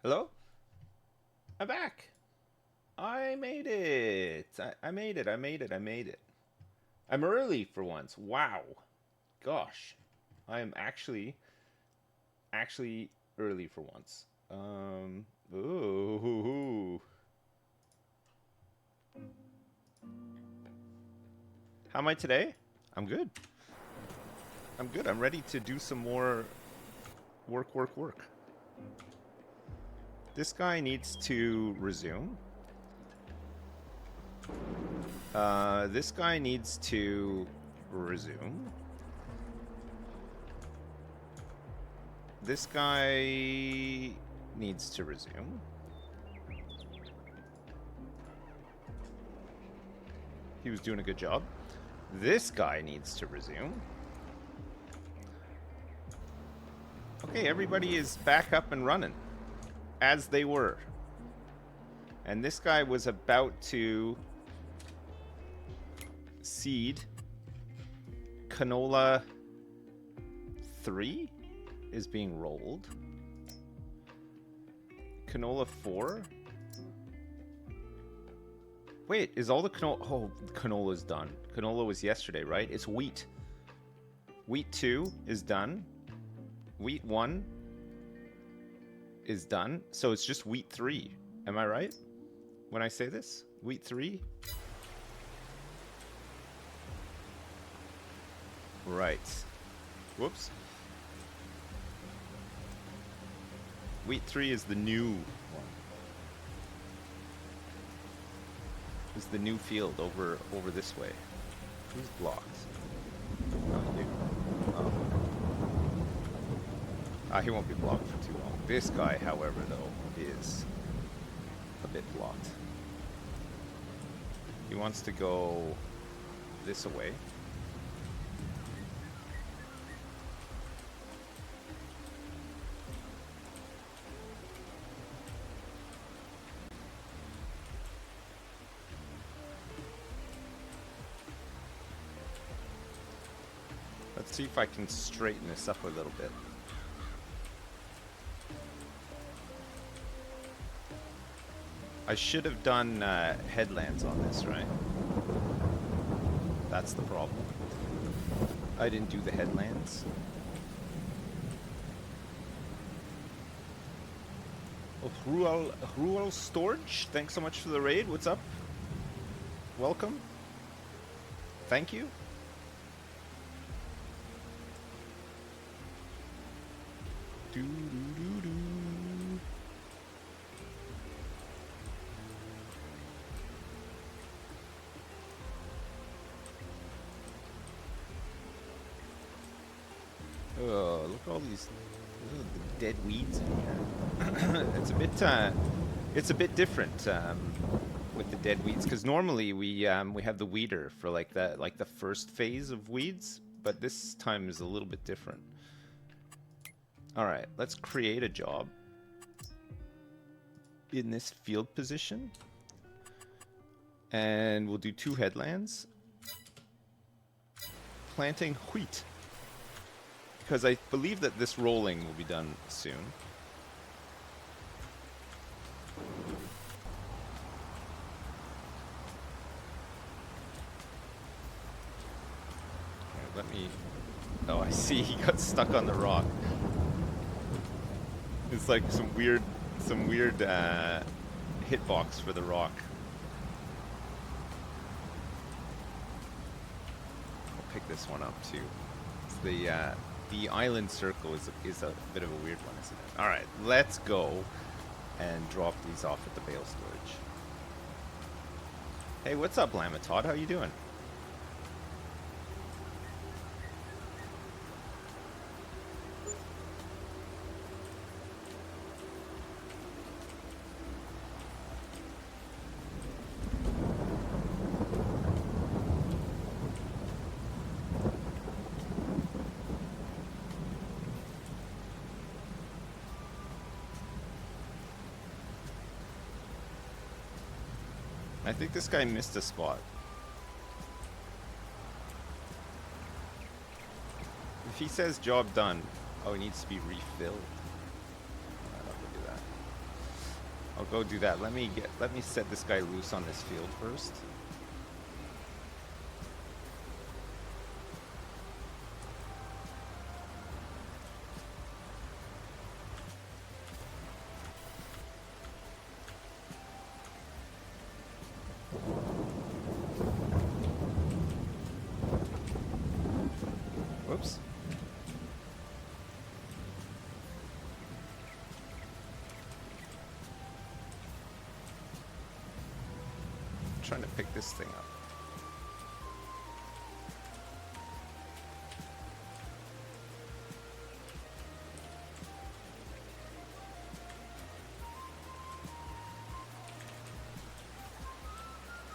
Hello? I'm back. I made it. I made it. I made it. I made it. I'm early for once. Wow. Gosh. I am actually early for once. Ooh. How am I today? I'm good. I'm good. I'm ready to do some more work. This guy needs to resume. This guy needs to resume. This guy needs to resume. He was doing a good job. This guy needs to resume. Okay, everybody is back up and running, as they were. And this guy was about to seed canola 3 is being rolled. Canola 4. Wait, is all the canola... Oh, canola's done. Canola was yesterday, right? It's wheat. Wheat 2 is done. Wheat 1 is done. So it's just wheat 3. Am I right when I say this? Wheat 3? Right. Whoops. Wheat 3 is the new one. Is the new field over this way. Who's blocked? Oh, you. Oh. He won't be blocked for too long. This guy, however, though, is a bit blocked. He wants to go this way. Let's see if I can straighten this up a little bit. I should have done headlands on this, right? That's the problem. I didn't do the headlands. Oh, Rural Storage, thanks so much for the raid. What's up? Welcome. Thank you. Oh, look at all these dead weeds in here. It's a bit different with the dead weeds, because normally we have the weeder for like the first phase of weeds, but this time is a little bit different. All right, let's create a job in this field position, and we'll do 2 headlands. Planting wheat, because I believe that this rolling will be done soon. Okay, let me... Oh, I see. He got stuck on the rock. It's like some weird hitbox for the rock. I'll pick this one up too. It's the island circle is a bit of a weird one, isn't it? All right, let's go and drop these off at the bale storage. Hey, what's up, Lama Todd? How you doing? I think this guy missed a spot. If he says job done, oh, it needs to be refilled. Alright, I'll go do that. go do that. Let me set this guy loose on this field first. Whoops. Trying to pick this thing up.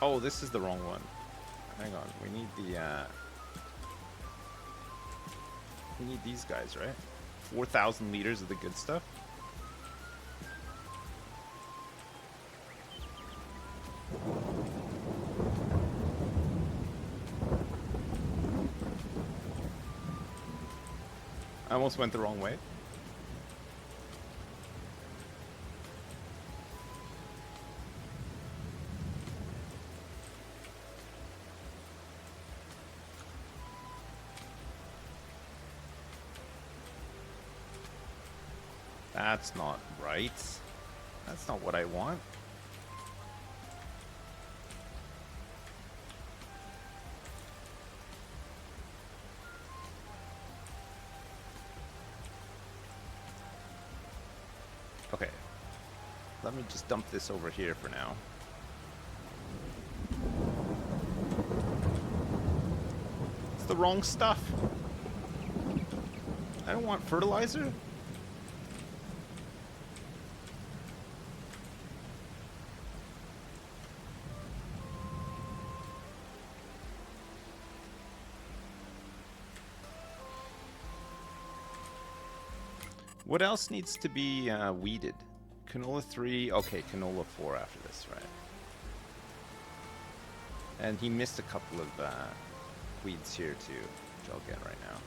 Oh, this is the wrong one. Hang on, we need these guys, right? 4,000 liters of the good stuff. I almost went the wrong way. That's not right. That's not what I want. Okay. Let me just dump this over here for now. It's the wrong stuff. I don't want fertilizer. What else needs to be weeded? Canola 3. Okay, canola 4 after this, right? And he missed a couple of weeds here too, which I'll get right now.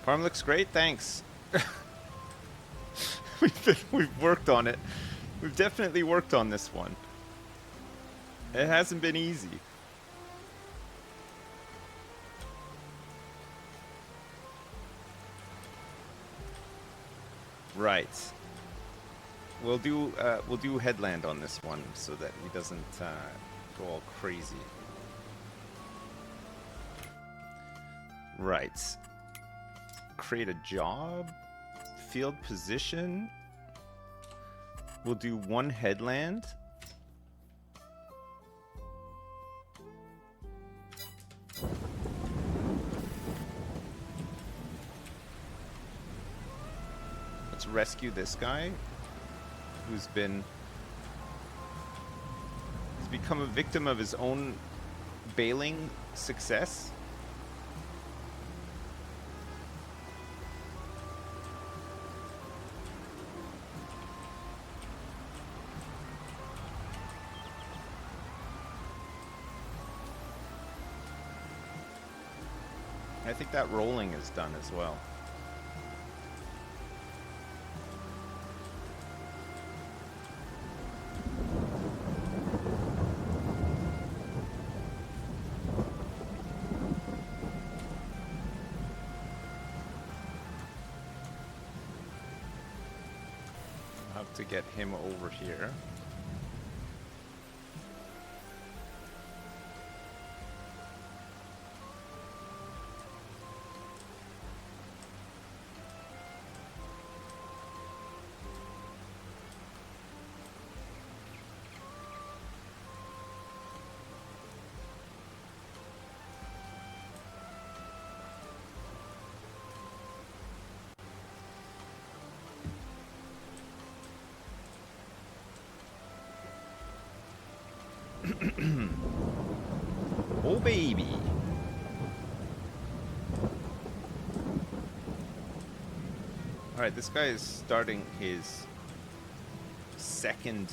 Farm looks great, thanks. We've worked on it. We've definitely worked on this one. It hasn't been easy. Right. We'll do headland on this one so that he doesn't go all crazy. Right. Create a job, field position. We'll do one headland. Let's rescue this guy who's become a victim of his own baling success. I think that rolling is done as well. I'll have to get him over here. Oh baby. Alright, this guy is starting his second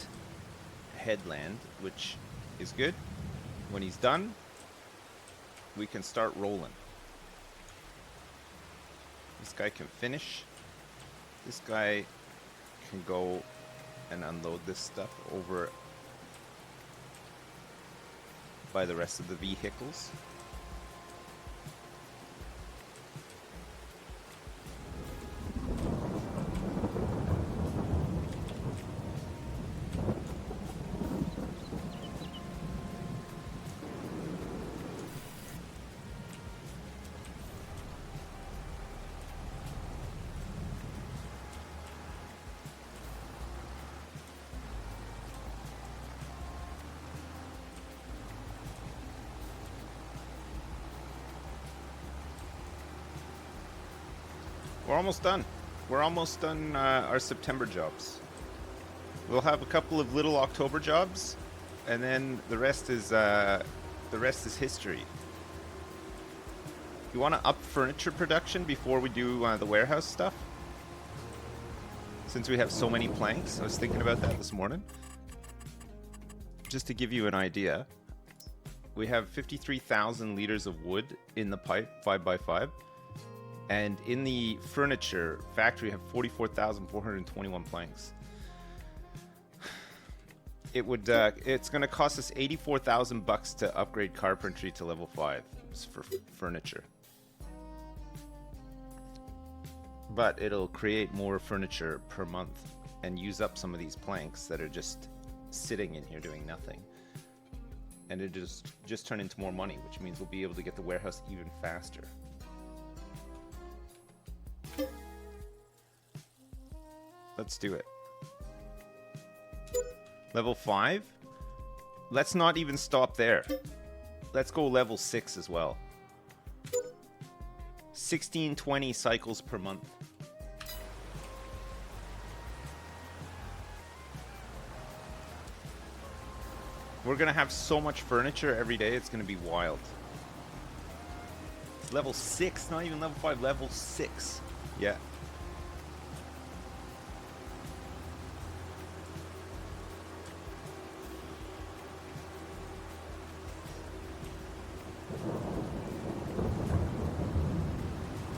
headland, which is good. When he's done, we can start rolling. This guy can finish. This guy can go and unload this stuff over by the rest of the vehicles. We're almost done. We're almost done our September jobs. We'll have a couple of little October jobs, and then the rest is history. You want to up furniture production before we do the warehouse stuff? Since we have so many planks, I was thinking about that this morning. Just to give you an idea, we have 53,000 liters of wood in the pipe, 5x5. And in the furniture factory, we have 44,421 planks. It's going to cost us $84,000 to upgrade carpentry to level 5 for furniture. But it'll create more furniture per month and use up some of these planks that are just sitting in here doing nothing. And it just turn into more money, which means we'll be able to get the warehouse even faster. Let's do it. Level 5? Let's not even stop there. Let's go level 6 as well. 1620 cycles per month. We're gonna have so much furniture every day, it's gonna be wild. Level 6, not even level 5, level 6. Yeah.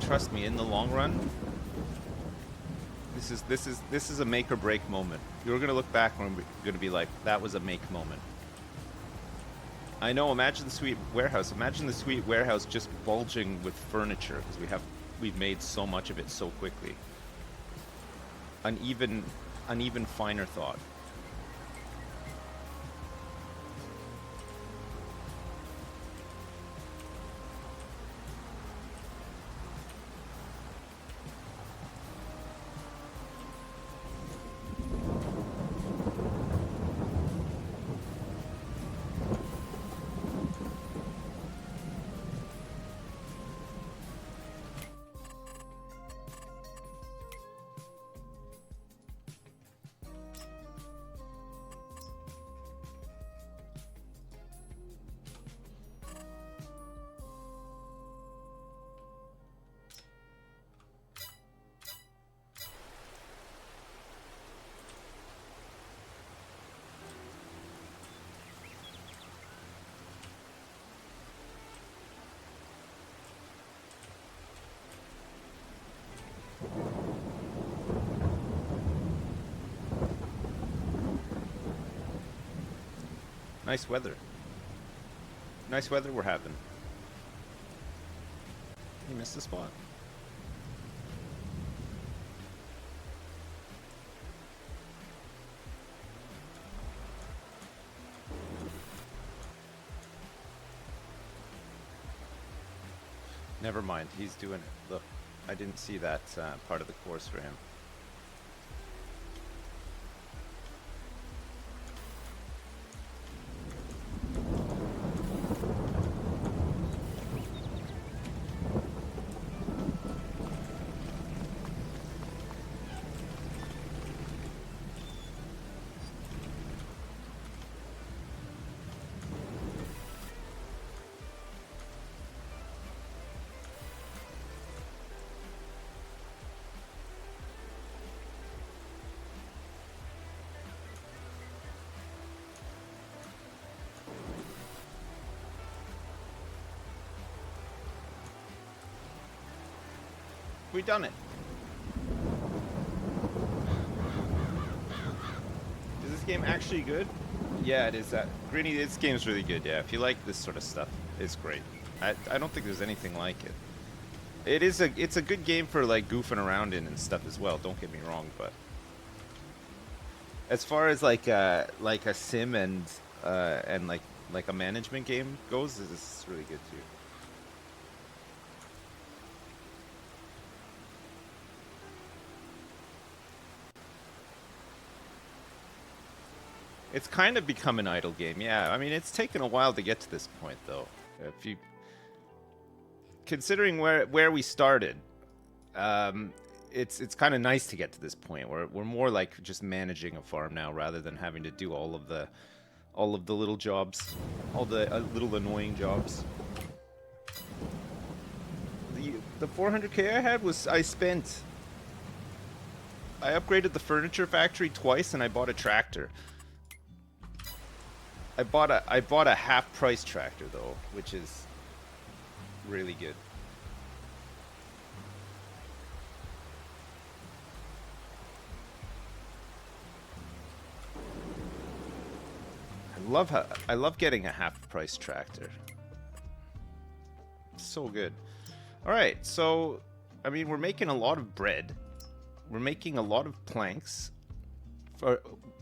Trust me, in the long run, this is a make or break moment. You're gonna look back and we're gonna be like, that was a make moment. I know. Imagine the sweet warehouse. Imagine the sweet warehouse just bulging with furniture because we've made so much of it so quickly. An even finer thought. Nice weather. Nice weather we're having. You missed a spot. Never mind, he's doing it. Look, I didn't see that part of the course for him. We done it. Is this game actually good? Yeah, it is. Greeny, this game's really good. Yeah, if you like this sort of stuff, it's great. I don't think there's anything like it. It's a good game for like goofing around in and stuff as well. Don't get me wrong, but as far as like a sim and like a management game goes, this is really good too. It's kind of become an idle game, yeah. I mean, it's taken a while to get to this point, though. If you considering where we started, it's kind of nice to get to this point. We're more like just managing a farm now, rather than having to do all of the little jobs, all the little annoying jobs. The 400k I had was I upgraded the furniture factory twice, and I bought a tractor. I bought a half price tractor though, which is really good. I love getting a half price tractor. So good. All right, so I mean, we're making a lot of bread. We're making a lot of planks.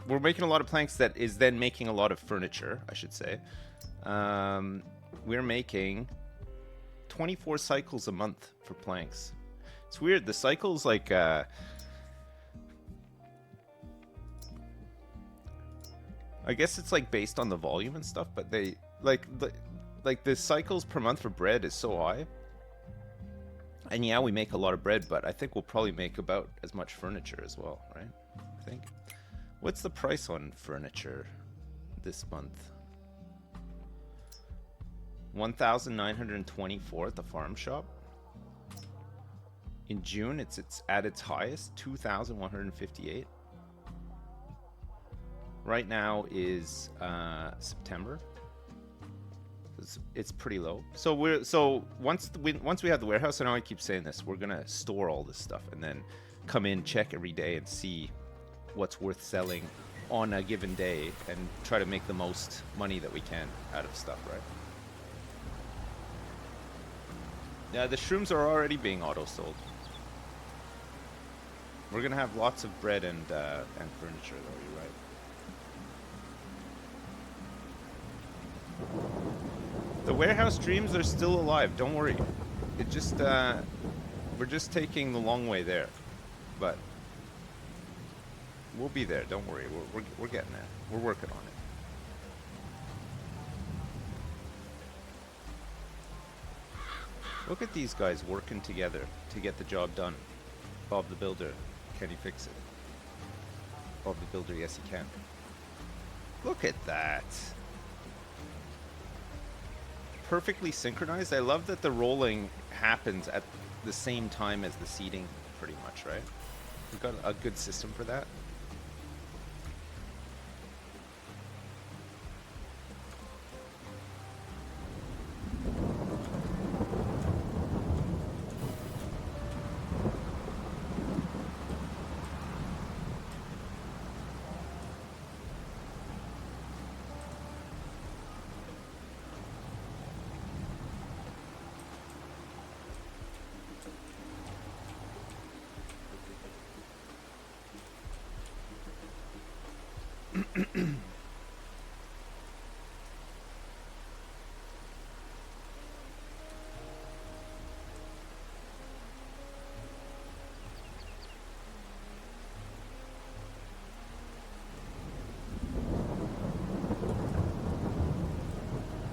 We're making a lot of planks that is then making a lot of furniture, I should say. We're making 24 cycles a month for planks. It's weird. The cycles like I guess it's like based on the volume and stuff, but they like the cycles per month for bread is so high. And yeah, we make a lot of bread, but I think we'll probably make about as much furniture as well, right? I think. What's the price on furniture this month? 1,924 at the farm shop. In June, it's at its highest, 2,158. Right now is September. It's pretty low. So once we have the warehouse, I know I keep saying this, we're gonna store all this stuff and then come in, check every day, and see what's worth selling on a given day, and try to make the most money that we can out of stuff, right? Yeah, the shrooms are already being auto-sold. We're gonna have lots of bread and furniture, though. You're right. The warehouse dreams are still alive. Don't worry. It just we're just taking the long way there, but we'll be there. Don't worry. We're getting there. We're working on it. Look at these guys working together to get the job done. Bob the Builder, can he fix it? Bob the Builder, yes he can. Look at that. Perfectly synchronized. I love that the rolling happens at the same time as the seeding, pretty much, right? We've got a good system for that.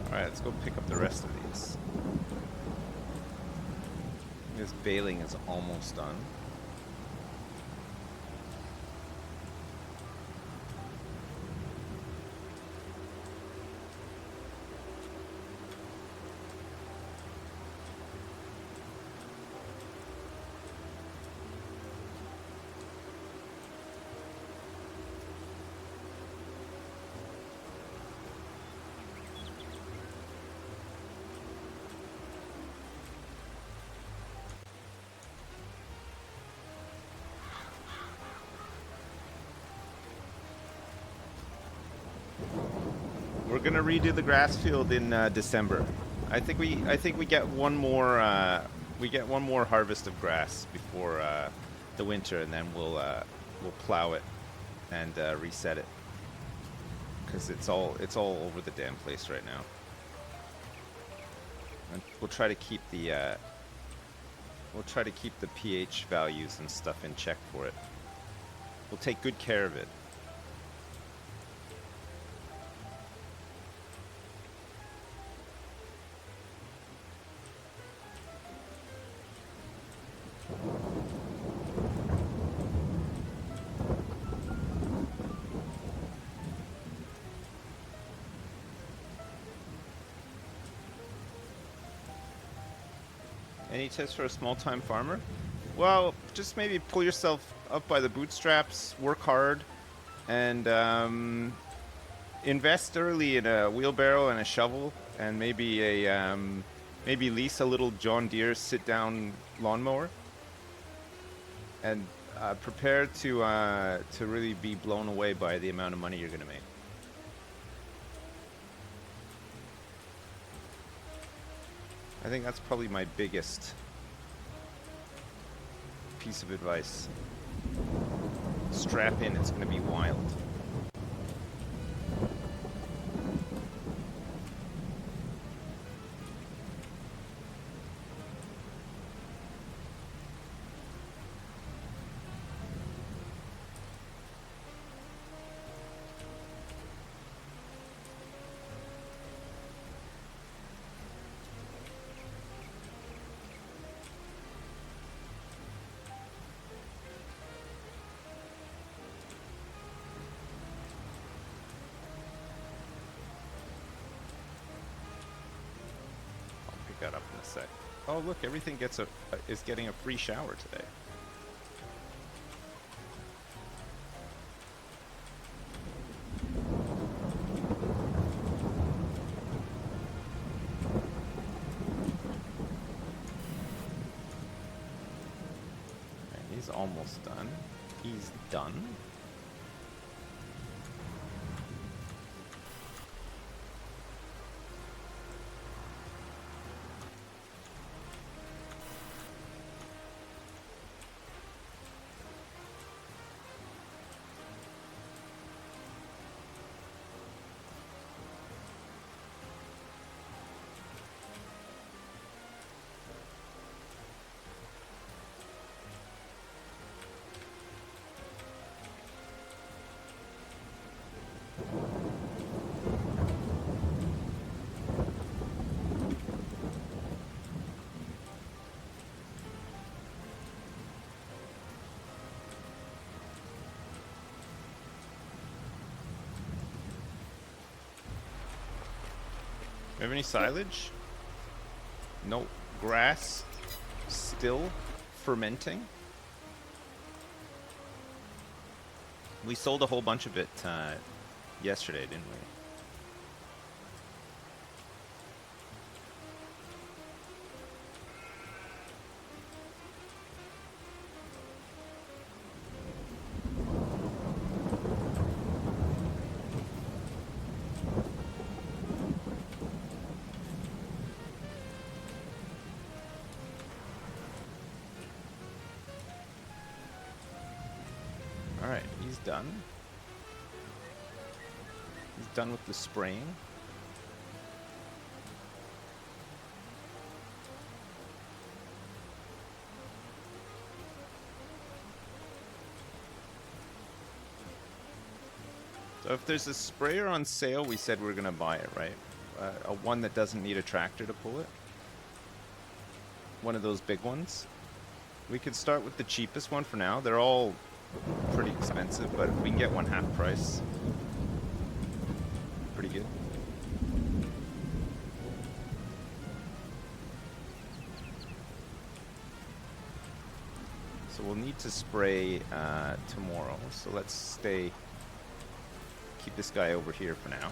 Alright, let's go pick up the rest of these. This baling is almost done. gonna redo the grass field in December. I think we get one more harvest of grass before the winter, and then we'll plow it and reset it, because it's all over the damn place right now. And we'll try to keep the pH values and stuff in check for it. We'll take good care of it. Any tips for a small-time farmer? Well, just maybe pull yourself up by the bootstraps, work hard, and invest early in a wheelbarrow and a shovel, and maybe maybe lease a little John Deere sit-down lawnmower, and prepare to really be blown away by the amount of money you're gonna make. I think that's probably my biggest piece of advice. Strap in, it's going to be wild. That up in a sec. Oh look, everything is getting a free shower today. Okay, he's almost done. He's done. We have any silage? No. Grass still fermenting. We sold a whole bunch of it yesterday, didn't we? Alright, he's done. He's done with the spraying. So if there's a sprayer on sale, we said we're going to buy it, right? A one that doesn't need a tractor to pull it. One of those big ones. We could start with the cheapest one for now. They're all pretty expensive, but if we can get one half price, pretty good. So we'll need to spray tomorrow, so let's keep this guy over here for now.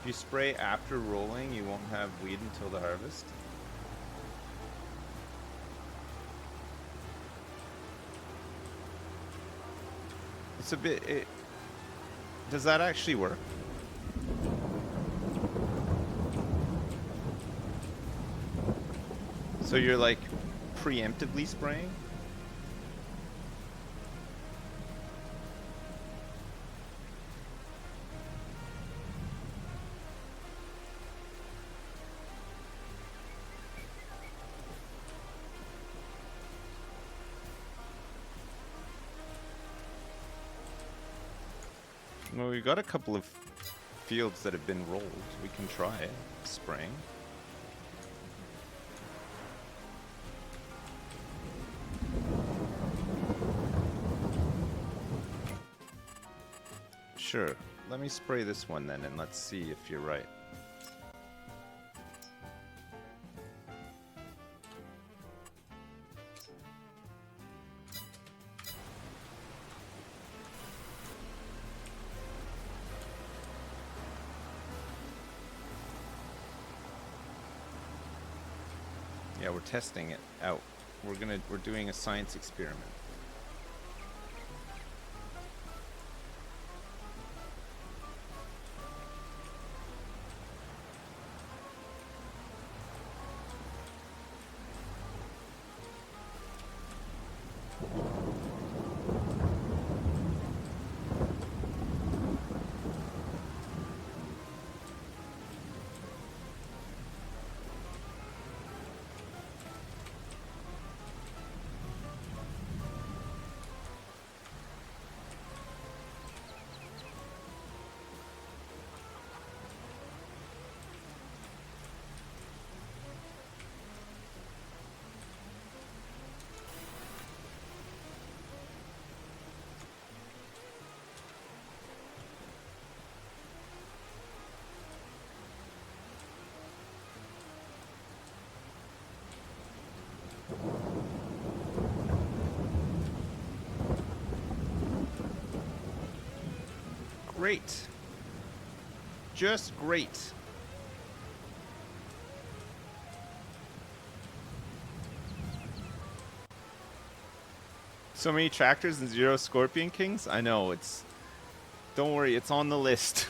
If you spray after rolling, you won't have weed until the harvest. it's a bit... does that actually work? So you're like preemptively spraying? Well, we've got a couple of fields that have been rolled. We can try it. Spraying. Sure. Let me spray this one then, and let's see if you're right. Yeah, we're testing it out. We're doing a science experiment. Great. Just great. So many tractors and 0 Scorpion Kings? I know, it's... Don't worry, it's on the list.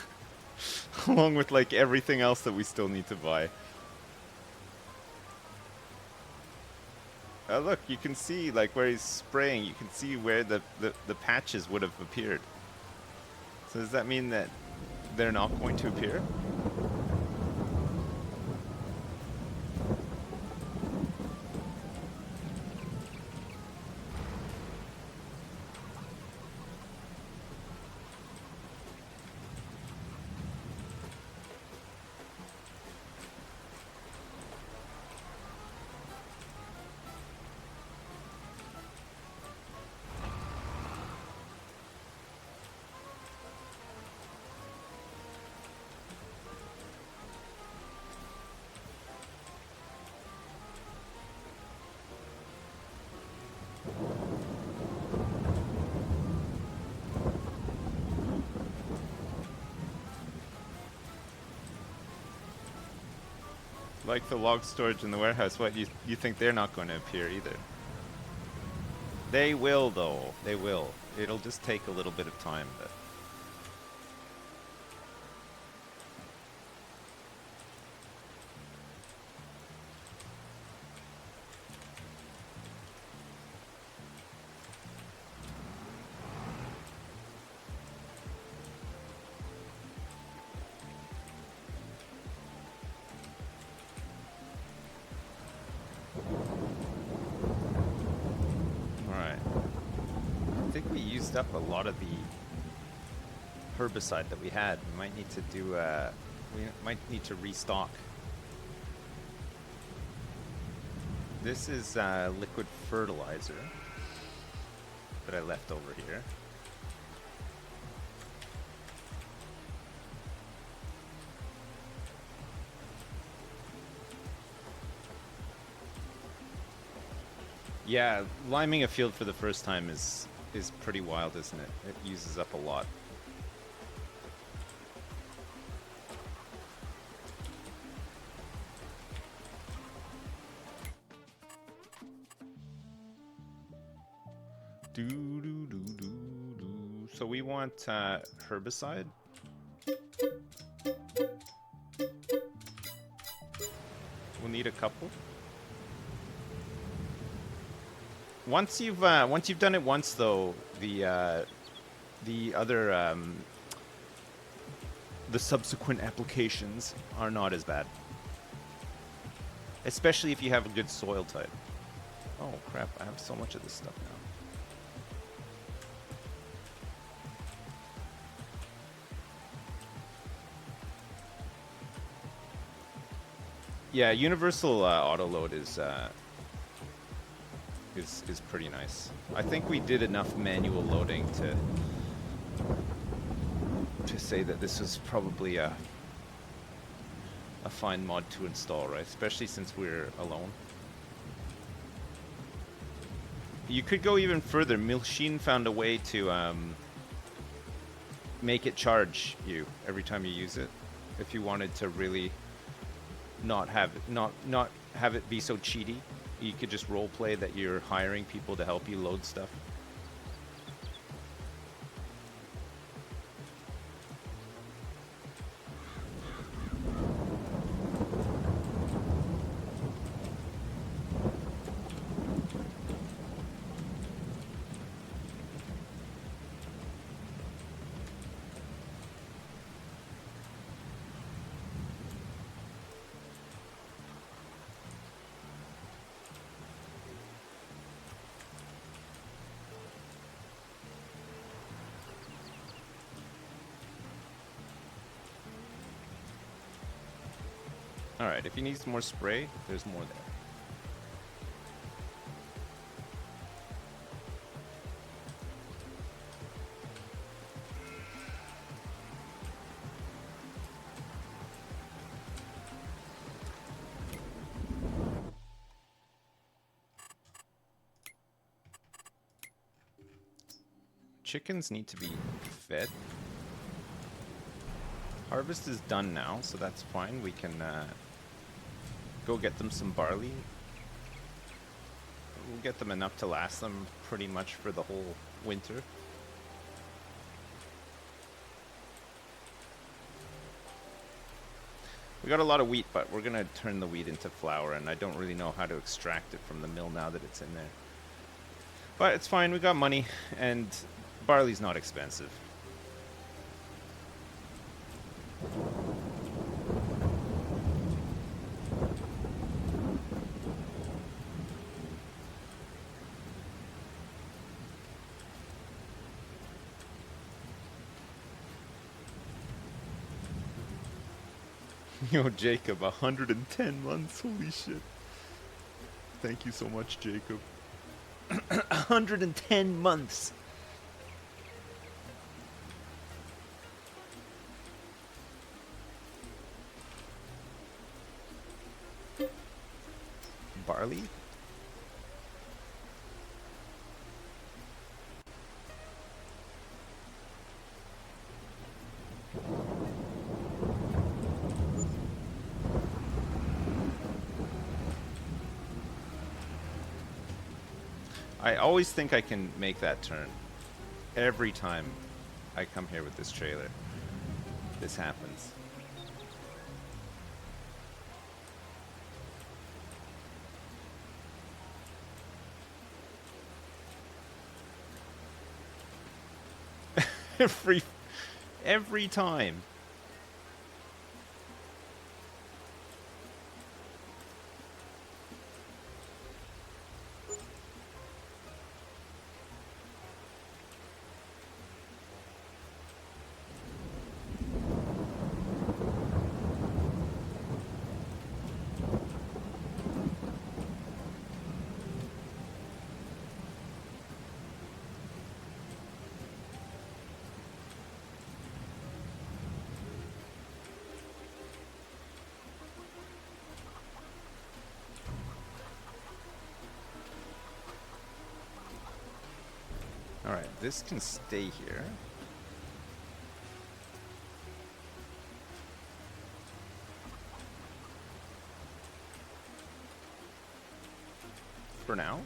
Along with, like, everything else that we still need to buy. Look, you can see, like, where he's spraying. You can see where the patches would have appeared. So does that mean that they're not going to appear? Like the log storage in the warehouse, what, you think they're not going to appear either? They will, though. They will. It'll just take a little bit of time, but... up a lot of the herbicide that we had. We might need to do we might need to restock. This is liquid fertilizer that I left over here. Yeah, liming a field for the first time is pretty wild, isn't it? It uses up a lot. Do do do do do. So we want herbicide. We'll need a couple. Once you've done it once, though, the other the subsequent applications are not as bad, especially if you have a good soil type. Oh crap! I have so much of this stuff now. Yeah, universal autoload is pretty nice. I think we did enough manual loading to say that this was probably a fine mod to install, right? Especially since we're alone. You could go even further. Milshin found a way to make it charge you every time you use it, if you wanted to really not have it be so cheaty. You could just role play that you're hiring people to help you load stuff. Alright, if he needs more spray, there's more there. Chickens need to be fed. Harvest is done now, so that's fine. We can go get them some barley. We'll get them enough to last them pretty much for the whole winter. We got a lot of wheat, but we're gonna turn the wheat into flour, and I don't really know how to extract it from the mill now that it's in there. But it's fine, we got money, and barley's not expensive. Yo, Jacob, 110 months, holy shit. Thank you so much, Jacob. 110 months! Barley? I always think I can make that turn. Every time I come here with this trailer, this happens. Every time. Alright, this can stay here. For now.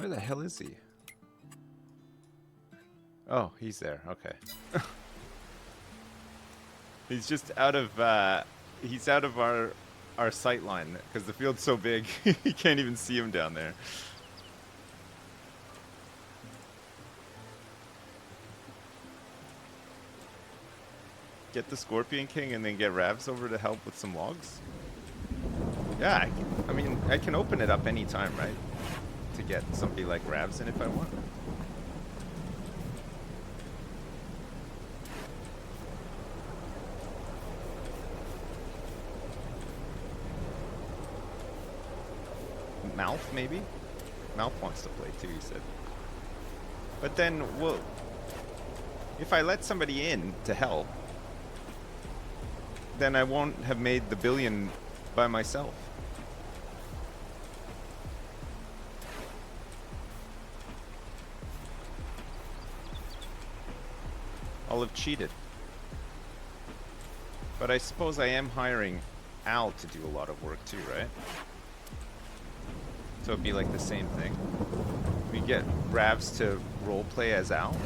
Where the hell is he? Oh, he's there. Okay. He's just out of he's out of our sight line because the field's so big. You can't even see him down there. Get the Scorpion King and then get Ravs over to help with some logs? Yeah, I mean, I can open it up anytime, right? To get somebody like Ravs in if I want. Mouth, maybe? Mouth wants to play too, he said. But then, well, if I let somebody in to help, then I won't have made the billion by myself. I'll have cheated. But I suppose I am hiring Al to do a lot of work too, right? So it'd be like the same thing. We get Ravs to roleplay as Al.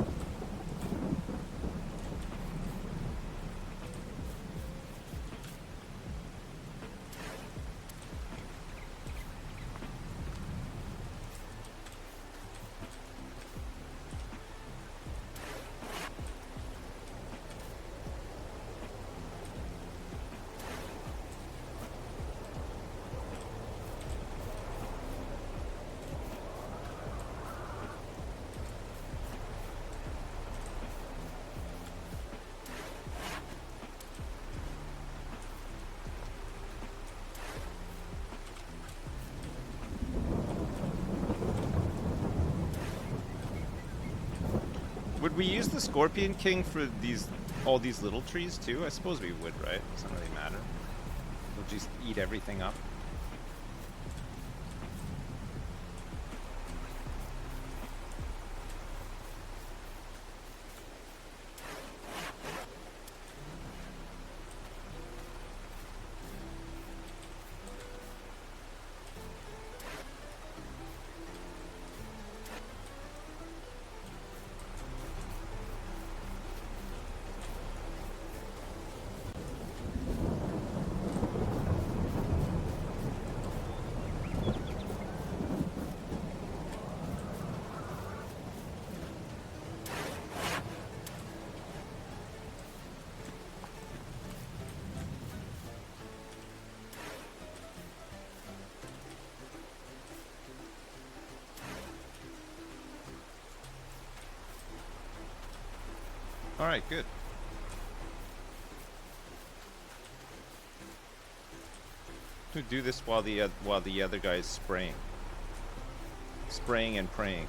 Would we use the Scorpion King for all these little trees too? I suppose we would, right? It doesn't really matter. We'll just eat everything up. All right, good. To do this while the other guy is spraying and praying.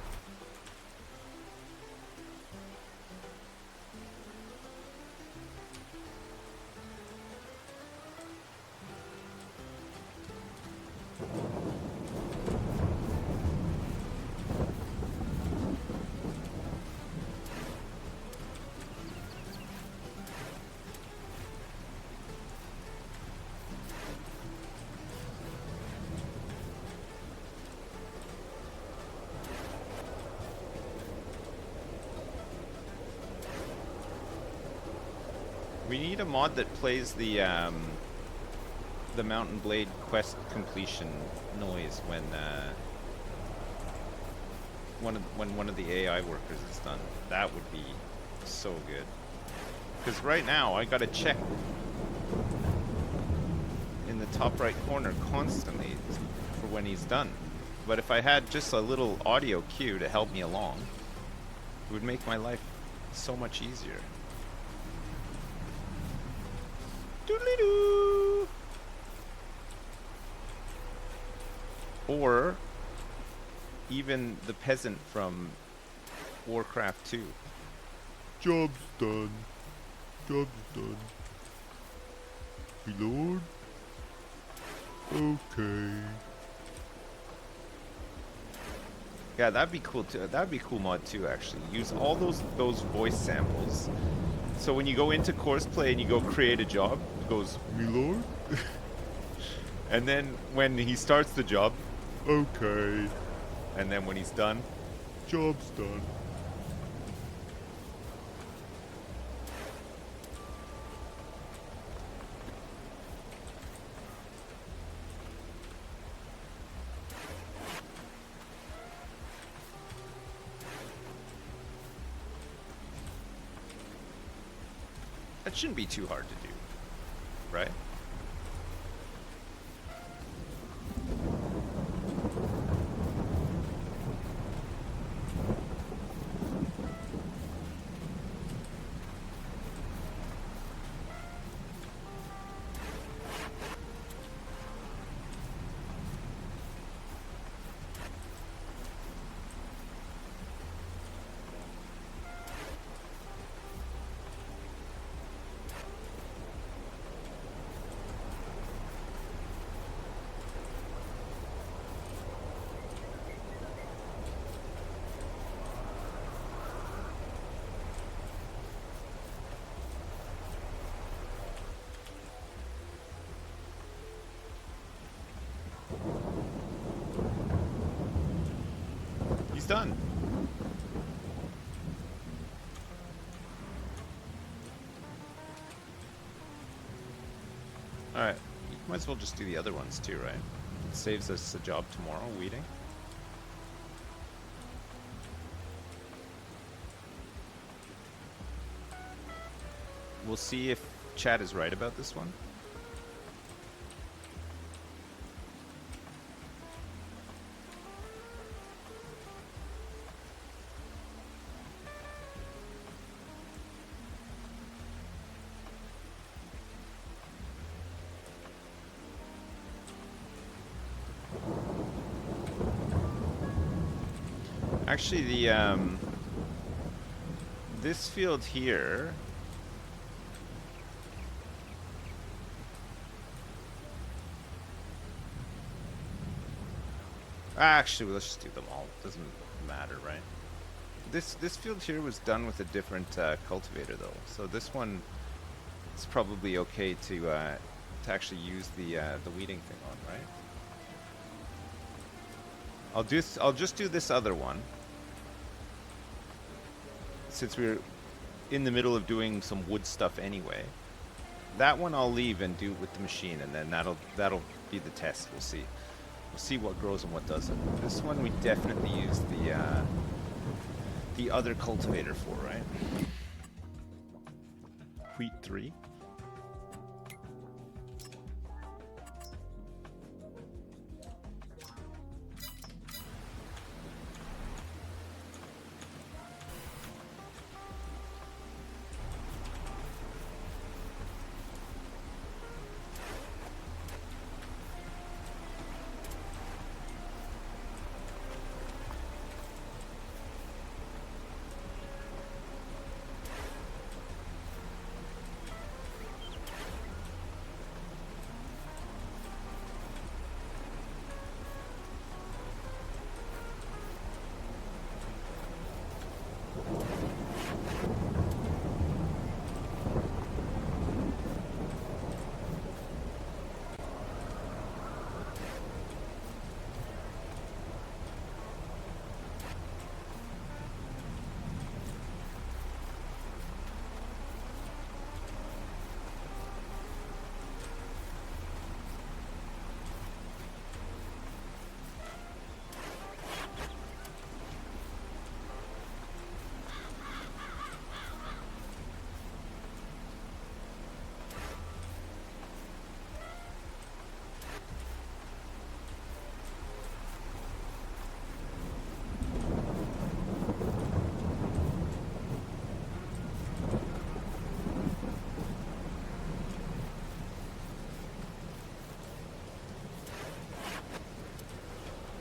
We need a mod that plays the Mountain Blade quest completion noise when one of the AI workers is done. That would be so good. Because right now I gotta check in the top right corner constantly for when he's done. But if I had just a little audio cue to help me along, it would make my life so much easier. Doodly-doo. Or even the peasant from Warcraft 2. Job's done. Job's done. My lord? Okay. Yeah, that'd be cool too. That'd be a cool mod too, actually. Use all those voice samples. So when you go into course play and you go create a job, it goes, "Me lord?" And then when he starts the job, okay. And then when he's done, job's done. That shouldn't be too hard to do, right? He's done. Alright, might as well just do the other ones too, right? It saves us a job tomorrow, weeding. We'll see if Chad is right about this one. Actually, the this field here, actually, let's just do them all. Doesn't matter, right? This field here was done with a different cultivator, though. So this one is probably okay to actually use the weeding thing on, right? I'll just do this other one, since we're in the middle of doing some wood stuff anyway. That one I'll leave and do it with the machine, and then that'll be the test. We'll see what grows and what doesn't. This one we definitely use the other cultivator for, right? Wheat 3.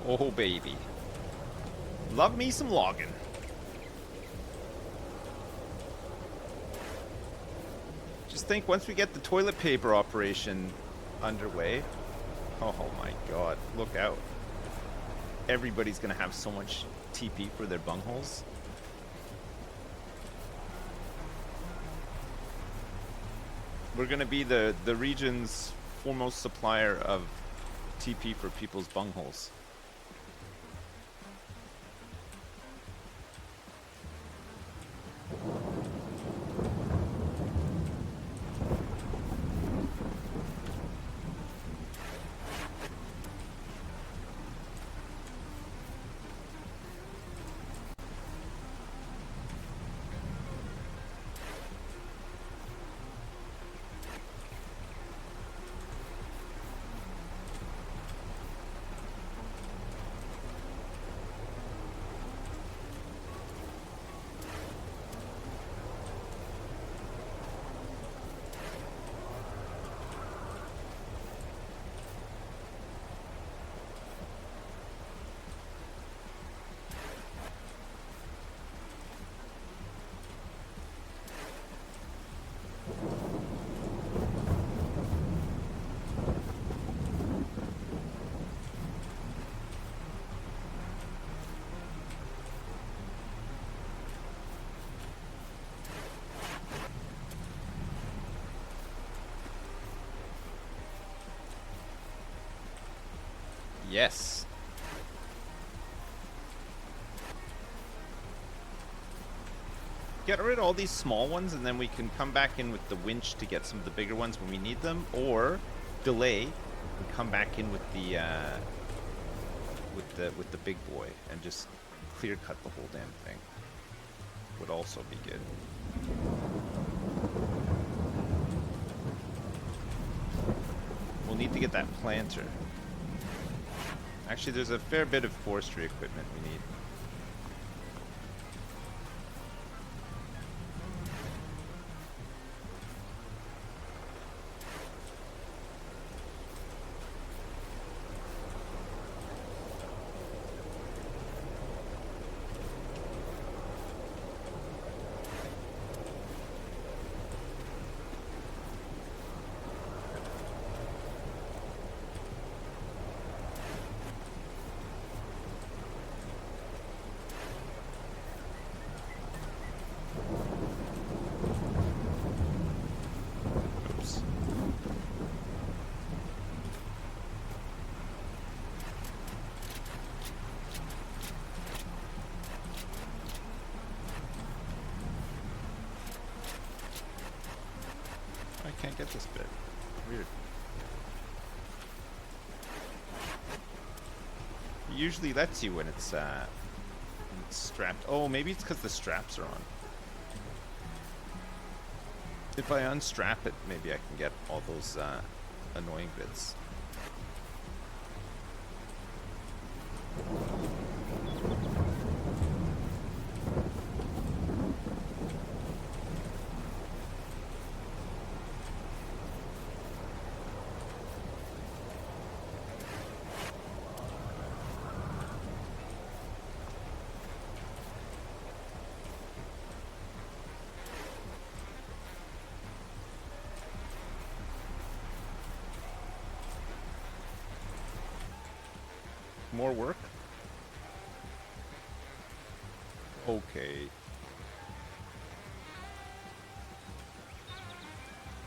Oh, baby. Love me some logging. Just think, once we get the toilet paper operation underway, oh my god, look out. Everybody's gonna have so much TP for their bungholes. We're gonna be the region's foremost supplier of TP for people's bungholes. Yes. Get rid of all these small ones, and then we can come back in with the winch to get some of the bigger ones when we need them, or delay and come back in with the big boy and just clear cut the whole damn thing. Would also be good. We'll need to get that planter. Actually, there's a fair bit of forestry equipment we need. I can't get this bit. Weird. It usually lets you when it's strapped. Oh, maybe it's because the straps are on. If I unstrap it, maybe I can get all those annoying bits. More work? Okay.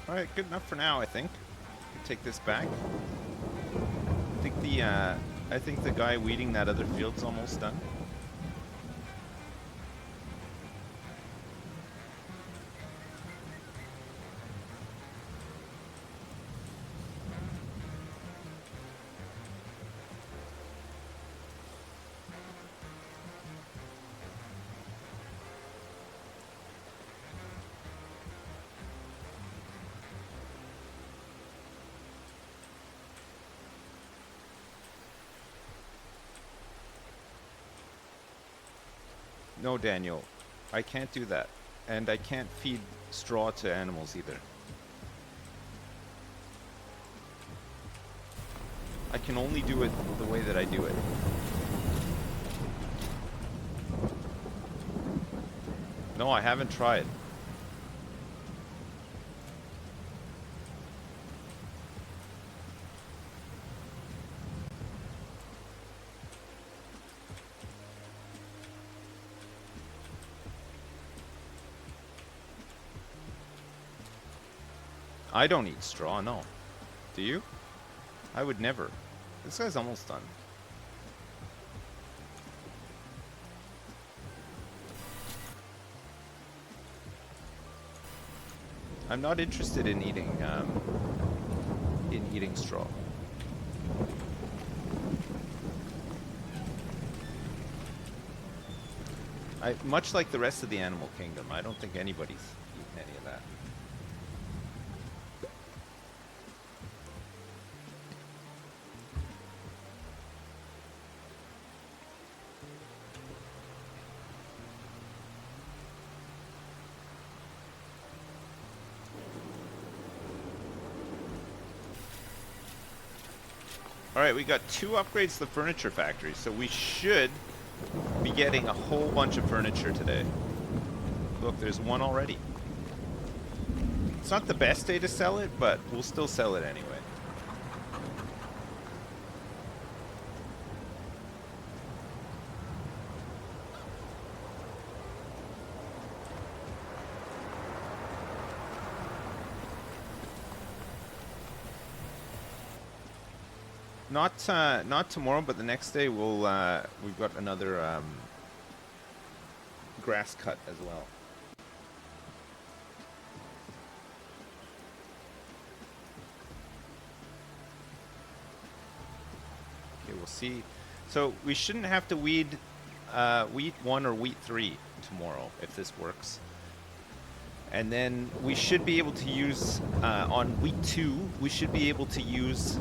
Alright, good enough for now, I think. Take this back. I think the guy weeding that other field's almost done. No, Daniel, I can't do that. And I can't feed straw to animals either. I can only do it the way that I do it. No, I haven't tried. I don't eat straw, no. Do you? I would never. This guy's almost done. I'm not interested in eating straw. Much like the rest of the animal kingdom, I don't think anybody's eaten any of that. Alright, we got 2 upgrades to the furniture factory, so we should be getting a whole bunch of furniture today. Look, there's 1 already. It's not the best day to sell it, but we'll still sell it anyway. Not tomorrow, but the next day we've got another grass cut as well. Okay, we'll see. So we shouldn't have to weed wheat 1 or wheat 3 tomorrow if this works. And then we should be able to use on wheat 2. We should be able to use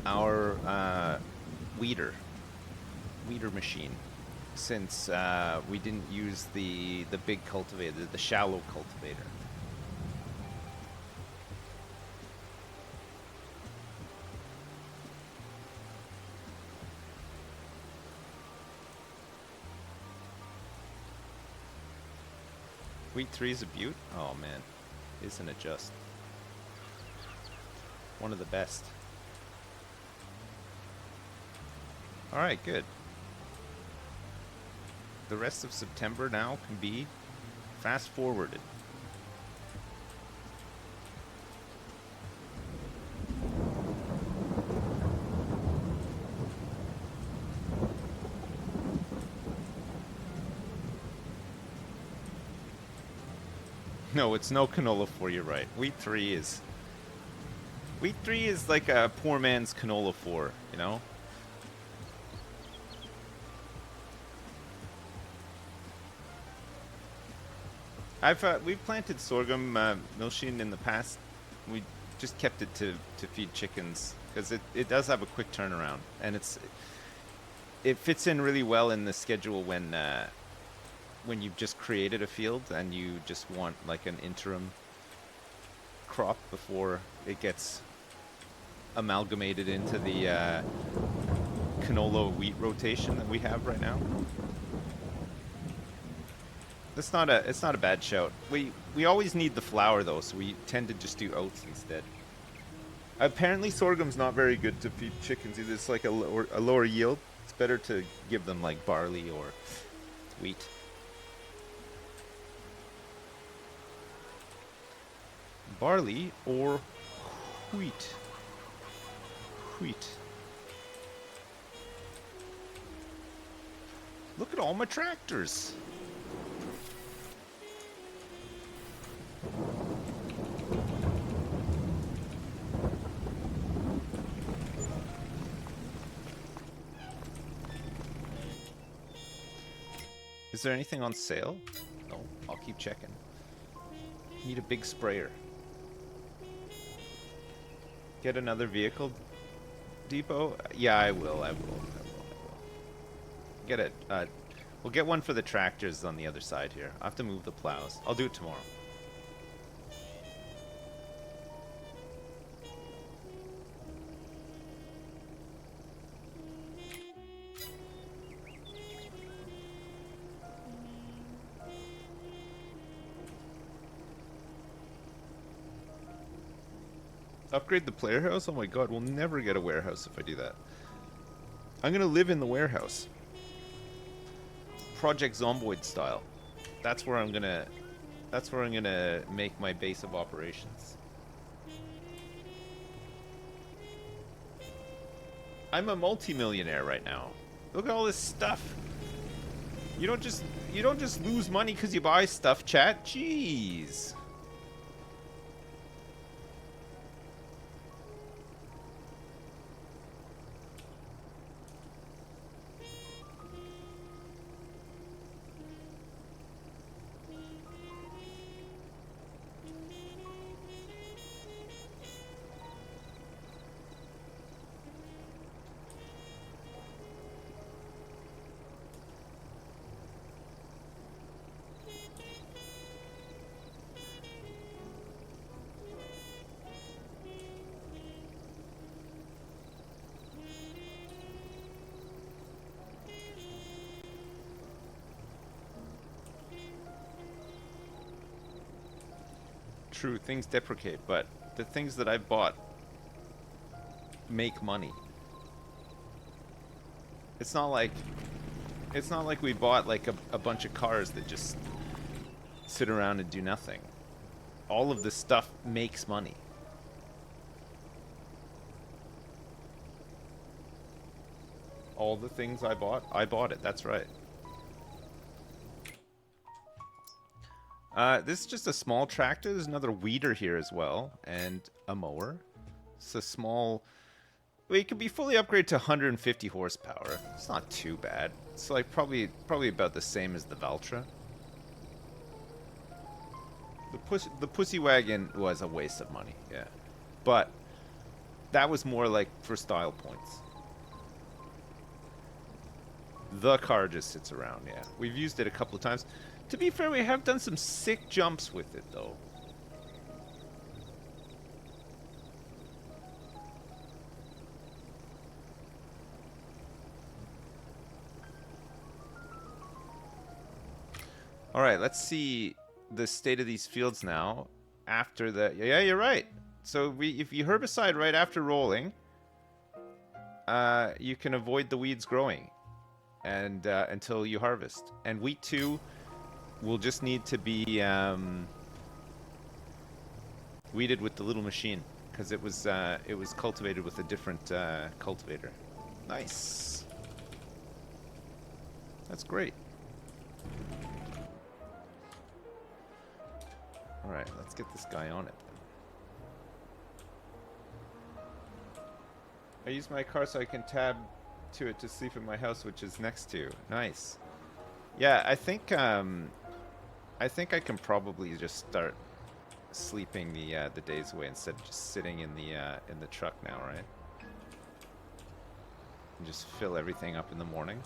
our weeder machine, since we didn't use the big cultivator, the shallow cultivator. Wheat 3 is a beaut? Oh man, isn't it just one of the best? Alright, good. The rest of September now can be fast forwarded. No, it's no canola 4, you're right. Wheat 3 is like a poor man's canola 4, you know? We've planted sorghum milchine in the past. We just kept it to feed chickens because it does have a quick turnaround, and it fits in really well in the schedule when you've just created a field and you just want like an interim crop before it gets amalgamated into the canola wheat rotation that we have right now. It's not a bad shout. We always need the flour though, so we tend to just do oats instead. Apparently sorghum's not very good to feed chickens either. It's like a lower yield. It's better to give them like barley or wheat. Barley or wheat. Wheat. Look at all my tractors. Is there anything on sale? No, I'll keep checking. Need a big sprayer. Get another vehicle depot? Yeah, I will. Get it. We'll get one for the tractors on the other side here. I have to move the plows. I'll do it tomorrow. Upgrade the player house? Oh my god, we'll never get a warehouse if I do that. I'm gonna live in the warehouse. Project Zomboid style. That's where I'm gonna make my base of operations. I'm a multi-millionaire right now. Look at all this stuff. You don't just lose money because you buy stuff, chat. Jeez. True, things deprecate, but the things that I've bought make money. It's not like we bought like a bunch of cars that just sit around and do nothing. All of this stuff makes money. All the things I bought it. That's right. This is just a small tractor. There's another weeder here as well, and a mower. It's a small... Well, it can be fully upgraded to 150 horsepower. It's not too bad. It's like probably about the same as the Valtra. The Pussy Wagon was a waste of money, yeah. But that was more like for style points. The car just sits around, yeah. We've used it a couple of times. To be fair, we have done some sick jumps with it, though. All right, let's see the state of these fields now. After the... Yeah, you're right. So if you herbicide right after rolling, you can avoid the weeds growing and until you harvest. And wheat too will just need to be weeded with the little machine because it was cultivated with a different cultivator. Nice. That's great. All right, let's get this guy on it. I use my car so I can tab to it to sleep in my house, which is next to. Nice. Yeah, I think I can probably just start sleeping the days away instead of just sitting in the truck now, right? And just fill everything up in the morning.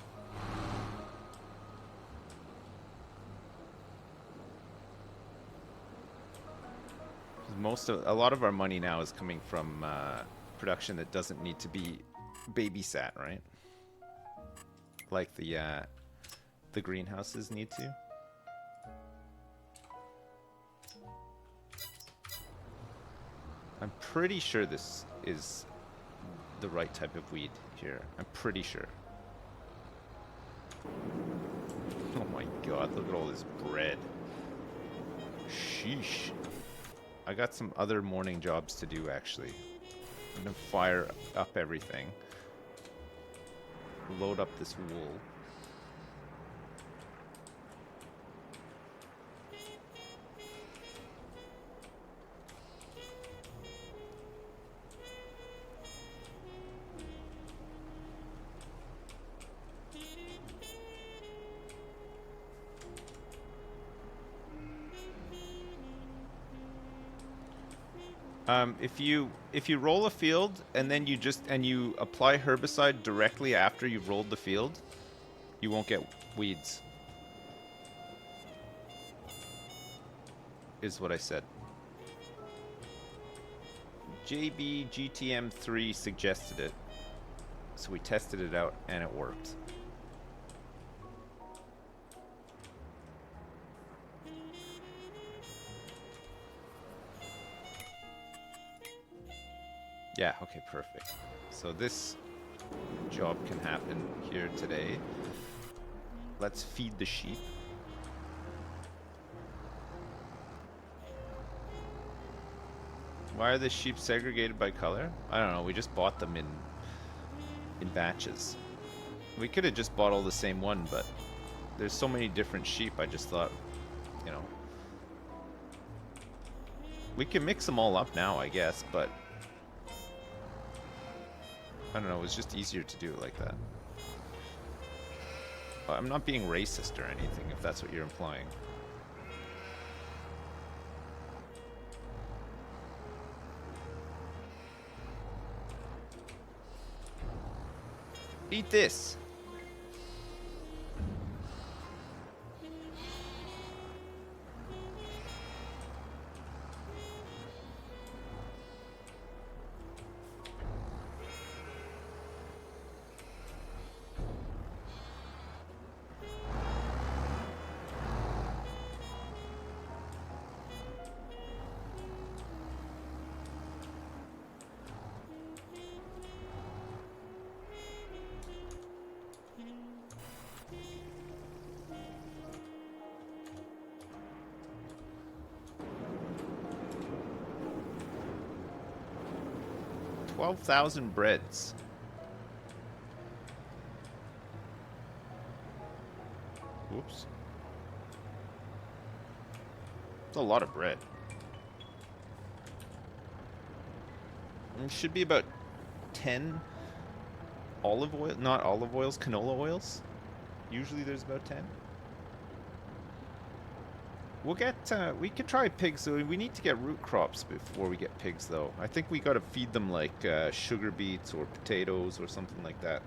A lot of our money now is coming from production that doesn't need to be babysat, right? Like the greenhouses need to. I'm pretty sure this is the right type of weed here. I'm pretty sure. Oh my god, look at all this bread. Sheesh. I got some other morning jobs to do, actually. I'm gonna fire up everything. Load up this wool. If you roll a field and then you apply herbicide directly after you've rolled the field, you won't get weeds. Is what I said. JBGTM3 suggested it, so we tested it out and it worked. Yeah, okay, perfect. So this job can happen here today. Let's feed the sheep. Why are the sheep segregated by color? I don't know, we just bought them in batches. We could have just bought all the same one, but there's so many different sheep, I just thought, you know. We can mix them all up now, I guess, but I don't know, it was just easier to do it like that. I'm not being racist or anything, if that's what you're implying. Eat this! 12,000 breads. Whoops. It's a lot of bread. It should be about 10 olive oil, not olive oils, canola oils. Usually there's about 10. We'll get, we could try pigs, so we need to get root crops before we get pigs, though. I think we gotta feed them like sugar beets or potatoes or something like that.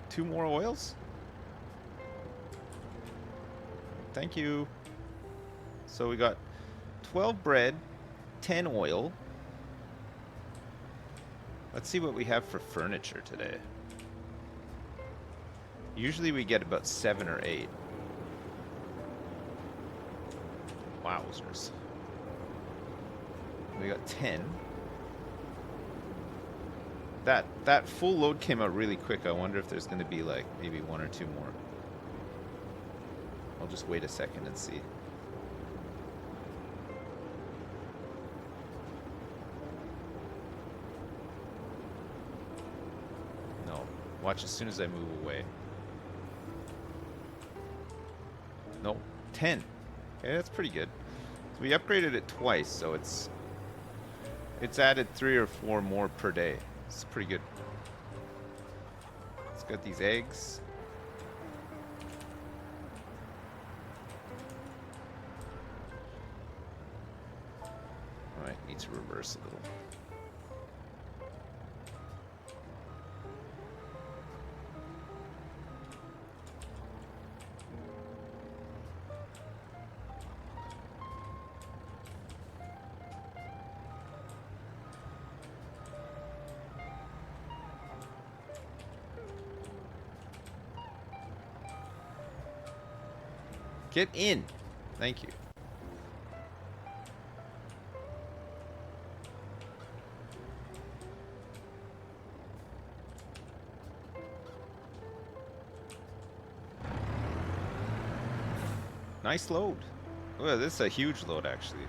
Two more oils? Thank you. So we got 12 bread, 10 oil. Let's see what we have for furniture today. Usually we get about 7 or 8. Wowzers. We got 10. That full load came out really quick. I wonder if there's going to be like maybe 1 or 2 more. I'll just wait a second and see. No. Watch as soon as I move away. Nope. 10. Okay, that's pretty good. So we upgraded it twice, so it's added 3 or 4 more per day. It's pretty good. It's got these eggs. Alright, need to reverse a little. Get in. Thank you. Nice load. Oh, this is a huge load, actually.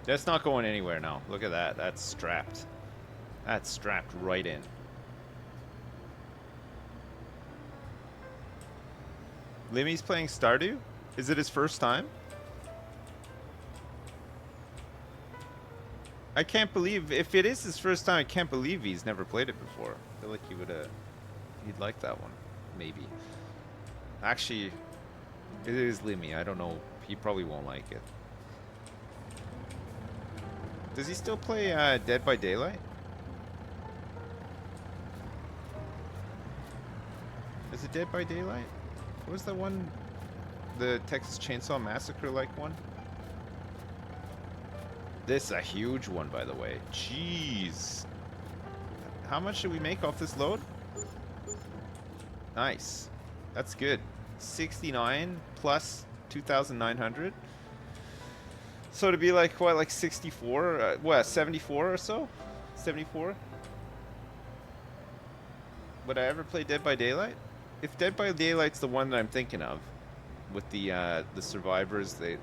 That's not going anywhere now. Look at that. That's strapped. That's strapped right in. Limmy's playing Stardew? Is it his first time? I can't believe, if it is his first time, I can't believe he's never played it before. I feel like he would he'd like that one. Maybe. Actually, it is Limmy. I don't know. He probably won't like it. Does he still play Dead by Daylight? Is it Dead by Daylight? What was that one? The Texas Chainsaw Massacre-like one? This is a huge one, by the way. Jeez. How much did we make off this load? Nice. That's good. 69 plus 2,900. So to be like, what, like 64? What, 74 or so? 74? Would I ever play Dead by Daylight? If Dead by Daylight's the one that I'm thinking of, with the survivors, they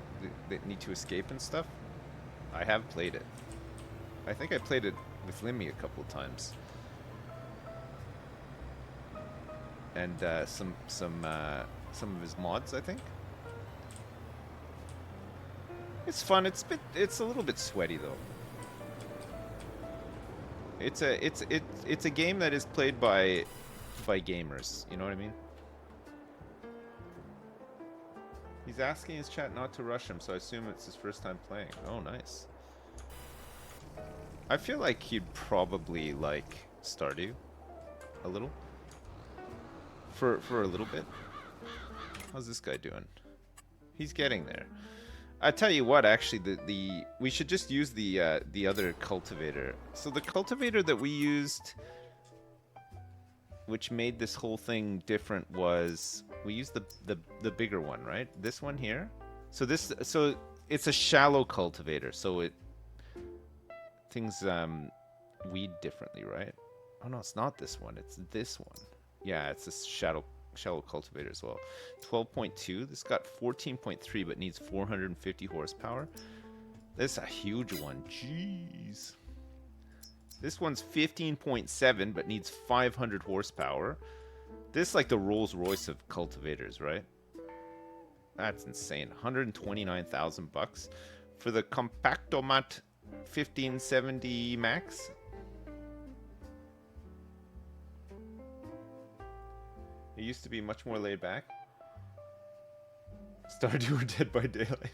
need to escape and stuff, I have played it. I think I played it with Limmy a couple of times. And some of his mods, I think. It's fun. It's a little bit sweaty though. It's a game that is played by gamers. You know what I mean? He's asking his chat not to rush him, so I assume it's his first time playing. Oh, nice. I feel like he'd probably like Stardew a little. For a little bit. How's this guy doing? He's getting there. I tell you what, actually, we should just use the other cultivator. So the cultivator that we used, which made this whole thing different, was We use the bigger one, right? This one here. So it's a shallow cultivator, so it things weed differently, right? Oh no, it's not this one. It's this one. Yeah, it's this shallow cultivator as well. 12.2. This got 14.3, but needs 450 horsepower. This is a huge one. Jeez. This one's 15.7, but needs 500 horsepower. This is like the Rolls Royce of cultivators, right? That's insane. 129,000 bucks for the Compactomat 1570 Max. It used to be much more laid back. Stardew or Dead by Daylight.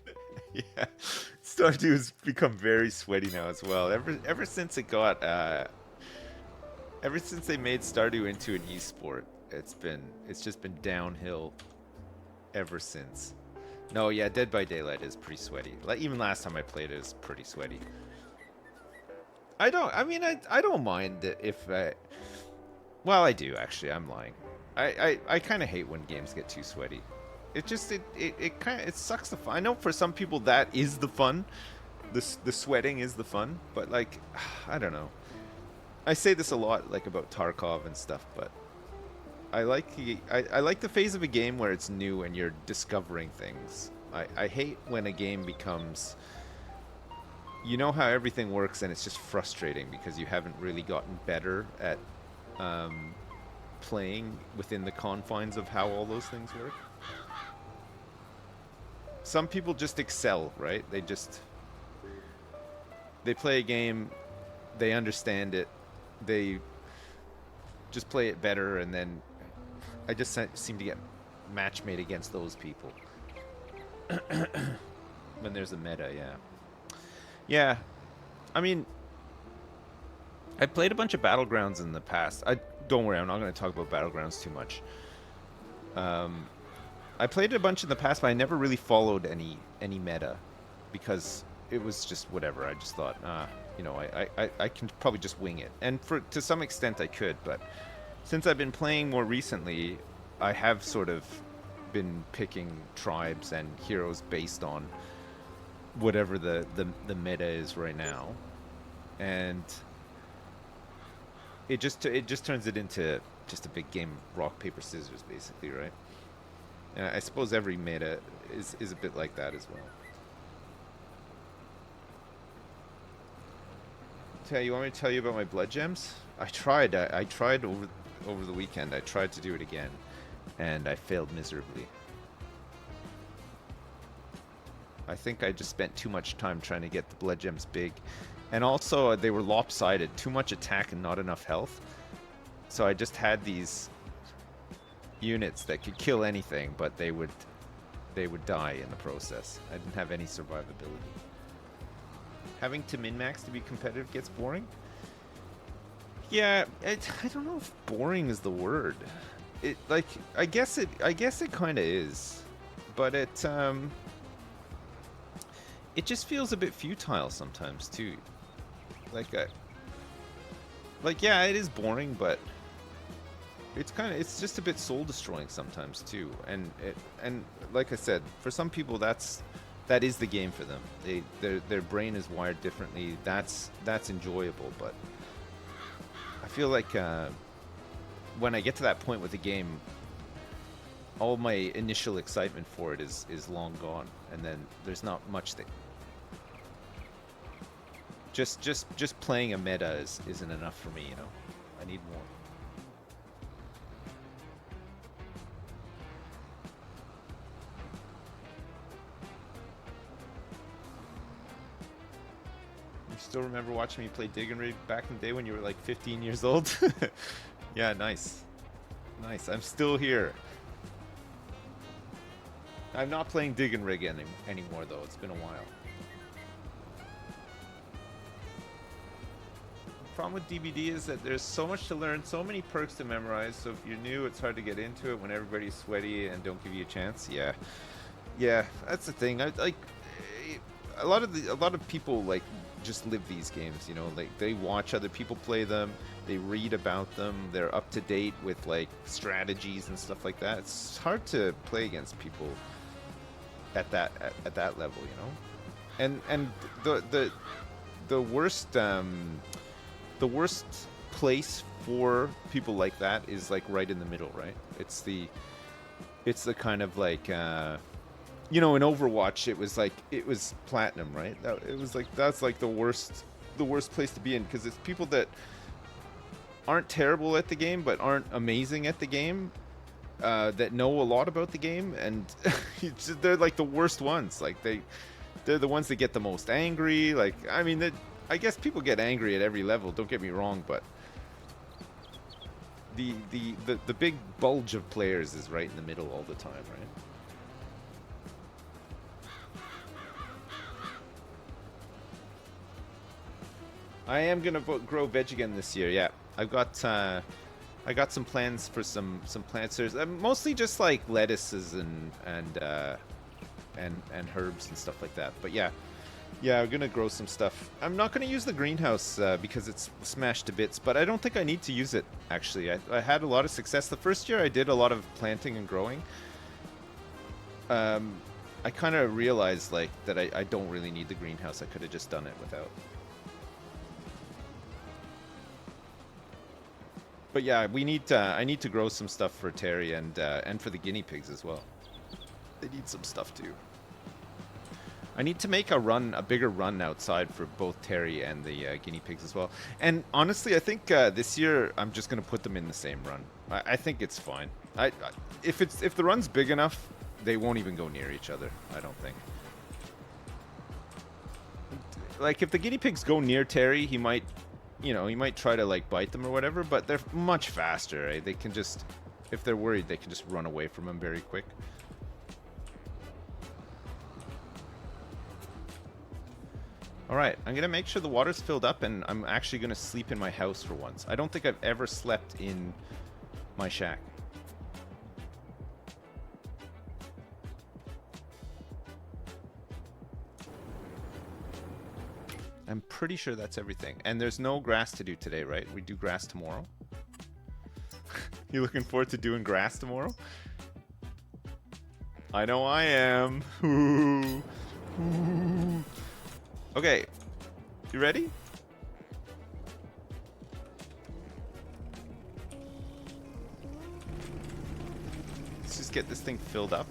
Yeah, Stardew's become very sweaty now as well. Ever since it got, ever since they made Stardew into an esport, it's just been downhill ever since. No, yeah, Dead by Daylight is pretty sweaty. Like even last time I played it was pretty sweaty. I don't mind if well, I do actually. I'm lying. I kind of hate when games get too sweaty. It just it kind of it sucks the fun. I know for some people that is the fun. The sweating is the fun, but like I don't know. I say this a lot like about Tarkov and stuff, but I like the phase of a game where it's new and you're discovering things. I hate when a game becomes, you know how everything works and it's just frustrating because you haven't really gotten better at playing within the confines of how all those things work. Some people just excel, right? They play a game, they understand it, they just play it better, and then I just seem to get match made against those people. When there's a meta, yeah. Yeah, I mean, I played a bunch of Battlegrounds in the past. Don't worry, I'm not going to talk about Battlegrounds too much. I played a bunch in the past, but I never really followed any meta because it was just whatever. I just thought, you know, I can probably just wing it, and to some extent I could, but since I've been playing more recently, I have sort of been picking tribes and heroes based on whatever the meta is right now, and it just turns it into just a big game of rock paper scissors, basically, right? And I suppose every meta is a bit like that as well. You want me to tell you about my blood gems? I tried over the weekend. I tried to do it again, and I failed miserably. I think I just spent too much time trying to get the blood gems big, and also they were lopsided. Too much attack and not enough health. So I just had these units that could kill anything, but they would die in the process. I didn't have any survivability. Having to min-max to be competitive gets boring? Yeah, I don't know if boring is the word. I guess it kind of is, but it just feels a bit futile sometimes too. Yeah, it is boring, but it's just a bit soul destroying sometimes too. And like I said, for some people that is the game for them. Their brain is wired differently. That's enjoyable, but I feel like when I get to that point with the game, all my initial excitement for it is long gone, and then there's not much that just playing a meta isn't enough for me, you know. I need more. Still remember watching me play Dig and Rig back in the day when you were like 15 years old? Yeah, nice. Nice. I'm still here. I'm not playing Dig and Rig anymore, though. It's been a while. The problem with DBD is that there's so much to learn, so many perks to memorize, so if you're new, it's hard to get into it when everybody's sweaty and don't give you a chance. Yeah. Yeah, that's the thing. A lot of people, like, just live these games, you know, like they watch other people play them, they read about them, they're up to date with like strategies and stuff like that. It's hard to play against people at that level, you know. And the worst place for people like that is like right in the middle, right? It's the kind of like you know, in Overwatch it was platinum, right? That's like the worst place to be in, because it's people that aren't terrible at the game but aren't amazing at the game, that know a lot about the game, and they're like the worst ones. Like they're the ones that get the most angry. Like, I mean, I guess people get angry at every level, don't get me wrong, but the big bulge of players is right in the middle all the time, right? I am gonna grow veg again this year. Yeah, I got some plans for some plants. There's mostly just like lettuces and herbs and stuff like that. But yeah, I'm gonna grow some stuff. I'm not gonna use the greenhouse because it's smashed to bits. But I don't think I need to use it actually. I had a lot of success the first year. I did a lot of planting and growing. I kind of realized like that I don't really need the greenhouse. I could have just done it without. But yeah, we need. I need to grow some stuff for Terry and for the guinea pigs as well. They need some stuff too. I need to make a bigger run outside for both Terry and the guinea pigs as well. And honestly, I think this year I'm just gonna put them in the same run. I think it's fine. If the run's big enough, they won't even go near each other. I don't think. Like if the guinea pigs go near Terry, he might. You know, he might try to like bite them or whatever, but they're much faster, right? They can just, if they're worried, they can just run away from him very quick. All right, I'm gonna make sure the water's filled up, and I'm actually gonna sleep in my house for once. I don't think I've ever slept in my shack. I'm pretty sure that's everything. And there's no grass to do today, right? We do grass tomorrow. You looking forward to doing grass tomorrow? I know I am. Ooh. Ooh. Okay. You ready? Let's just get this thing filled up.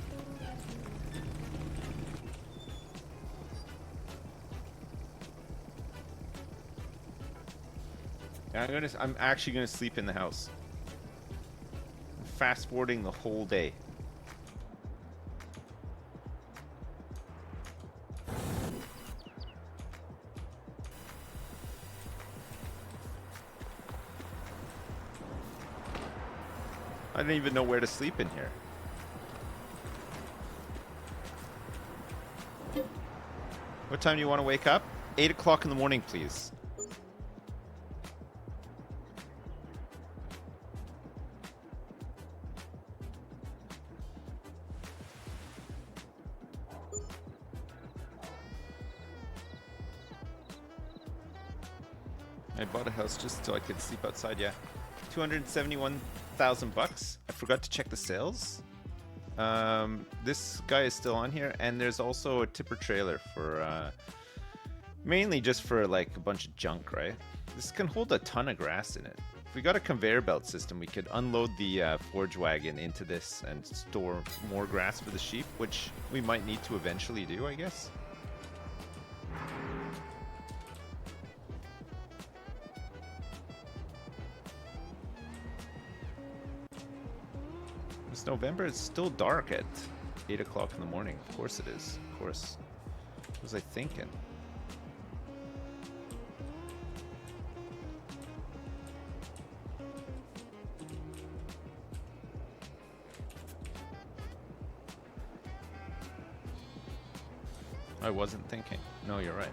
I'm actually gonna sleep in the house. I'm fast forwarding the whole day. I don't even know where to sleep in here. What time do you want to wake up? 8 o'clock in the morning, please. I bought a house just so I could sleep outside, yeah. 271,000 bucks. I forgot to check the sales. This guy is still on here, and there's also a tipper trailer for mainly just for like a bunch of junk, right? This can hold a ton of grass in it. If we got a conveyor belt system, we could unload the forge wagon into this and store more grass for the sheep, which we might need to eventually do, I guess. It's November. It's still dark at 8 o'clock in the morning. Of course it is. Of course. What was I thinking? I wasn't thinking. No, you're right.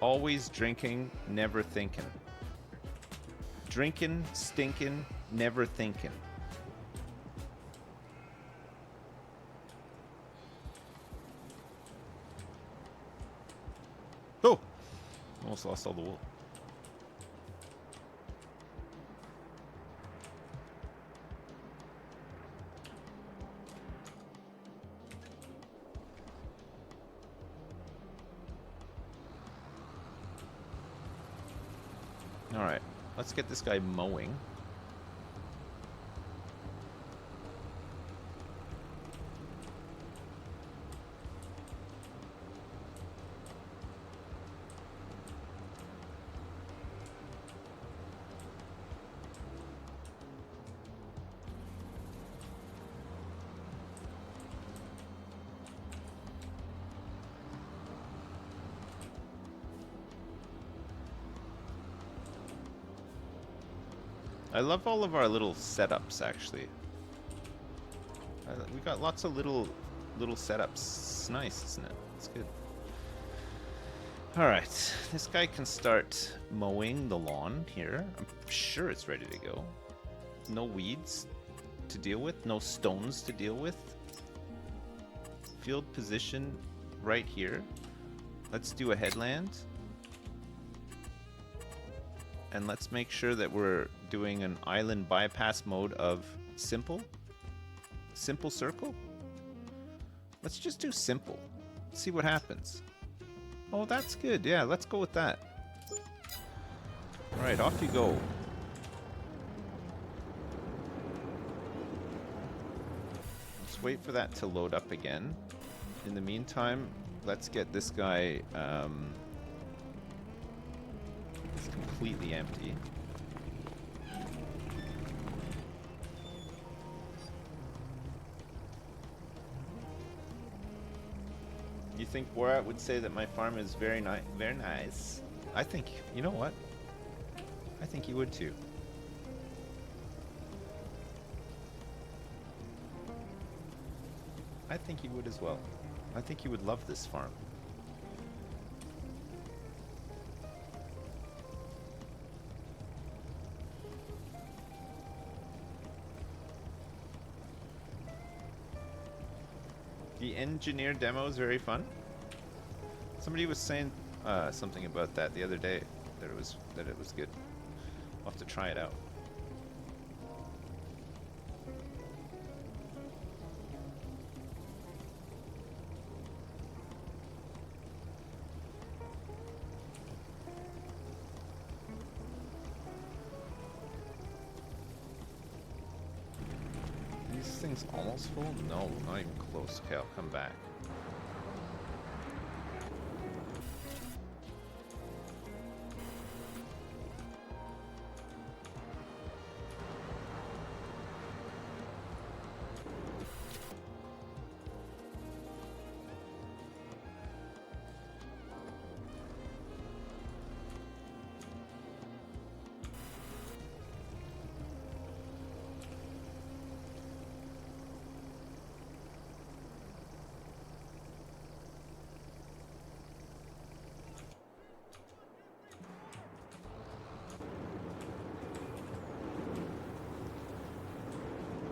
Always drinking, never thinking. Drinking, stinking, never thinking. Oh! Almost lost all the wool. Alright, let's get this guy mowing. I love all of our little setups, actually. We got lots of little setups. It's nice, isn't it? It's good. Alright, this guy can start mowing the lawn here. I'm sure it's ready to go. No weeds to deal with, no stones to deal with. Field position right here. Let's do a headland. And let's make sure that we're doing an island bypass mode of simple. Simple circle. Let's just do simple. See what happens. Oh, that's good. Yeah, let's go with that. Alright, off you go. Let's wait for that to load up again. In the meantime, let's get this guy it's completely empty. You think Borat would say that my farm is very nice? Very nice. I think, you know what? I think he would too. I think he would as well. I think he would love this farm. The engineer demo is very fun. Somebody was saying something about that the other day, that it was good. I'll have to try it out. These things almost full? No, not even close. Okay, I'll come back.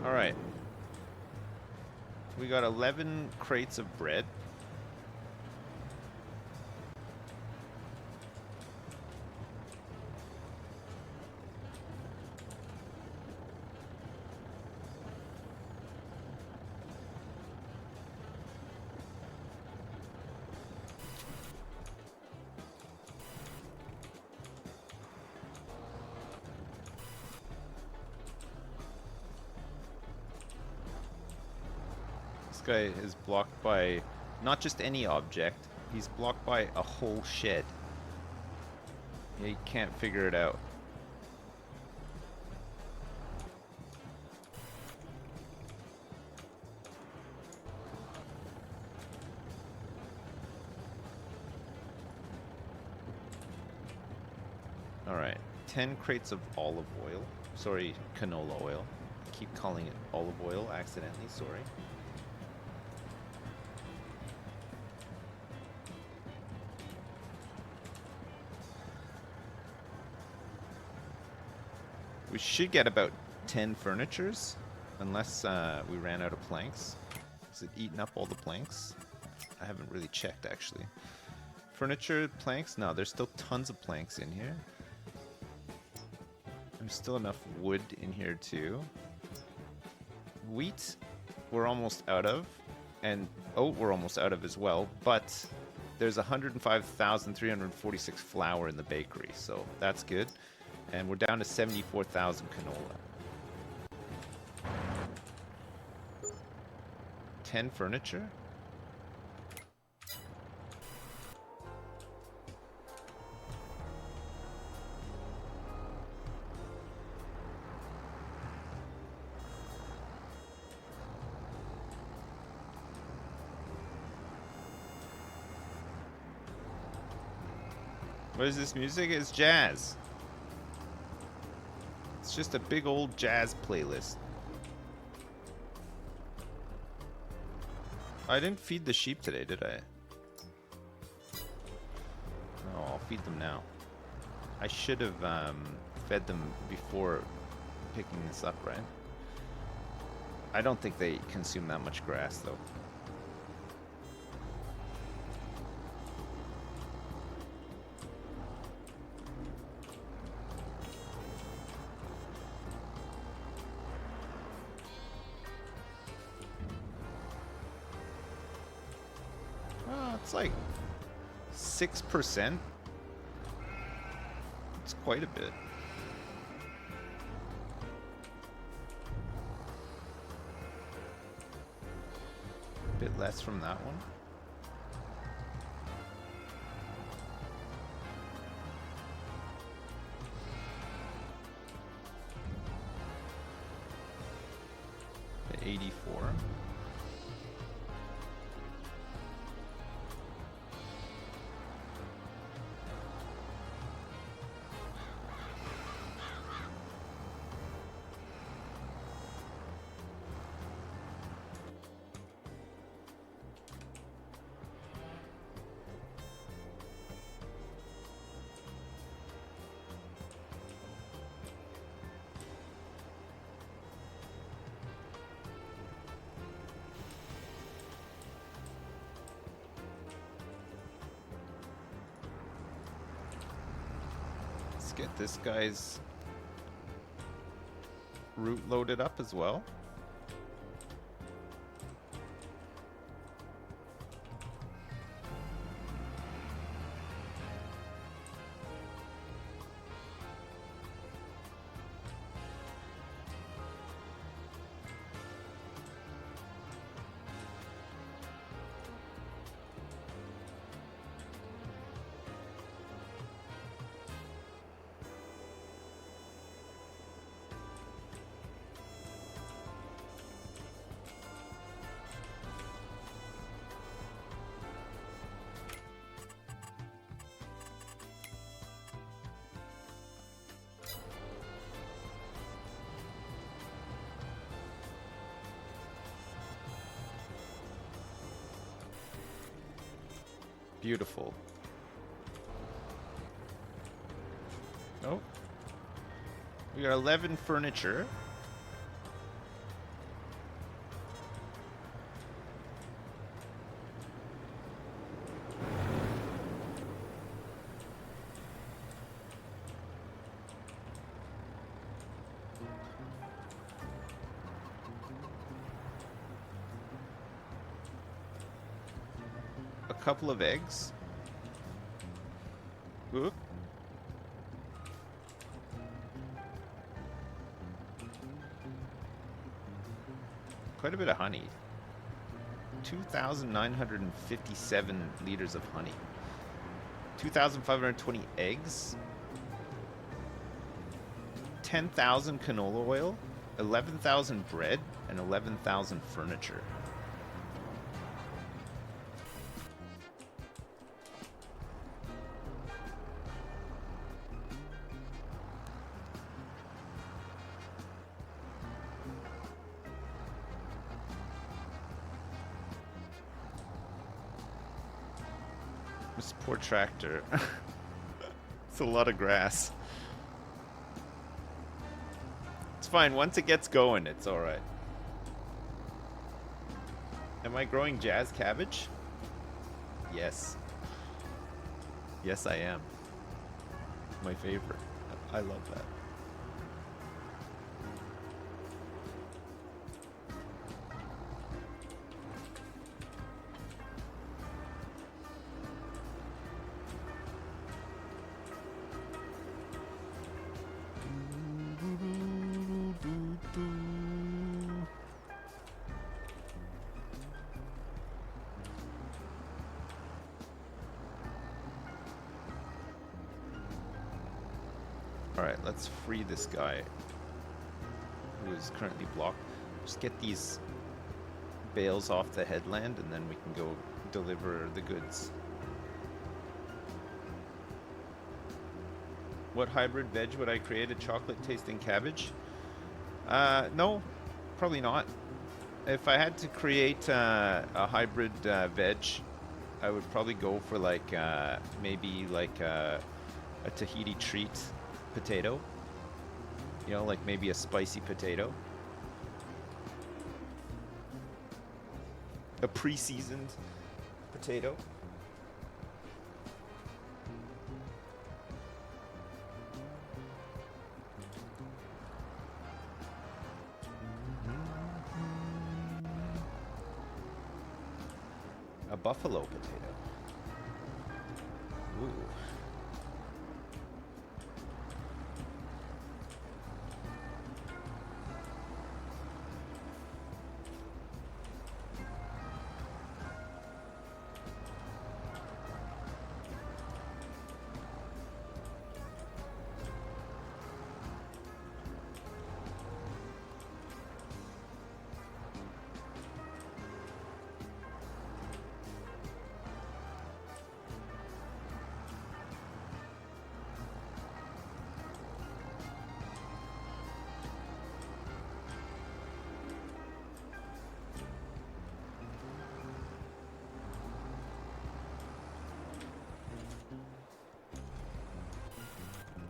Alright. We got 11 crates of bread. Guy is blocked by not just any object, he's blocked by a whole shed. He can't figure it out. Alright, 10 crates of olive oil. Sorry, canola oil. I keep calling it olive oil accidentally, sorry. We should get about 10 furnitures, unless we ran out of planks. Has it eaten up all the planks? I haven't really checked, actually. Furniture, planks? No, there's still tons of planks in here. There's still enough wood in here too. Wheat, we're almost out of. And oat we're almost out of as well. But there's 105,346 flour in the bakery. So that's good. And we're down to 74,000 canola. 10 furniture? What is this music? It's jazz. It's just a big old jazz playlist. I didn't feed the sheep today, did I? No, I'll feed them now. I should have fed them before picking this up, right? I don't think they consume that much grass, though. It's like 6%. It's quite a bit. A bit less from that one. At 84. Get this guy's root loaded up as well. Beautiful. Oh. We got 11 furniture. Couple of eggs. Oop. Quite a bit of honey. 2,957 liters of honey. 2,520 eggs. 10,000 canola oil. 11,000 bread and 11,000 furniture. This poor tractor. It's a lot of grass. It's fine. Once it gets going, it's alright. Am I growing jazz cabbage? Yes. Yes, I am. My favorite. I love that. Alright, let's free this guy who is currently blocked. Just get these bales off the headland and then we can go deliver the goods. What hybrid veg would I create? A chocolate tasting cabbage? No, probably not. If I had to create a hybrid veg, I would probably go for like maybe like a Tahiti treat potato. You know, like maybe a spicy potato. A pre-seasoned potato. A buffalo potato. Ooh.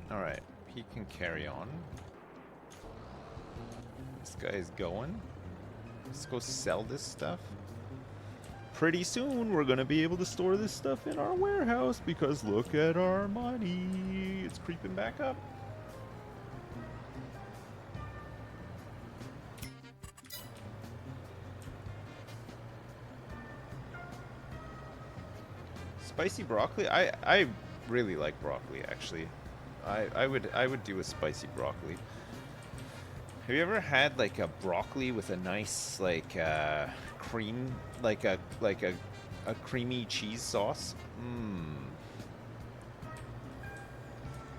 Alright, he can carry on. This guy is going. Let's go sell this stuff. Pretty soon we're gonna be able to store this stuff in our warehouse because look at our money. It's creeping back up. Spicy broccoli? I really like broccoli actually. I would do a spicy broccoli. Have you ever had like a broccoli with a nice like cream, like a creamy cheese sauce? Mmm.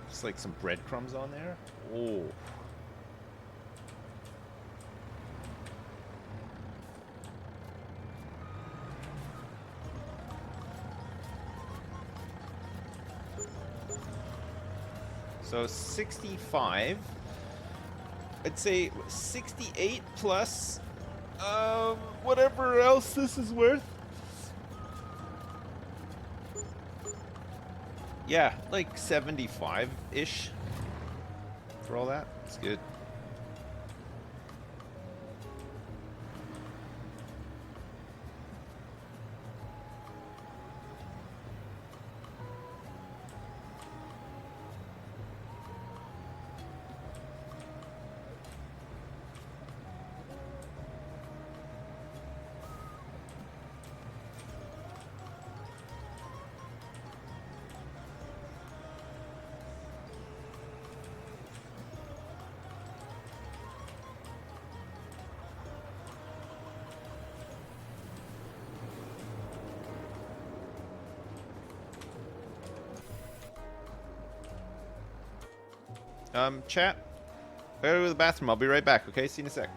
Just like some breadcrumbs on there. Oh. So 65. I'd say 68 plus whatever else this is worth. Yeah, like 75-ish for all that. It's good. Chat, I gotta go to the bathroom. I'll be right back, okay? See you in a sec.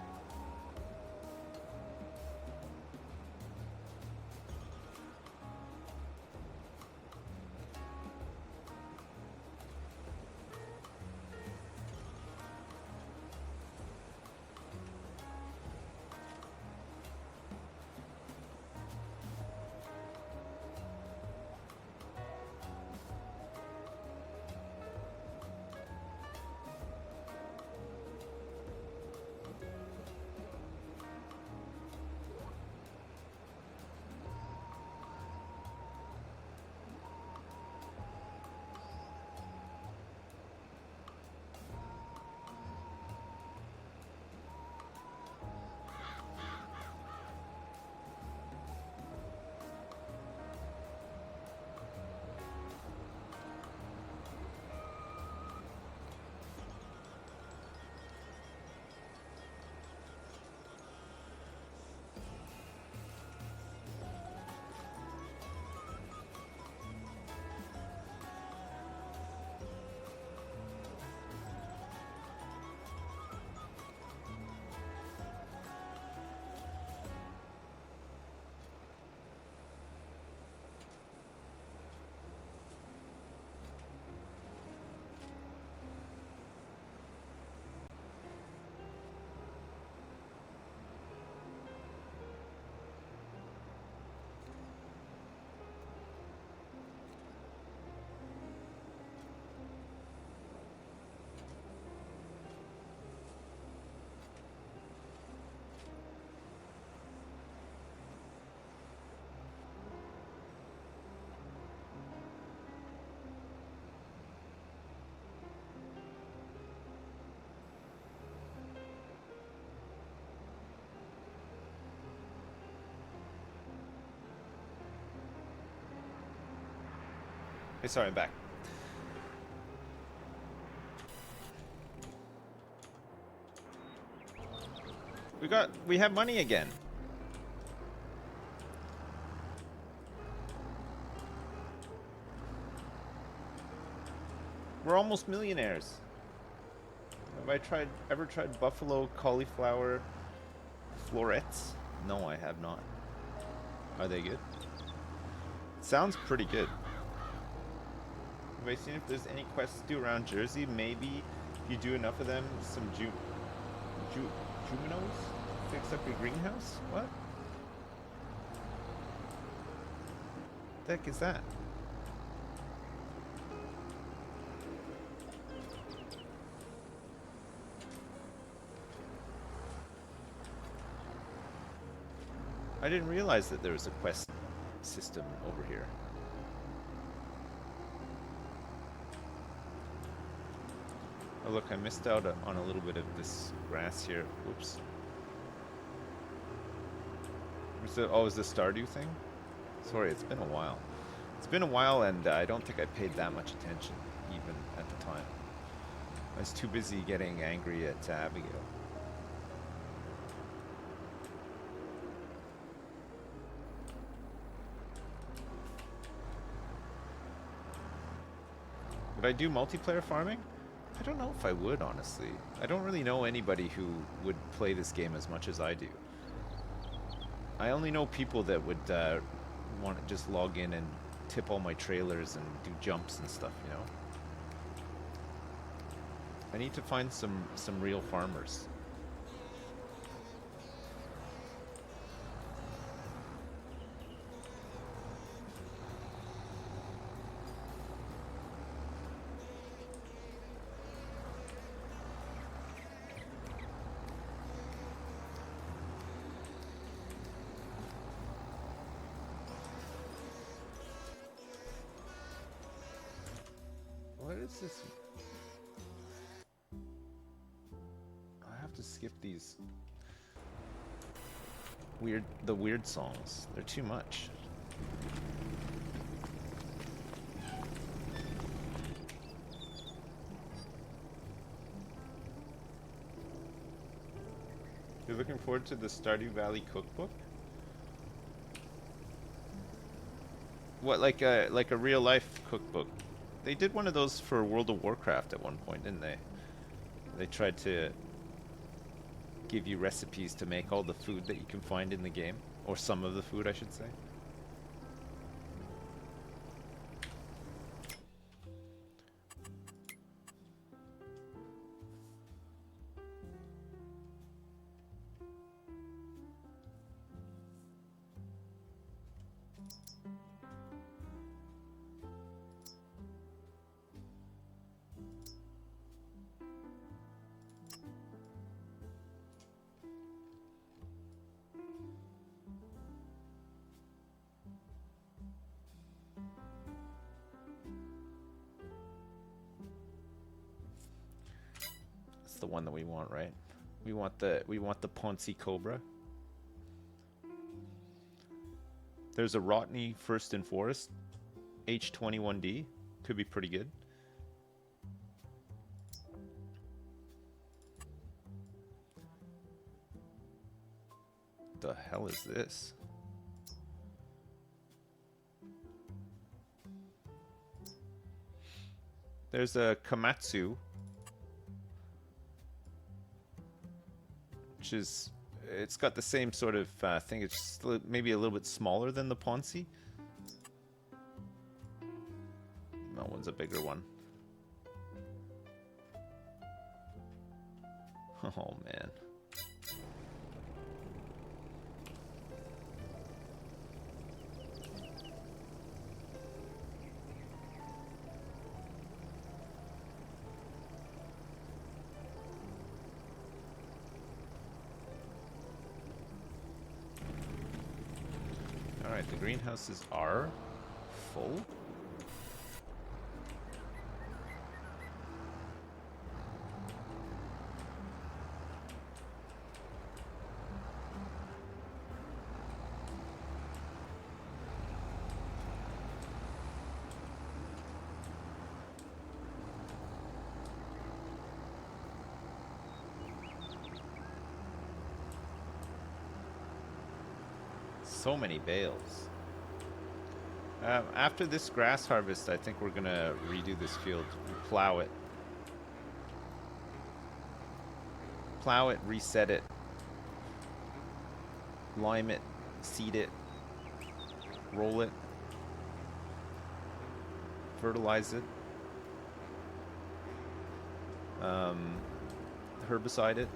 Hey, sorry, I'm back. We have money again. We're almost millionaires. Have I ever tried buffalo cauliflower florets? No, I have not. Are they good? Sounds pretty good. Have I seen if there's any quests to do around Jersey? Maybe if you do enough of them, some juminos fix up your greenhouse? What? The heck is that? I didn't realize that there was a quest system over here. Oh look, I missed out on a little bit of this grass here. Whoops. Oh, is the Stardew thing? Sorry, it's been a while. It's been a while, and I don't think I paid that much attention, even at the time. I was too busy getting angry at Abigail. Would I do multiplayer farming? I don't know if I would, honestly. I don't really know anybody who would play this game as much as I do. I only know people that would want to just log in and tip all my trailers and do jumps and stuff, you know? I need to find some real farmers. What is this? I have to skip these the weird songs. They're too much. You're looking forward to the Stardew Valley cookbook? What, like a real life cookbook? They did one of those for World of Warcraft at one point, didn't they? They tried to give you recipes to make all the food that you can find in the game. Or some of the food, I should say. The one that we want, right? We want the Ponzi Cobra. There's a Rotney First and Forest H21D. Could be pretty good. The hell is this? There's a Komatsu, which is, it's got the same sort of thing. It's just maybe a little bit smaller than the Ponzi. That one's a bigger one. Oh man. Alright, the greenhouses are full. So many bales. After this grass harvest, I think we're gonna redo this field. Plow it. Plow it, reset it. Lime it. Seed it. Roll it. Fertilize it. Herbicide it.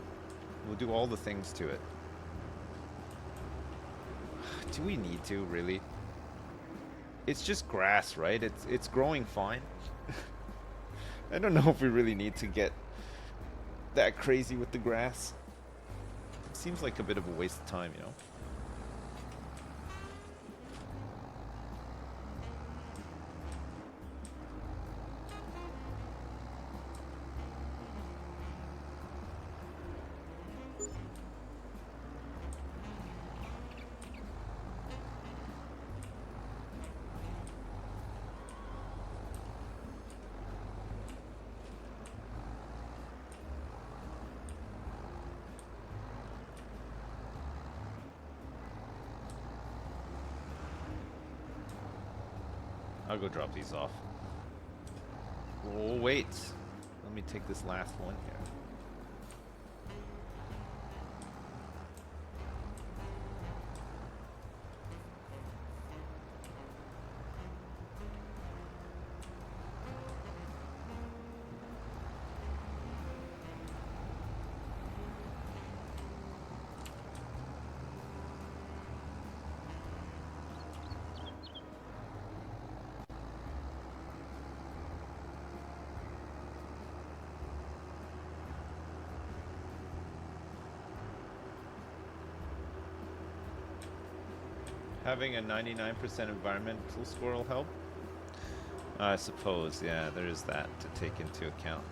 We'll do all the things to it. Do we need to, really? It's just grass, right? It's growing fine. I don't know if we really need to get that crazy with the grass. It seems like a bit of a waste of time, you know? I'll go drop these off. Oh, wait. Let me take this last one here. Having a 99% environmental score will help? I suppose, yeah, there is that to take into account.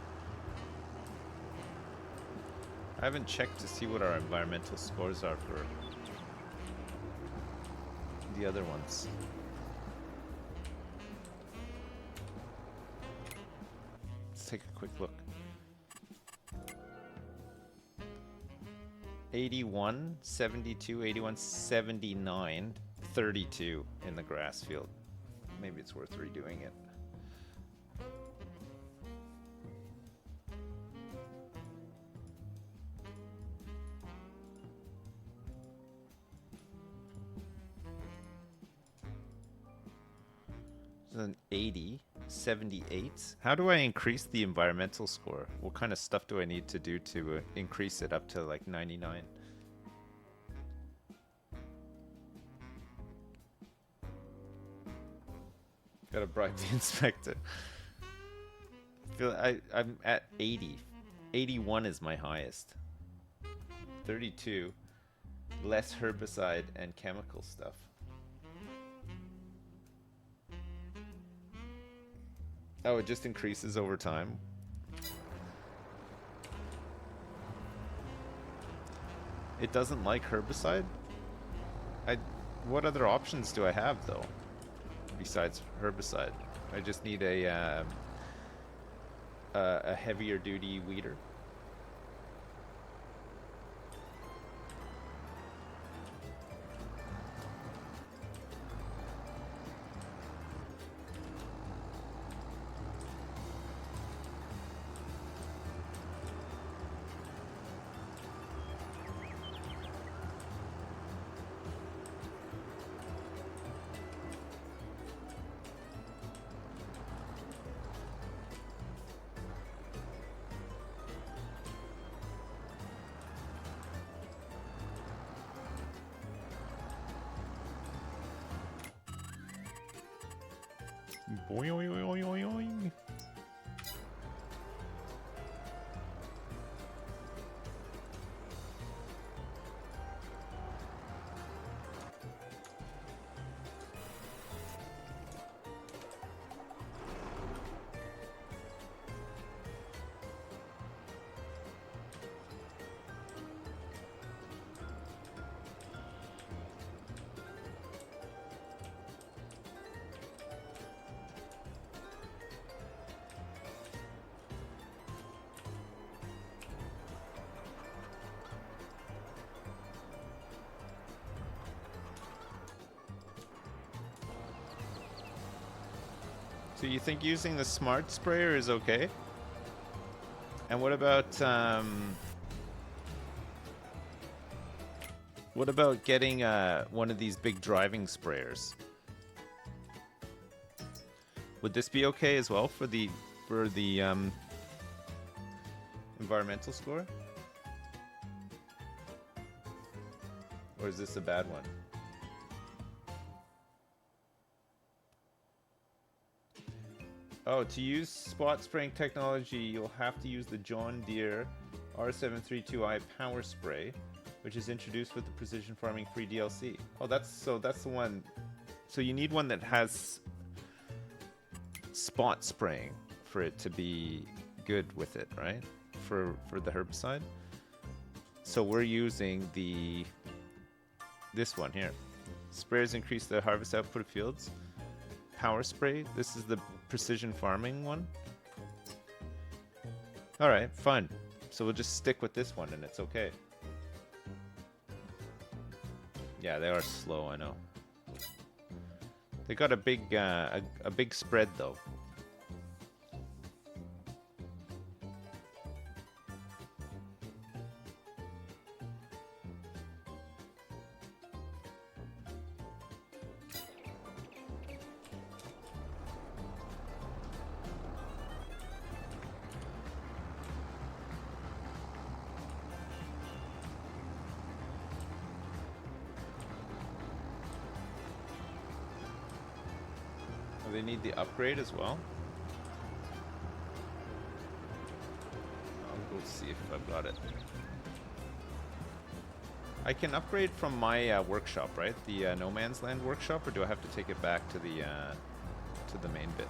I haven't checked to see what our environmental scores are for the other ones. Let's take a quick look. 81, 72, 81, 79, 32 in the grass field. Maybe it's worth redoing it. An 80, 78. How do I increase the environmental score? What kind of stuff do I need to do to increase it up to like 99? Gotta bribe the inspector. I'm at 80. 81 is my highest. 32. Less herbicide and chemical stuff. Oh, it just increases over time. It doesn't like herbicide? What other options do I have, though? Besides herbicide. I just need a heavier duty weeder. Boing, oing, oing, oing, oing. So you think using the smart sprayer is okay? And what about getting one of these big driving sprayers? Would this be okay as well for the environmental score? Or is this a bad one? Oh, to use spot spraying technology, you'll have to use the John Deere R732i power spray, which is introduced with the Precision Farming Free DLC. Oh, that's the one. So you need one that has spot spraying for it to be good with it, right? For the herbicide. So we're using this one here. Sprayers increase the harvest output of fields. Power spray. This is the precision farming one. All right, fine. So we'll just stick with this one, and it's okay. Yeah, they are slow. I know. They got a big spread though. They need the upgrade as well. I'll go see if I've got it. I can upgrade from my workshop, right? The No Man's Land workshop, or do I have to take it back to the main bit?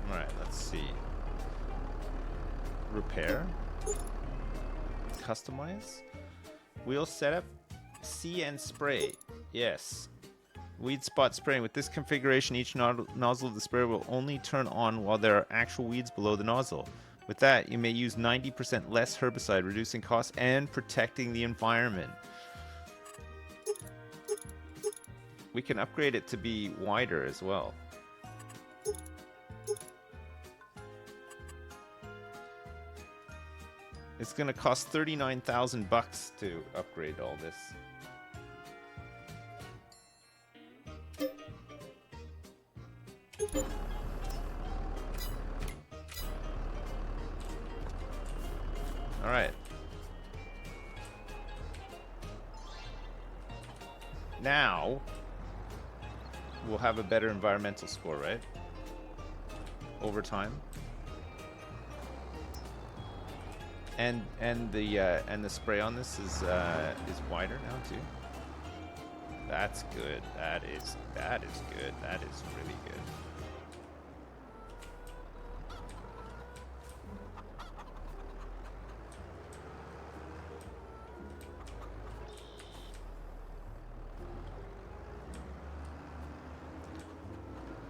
Alright, let's see. Repair. Customize. Wheel setup. See and spray. Yes. Weed spot spraying. With this configuration, each nozzle of the sprayer will only turn on while there are actual weeds below the nozzle. With that, you may use 90% less herbicide, reducing costs and protecting the environment. We can upgrade it to be wider as well. It's gonna cost 39,000 bucks to upgrade all this. All right. Now we'll have a better environmental score, right? Over time. And the spray on this is wider now too. That's good. That is good. That is really good.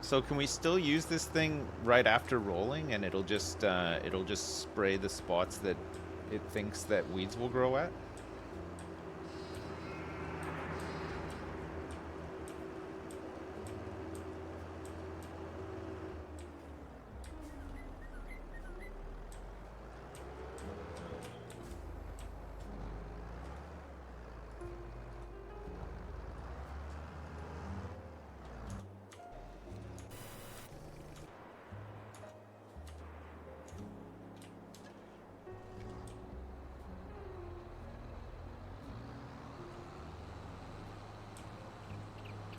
So can we still use this thing right after rolling, and it'll just spray the spots that it thinks that weeds will grow at?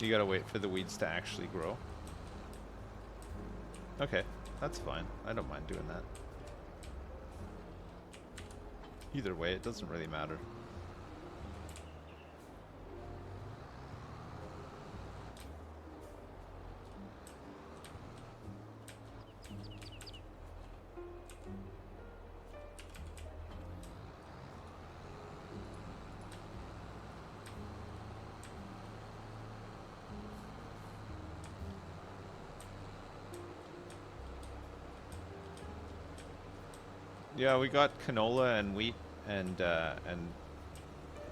You gotta wait for the weeds to actually grow. Okay, that's fine. I don't mind doing that. Either way, it doesn't really matter. Yeah, we got canola and wheat, and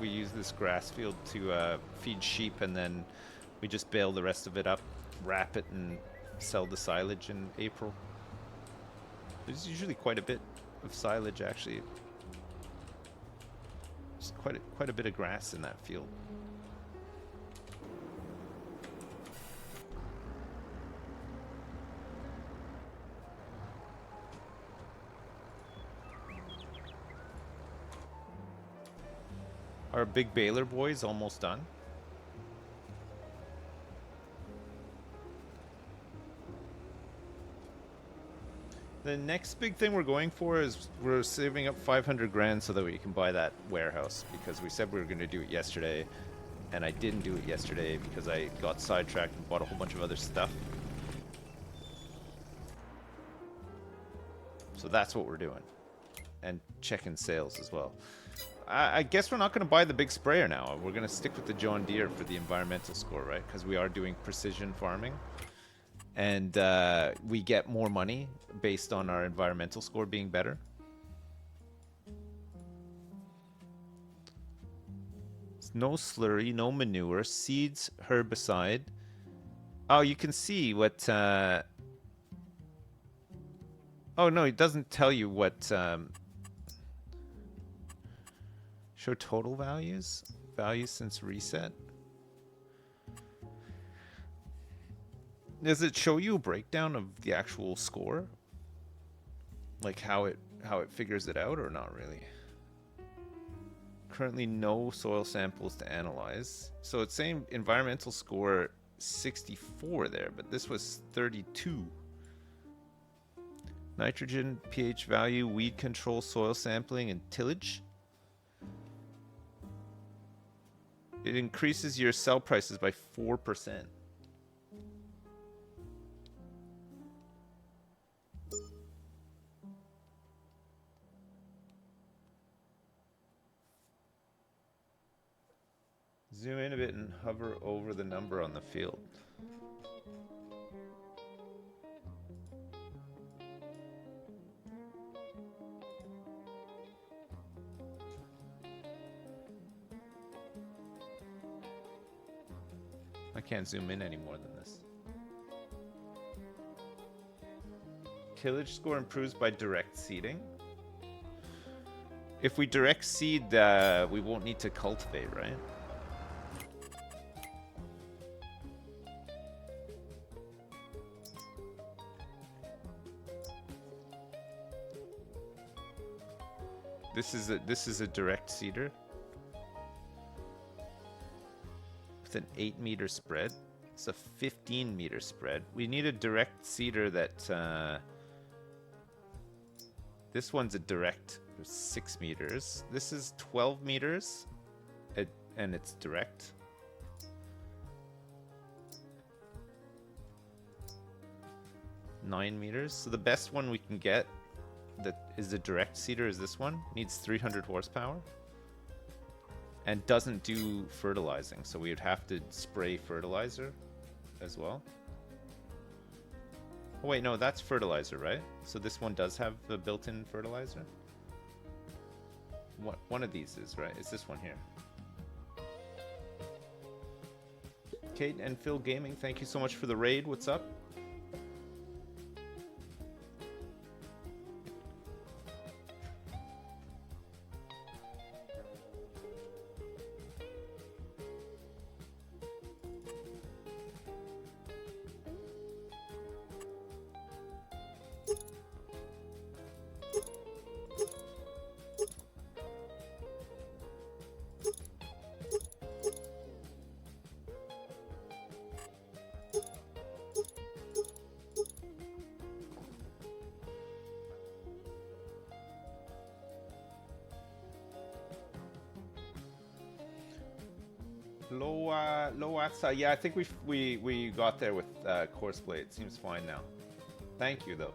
we use this grass field to feed sheep, and then we just bale the rest of it up, wrap it, and sell the silage in April. There's usually quite a bit of silage, actually. There's quite a bit of grass in that field. Our big baler boy's almost done. The next big thing we're going for is we're saving up 500 grand so that we can buy that warehouse, because we said we were going to do it yesterday, and I didn't do it yesterday because I got sidetracked and bought a whole bunch of other stuff. So that's what we're doing. And checking sales as well. I guess we're not going to buy the big sprayer now. We're going to stick with the John Deere for the environmental score, right? Because we are doing precision farming. And we get more money based on our environmental score being better. No slurry, no manure, seeds, herbicide. Oh, you can see what... Oh, no, it doesn't tell you what... Show total values? Values since reset? Does it show you a breakdown of the actual score? Like how it figures it out, or not really? Currently no soil samples to analyze. So it's saying environmental score 64 there, but this was 32. Nitrogen, pH value, weed control, soil sampling, and tillage. It increases your sell prices by 4%. Zoom in a bit and hover over the number on the field. I can't zoom in any more than this. Tillage score improves by direct seeding. If we direct seed, we won't need to cultivate, right? This is a direct seeder with an 8-meter spread. It's a 15-meter spread. We need a direct seeder that this one's a direct 6 meters. This is 12 meters and it's direct. $9 So the best one we can get that is the direct seeder is this one. Needs 300 horsepower. And doesn't do fertilizing, so we would have to spray fertilizer as well. Oh wait, no, that's fertilizer, right? So this one does have the built-in fertilizer? One of these is, right? It's this one here. Kate and Phil Gaming, thank you so much for the raid. What's up? Low outside. Yeah, I think we got there with course play. It seems fine now. Thank you though.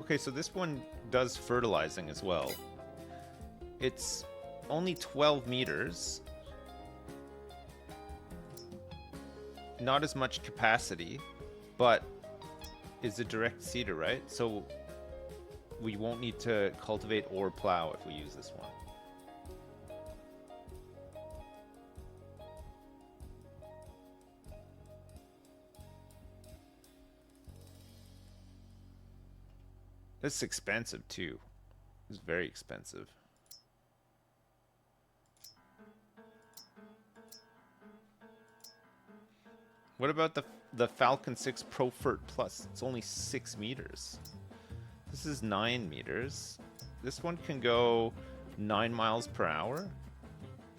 Okay, so this one does fertilizing as well. It's only 12 meters. Not as much capacity, but is a direct seeder, right? So we won't need to cultivate or plow if we use this one. This is expensive too. It's very expensive. What about the Falcon 6 Pro Fert Plus? It's only 6 meters. This is 9 meters. This one can go 9 miles per hour.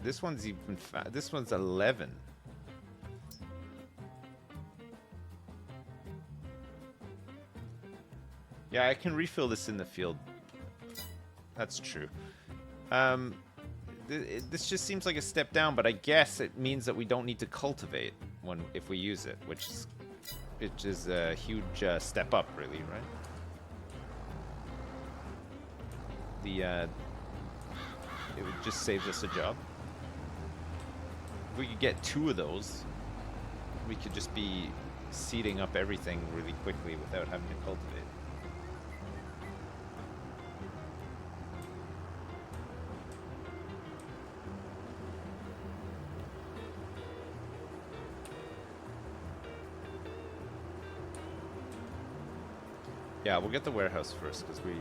This one's even this one's 11. Yeah, I can refill this in the field. That's true. This just seems like a step down, but I guess it means that we don't need to cultivate if we use it, which is a huge step up, really, right? It would just save us a job. If we could get 2 of those, we could just be seeding up everything really quickly without having to cultivate. Yeah, we'll get the warehouse first because we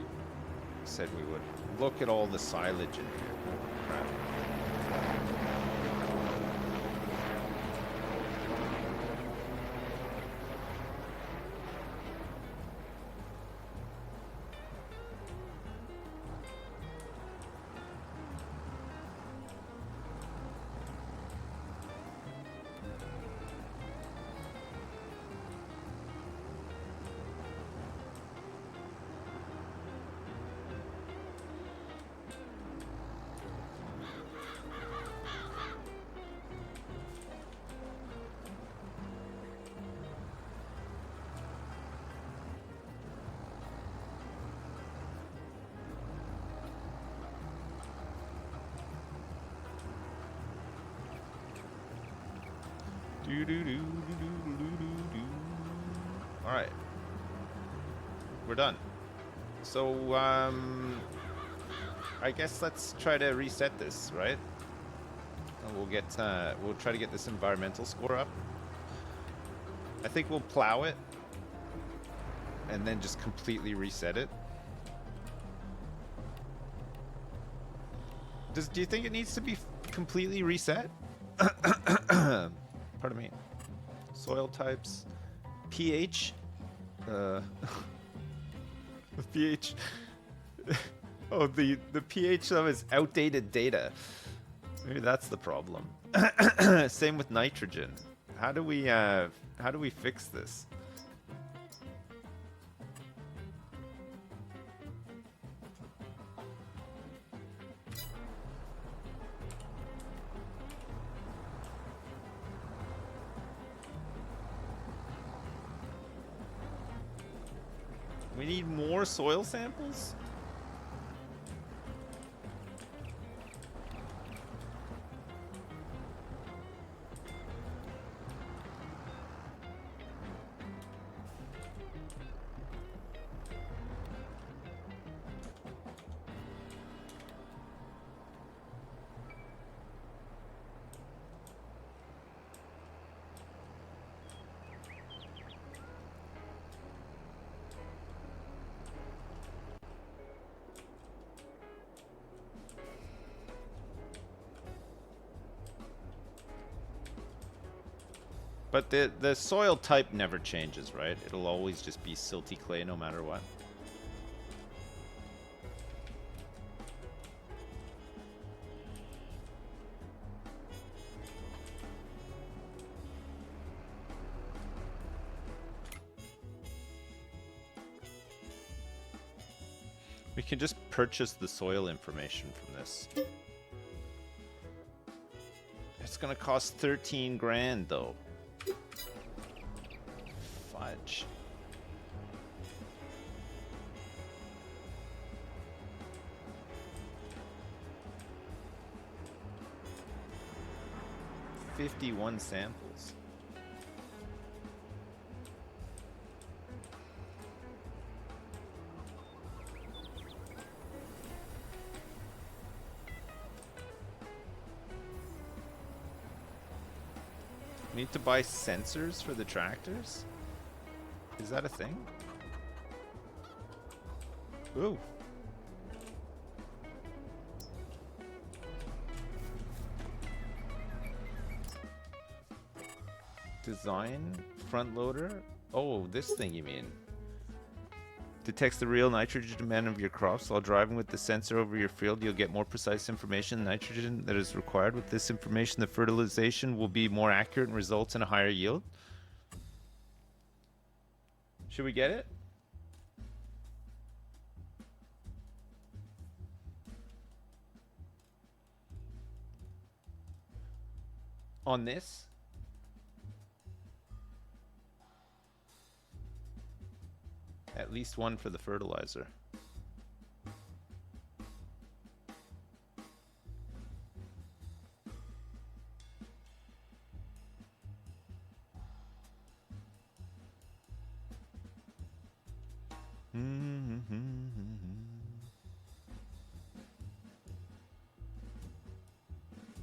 said we would. Look at all the silage in here. Oh, crap. All right, we're done. So I guess let's try to reset this, right? And we'll try to get this environmental score up. I think we'll plow it and then just completely reset it. Do you think it needs to be completely reset? Pardon me. Soil types, pH. The pH. Oh, the pH of is outdated data. Maybe that's the problem. Same with nitrogen. How do we fix this? We need more soil samples? But the soil type never changes, right? It'll always just be silty clay no matter what. We can just purchase the soil information from this. It's gonna cost 13 grand though. Fudge. $51 samples. Need to buy sensors for the tractors? Is that a thing? Ooh. Design front loader? Oh, this thing you mean. Detects the real nitrogen demand of your crops. While driving with the sensor over your field, you'll get more precise information. The nitrogen that is required. With this information, the fertilization will be more accurate and results in a higher yield. Should we get it? On this? At least one for the fertilizer. You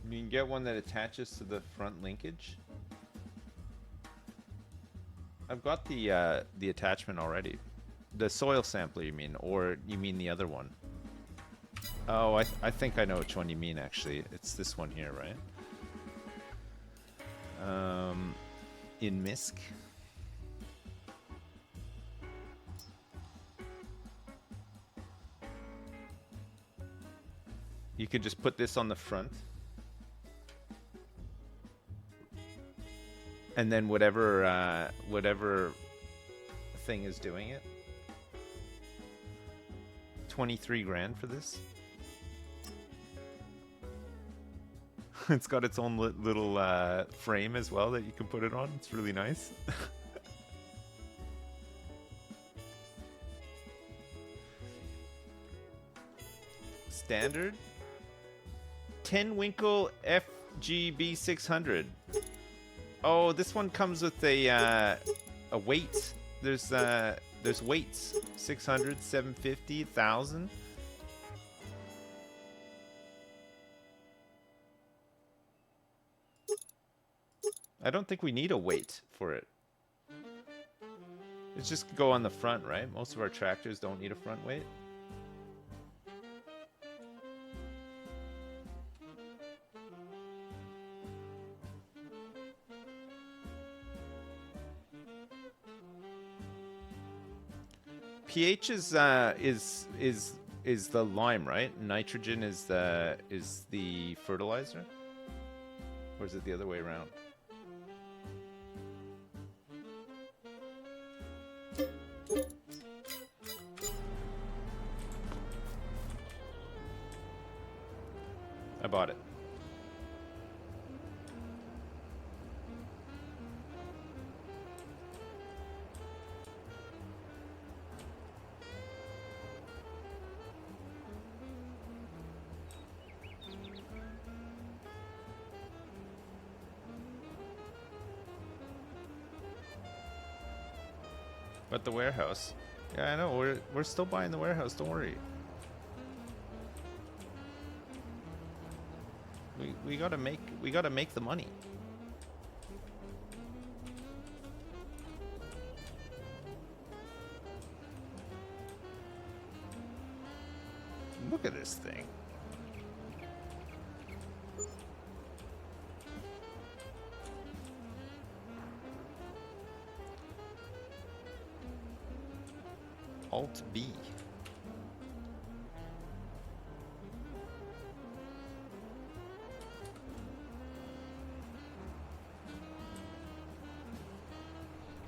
can get one that attaches to the front linkage. I've got the attachment already. The soil sampler, you mean, or you mean the other one? Oh, I think I know which one you mean. Actually, it's this one here, right? In MISC. You could just put this on the front. And then whatever thing is doing it. 23 grand for this. It's got its own little frame as well that you can put it on. It's really nice. Standard 10 Winkle FGB 600. Oh, this one comes with a weight. There's weights. 600, 750, 1,000. I don't think we need a weight for it. It's just go on the front, right? Most of our tractors don't need a front weight. pH is the lime, right? Nitrogen is the fertilizer, or is it the other way around? I bought it. But the warehouse. Yeah, I know. We're still buying the warehouse. Don't worry. We gotta make the money. Look at this thing. Alt B.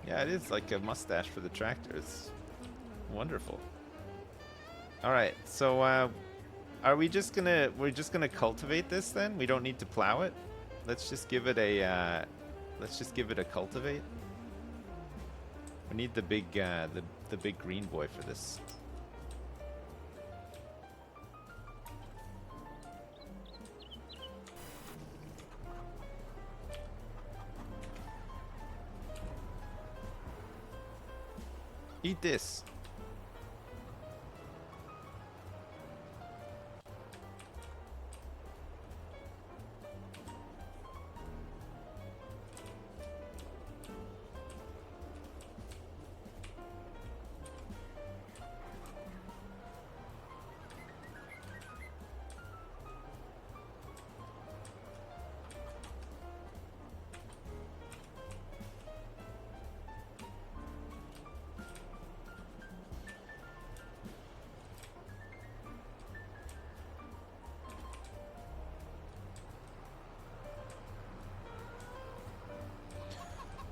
Yeah, it is like a mustache for the tractor. It's wonderful. All right. So, are we just gonna we're just gonna cultivate this then? We don't need to plow it. Let's just give it a let's just give it a cultivate. We need the big the big green boy for this. Eat this.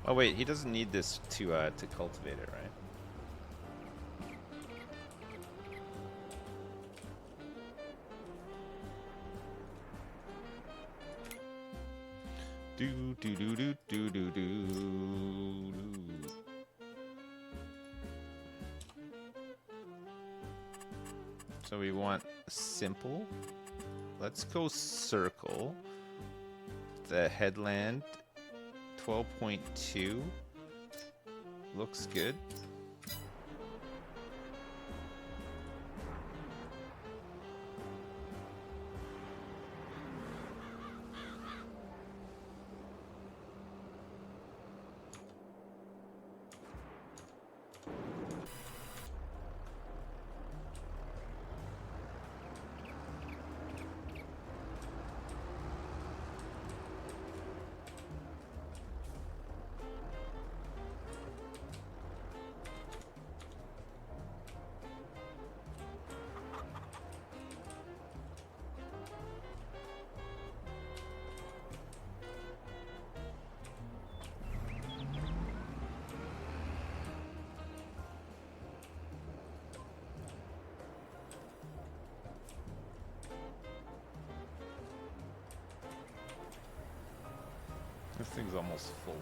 Oh wait, he doesn't need this to cultivate it, right? Do do do do do do do. So we want simple. Let's go circle. The headland 12.2 looks good. This thing's almost full.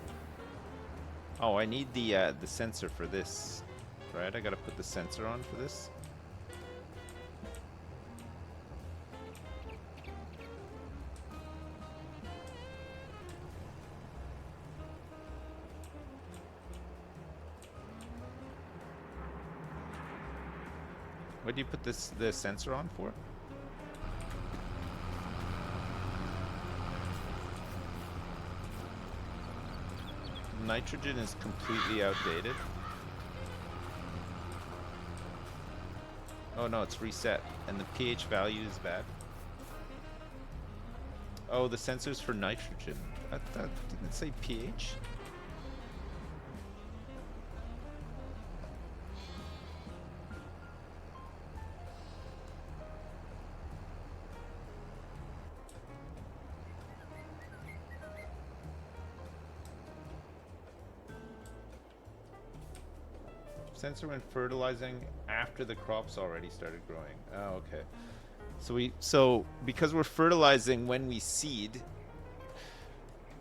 Oh, I need the sensor for this. Right, I gotta put the sensor on for this. What do you put the sensor on for? Nitrogen is completely outdated. Oh no, it's reset, and the pH value is bad. Oh, the sensor's for nitrogen. That didn't say pH. Sensor when fertilizing after the crops already started growing. Oh, okay. So because we're fertilizing when we seed,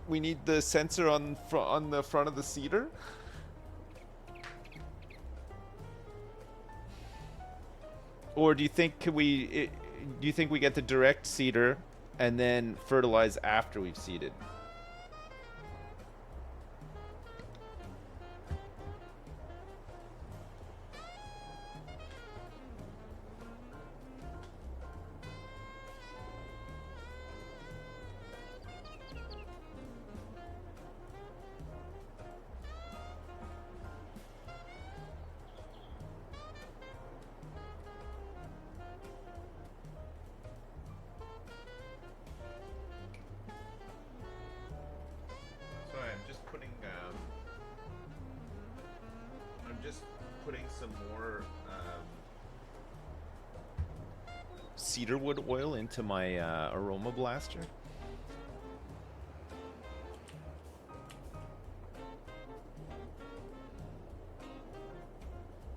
we need the sensor on the front of the seeder. Or do you think do you think we get the direct seeder and then fertilize after we've seeded? Some more cedarwood oil into my aroma blaster.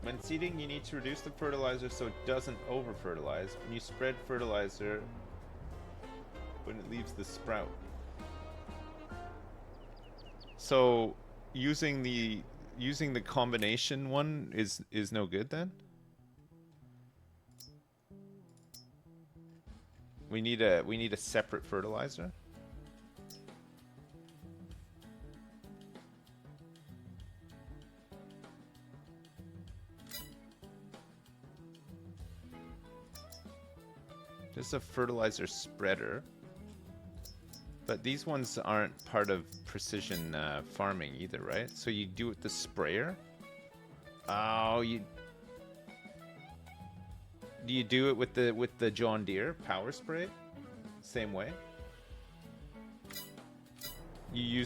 When seeding, you need to reduce the fertilizer so it doesn't over-fertilize. When you spread fertilizer, when it leaves the sprout. So using the combination one is no good then? We need a separate fertilizer? There's a fertilizer spreader. But these ones aren't part of precision farming either, right? So you do it with the sprayer? Oh, do you do it with the John Deere power spray? Same way? You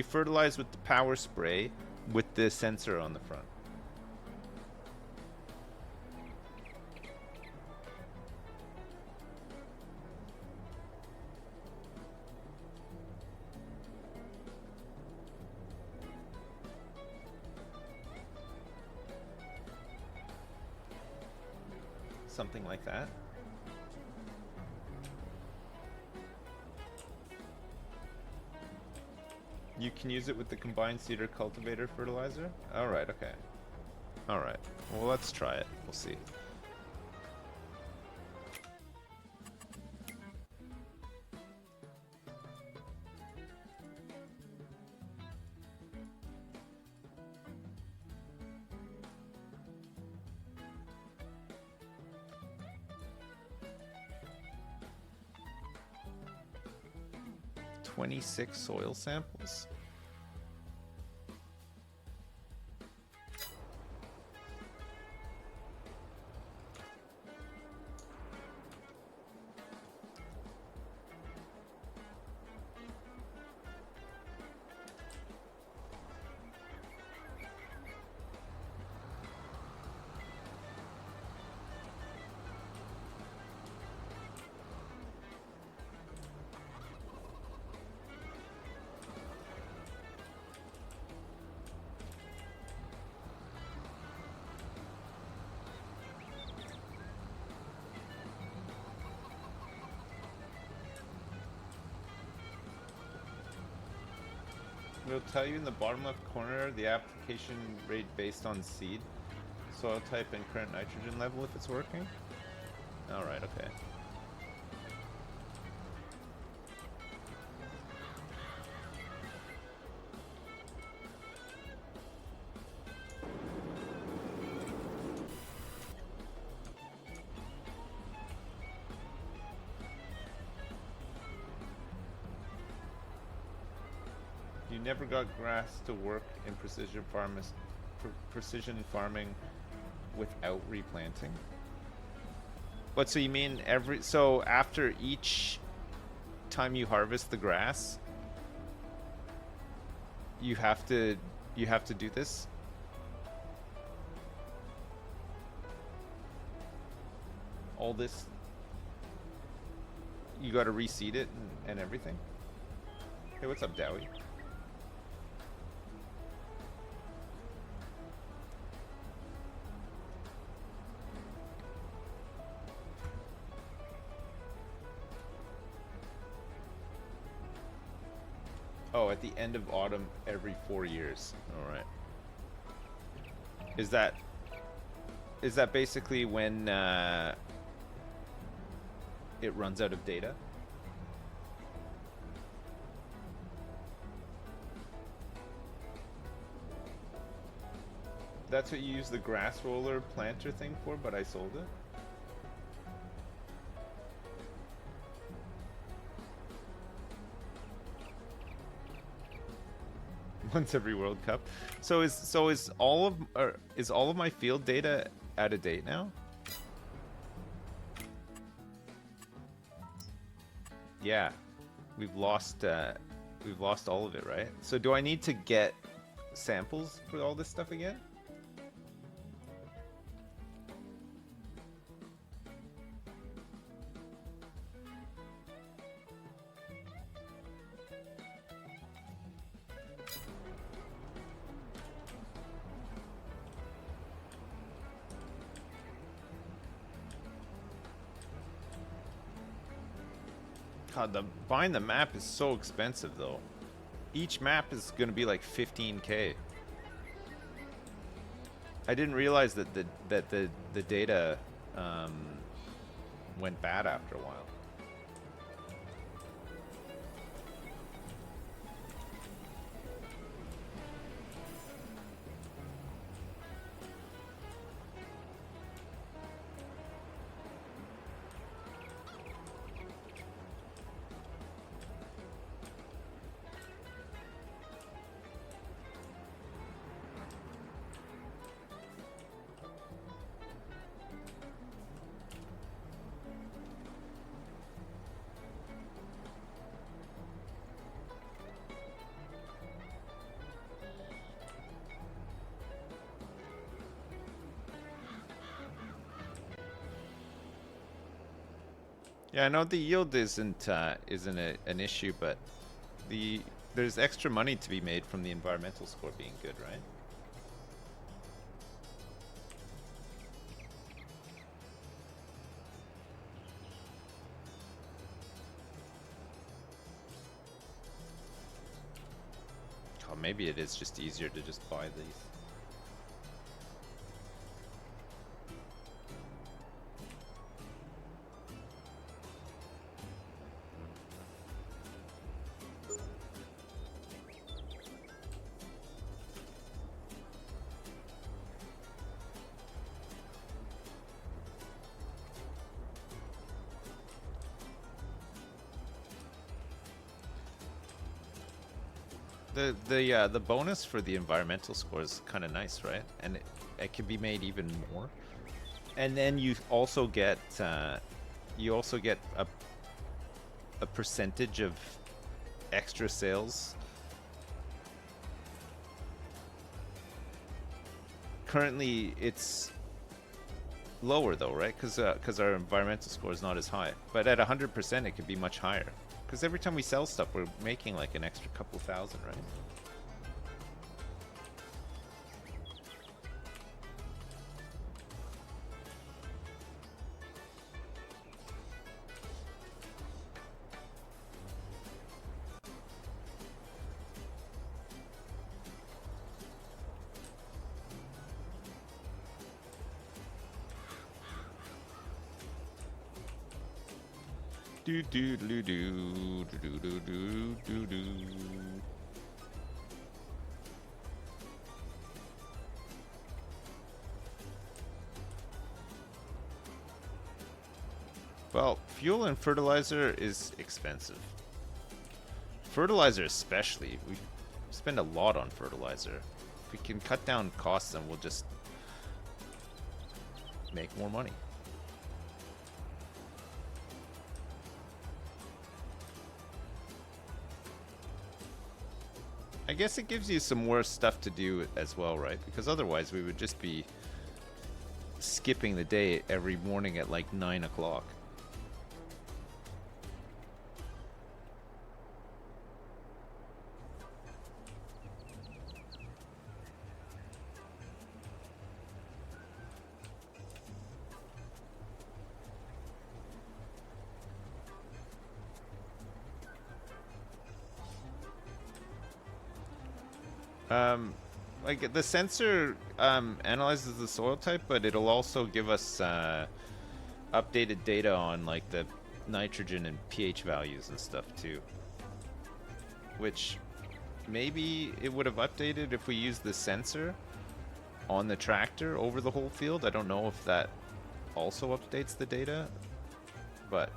fertilize with the power spray with the sensor on the front. Something like that. You can use it with the combined seeder cultivator fertilizer? Alright, okay. Alright. Well, let's try it. We'll see. Six soil samples. It'll tell you in the bottom left corner the application rate based on seed, soil type, and current nitrogen level if it's working. Alright, okay. You never got grass to work in precision farming without replanting? What, so you mean so after each time you harvest the grass, you have to do this? All this, you gotta reseed it and everything? Hey, what's up, Dowie? Oh, at the end of autumn every 4 years. All right. Is that basically when it runs out of data? That's what you use the grass roller planter thing for, but I sold it? Once every World Cup. So is all of my field data out of date now? Yeah, we've lost all of it, right? So do I need to get samples for all this stuff again? God, buying the map is so expensive though. Each map is going to be like 15K. I didn't realize that the data went bad after a while. Yeah, I know the yield isn't an issue, but there's extra money to be made from the environmental score being good, right? Oh, maybe it is just easier to just buy these. The bonus for the environmental score is kind of nice, right? And it can be made even more. And then you also get a percentage of extra sales. Currently, it's lower though, right? Because our environmental score is not as high. But at 100%, it could be much higher. Because every time we sell stuff, we're making like an extra couple thousand, right? Do do do do do do do do do. Well, fuel and fertilizer is expensive. Fertilizer especially. We spend a lot on fertilizer. If we can cut down costs, then we'll just make more money. I guess it gives you some more stuff to do as well, right? Because otherwise we would just be skipping the day every morning at like 9 o'clock. Like the sensor analyzes the soil type, but it'll also give us updated data on like the nitrogen and pH values and stuff too. Which maybe it would have updated if we used the sensor on the tractor over the whole field. I don't know if that also updates the data, but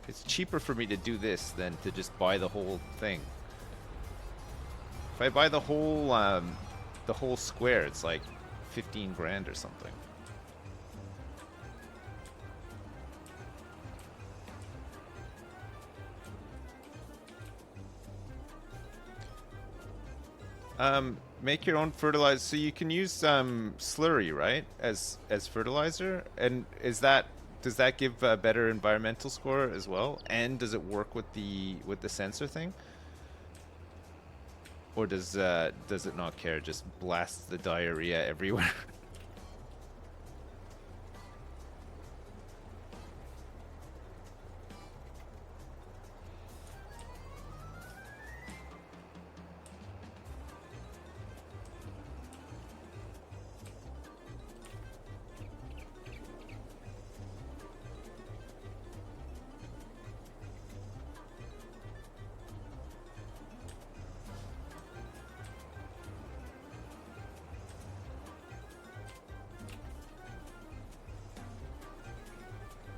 it's cheaper for me to do this than to just buy the whole thing. If I buy the whole square, it's like 15 grand or something. Make your own fertilizer. So you can use slurry, right, as fertilizer. And does that give a better environmental score as well? And does it work with the sensor thing? Or does it not care? Just blasts the diarrhea everywhere.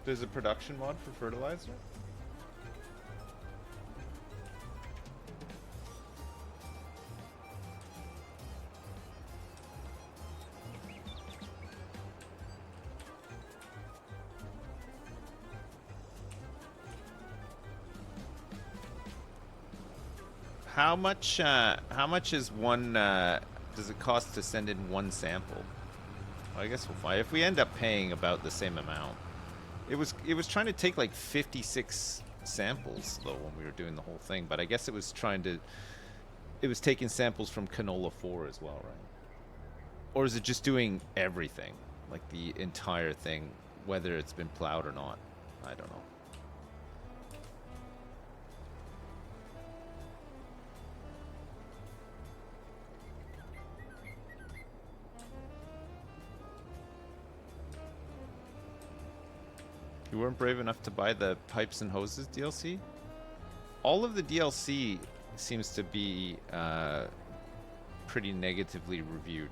There's a production mod for fertilizer? How much is one, does it cost to send in one sample? Well, I guess we'll find. If we end up paying about the same amount. It was trying to take like 56 samples though when we were doing the whole thing, but I guess it was taking samples from canola 4 as well, right? Or is it just doing everything? Like the entire thing, whether it's been plowed or not? I don't know. You weren't brave enough to buy the Pipes and Hoses DLC? All of the DLC seems to be pretty negatively reviewed.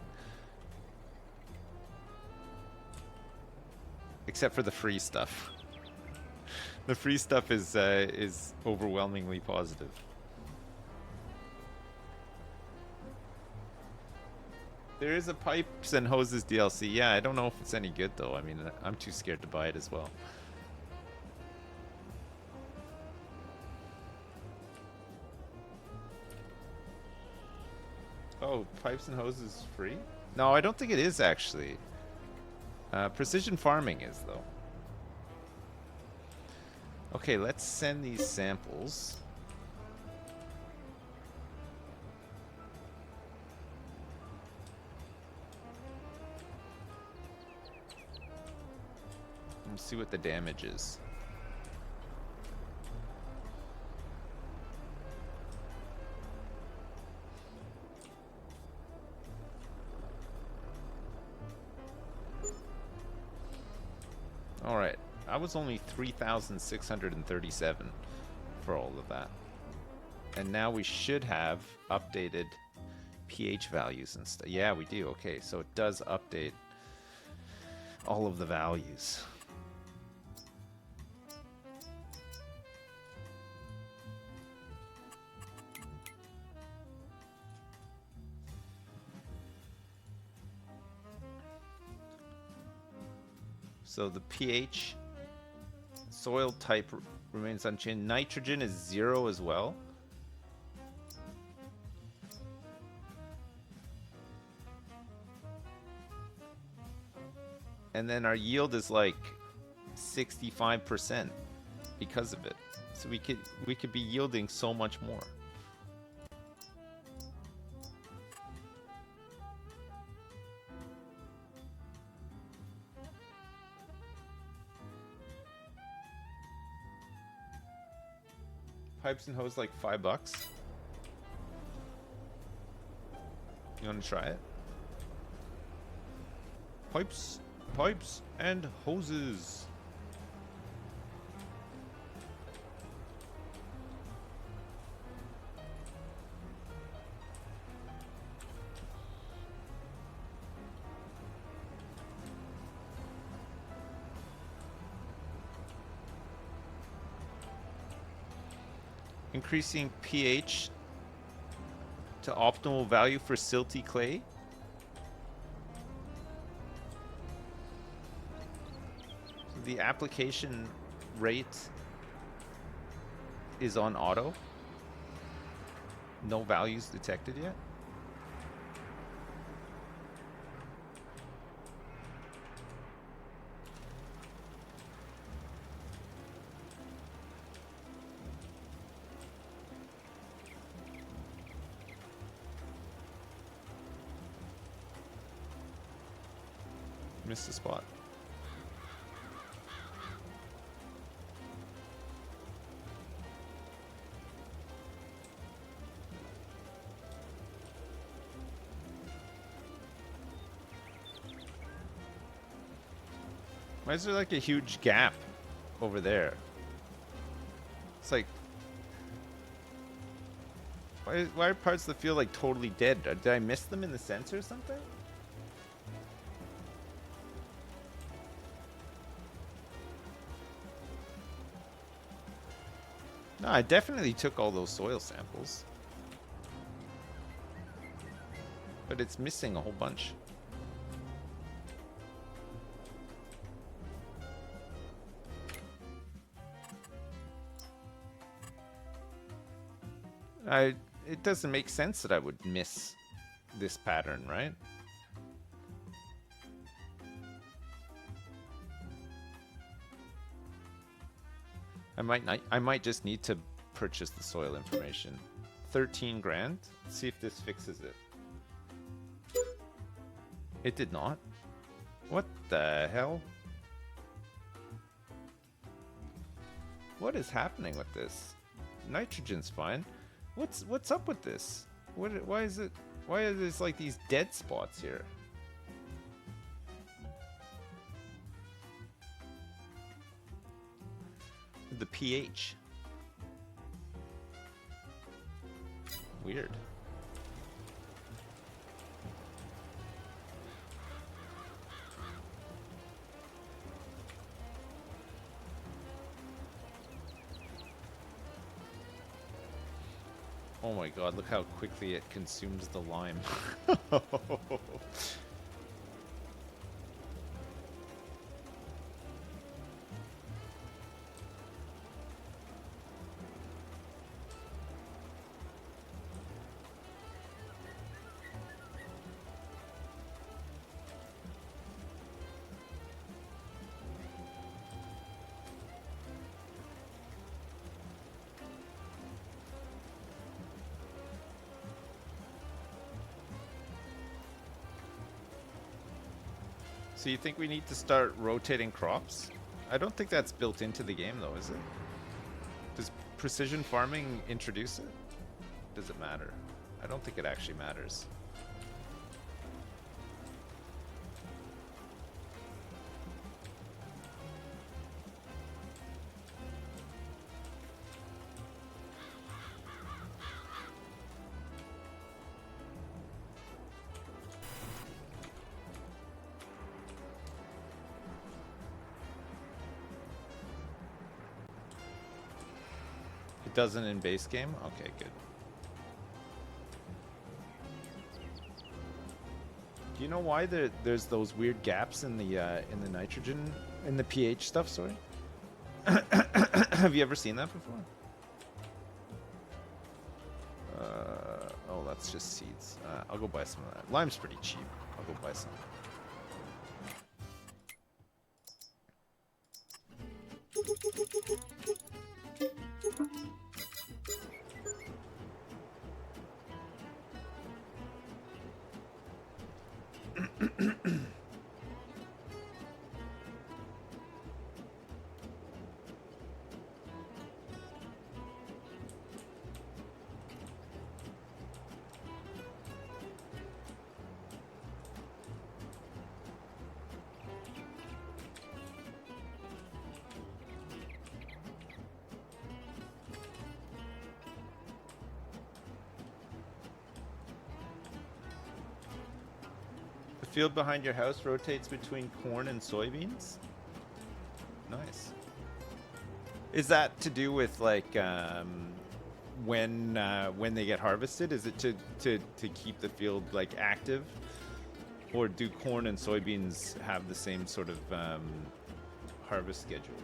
Except for the free stuff. The free stuff is overwhelmingly positive. There is a Pipes and Hoses DLC. Yeah, I don't know if it's any good though. I mean, I'm too scared to buy it as well. Oh, Pipes and Hoses free? No, I don't think it is actually. Precision Farming is though. Okay, let's send these samples. Let's see what the damage is. Alright, I was only 3,637 for all of that. And now we should have updated pH values and stuff. Yeah, we do. Okay, so it does update all of the values. So the pH, soil type remains unchanged. Nitrogen is 0 as well. And then our yield is like 65% because of it. So we could be yielding so much more. Pipes and Hose like $5. You want to try it? Pipes and Hoses. Increasing pH to optimal value for silty clay. So the application rate is on auto. No values detected yet. Missed the spot. Why is there like a huge gap over there? It's like, why are parts that feel like totally dead? Did I miss them in the sensor or something? I definitely took all those soil samples. But it's missing a whole bunch. It doesn't make sense that I would miss this pattern, right? I might just need to purchase the soil information. 13 grand? Let's see if this fixes it. It did not. What the hell? What is happening with this? Nitrogen's fine. What's up with this? Why are there like these dead spots here? The pH. Weird. Oh my god, look how quickly it consumes the lime. So you think we need to start rotating crops? I don't think that's built into the game though, is it? Does precision farming introduce it? Does it matter? I don't think it actually matters. It doesn't in base game? Okay, good. Do you know why there's those weird gaps in the nitrogen, in the pH stuff, sorry? Have you ever seen that before? Oh, that's just seeds. I'll go buy some of that. Lime's pretty cheap. I'll go buy some. The field behind your house rotates between corn and soybeans? Nice. Is that to do with like when they get harvested? Is it to keep the field like active, or do corn and soybeans have the same sort of harvest schedule?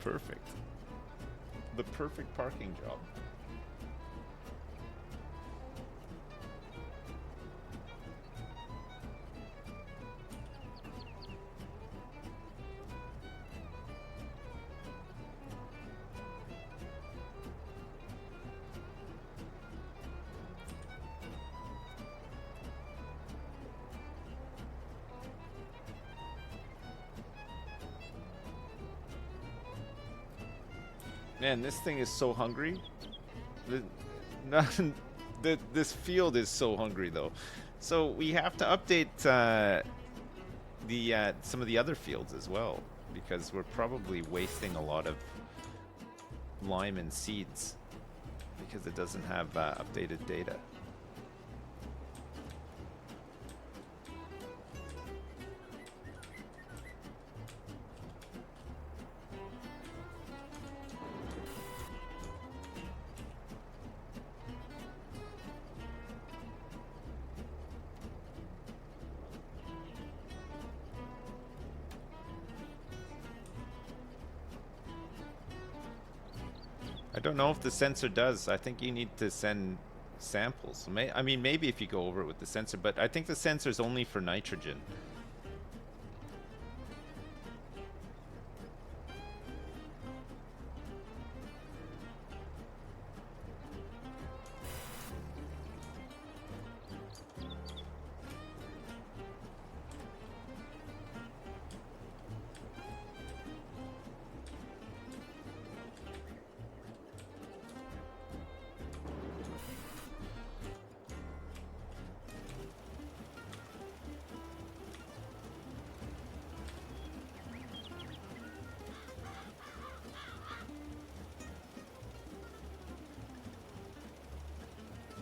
Perfect. The perfect parking job. Man, this thing is so hungry. The, this field is so hungry though. So we have to update the some of the other fields as well, because we're probably wasting a lot of lime and seeds because it doesn't have updated data. I don't know if the sensor does. I think you need to send samples. I mean, maybe if you go over it with the sensor, but I think the sensor is only for nitrogen.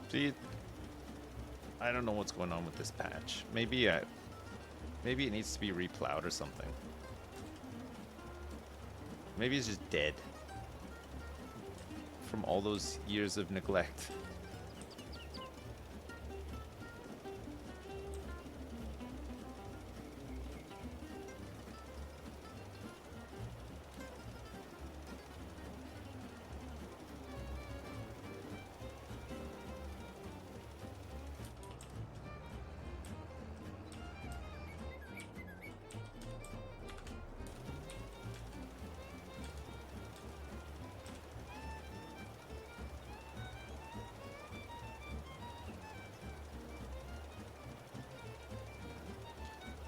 See, I don't know what's going on with this patch. Maybe it needs to be replowed or something. Maybe it's just dead from all those years of neglect.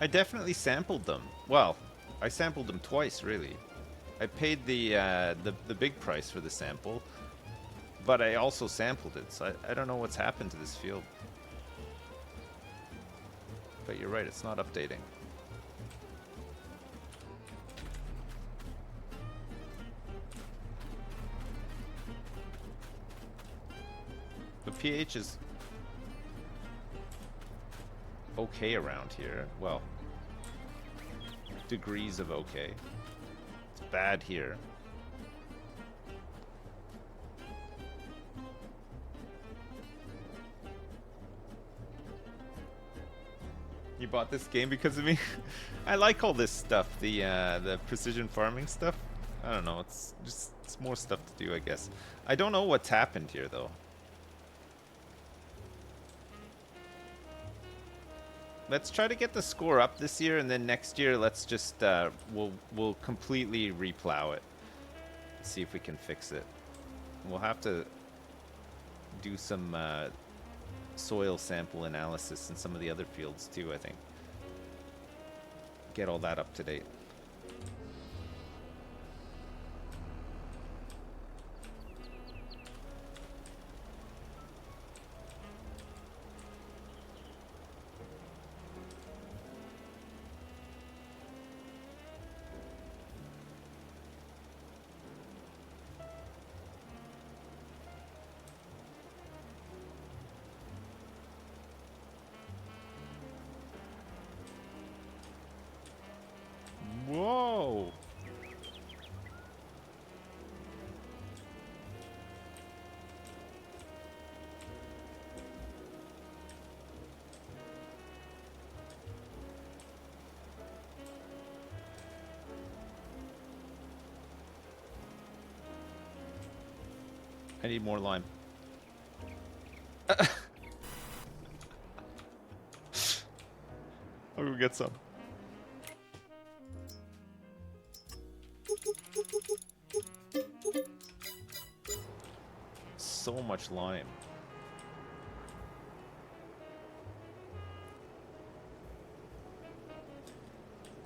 I definitely sampled them. Well, I sampled them twice, really. I paid the big price for the sample, but I also sampled it, so I don't know what's happened to this field. But you're right, it's not updating. The pH is okay around here. Well, degrees of okay. It's bad here. You bought this game because of me? I like all this stuff, the precision farming stuff. I don't know, it's more stuff to do, I guess. I don't know what's happened here though. Let's try to get the score up this year, and then next year let's just we'll completely replow it. See if we can fix it. We'll have to do some soil sample analysis in some of the other fields too, I think. Get all that up to date. Whoa! I need more lime. I'll go get some. So much lime.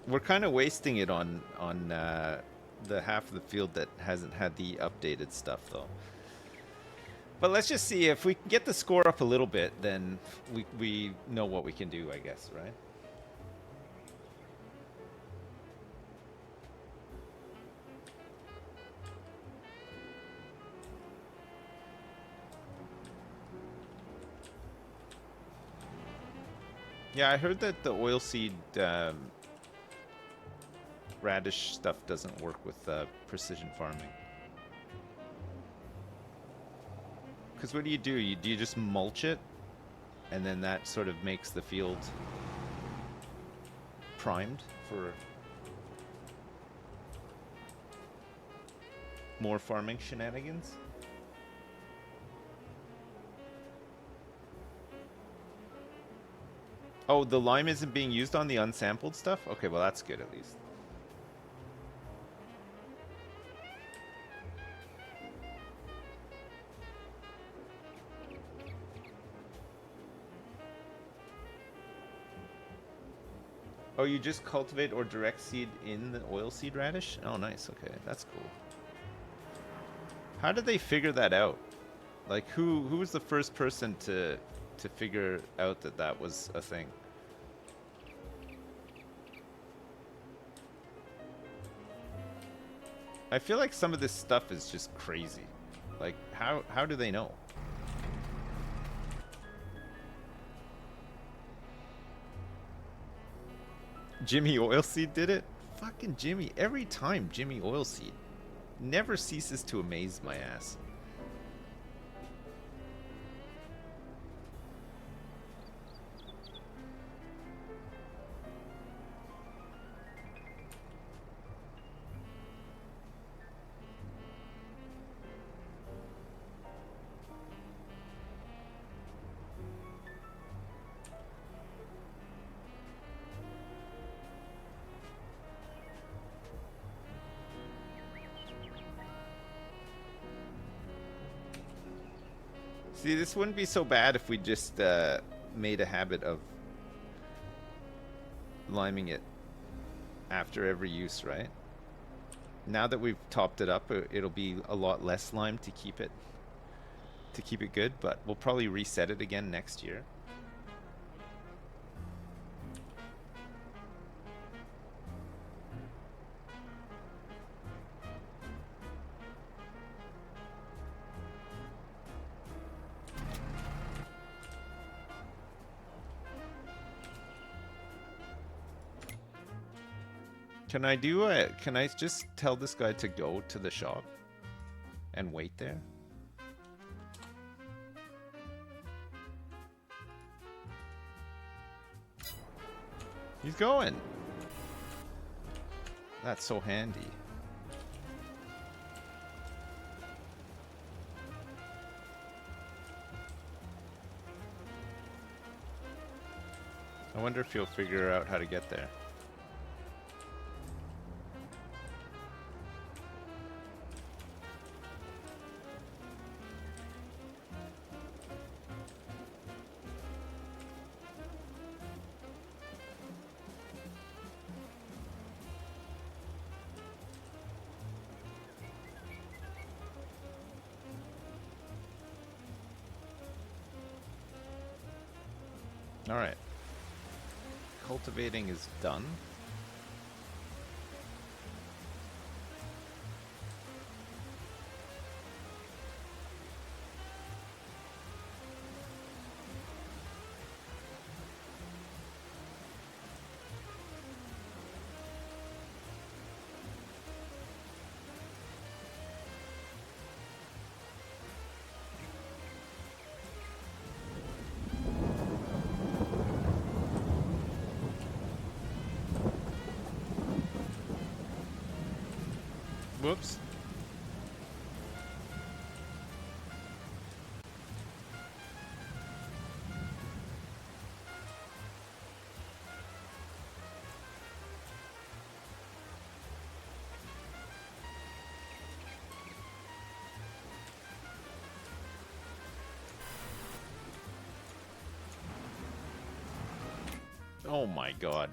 We're kind of wasting it on the half of the field that hasn't had the updated stuff though. But let's just see if we can get the score up a little bit, then we know what we can do, I guess, right? Yeah, I heard that the oilseed radish stuff doesn't work with precision farming. Because what do? Do you just mulch it, and then that sort of makes the field primed for more farming shenanigans? Oh, the lime isn't being used on the unsampled stuff? Okay, well that's good at least. Oh, you just cultivate or direct seed in the oilseed radish? Oh, nice. Okay, that's cool. How did they figure that out? Like, who was the first person to figure out that that was a thing? I feel like some of this stuff is just crazy. Like, how do they know? Jimmy Oilseed did it? Fucking Jimmy. Every time Jimmy Oilseed never ceases to amaze my ass. See, this wouldn't be so bad if we just made a habit of liming it after every use, right? Now that we've topped it up, it'll be a lot less lime to keep it good, but we'll probably reset it again next year. Can I do it? Can I just tell this guy to go to the shop and wait there? He's going. That's so handy. I wonder if he'll figure out how to get there. All right. Cultivating is done. Whoops. Oh my god.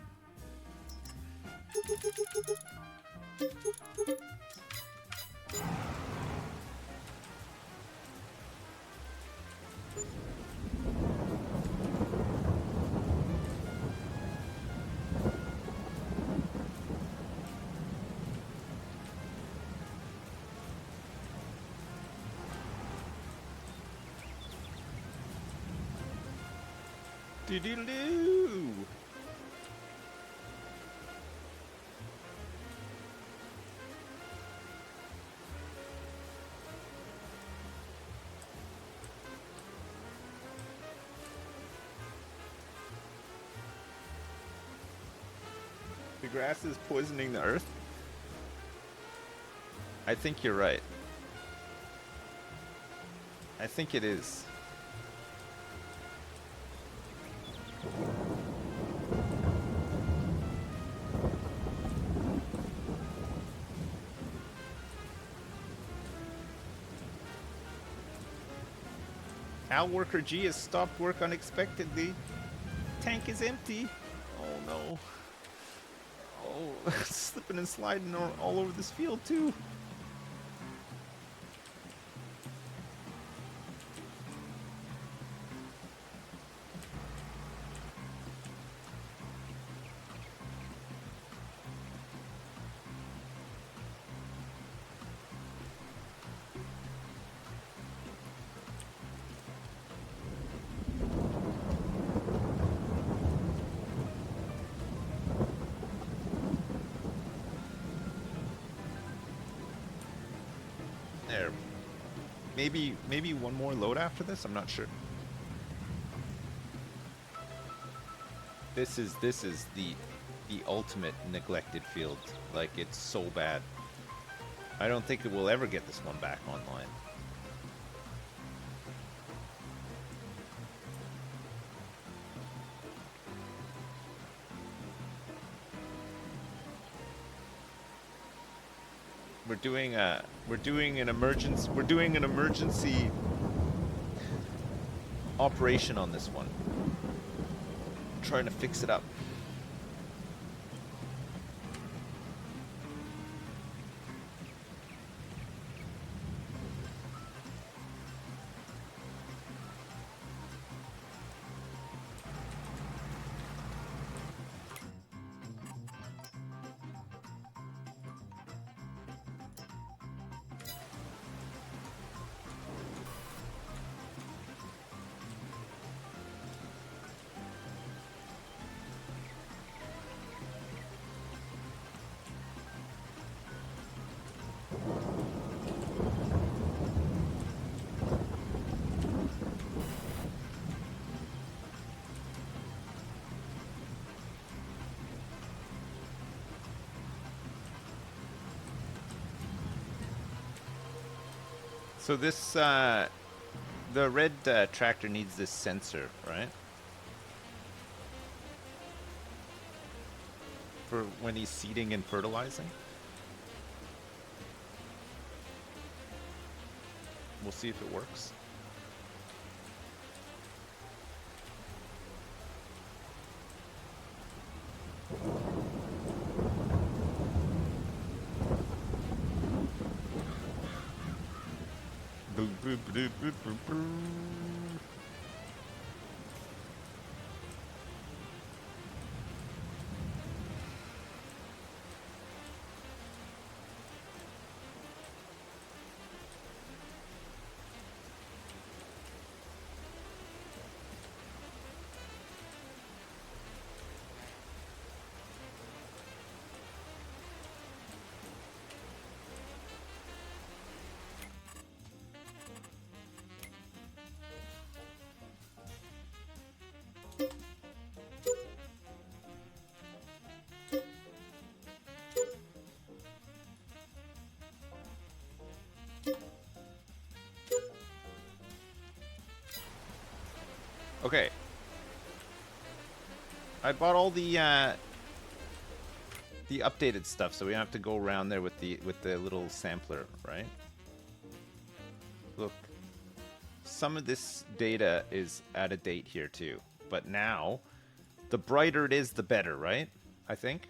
Do-do-do. The grass is poisoning the earth? I think you're right. I think it is. Al Worker G has stopped work unexpectedly. Tank is empty. Oh no. Oh, slipping and sliding all over this field too. There. Maybe one more load after this? I'm not sure. This is the ultimate neglected field. Like, it's so bad. I don't think it will ever get this one back online. We're doing an emergency operation on this one. Trying to fix it up. So this, the red tractor needs this sensor, right? For when he's seeding and fertilizing. We'll see if it works. Okay. I bought all the updated stuff, so we don't have to go around there with the little sampler, right? Look, some of this data is out of date here too, but now the brighter it is, the better, right? I think.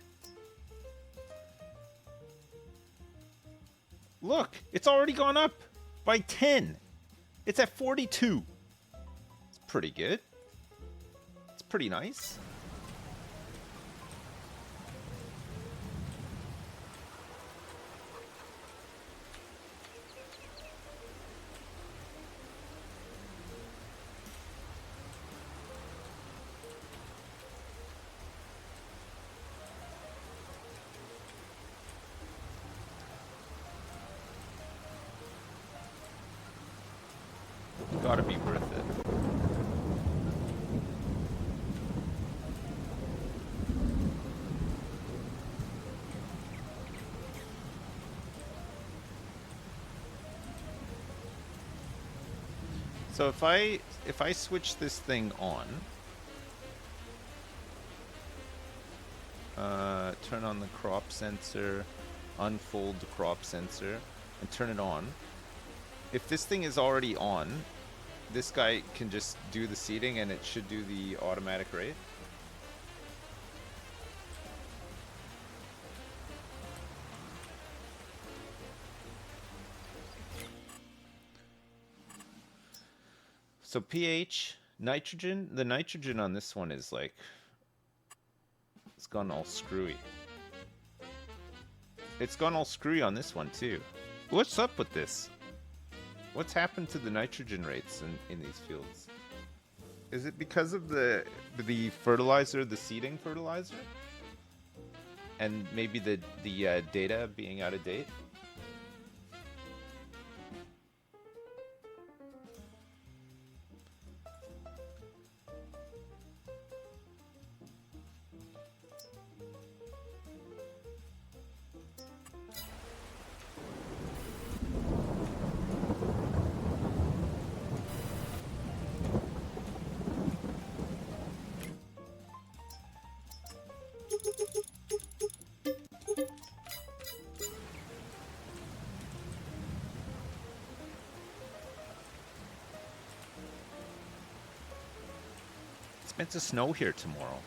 Look, it's already gone up by 10. It's at 42. It's pretty good. It's pretty nice. Gotta be worth it. So if I switch this thing on, turn on the crop sensor, unfold the crop sensor, and turn it on. If this thing is already on, this guy can just do the seeding and it should do the automatic rate. So pH, nitrogen, the nitrogen on this one is like, it's gone all screwy. It's gone all screwy on this one too. What's up with this? What's happened to the nitrogen rates in these fields? Is it because of the fertilizer, the seeding fertilizer? And maybe the data being out of date? It's meant to snow here tomorrow.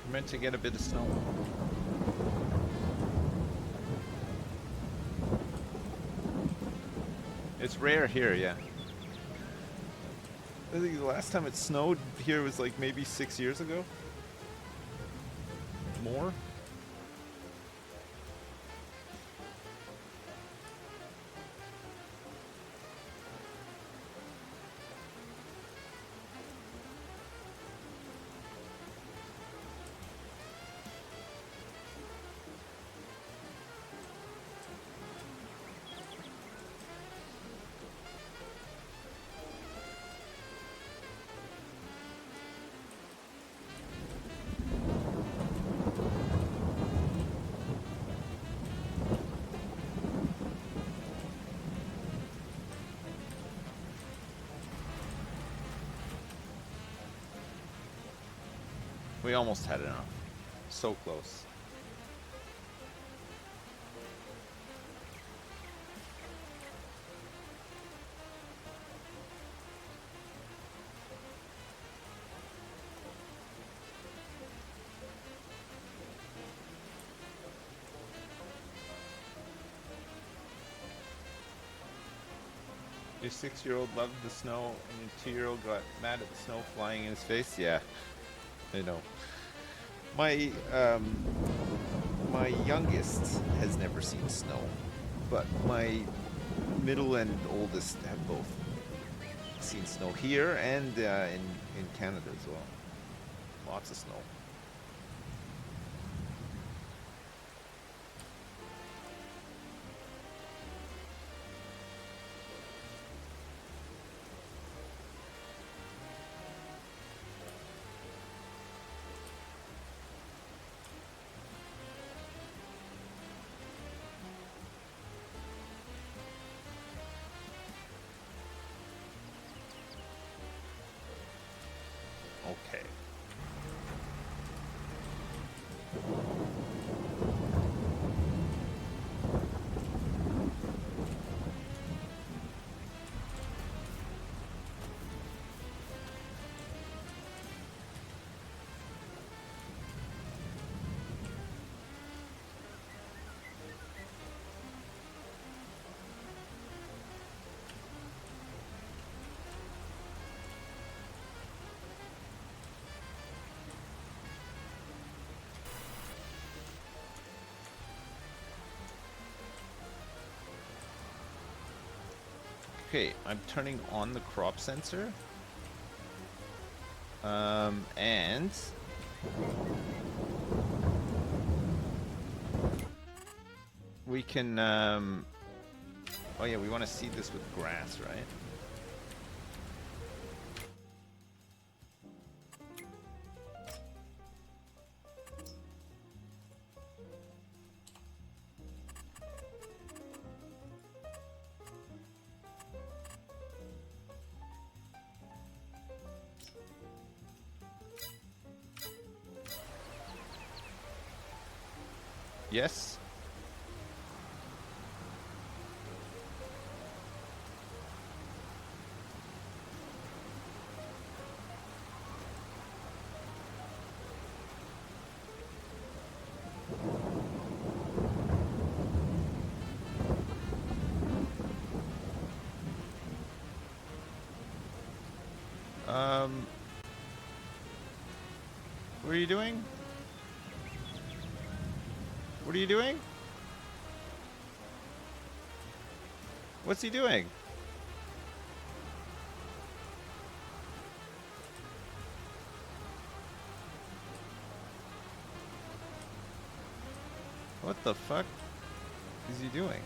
We're meant to get a bit of snow. It's rare here, yeah. I think the last time it snowed here was like maybe 6 years ago. More? We almost had enough. So close. Your 6-year-old loved the snow and your 2-year-old got mad at the snow flying in his face? Yeah, I know. My my youngest has never seen snow, but my middle and oldest have both seen snow here and in Canada as well. Lots of snow. Okay. Okay, I'm turning on the crop sensor. And we can, oh yeah, we want to seed this with grass, right? Yes. What are you doing? What are you doing? What's he doing? What the fuck is he doing?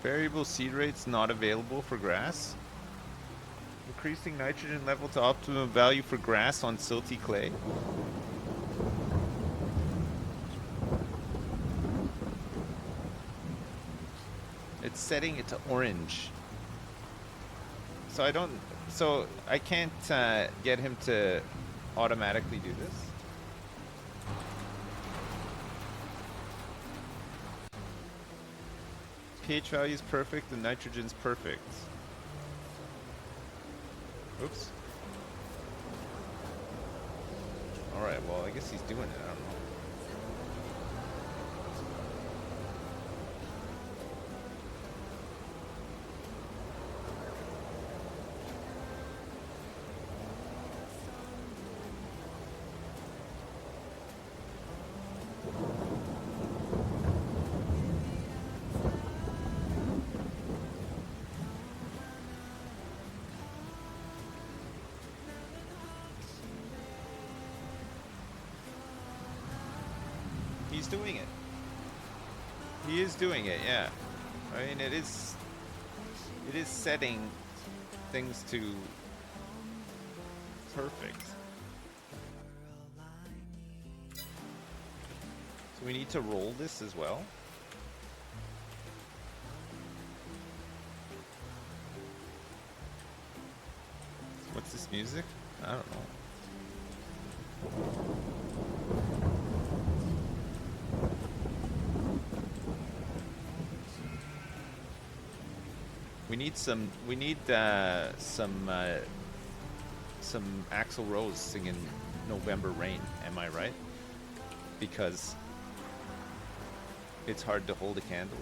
Variable seed rates not available for grass. Increasing nitrogen level to optimum value for grass on silty clay. It's setting it to orange. So I can't get him to automatically do this. pH value is perfect, the nitrogen's perfect. Oops. Alright, well, I guess he's doing it. I don't know. He's doing it. He is doing it, yeah. I mean, it is setting things to perfect. So we need to roll this as well. What's this music? I don't know. We need some Axl Rose singing November Rain, am I right? Because it's hard to hold a candle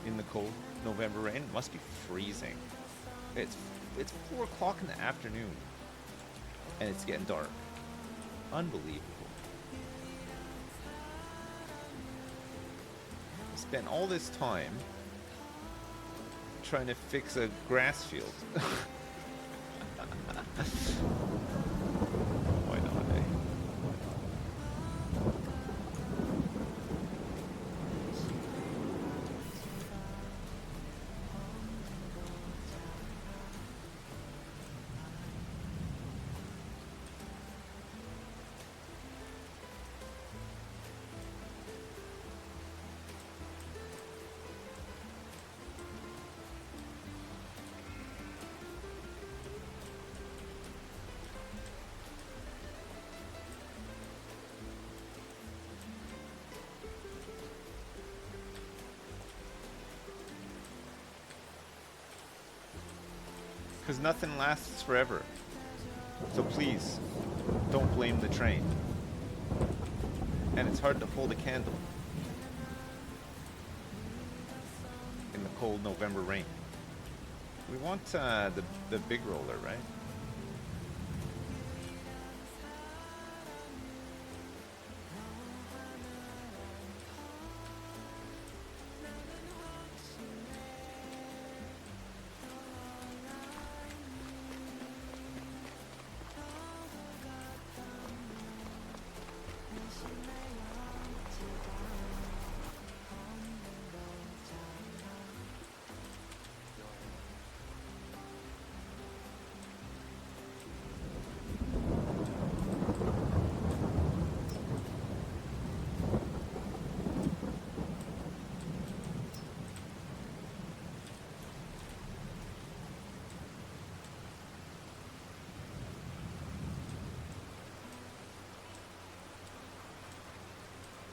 in the cold November rain. It must be freezing. It's 4 o'clock in the afternoon and it's getting dark. Unbelievable. I spent all this time trying to fix a grass field. Why not, eh? Because nothing lasts forever. So please, don't blame the train. And it's hard to hold a candle in the cold November rain. We want the big roller, right?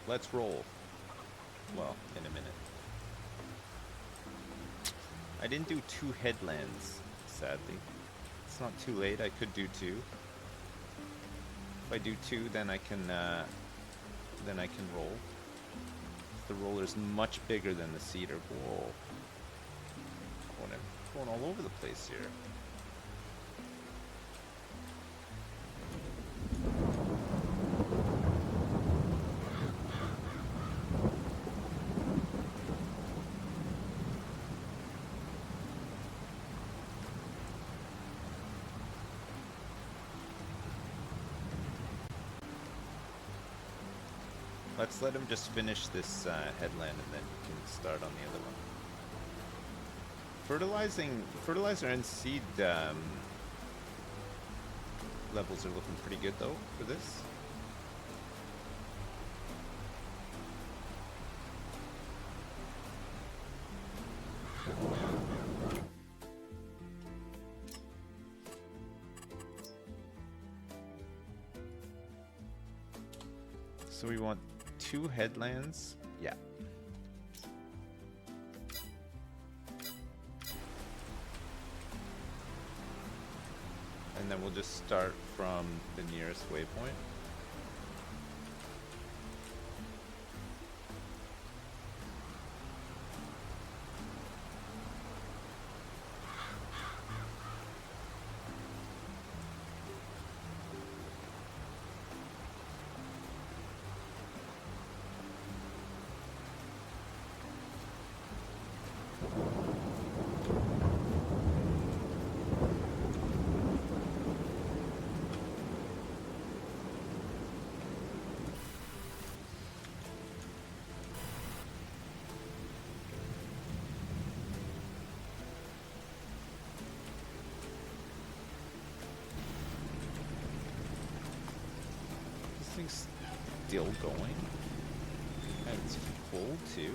Let's roll. Well, in a minute. I didn't do 2 headlands, sadly. It's not too late. I could do 2. If I do 2, then I can roll. The roller's much bigger than the cedar. Whoa. Going all over the place here. Let's let him just finish this headland and then we can start on the other one. Fertilizer and seed levels are looking pretty good though for this. So we want 2 headlands. Yeah. And then we'll just start from the nearest waypoint. Thing's still going, and it's full too.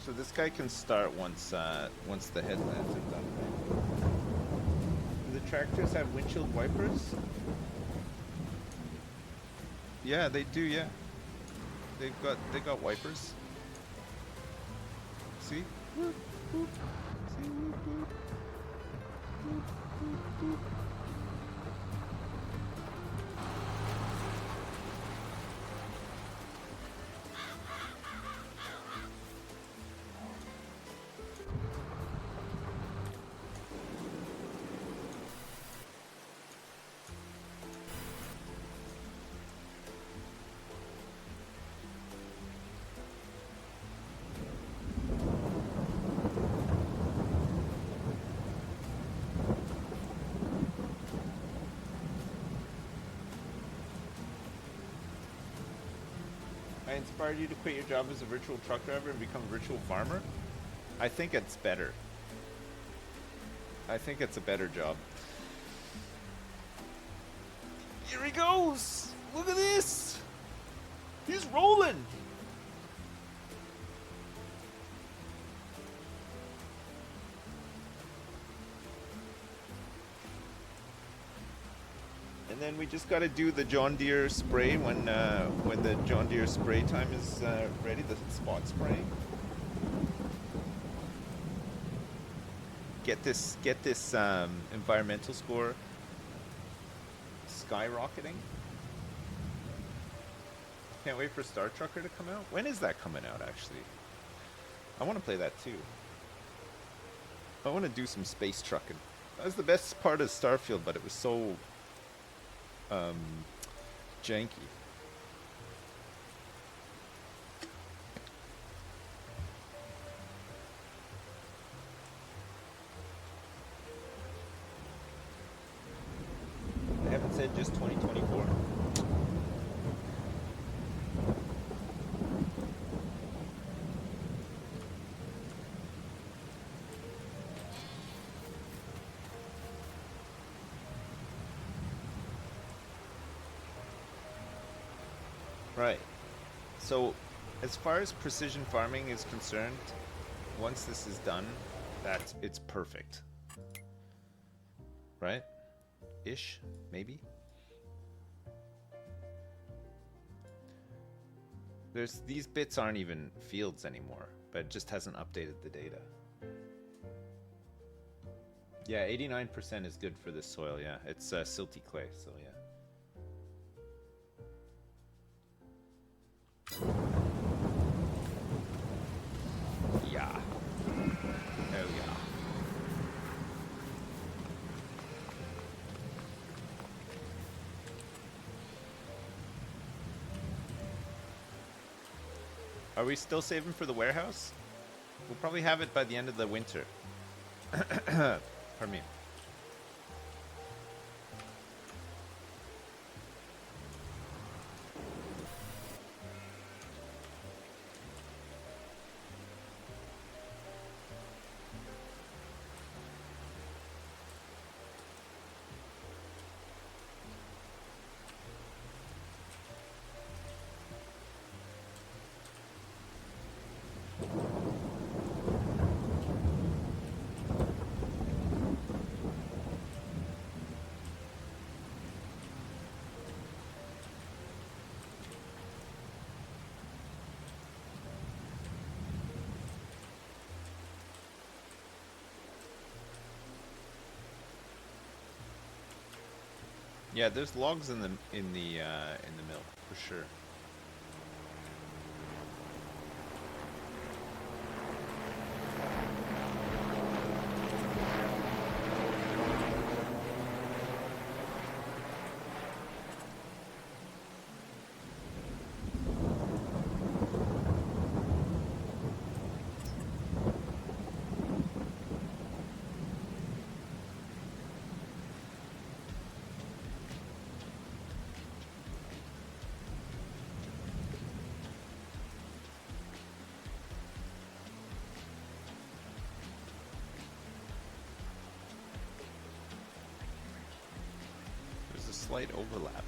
So this guy can start once the headlands are done. Do the tractors have windshield wipers? Yeah, they do. Yeah, they got wipers. See? Whoop, whoop. See? Whoop, whoop. Whoop, whoop, whoop. I inspired you to quit your job as a virtual truck driver and become a virtual farmer? I think it's better. I think it's a better job. Here he goes! Look at this! He's rolling! And then we just got to do the John Deere spray when the John Deere spray time is ready, the spot spraying. Get this environmental score skyrocketing. Can't wait for Star Trucker to come out. When is that coming out, actually? I want to play that too. I want to do some space trucking. That was the best part of Starfield, but it was so janky. I haven't said just 2024. Right. So, as far as precision farming is concerned, once this is done, it's perfect. Right? Ish, maybe. These bits aren't even fields anymore, but it just hasn't updated the data. Yeah, 89% is good for this soil, yeah. It's silty clay, so yeah. Yeah. Oh yeah. Are we still saving for the warehouse? We'll probably have it by the end of the winter. Pardon me. Yeah, there's logs in the mill for sure. Slight overlap.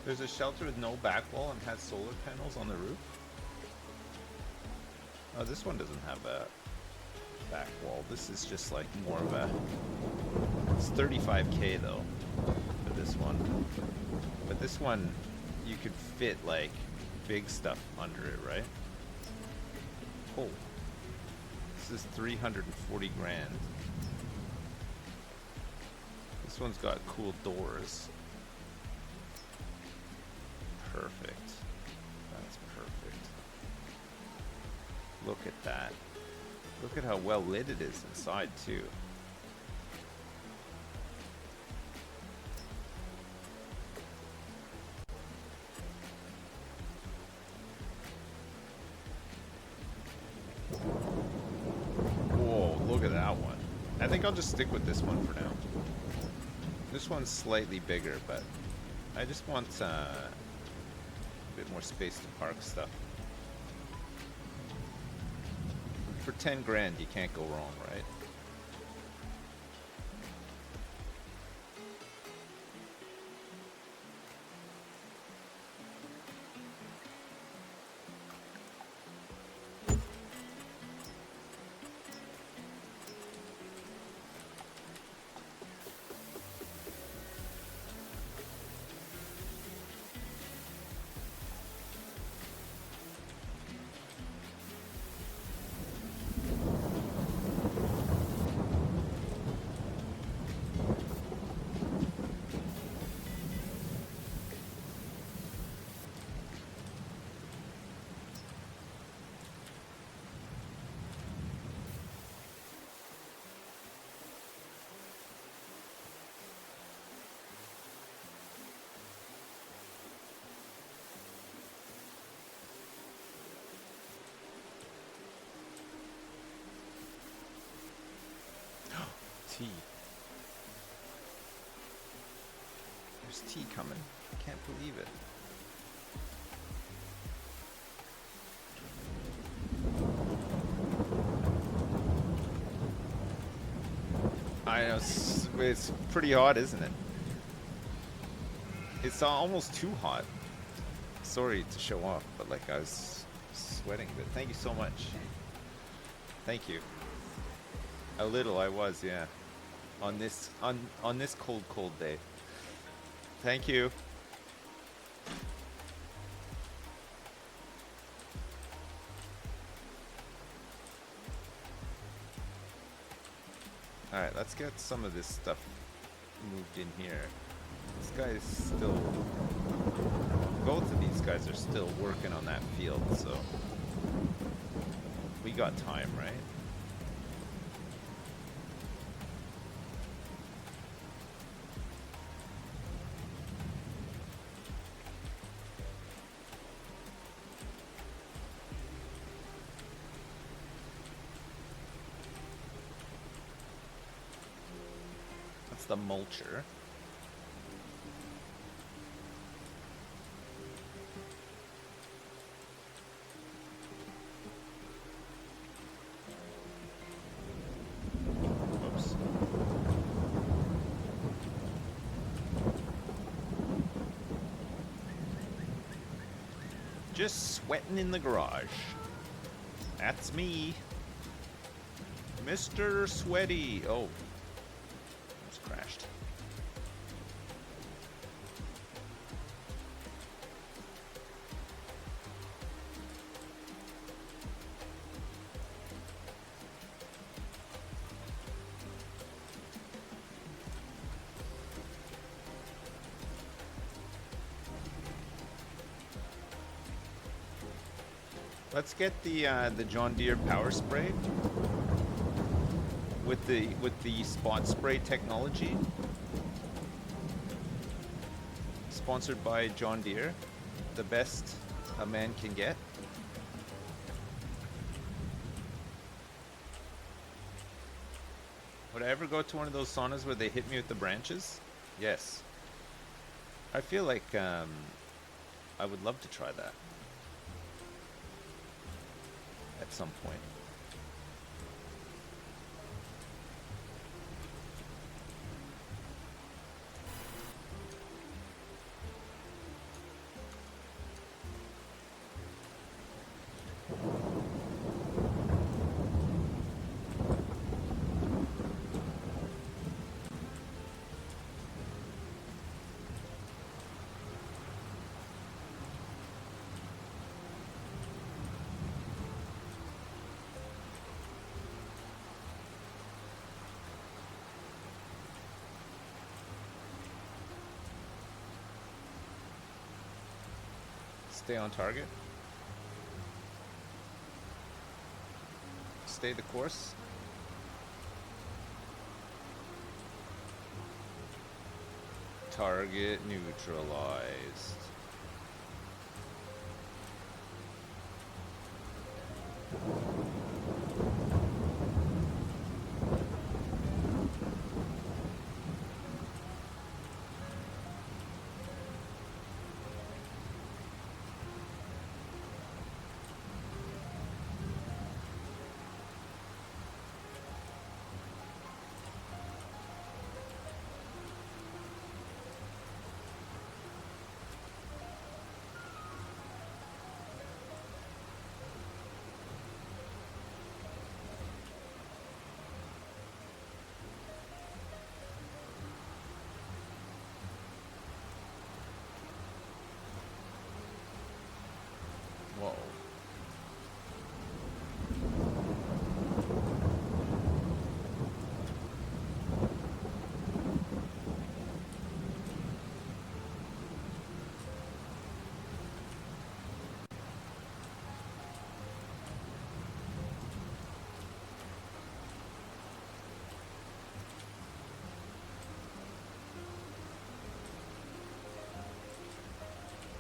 There's a shelter with no back wall and has solar panels on the roof. Oh, this one doesn't have a back wall. This is just like more of a... It's 35K though for this one. But this one, you could fit like big stuff under it, right? Oh, this is 340 grand. This one's got cool doors. Perfect. That's perfect. Look at that. Look at how well lit it is inside too. I think I'll just stick with this one for now. This one's slightly bigger, but I just want a bit more space to park stuff. For 10 grand, you can't go wrong, right? tea. There's tea coming. Can't believe it. I know, it's pretty hot, isn't it? It's almost too hot. Sorry to show off, but like I was sweating a bit. Thank you so much. Thank you. A little I was, yeah. On this cold day. Thank you. Alright, let's get some of this stuff moved in here. This guy is still... Both of these guys are still working on that field, so... We got time, right? That's the mulcher. Just sweating in the garage. That's me. Mr. Sweaty. Oh. Almost crashed. Let's get the John Deere power spray with the spot spray technology. Sponsored by John Deere, the best a man can get. Would I ever go to one of those saunas where they hit me with the branches? Yes. I feel like I would love to try that. At some point. Stay on target. Stay the course. Target neutralized. Whoa.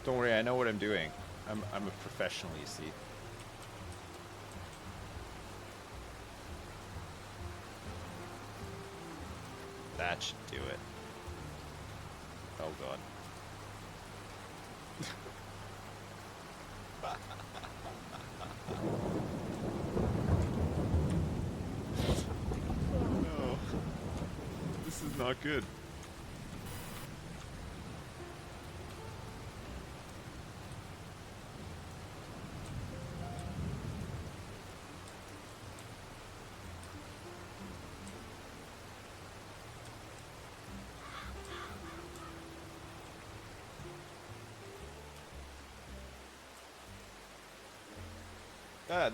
Don't worry, I know what I'm doing. I'm a professional, you see. That should do it. Oh god. Oh no. This is not good.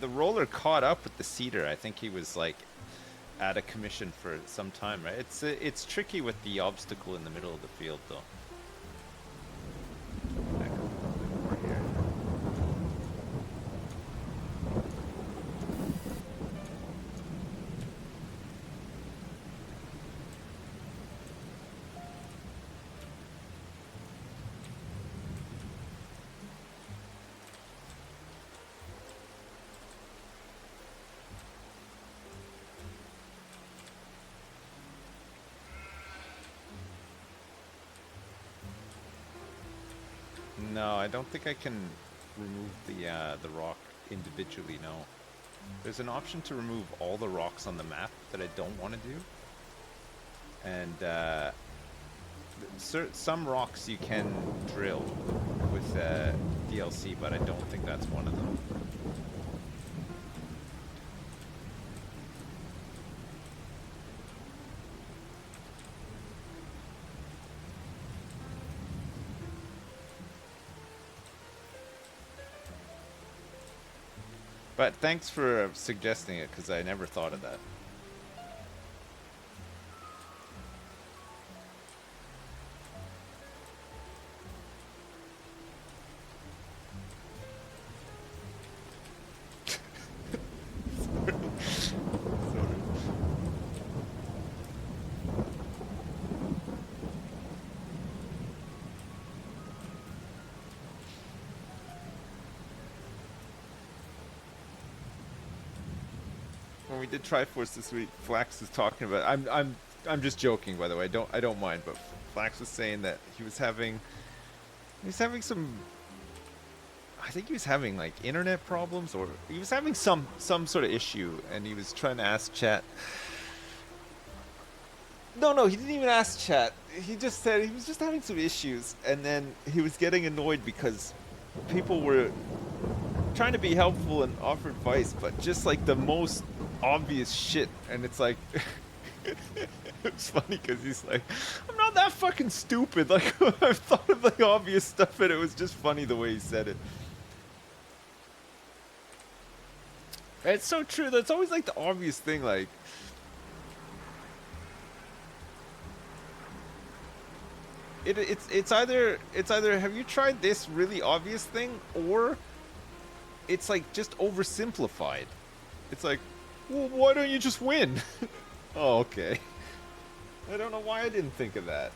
The roller caught up with the seeder. I think he was like out of commission for some time, right? It's tricky with the obstacle in the middle of the field, though. Back up a little bit more here. No, I don't think I can remove the rock individually, no. There's an option to remove all the rocks on the map that I don't want to do. And some rocks you can drill with DLC, but I don't think that's one of them. But thanks for suggesting it, because I never thought of that. When we did Triforce this week, Flax was talking about. I'm just joking, by the way. I don't mind, but Flax was saying that he was having some. I think he was having like internet problems, or he was having some sort of issue, and he was trying to ask chat. No, he didn't even ask chat. He just said he was just having some issues, and then he was getting annoyed because people were trying to be helpful and offer advice, but just like the most obvious shit. And it's like it's funny because he's like, I'm not that fucking stupid, like I've thought of like obvious stuff, and it was just funny the way he said it. It's so true. That's always like the obvious thing, like it's either have you tried this really obvious thing, or it's like just oversimplified. It's like, well, why don't you just win? Oh, okay. I don't know why I didn't think of that.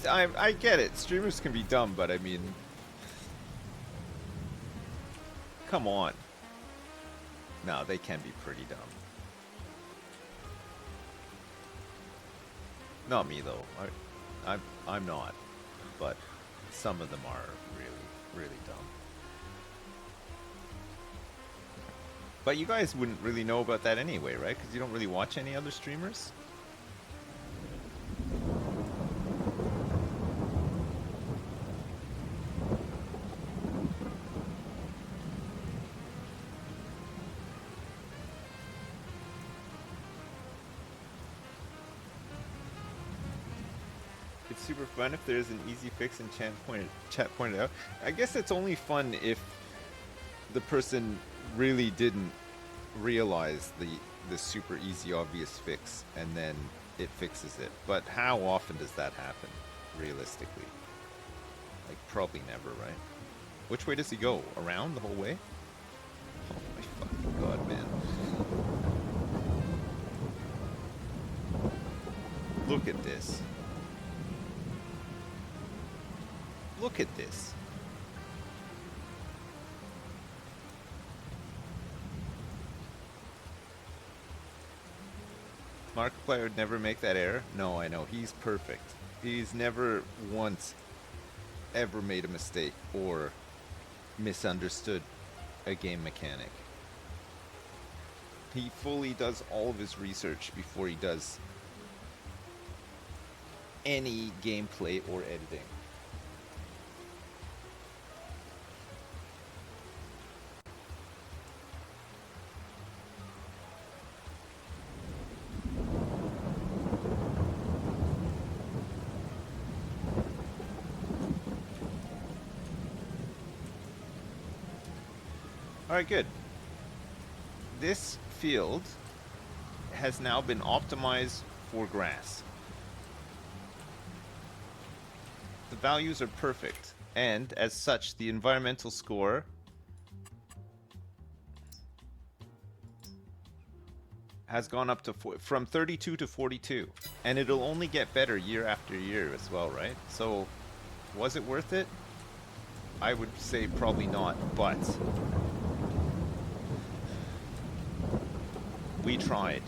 I get it. Streamers can be dumb, but I mean, come on. No, they can be pretty dumb. Not me though. I'm not, but some of them are really dumb. But you guys wouldn't really know about that anyway, right? Because you don't really watch any other streamers. Super fun if there's an easy fix and chat pointed out. I guess it's only fun if the person really didn't realize the super easy obvious fix and then it fixes it. But how often does that happen realistically? Like probably never, right? Which way does he go? Around the whole way? Oh my fucking god, man. Look at this. Look at this. Markiplier would never make that error. No, I know. He's perfect. He's never once ever made a mistake or misunderstood a game mechanic. He fully does all of his research before he does any gameplay or editing. Alright, good. This field has now been optimized for grass. The values are perfect, and as such, the environmental score has gone up to from 32 to 42, and it'll only get better year after year as well, right? So, was it worth it? I would say probably not, but we tried.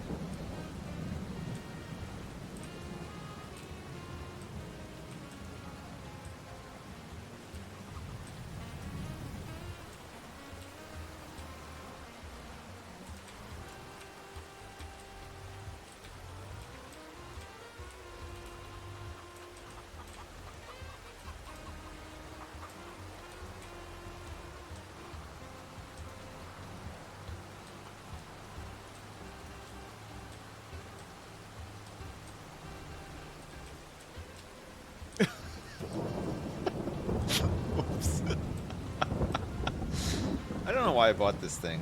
I don't know why I bought this thing.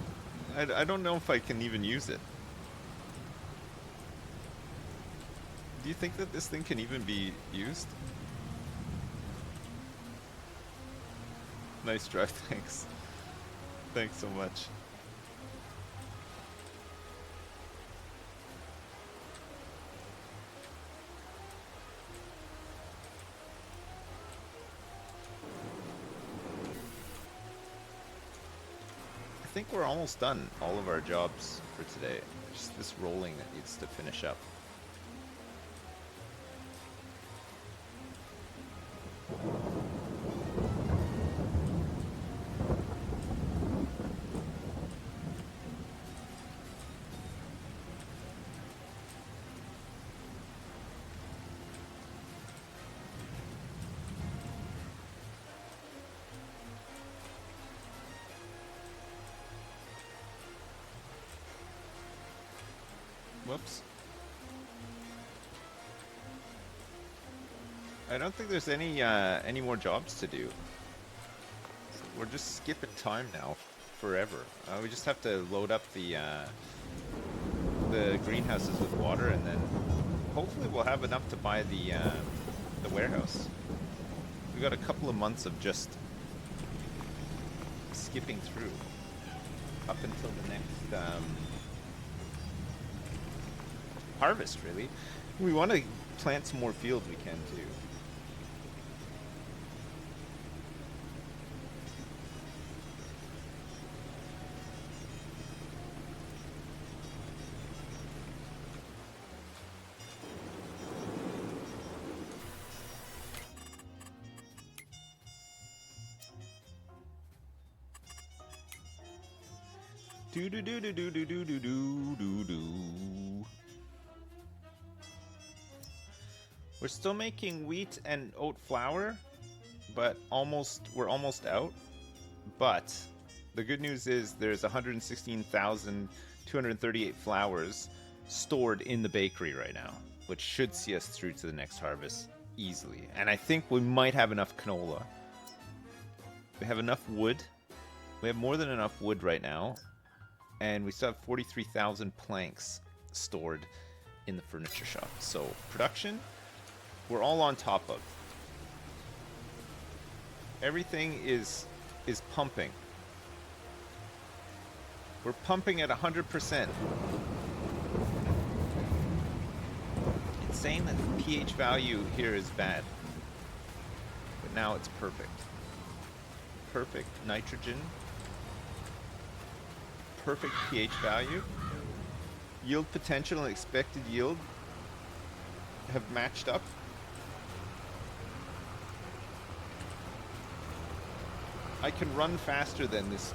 I don't know if I can even use it. Do you think that this thing can even be used? Nice drive, thanks. Thanks so much. I think we're almost done all of our jobs for today. Just this rolling that needs to finish up. Whoops. I don't think there's any more jobs to do. So we're just skipping time now forever. We just have to load up the greenhouses with water, and then hopefully we'll have enough to buy the warehouse. We got a couple of months of just skipping through up until the next harvest, really. We want to plant some more fields, we can too. Do do do do do do do do do do do. We're still making wheat and oat flour, but we're almost out. But the good news is there's 116,238 flours stored in the bakery right now, which should see us through to the next harvest easily. And I think we might have enough canola. We have enough wood. We have more than enough wood right now. And we still have 43,000 planks stored in the furniture shop. So production, we're all on top of. Everything is pumping. We're pumping at 100%. saying that the pH value here is bad. But now it's perfect. Perfect nitrogen. Perfect pH value. Yield potential and expected yield have matched up. I can run faster than this.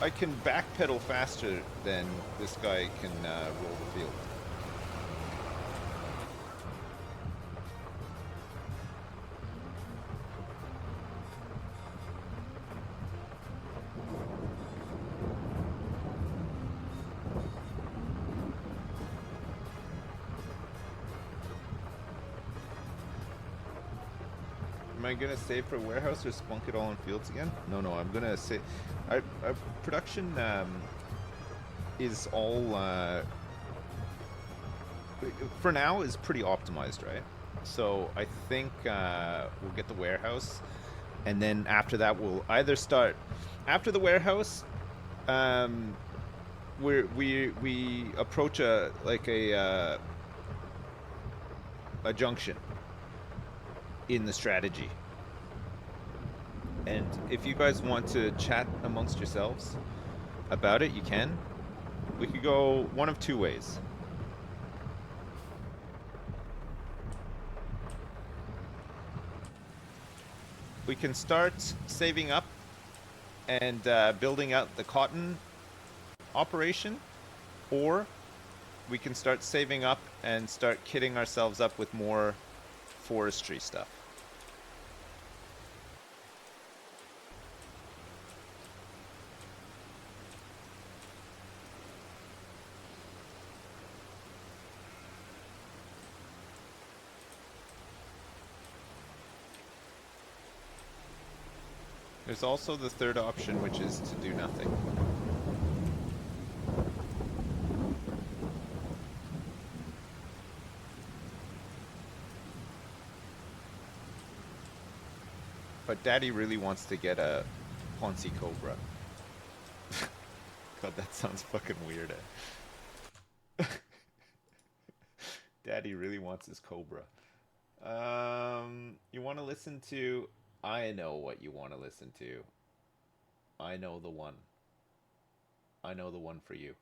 I can backpedal faster than this guy can roll the field. Am I gonna save for warehouse or spunk it all in fields again? No, I'm gonna save. Our production is all for now is pretty optimized, right? So I think we'll get the warehouse, and then after that we'll either start after the warehouse. We approach a junction in the strategy. And if you guys want to chat amongst yourselves about it, you can. We could go one of two ways. We can start saving up and building out the cotton operation, or we can start saving up and start kitting ourselves up with more forestry stuff. There's also the third option, which is to do nothing. But Daddy really wants to get a Ponzi Cobra. God, that sounds fucking weird. Daddy really wants his Cobra. You want to listen to... I know what you want to listen to. I know the one. I know the one for you.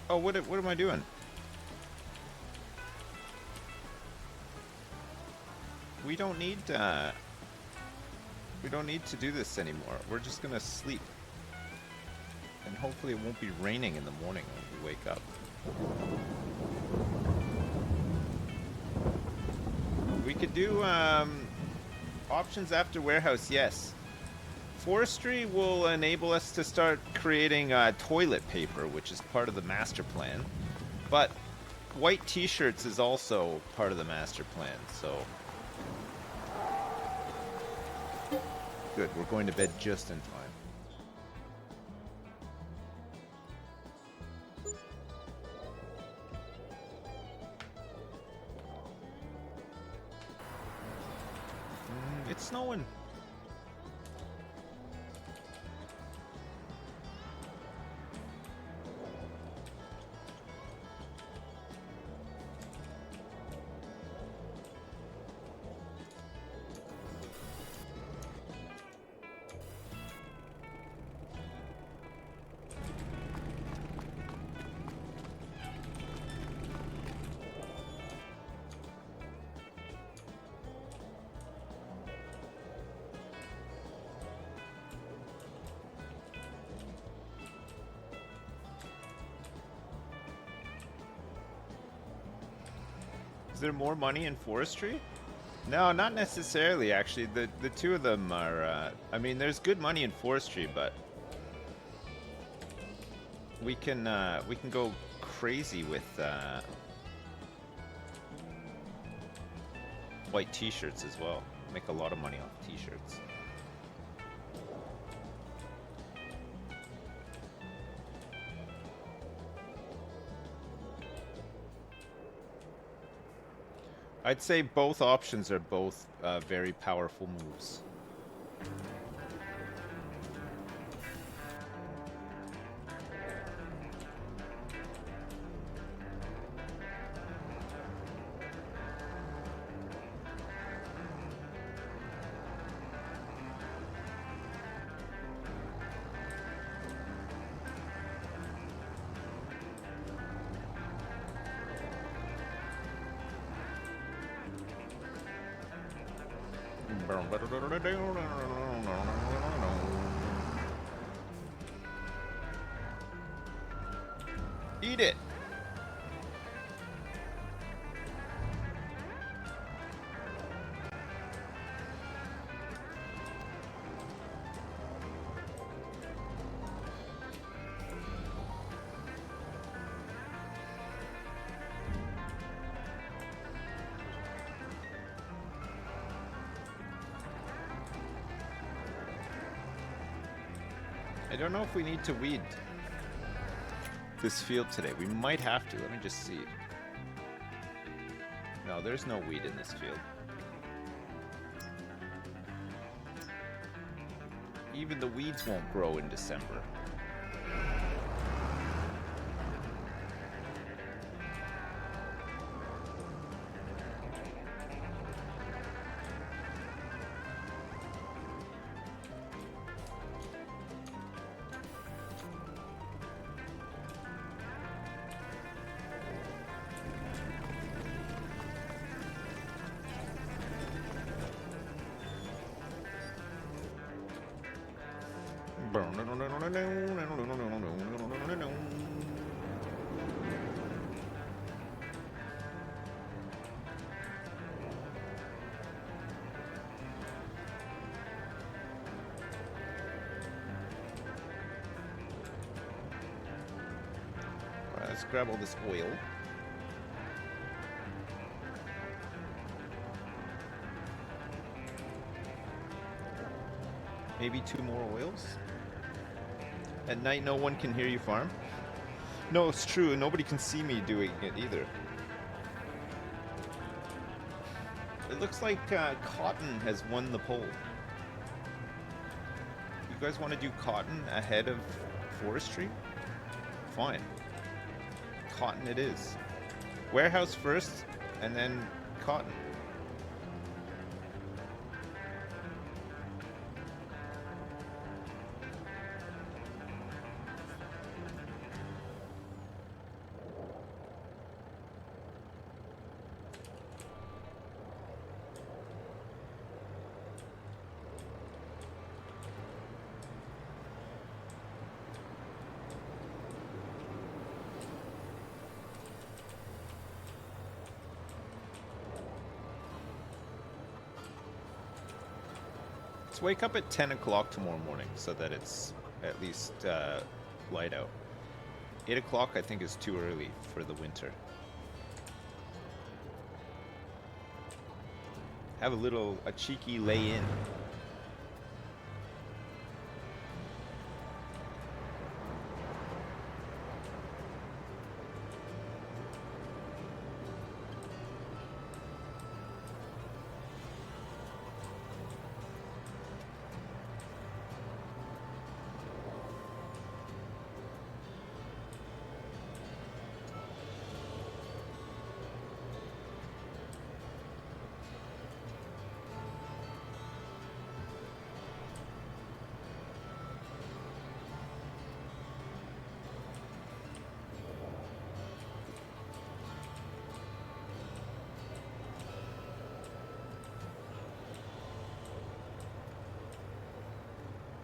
Oh, what am I doing? We don't need to do this anymore. We're just gonna sleep. And hopefully it won't be raining in the morning when we wake up. We could do options after warehouse, yes. Forestry will enable us to start creating toilet paper, which is part of the master plan. But white t-shirts is also part of the master plan, so... Good, we're going to bed just in time. It's snowing. Is there more money in forestry? No, not necessarily, actually. The two of them are... I mean, there's good money in forestry, but... we can go crazy with white t-shirts as well. Make a lot of money off t-shirts. I'd say both options are both very powerful moves. Eat it! I don't know if we need to weed this field today. We might have to. Let me just see. No, there's no weed in this field. Even the weeds won't grow in December. Let's grab all this oil. Maybe 2 more oils. At night, no one can hear you farm. No, it's true. Nobody can see me doing it either. It looks like cotton has won the poll. You guys want to do cotton ahead of forestry? Fine. Cotton it is. Warehouse first, and then cotton. Let's wake up at 10 o'clock tomorrow morning so that it's at least light out. 8 o'clock I think is too early for the winter. Have a cheeky lay-in.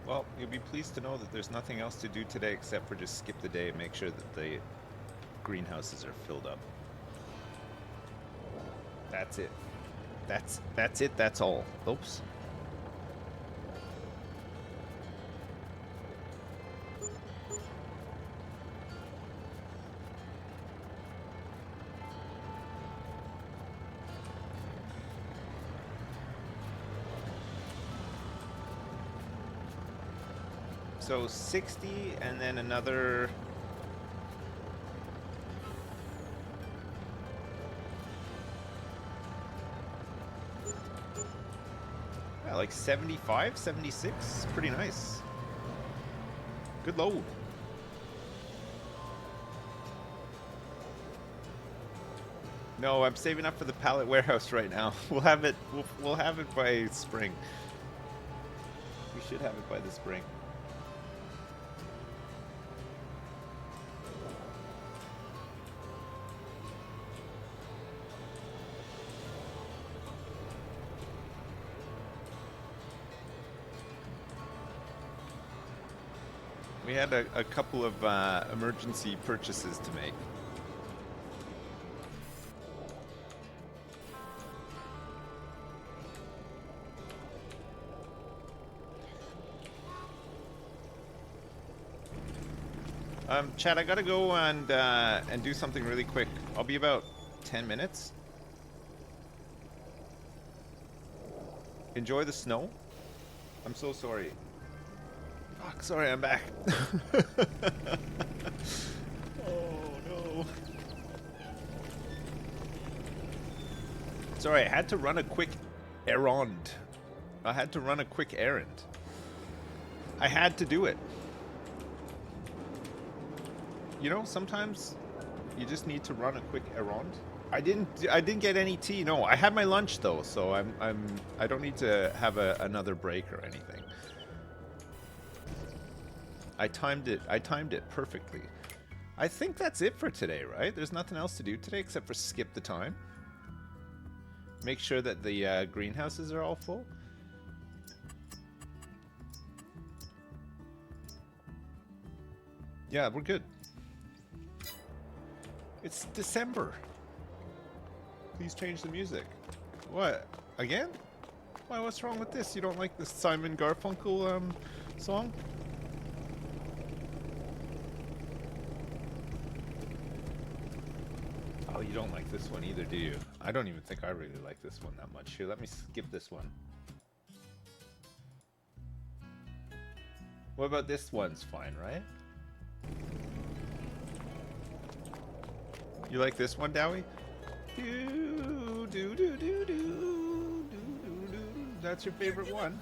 Well, you'll be pleased to know that there's nothing else to do today except for just skip the day and make sure that the greenhouses are filled up. That's it. That's it. That's all. Oops. So 60 and then another... Yeah, like 75, 76. Pretty nice. Good load. No, I'm saving up for the pallet warehouse right now. We'll have it. We'll have it by spring. We should have it by the spring. We had a couple of emergency purchases to make. Chad, I gotta go and do something really quick. I'll be about 10 minutes. Enjoy the snow. I'm so sorry. Fuck, sorry, I'm back. Oh no. Sorry, I had to run a quick errand. I had to run a quick errand. I had to do it. You know, sometimes you just need to run a quick errand. I didn't get any tea. No, I had my lunch though, so I don't need to have another break or anything. I timed it perfectly. I think that's it for today, right? There's nothing else to do today except for skip the time. Make sure that the greenhouses are all full. Yeah, we're good. It's December. Please change the music. What? Again? Why, what's wrong with this? You don't like the Simon Garfunkel song? Oh, you don't like this one either, do you? I don't even think I really like this one that much. Here, let me skip this one. What about this one's fine, right? You like this one, Dowie? Do, do, do, do, do, do, do, do. That's your favorite one.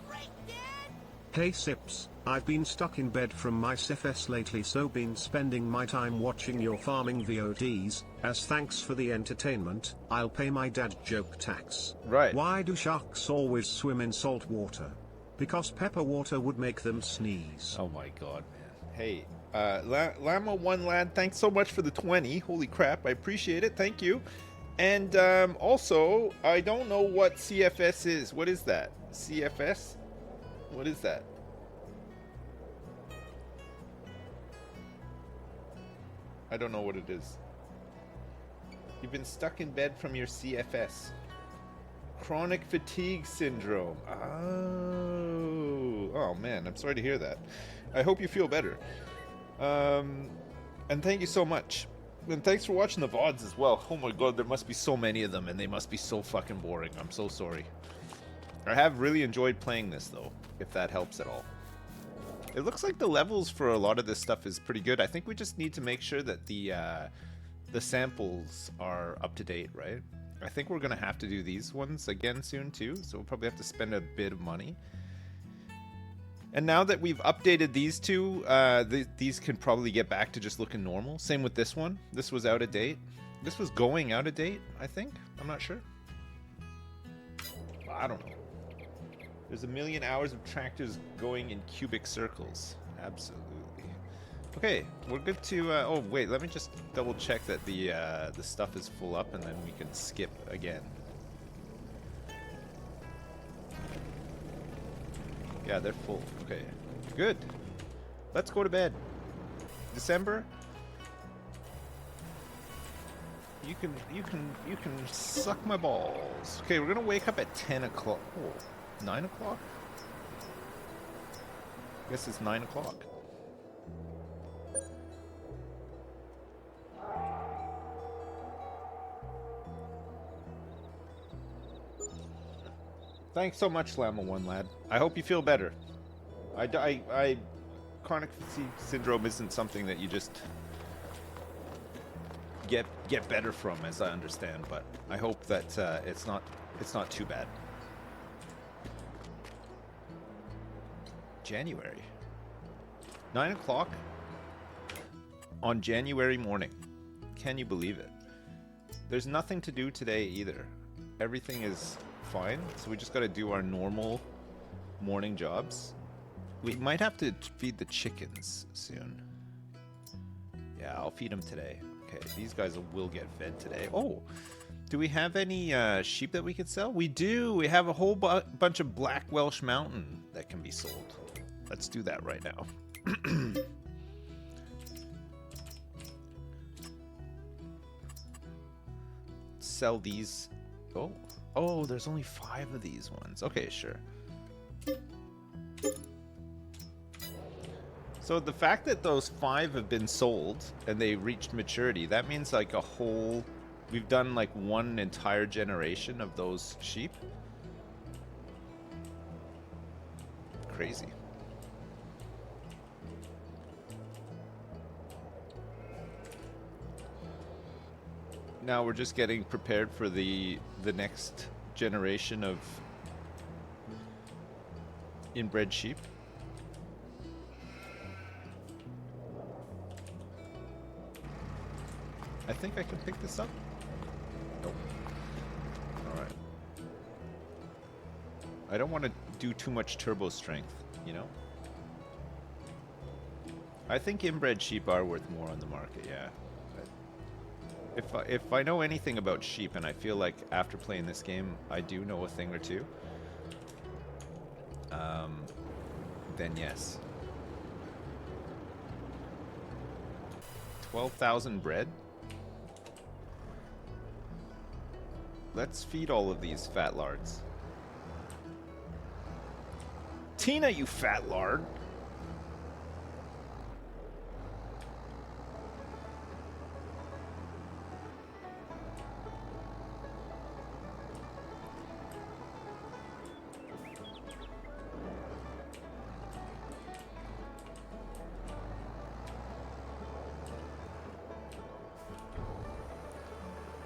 Hey Sips, I've been stuck in bed from my CFS lately, so been spending my time watching your farming VODs. As thanks for the entertainment, I'll pay my dad joke tax. Right. Why do sharks always swim in salt water? Because pepper water would make them sneeze. Oh my god, man. Hey, Llama One Lad, thanks so much for the 20. Holy crap, I appreciate it. Thank you. And also, I don't know what CFS is. What is that? CFS? What is that? I don't know what it is. You've been stuck in bed from your CFS. Chronic fatigue syndrome. Oh man, I'm sorry to hear that. I hope you feel better. And thank you so much. And thanks for watching the VODs as well. Oh my god, there must be so many of them and they must be so fucking boring. I'm so sorry. I have really enjoyed playing this though, if that helps at all. It looks like the levels for a lot of this stuff is pretty good. I think we just need to make sure that the samples are up to date, right? I think we're gonna have to do these ones again soon too, so we'll probably have to spend a bit of money. And now that we've updated these two, these can probably get back to just looking normal. Same with this one. This was out of date. This was going out of date, I think. I'm not sure. I don't know. There's a million hours of tractors going in cubic circles. Absolutely. Okay, we're good to... oh, wait, let me just double check that the stuff is full up and then we can skip again. Yeah, they're full. Okay, good. Let's go to bed. December. You can suck my balls. Okay, we're gonna wake up at 10 o'clock. Oh, 9 o'clock? Guess it's 9 o'clock. Thanks so much, Llama One Lad. I hope you feel better. I chronic fatigue syndrome isn't something that you just get better from, as I understand. But I hope that it's not too bad. January, 9 o'clock on January morning. Can you believe it? There's nothing to do today either. Everything is fine, so we just got to do our normal morning jobs. We might have to feed the chickens soon. Yeah, I'll feed them today. Okay, these guys will get fed today. Oh, do we have any sheep that we could sell? We do. We have a whole bunch of Black Welsh Mountain that can be sold. Let's do that right now. Sell these. Oh, there's only 5 of these ones. Okay, sure. So the fact that those 5 have been sold and they reached maturity, that means like a whole... We've done like one entire generation of those sheep. Crazy. Now we're just getting prepared for the next generation of inbred sheep. I think I can pick this up. Nope. Alright. I don't want to do too much turbo strength, you know? I think inbred sheep are worth more on the market, yeah. If I know anything about sheep, and I feel like after playing this game I do know a thing or two, then yes. 12,000 bread? Let's feed all of these fat lards. Tina, you fat lard!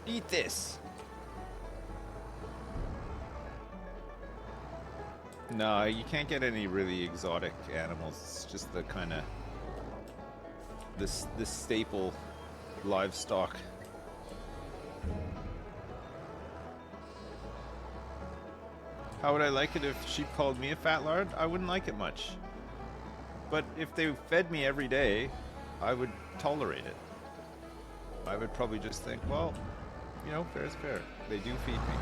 Eat this! No, you can't get any really exotic animals. It's just the kind of this staple livestock. How would I like it if sheep called me a fat lard? I wouldn't like it much. But if they fed me every day, I would tolerate it. I would probably just think, well, you know, fair is fair. They do feed me.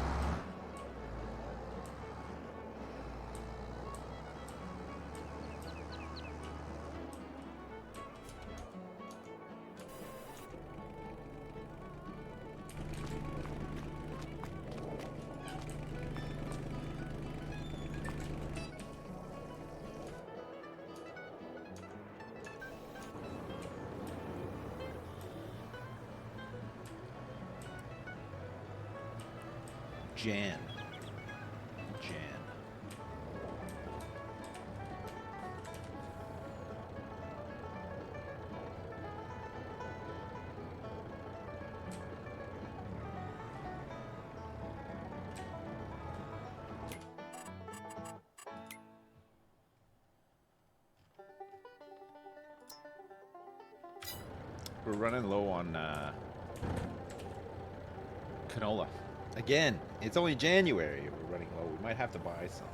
Jan. We're running low on canola. Again, it's only January. We're running low. We might have to buy some.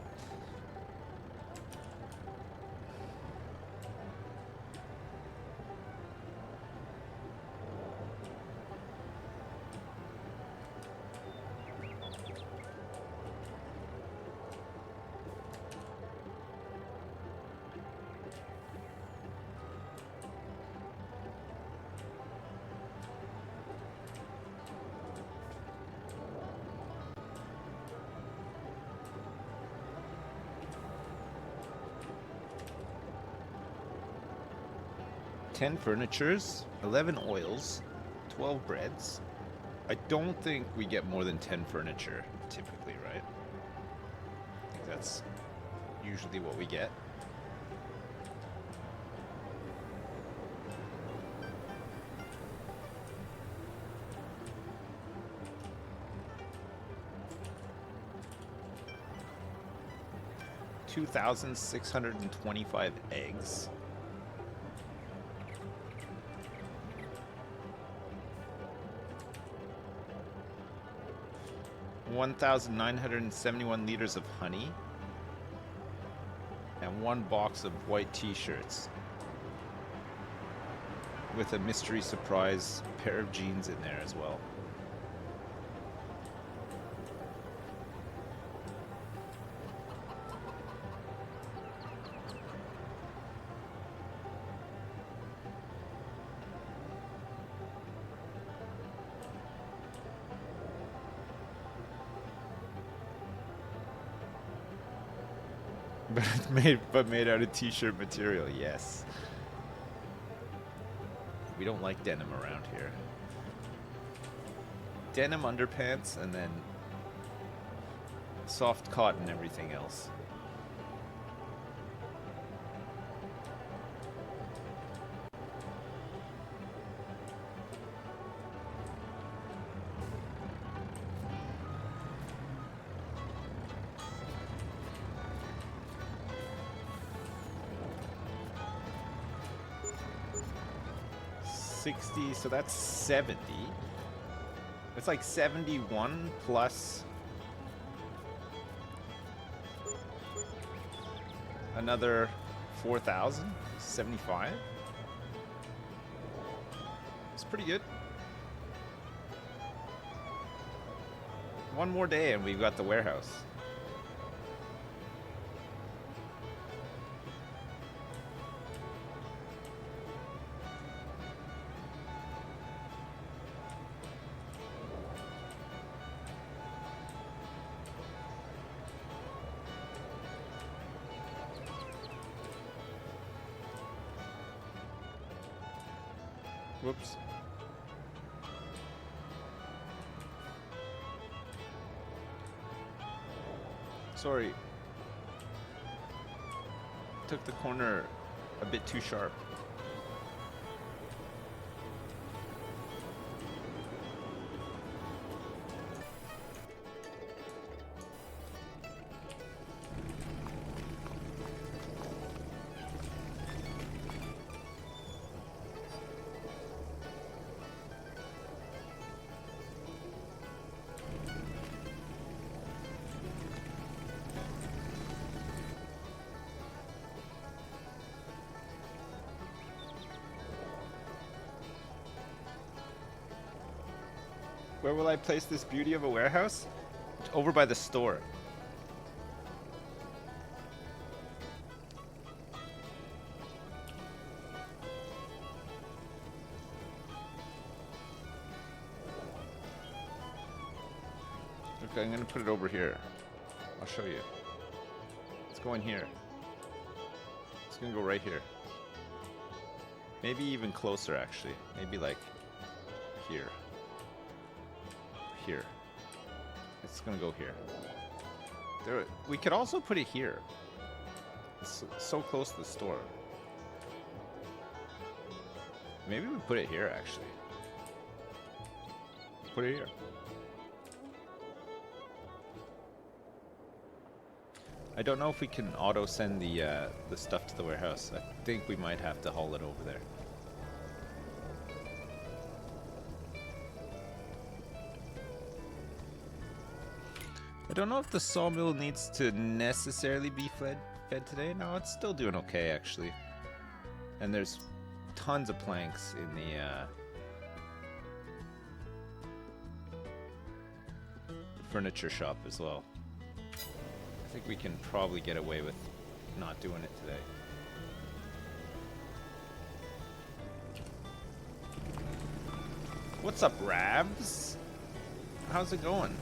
Ten furnitures, 11 oils, 12 breads. I don't think we get more than 10 furniture typically, right? I think that's usually what we get. 2,625 eggs. $1,971 liters of honey. And 1 box of white t-shirts. With a mystery surprise pair of jeans in there as well. But made out of t-shirt material, yes. We don't like denim around here. Denim underpants and then soft cotton everything else. So that's 70. It's like 71 plus another 4,000, 75. It's pretty good. One more day and we've got the warehouse. Whoops. Sorry. Took the corner a bit too sharp. Where will I place this beauty of a warehouse? Over by the store. Okay, I'm gonna put it over here. I'll show you. It's going here. It's gonna go right here. Maybe even closer, actually. Maybe like here. Here. It's gonna go here. There. We could also put it here. It's so close to the store. Maybe we put it here, actually. Put it here. I don't know if we can auto send the stuff to the warehouse. I think we might have to haul it over there. I don't know if the sawmill needs to necessarily be fed today. No, it's still doing okay, actually. And there's tons of planks in the furniture shop as well. I think we can probably get away with not doing it today. What's up, Rabs? How's it going?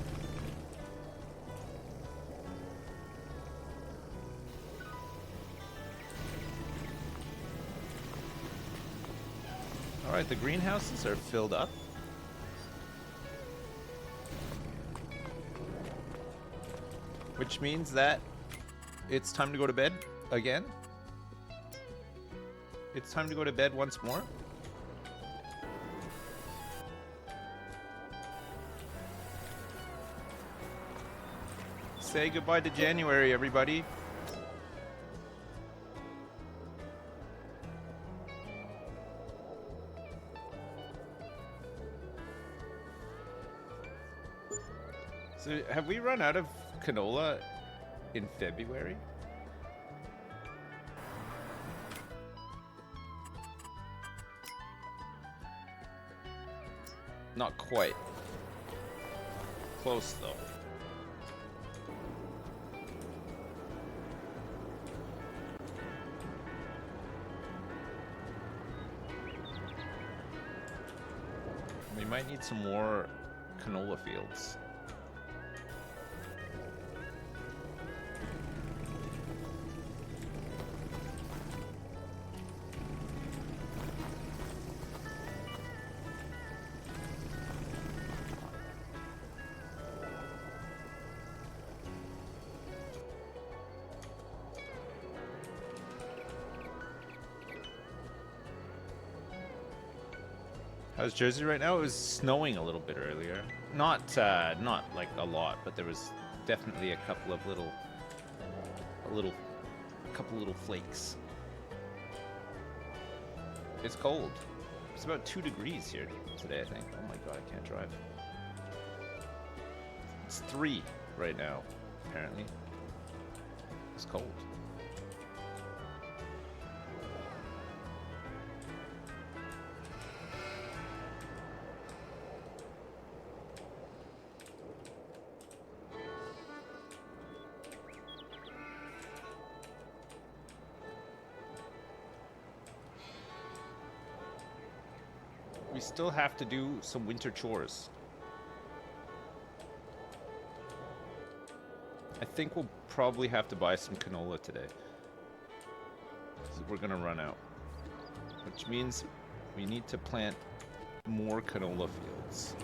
Alright, the greenhouses are filled up. Which means that it's time to go to bed again. It's time to go to bed once more. Say goodbye to January, everybody. So have we run out of canola in February? Not quite. Close though. We might need some more canola fields. How's Jersey right now? It was snowing a little bit earlier. Not like a lot, but there was definitely a couple of little flakes. It's cold. It's about 2 degrees here today, I think. Oh my god, I can't drive. It's 3 right now, apparently. It's cold. We still have to do some winter chores. I think we'll probably have to buy some canola today. We're gonna run out. Which means we need to plant more canola fields.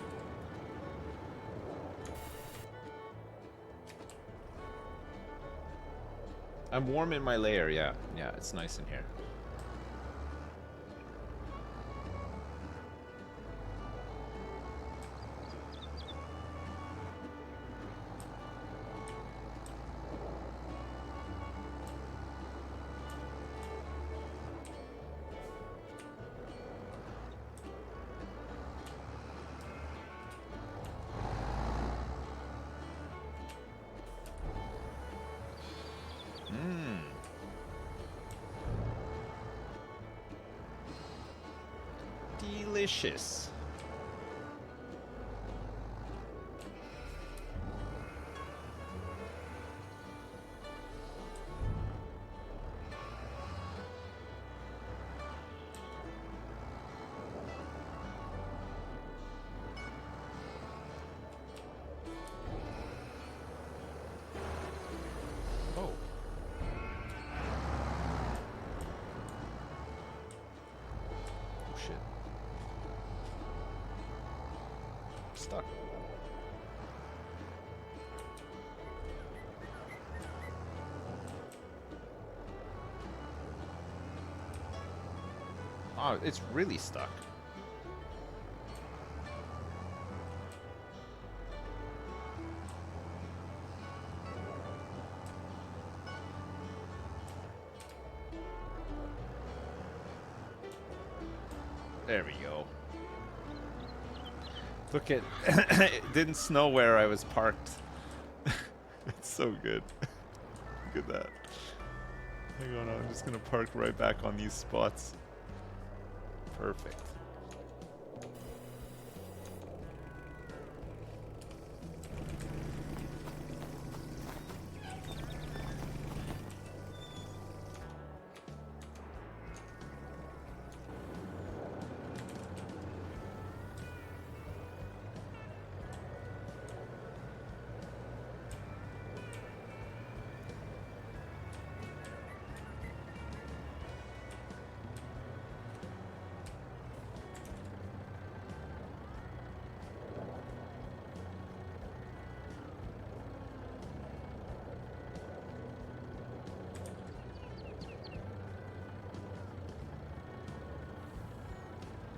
I'm warm in my lair, yeah. Yeah, it's nice in here. Delicious. Oh. Oh shit. Stuck. Oh, it's really stuck. There we go. Look at it didn't snow where I was parked. It's so good. Look at that. Hang on, I'm just gonna park right back on these spots. Perfect.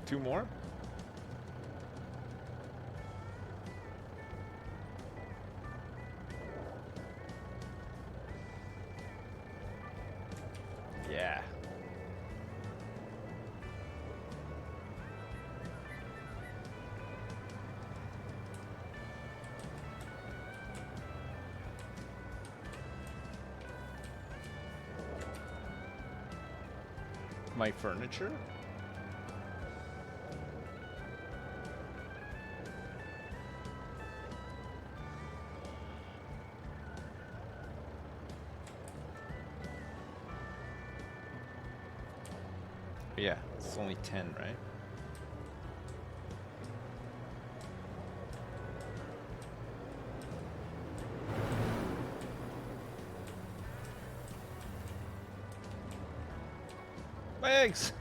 Two more? Yeah. my furniture? Yeah, it's only 10, right? My eggs!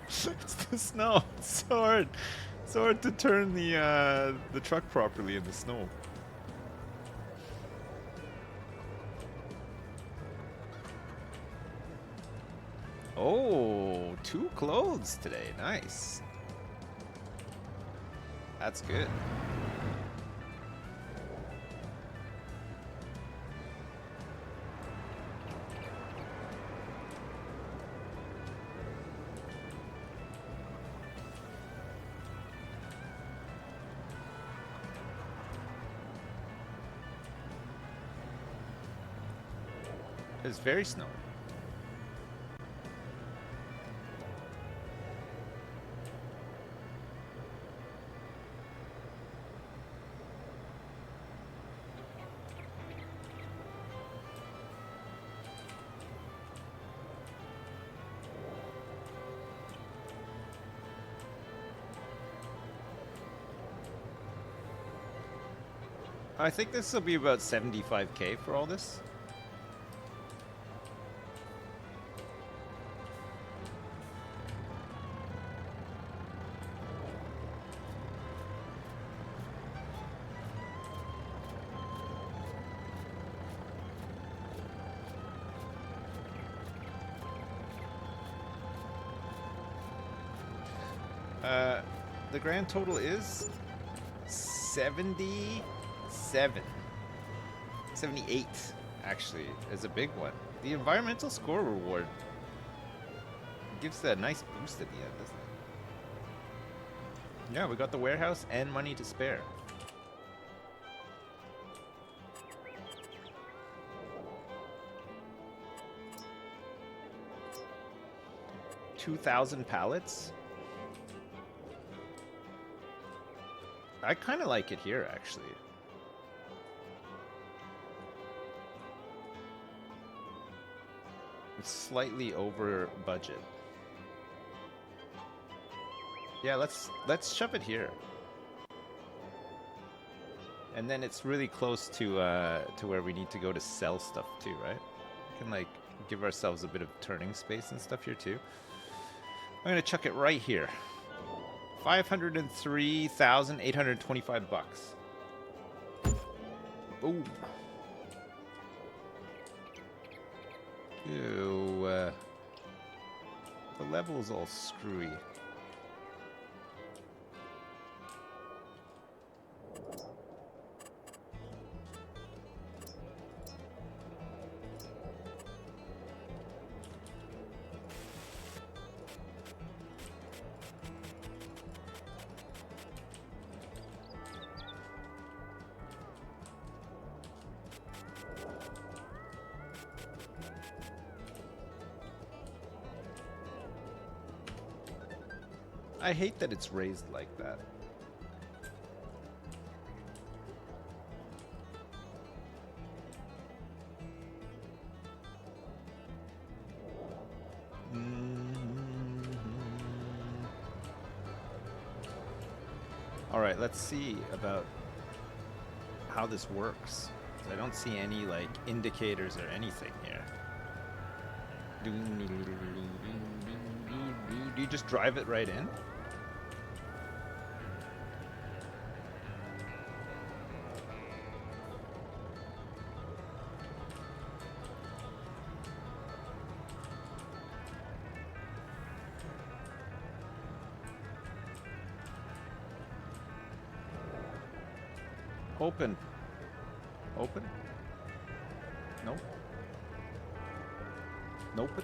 It's the snow. It's so hard. So hard to turn the truck properly in the snow. Oh, 2 clothes today. Nice. That's good. It's very snowy. I think this will be about 75K for all this. The grand total is 77. 78, actually, is a big one. The environmental score reward gives a nice boost at the end, doesn't it? Yeah, we got the warehouse and money to spare. $2,000 pallets. I kind of like it here, actually. It's slightly over budget. Yeah, let's shove it here. And then it's really close to where we need to go to sell stuff too, right? We can like give ourselves a bit of turning space and stuff here too. I'm gonna chuck it right here. 503,825 bucks. Boom. Ew, the level's all screwy. I hate that it's raised like that. All right, let's see about how this works. I don't see any like indicators or anything here. Do you just drive it right in? Open. Open? Nope. Nope.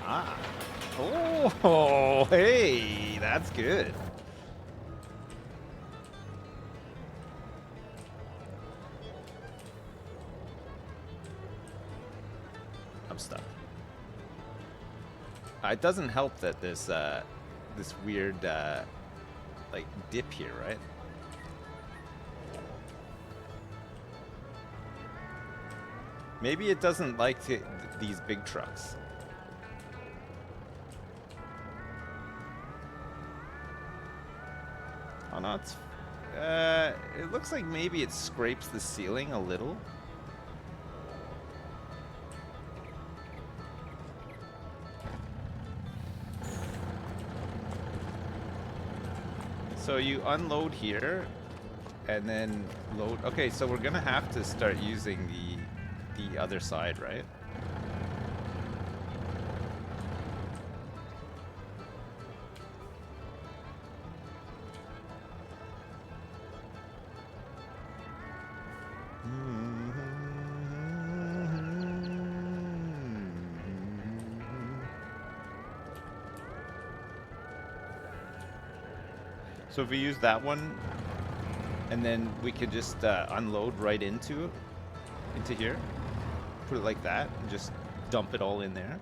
Ah. Oh, hey, that's good. of stuff. It doesn't help that there's this weird like dip here, right? Maybe it doesn't like these big trucks. Oh no, it's it looks like maybe it scrapes the ceiling a little. So you unload here, and then load. Okay, so we're gonna have to start using the other side, right? So if we use that one, and then we could just unload right into here, put it like that, and just dump it all in there.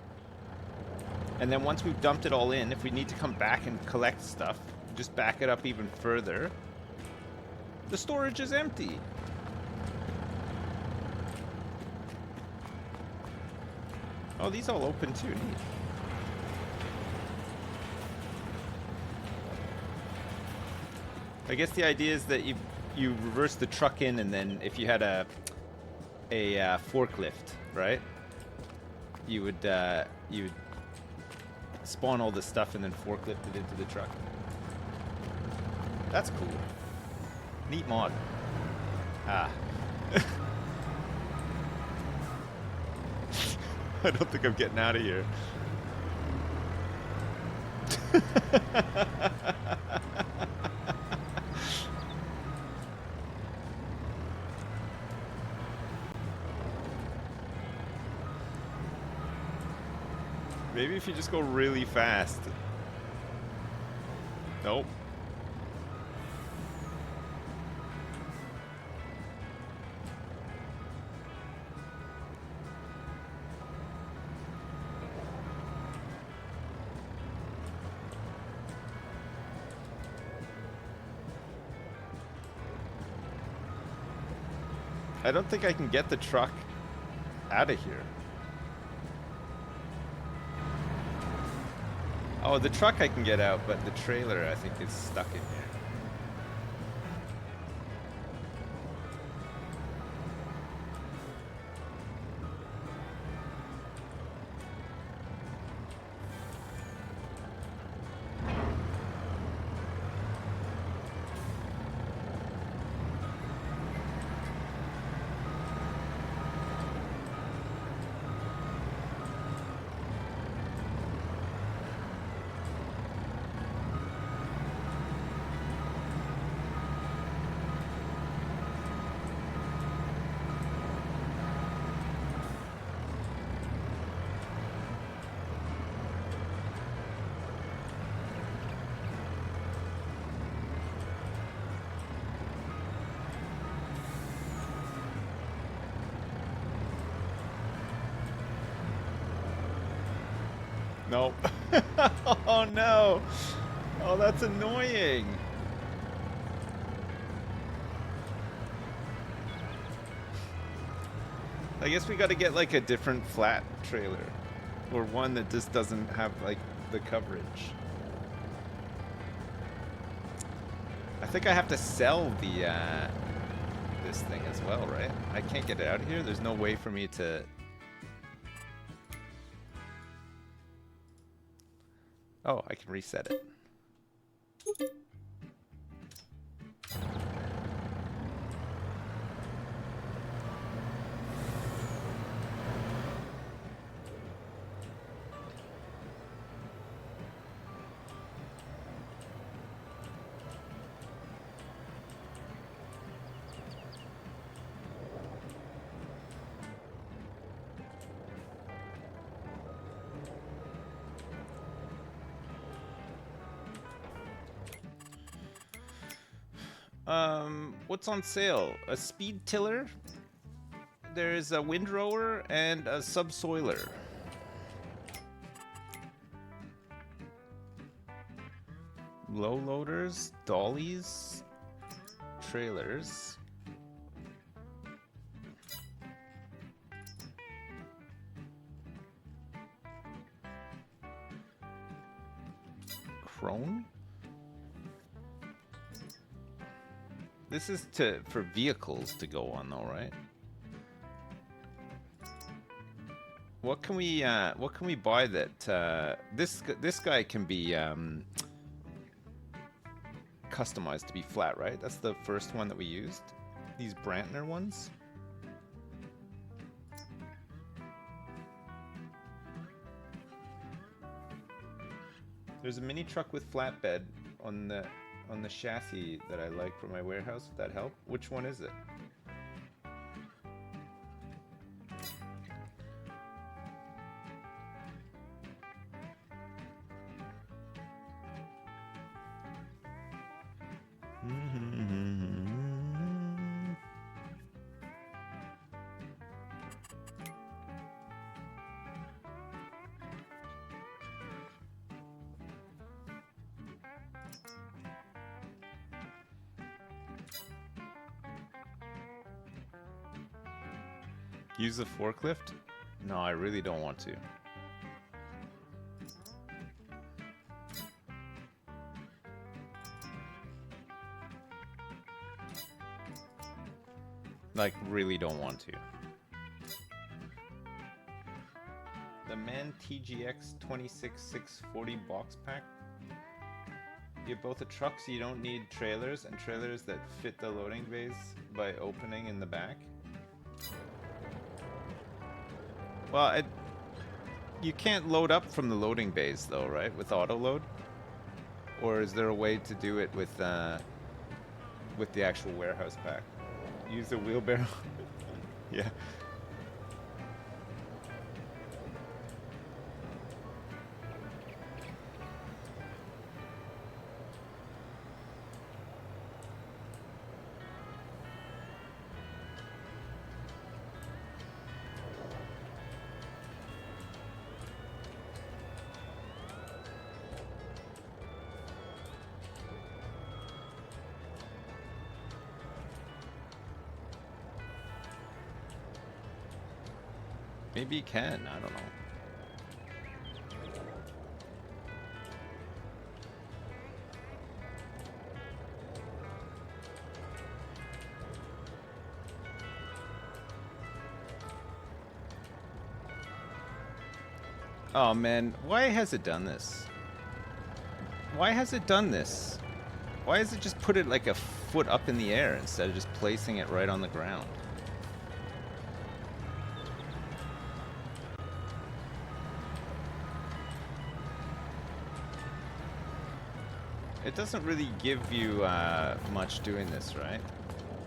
And then once we've dumped it all in, if we need to come back and collect stuff, just back it up even further. The storage is empty. Oh, these all open too, neat. I guess the idea is that you reverse the truck in, and then if you had a forklift, right? You would spawn all this stuff and then forklift it into the truck. That's cool. Neat mod. Ah. I don't think I'm getting out of here. Maybe if you just go really fast. Nope. I don't think I can get the truck out of here. Oh, the truck I can get out, but the trailer I think is stuck in here. Nope. Oh no. Oh, that's annoying. I guess we got to get like a different flat trailer, or one that just doesn't have like the coverage. I think I have to sell the this thing as well, right? I can't get it out of here. There's no way for me to. Oh, I can reset it. What's on sale? A speed tiller, there's a windrower, and a subsoiler. Low loaders, dollies, trailers. Crone? This is for vehicles to go on though, right? What can we buy that this guy can be customized to be flat, right? That's the first one that we used. These Brantner ones. There's a mini truck with flatbed on the chassis that I like for my warehouse. Would that help? Which one is it? Use the forklift? No, I really don't want to. Like, really don't want to. The Man TGX 26640 box pack. You have both a truck, so you don't need trailers, and trailers that fit the loading bays by opening in the back. Well, you can't load up from the loading bays though, right? With auto load? Or is there a way to do it with the actual warehouse pack? Use a wheelbarrow? Yeah. Maybe you can, I don't know. Oh man, why has it done this? Why has it done this? Why has it just put it like a foot up in the air instead of just placing it right on the ground? It doesn't really give you much doing this, right?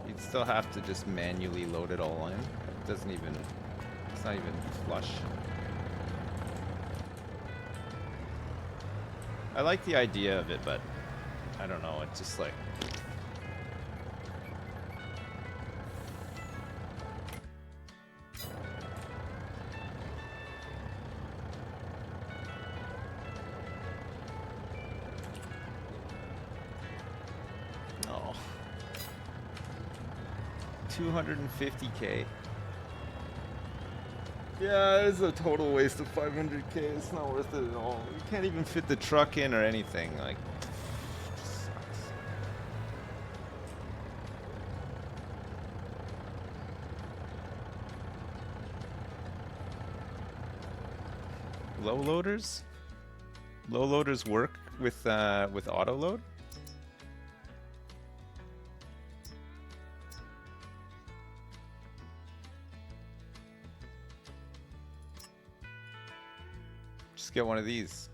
You'd still have to just manually load it all in. It doesn't even, it's not even flush. I like the idea of it, but I don't know, it's just like... Oh. 250K. Yeah, it's a total waste of 500K. It's not worth it at all. You can't even fit the truck in or anything. Like, sucks. Low loaders? Low loaders work with auto load? Just get one of these.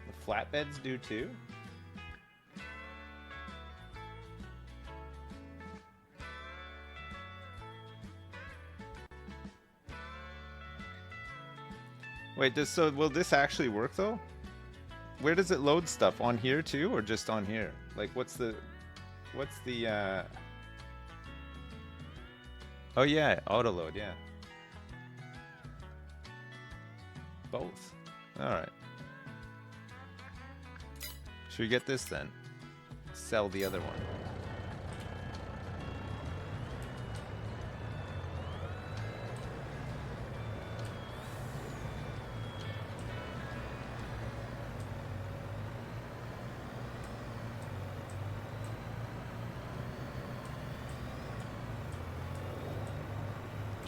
The flatbeds do too? Wait, will this actually work though? Where does it load stuff? On here too, or just on here? Like, what's the Oh yeah, autoload, yeah. Both. Alright. Should we get this then? Sell the other one.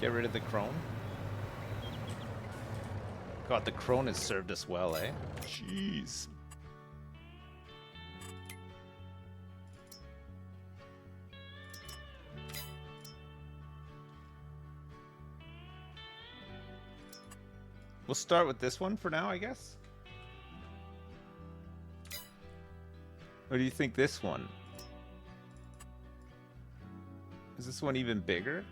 Get rid of the crone. God, the crone has served us well, eh? Jeez. We'll start with this one for now, I guess. Or do you think this one? Is this one even bigger?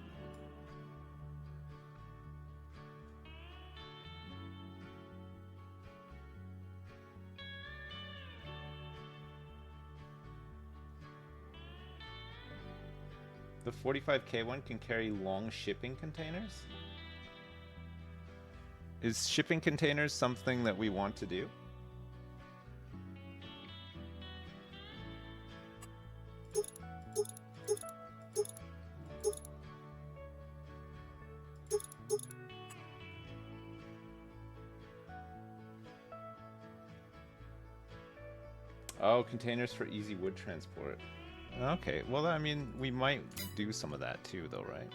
The 45K one can carry long shipping containers? Is shipping containers something that we want to do? Oh, containers for easy wood transport. Okay, well, I mean, we might do some of that too, though, right?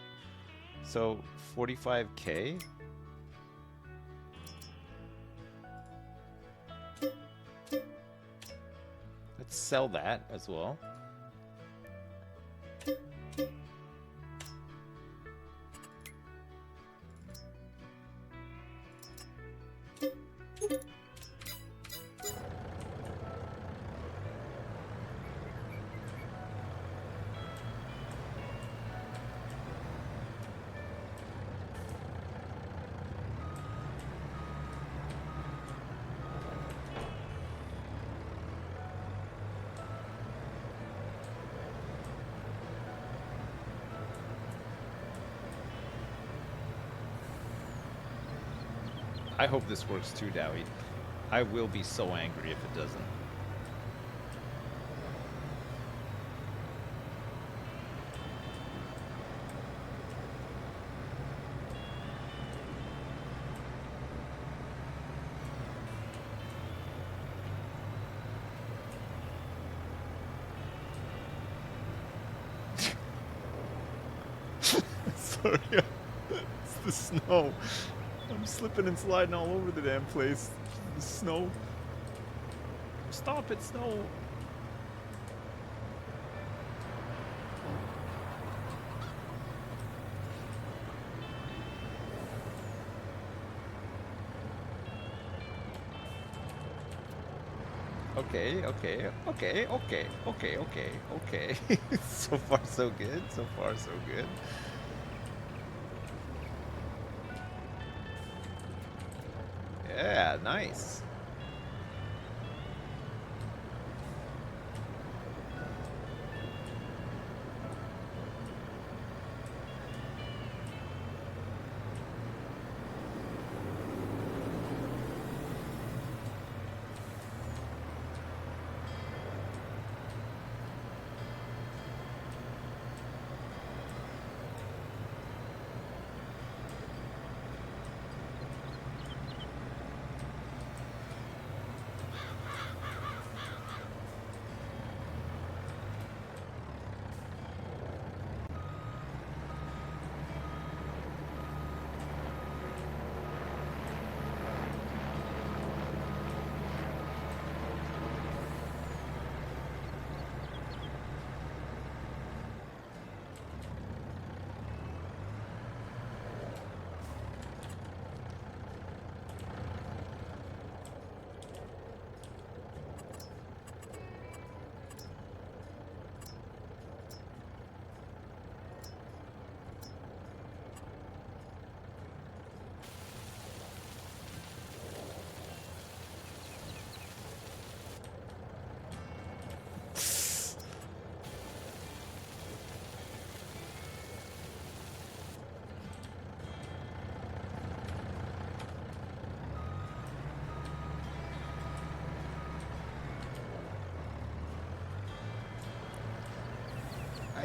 So, 45K? Let's sell that as well. I hope this works too, Dowie. I will be so angry if it doesn't. Sorry, it's the snow. I'm slipping and sliding all over the damn place. The snow. Stop it, snow. Okay. So far, so good. So far, so good. Yeah, nice.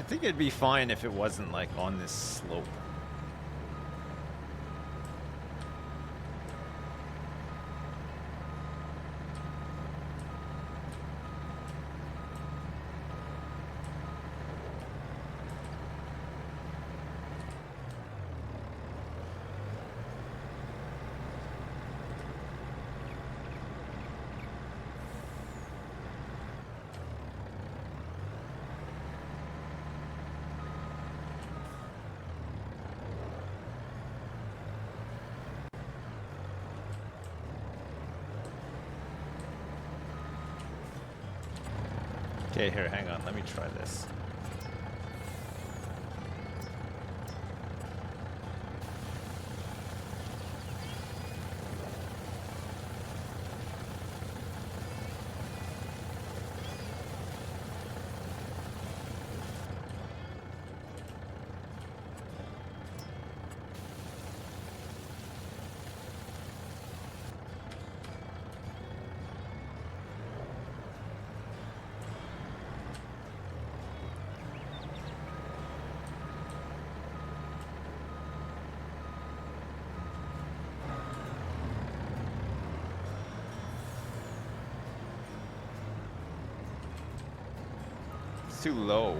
think it'd be fine if it wasn't like on this slope. Okay, here, hang on. Let me try this. Too low.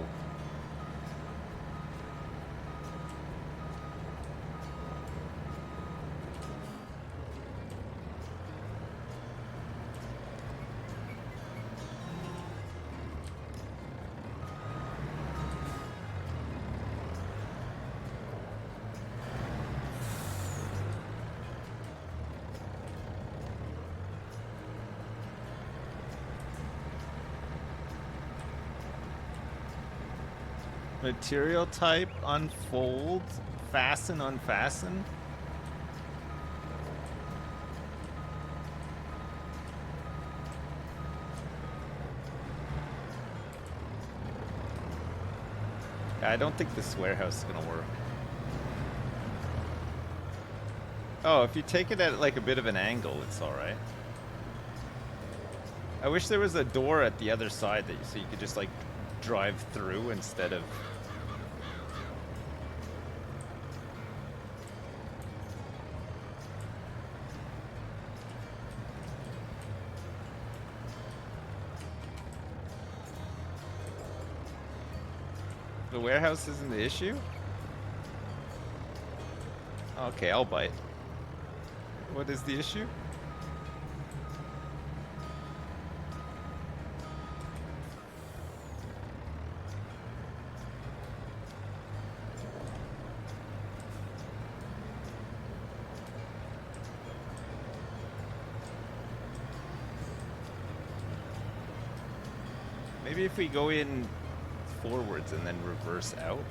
Material type, unfold, fasten, unfasten. I don't think this warehouse is gonna work. Oh, if you take it at like a bit of an angle, it's alright. I wish there was a door at the other side that so you could just like drive through instead of... The warehouse isn't the issue? Okay, I'll bite. What is the issue? Maybe if we go in forwards and then reverse out.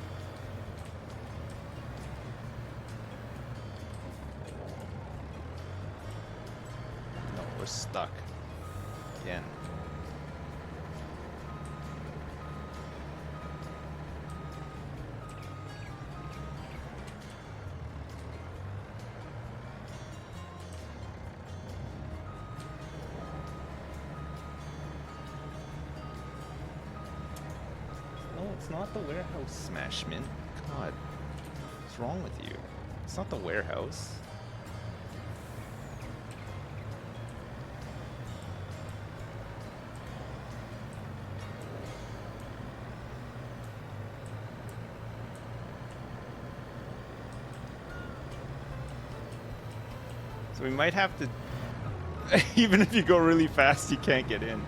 No, we're stuck. Again. It's not the warehouse, Smashman. God, what's wrong with you? It's not the warehouse. So we might have to... Even if you go really fast, you can't get in.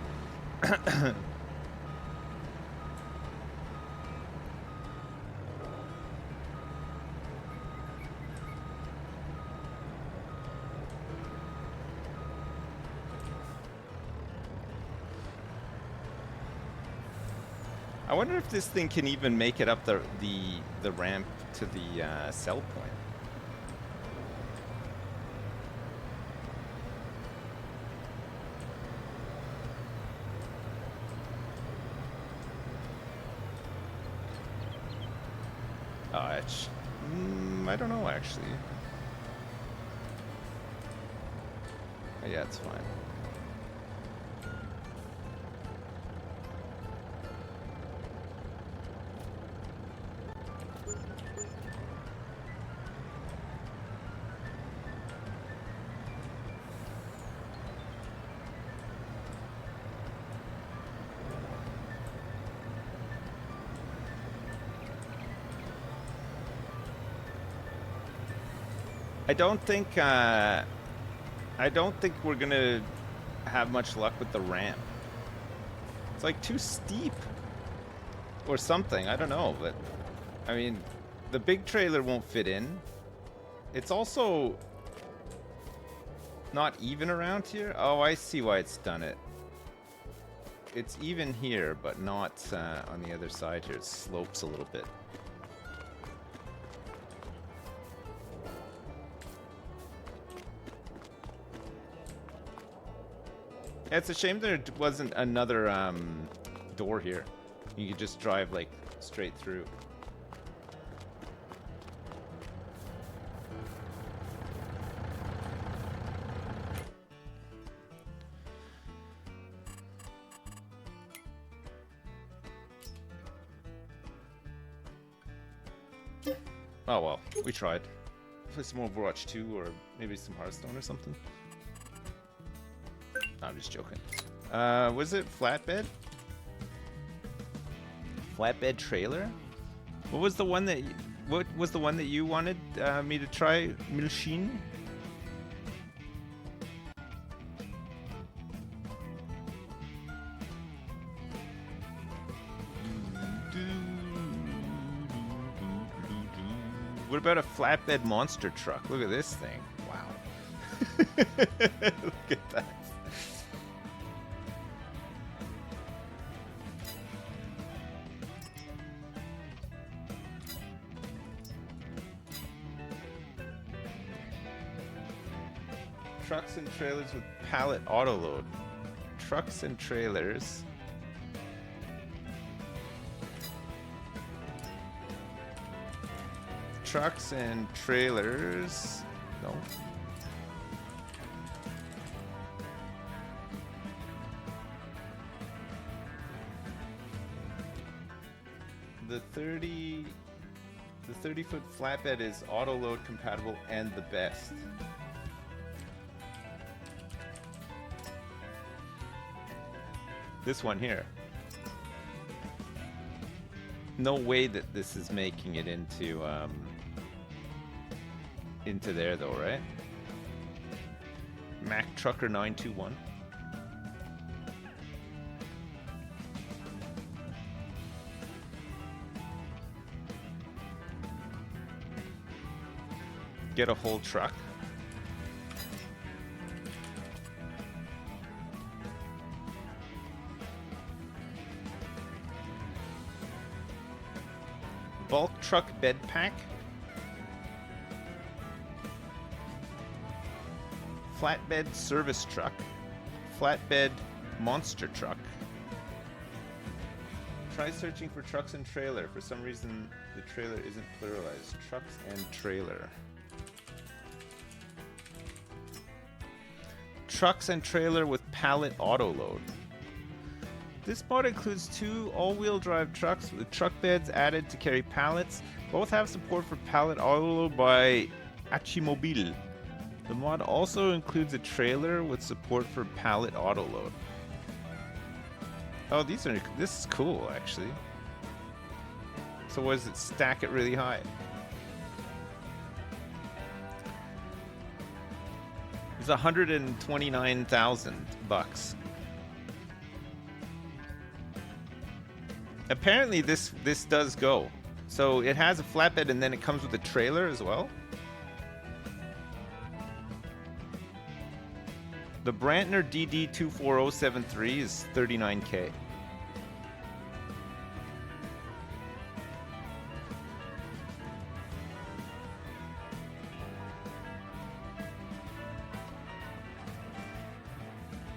I wonder if this thing can even make it up the ramp to the sell point. I don't know actually. Oh, yeah, it's fine. I don't think we're gonna have much luck with the ramp. It's like too steep or something. I don't know, but I mean, the big trailer won't fit in. It's also not even around here. Oh, I see why it's done it. It's even here, but not on the other side here. It slopes a little bit. It's a shame there wasn't another door here. You could just drive like straight through. Oh well, we tried. Play some more Overwatch 2 or maybe some Hearthstone or something. No, I'm just joking. Was it flatbed? Flatbed trailer? What was the one that you wanted me to try, Milshin? What about a flatbed monster truck? Look at this thing. Wow. Look at that. Trucks and trailers with pallet autoload. Trucks and trailers. Trucks and trailers. No. The 30-foot flatbed is autoload compatible and the best. This one here. No way that this is making it into there though, right? Mac Trucker 921. Get a whole truck. Bulk truck bed pack. Flatbed service truck. Flatbed monster truck. Try searching for trucks and trailer. For some reason, the trailer isn't pluralized. Trucks and trailer. Trucks and trailer with pallet autoload. This mod includes 2 all-wheel drive trucks with truck beds added to carry pallets. Both have support for pallet autoload by Achimobile. The mod also includes a trailer with support for pallet autoload. Oh, this is cool, actually. So what does it stack it really high? It's $129,000. Apparently this does go. So it has a flatbed and then it comes with a trailer as well. The Brantner DD24073 is $39K.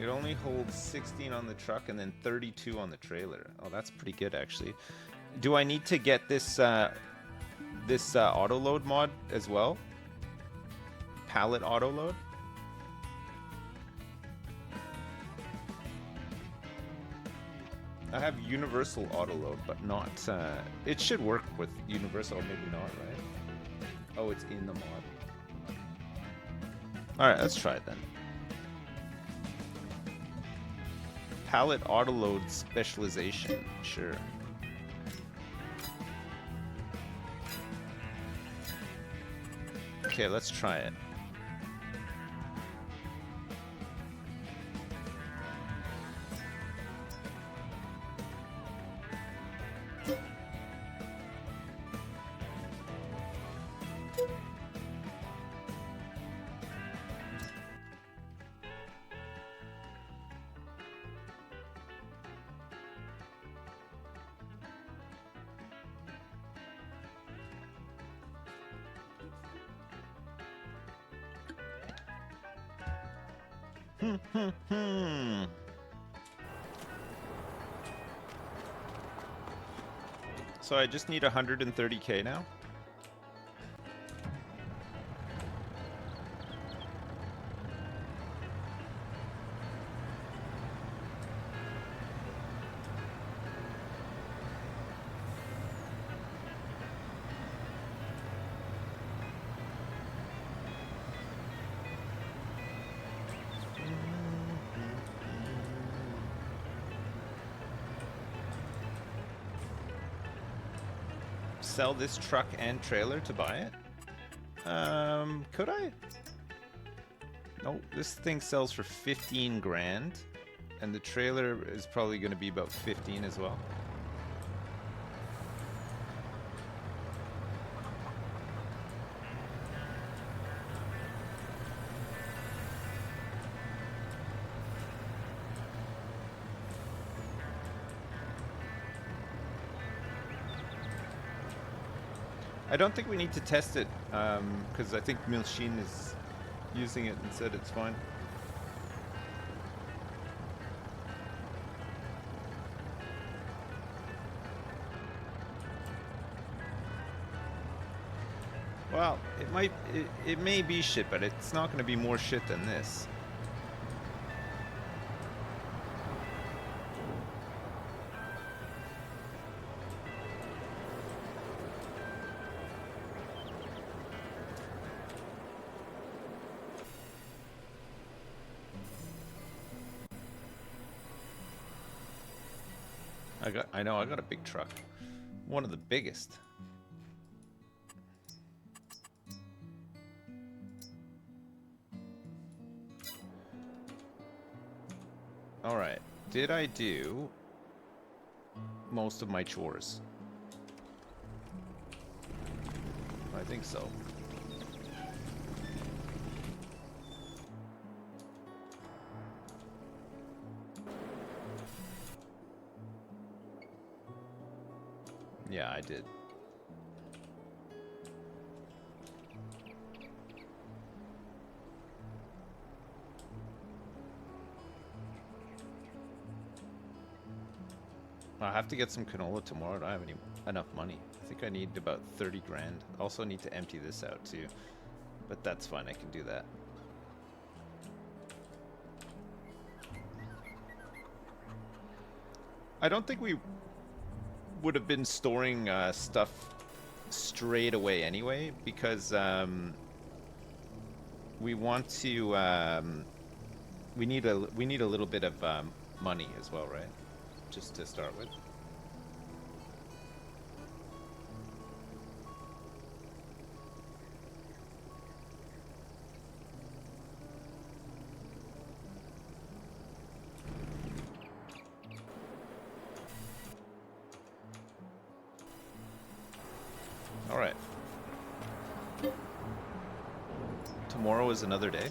It only holds 16 on the truck and then 32 on the trailer. Oh, that's pretty good actually. Do I need to get this autoload mod as well? Pallet autoload? I have universal autoload, but not. It should work with universal, maybe not, right? Oh, it's in the mod. All right, let's try it then. Pallet autoload specialization, sure. Okay, let's try it. So I just need 130k now. Sell this truck and trailer to buy it? Could I? No, this thing sells for 15 grand, and the trailer is probably going to be about 15 as well. I don't think we need to test it, because I think Milshin is using it and said it's fine. Well, it may be shit, but it's not going to be more shit than this. I know I got a big truck. One of the biggest. All right. Did I do most of my chores? I think so. Yeah, I did. I'll have to get some canola tomorrow. I don't have enough money. I think I need about 30 grand. Also need to empty this out too. But that's fine, I can do that. I don't think we would have been storing stuff straight away anyway, because we want to we need a little bit of money as well, right? Just to start with. All right. Tomorrow is another day.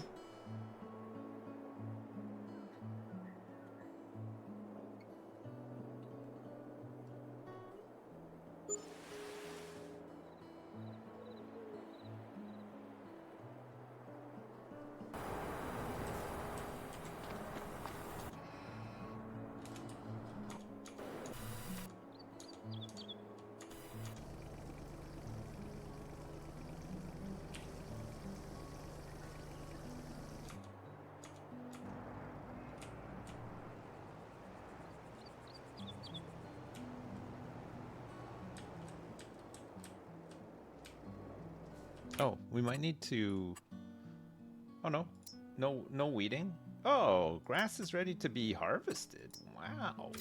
Oh, we might need to... Oh, no. No weeding? Oh, grass is ready to be harvested. Wow.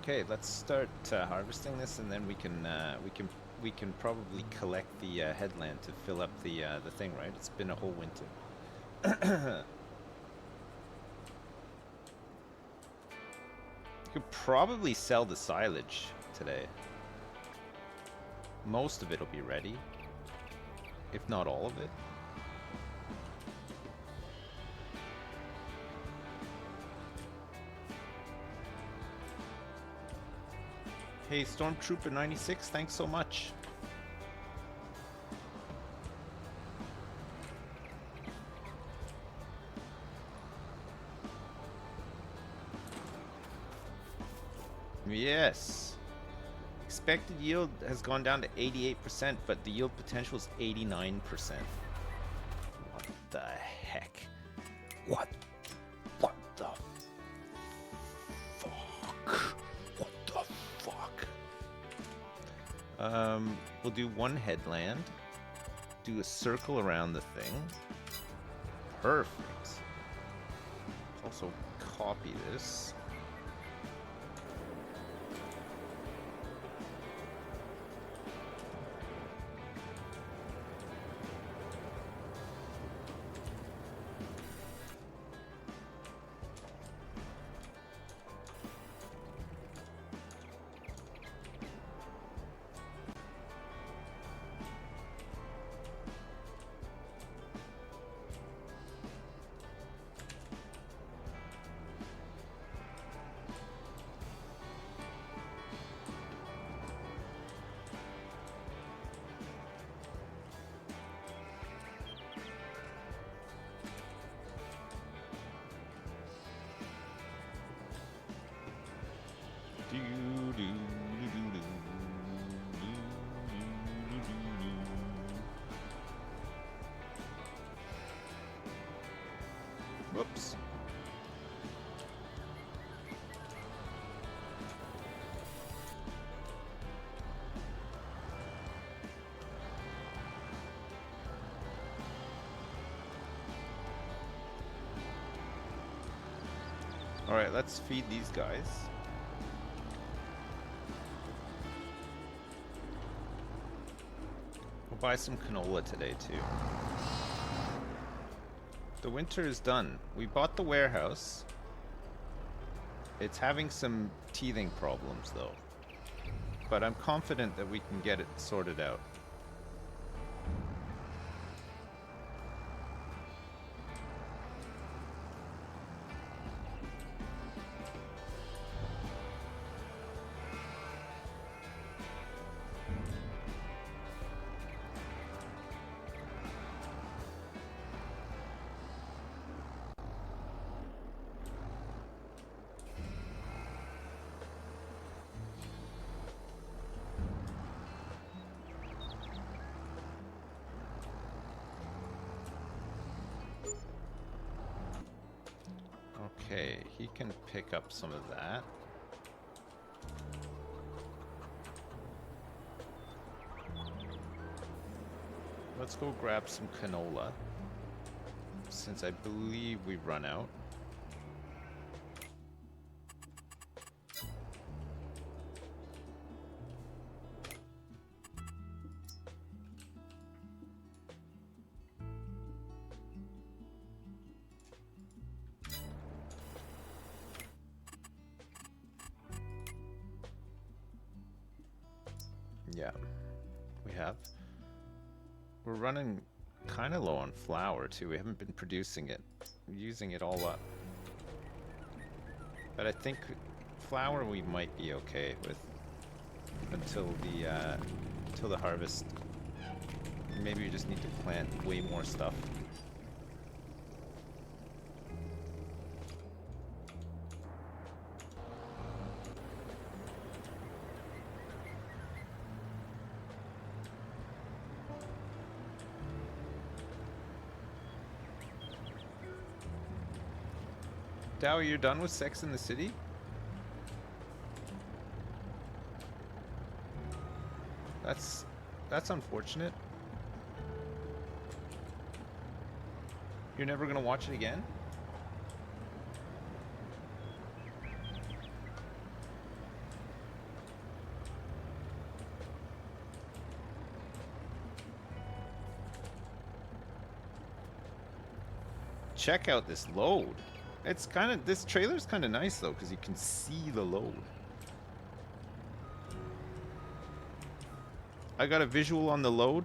Okay, let's start harvesting this, and then we can probably collect the headland to fill up the thing. Right? It's been a whole winter. Could probably sell the silage today. Most of it'll be ready, if not all of it. Hey, Stormtrooper 96, thanks so much. Yes. Expected yield has gone down to 88%, but the yield potential is 89%. What the heck? What the fuck? What the fuck? We'll do one headland. Do a circle around the thing. Perfect. Also copy this. Whoops. All right, let's feed these guys. We'll buy some canola today too. The winter is done. We bought the warehouse. It's having some teething problems though, but I'm confident that we can get it sorted out. Okay, he can pick up some of that. Let's go grab some canola, since I believe we've run out. Yeah, we have. We're running kind of low on flour too. We haven't been producing it. We're using it all up. But I think flour we might be okay with until the harvest. Maybe we just need to plant way more stuff. Dow, you're done with Sex in the City? That's unfortunate. You're never gonna watch it again? check out this load. It's kind of, this trailer's kind of nice though, because you can see the load. I got a visual on the load.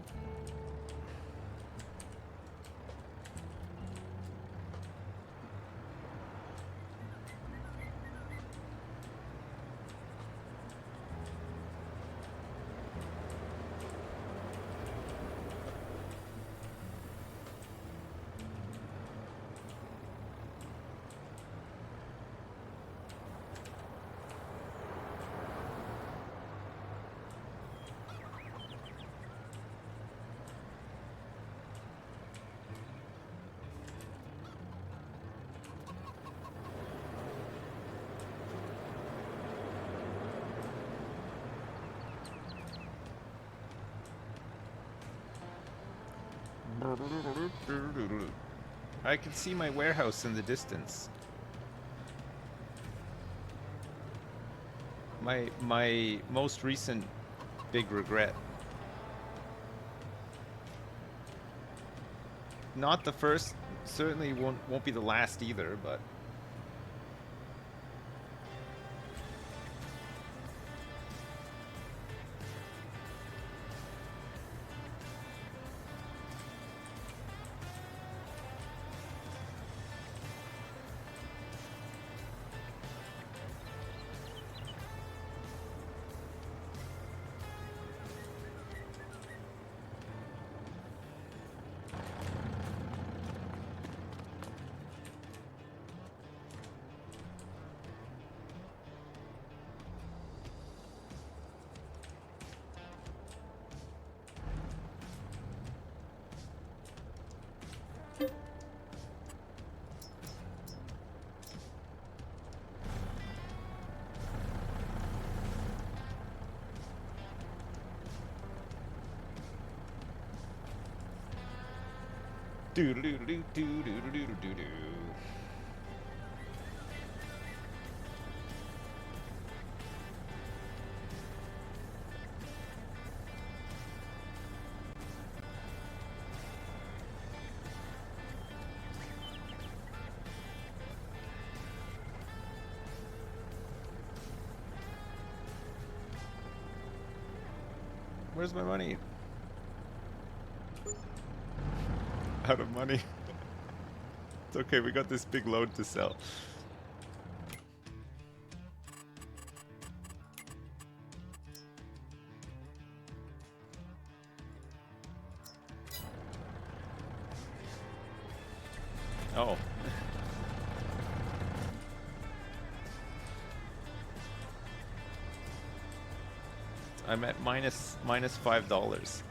I can see my warehouse in the distance. My most recent big regret. Not the first, certainly won't be the last either, but do. Where's my money? Out of money. It's okay, we got this big load to sell. Oh. I'm at minus $5.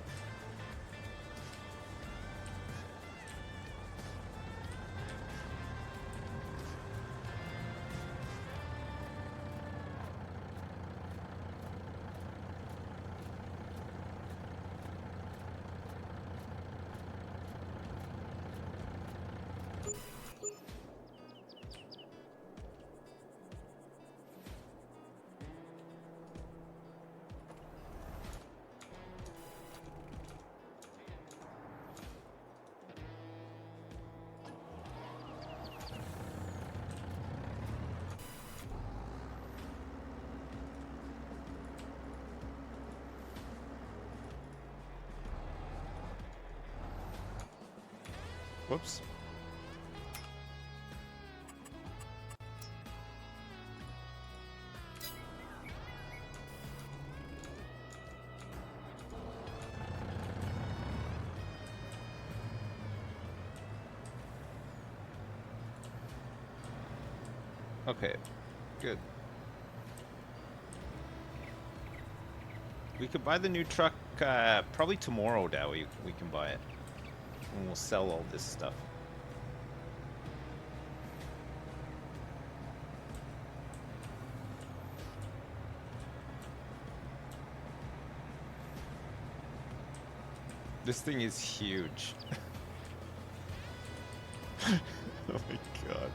Whoops. Okay, good. We could buy the new truck probably tomorrow, Dowie. We can buy it. And we'll sell all this stuff. This thing is huge. Oh my god.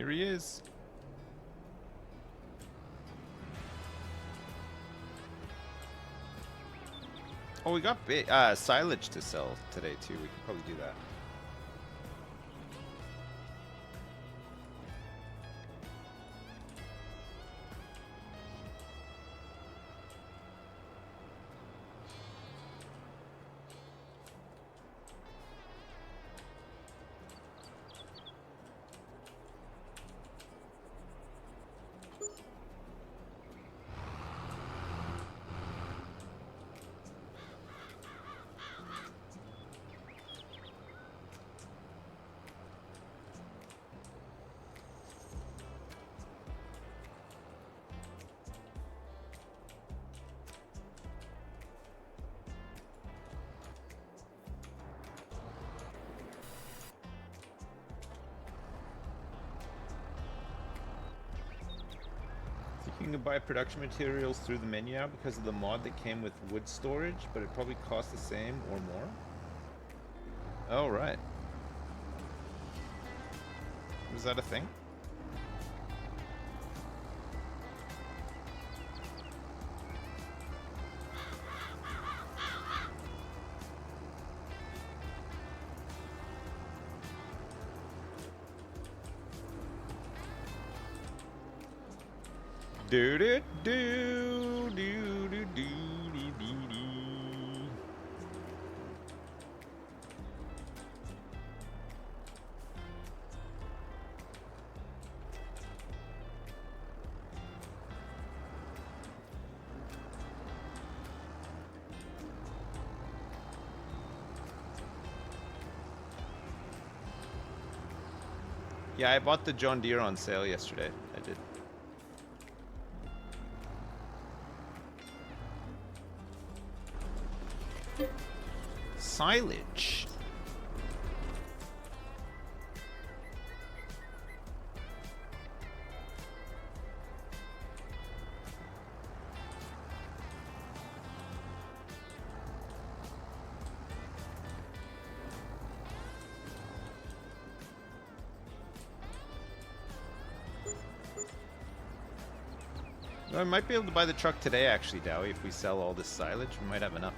Here he is. Oh, we got silage to sell today too. We could probably do that. You can buy production materials through the menu now because of the mod that came with wood storage, but it probably costs the same or more. Oh, right. Was that a thing? Do do do do do do do do. Yeah, I bought the John Deere on sale yesterday. I did. Silage. I might be able to buy the truck today, actually, Dowie. If we sell all this silage, we might have enough.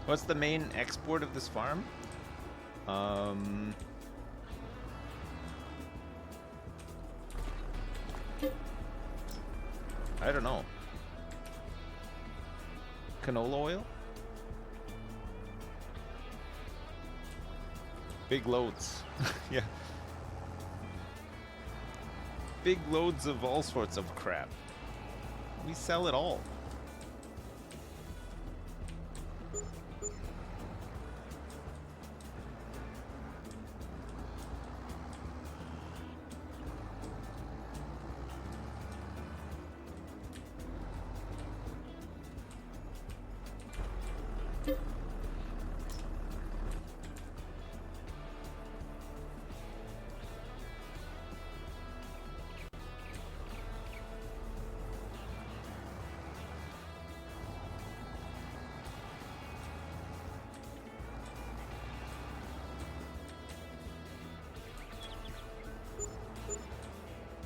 What's the main export of this farm? I don't know. Canola oil? Big loads. Yeah. Big loads of all sorts of crap. We sell it all.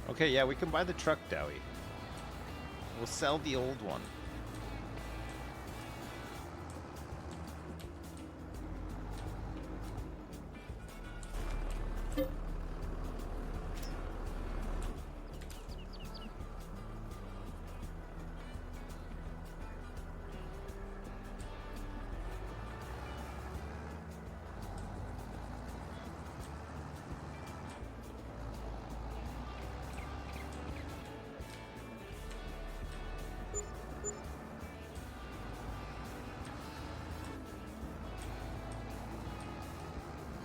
Okay, yeah, we can buy the truck, Dowie. We'll sell the old one.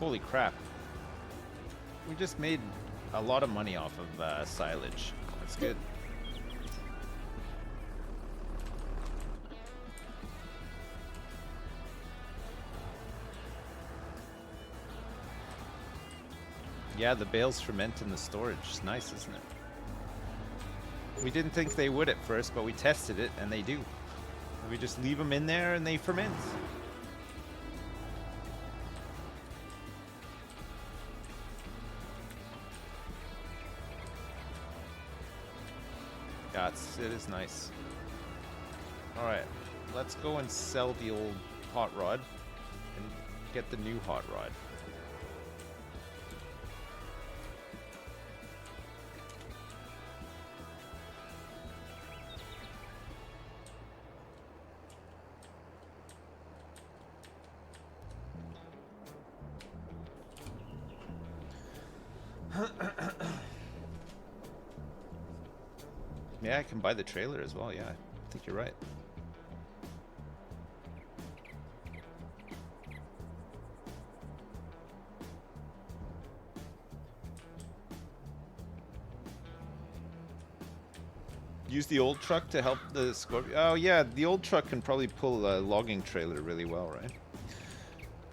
Holy crap. We just made a lot of money off of silage. That's good. Yeah, the bales ferment in the storage. It's nice, isn't it? We didn't think they would at first, but we tested it, and they do. We just leave them in there, and they ferment. Yeah, it is nice. Alright, let's go and sell the old hot rod and get the new hot rod. Yeah, I can buy the trailer as well. Yeah, I think you're right. Use the old truck to help the Scorpio. Oh yeah, the old truck can probably pull a logging trailer really well, right?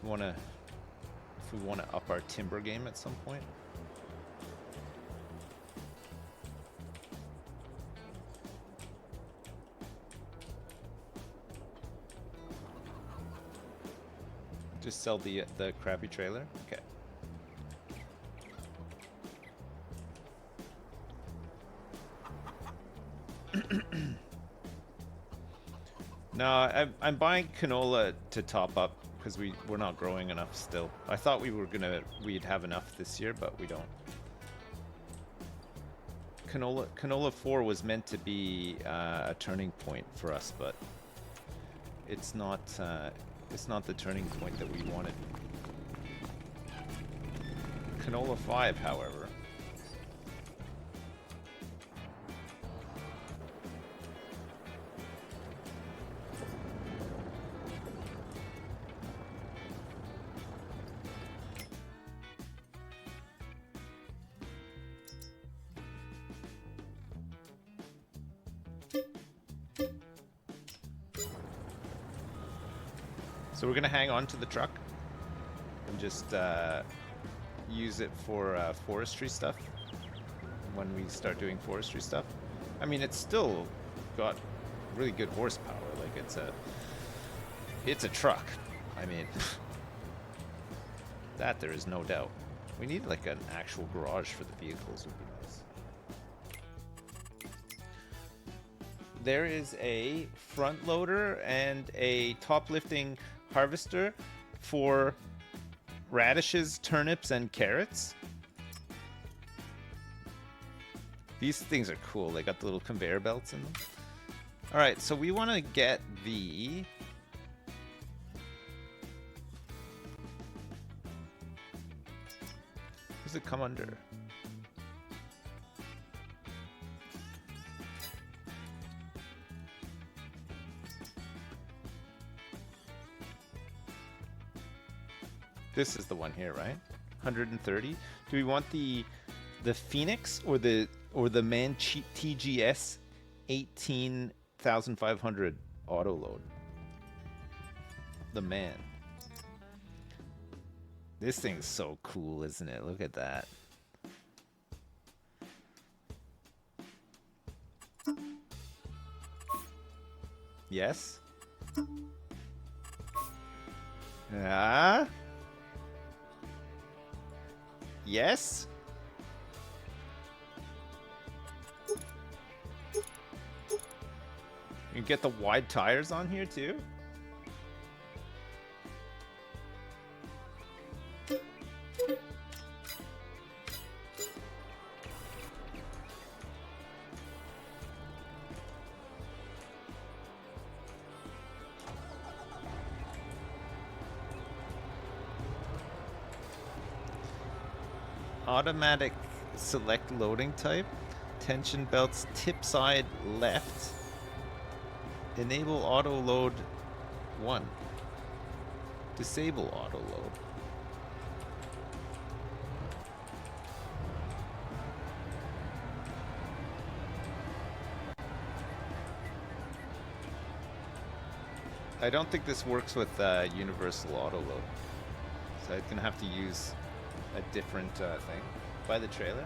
If we wanna up our timber game at some point. Just sell the crappy trailer? Okay. No, I'm buying canola to top up because we're not growing enough still. I thought we'd have enough this year, but we don't. Canola 4 was meant to be a turning point for us, but it's not the turning point that we wanted. Canola 5, however. So we're gonna hang on to the truck and just use it for forestry stuff when we start doing forestry stuff. I mean, it's still got really good horsepower. Like it's a truck. I mean, that there is no doubt. We need like an actual garage for the vehicles would be nice. There is a front loader and a top lifting harvester for radishes, turnips, and carrots. These things are cool. They got the little conveyor belts in them. All right, so we want to get the... Does it come under? This is the one here, right? 130. Do we want the Phoenix or the Man TGS 18,500 auto load? The Man. This thing's so cool, isn't it? Look at that. Yes. Ah. Yes? You can get the wide tires on here too? Automatic select loading type. Tension belts tip side left. Enable auto load 1. Disable auto load. I don't think this works with universal auto load. So I'm gonna have to use a different thing. Buy the trailer.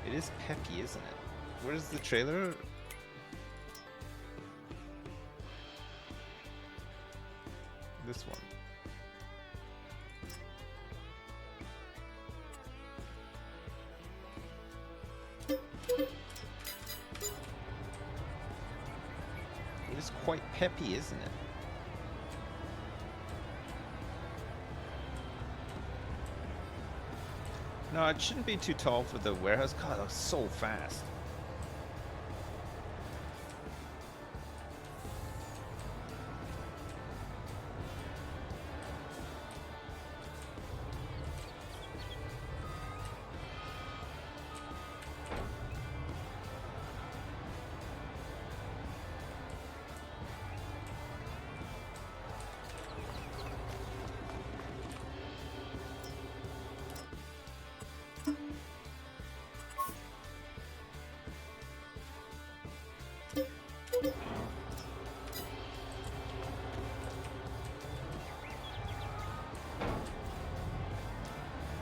It is peppy, isn't it? Where's the trailer? This one. It is quite peppy, isn't it? No, it shouldn't be too tall for the warehouse. God, that was so fast.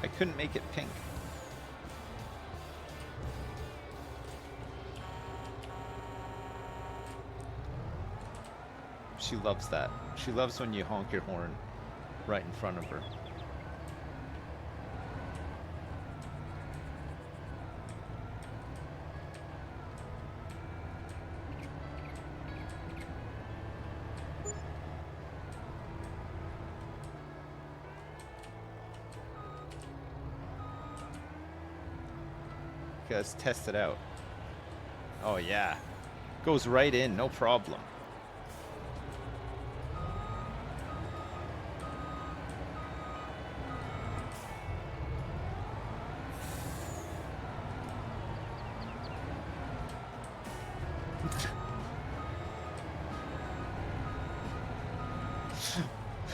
I couldn't make it pink. She loves that. She loves when you honk your horn right in front of her. Okay, let's test it out. Oh yeah. Goes right in, no problem.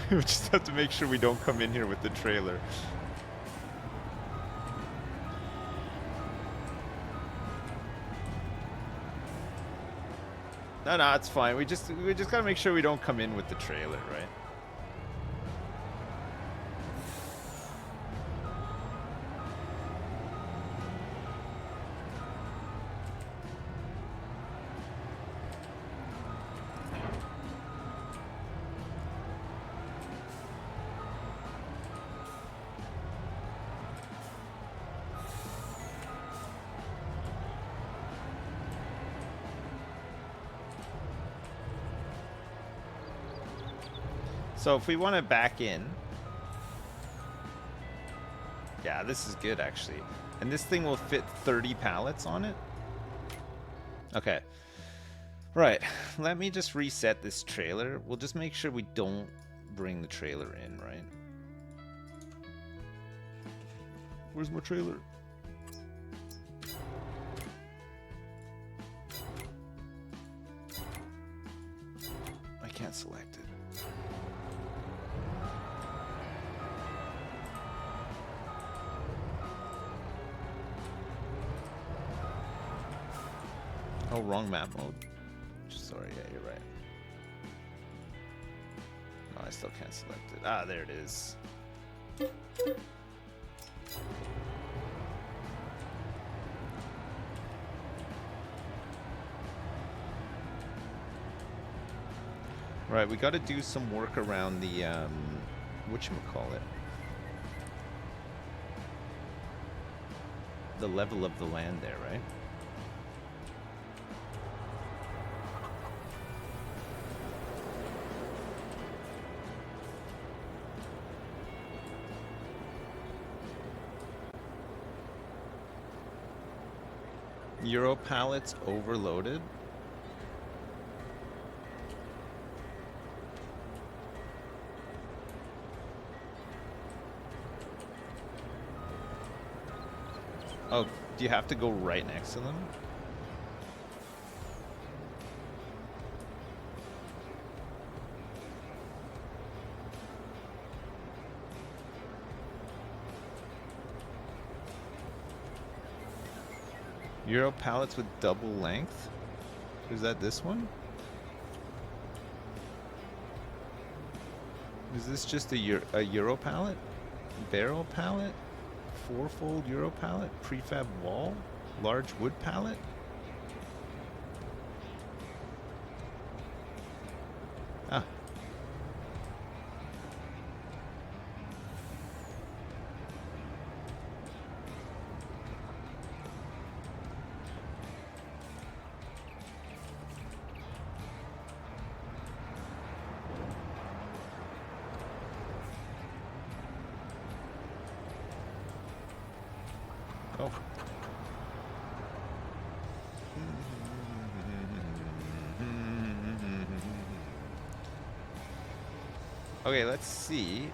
We just have to make sure we don't come in here with the trailer. No, it's fine. We just gotta make sure we don't come in with the trailer, right? So if we want to back in, yeah, this is good actually. And this thing will fit 30 pallets on it. Okay. Right. Let me just reset this trailer. We'll just make sure we don't bring the trailer in, right? Where's my trailer? I can't select it. Oh, wrong map mode. Sorry, yeah, you're right. No, I still can't select it. Ah, there it is. Right, we got to do some work around the whatchamacallit. The level of the land there, right? Euro pallets overloaded. Oh, do you have to go right next to them? Euro pallets with double length? Is that this one? Is this just a Euro pallet? Barrel pallet? Fourfold Euro pallet? Prefab wall? Large wood pallet? Ah. Oh. Okay, let's see.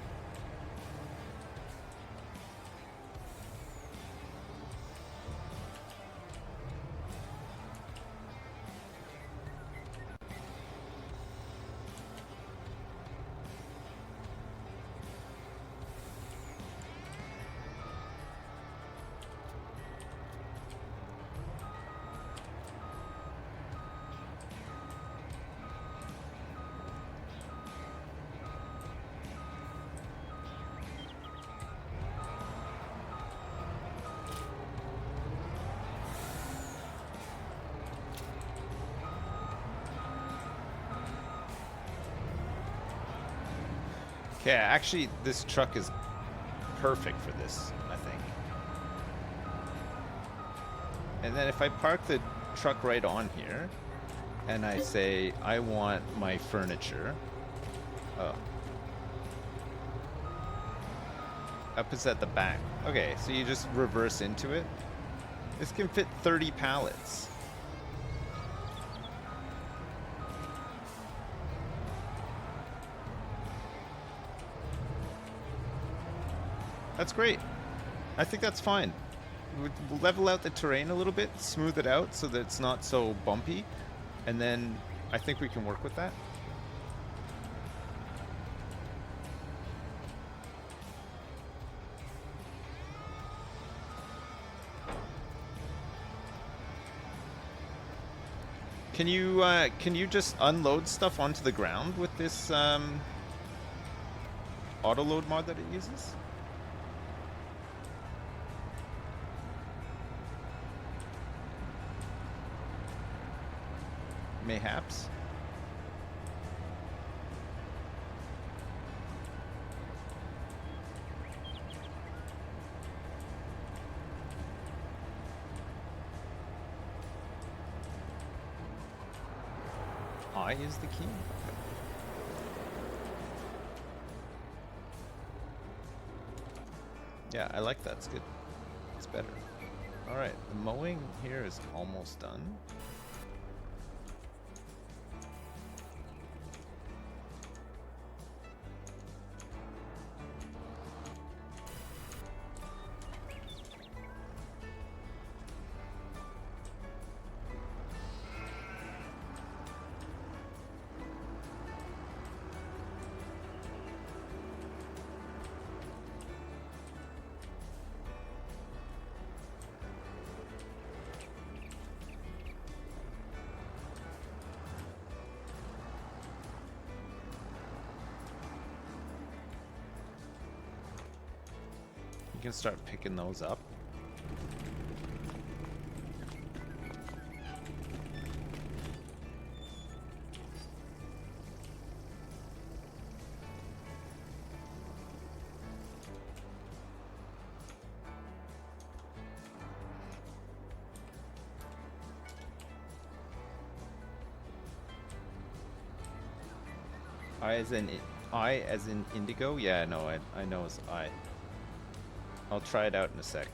Okay, actually, this truck is perfect for this, I think. And then if I park the truck right on here, and I say, I want my furniture. Oh. Up is at the back. Okay, so you just reverse into it. This can fit 30 pallets. That's great. I think that's fine. We'll level out the terrain a little bit, smooth it out so that it's not so bumpy, and then I think we can work with that. Can you just unload stuff onto the ground with this autoload mod that it uses? Mayhaps. I is the key. Yeah, I like that. It's good. It's better. All right, the mowing here is almost done. You can start picking those up. I as in indigo? Yeah, no, I know it's I. I'll try it out in a sec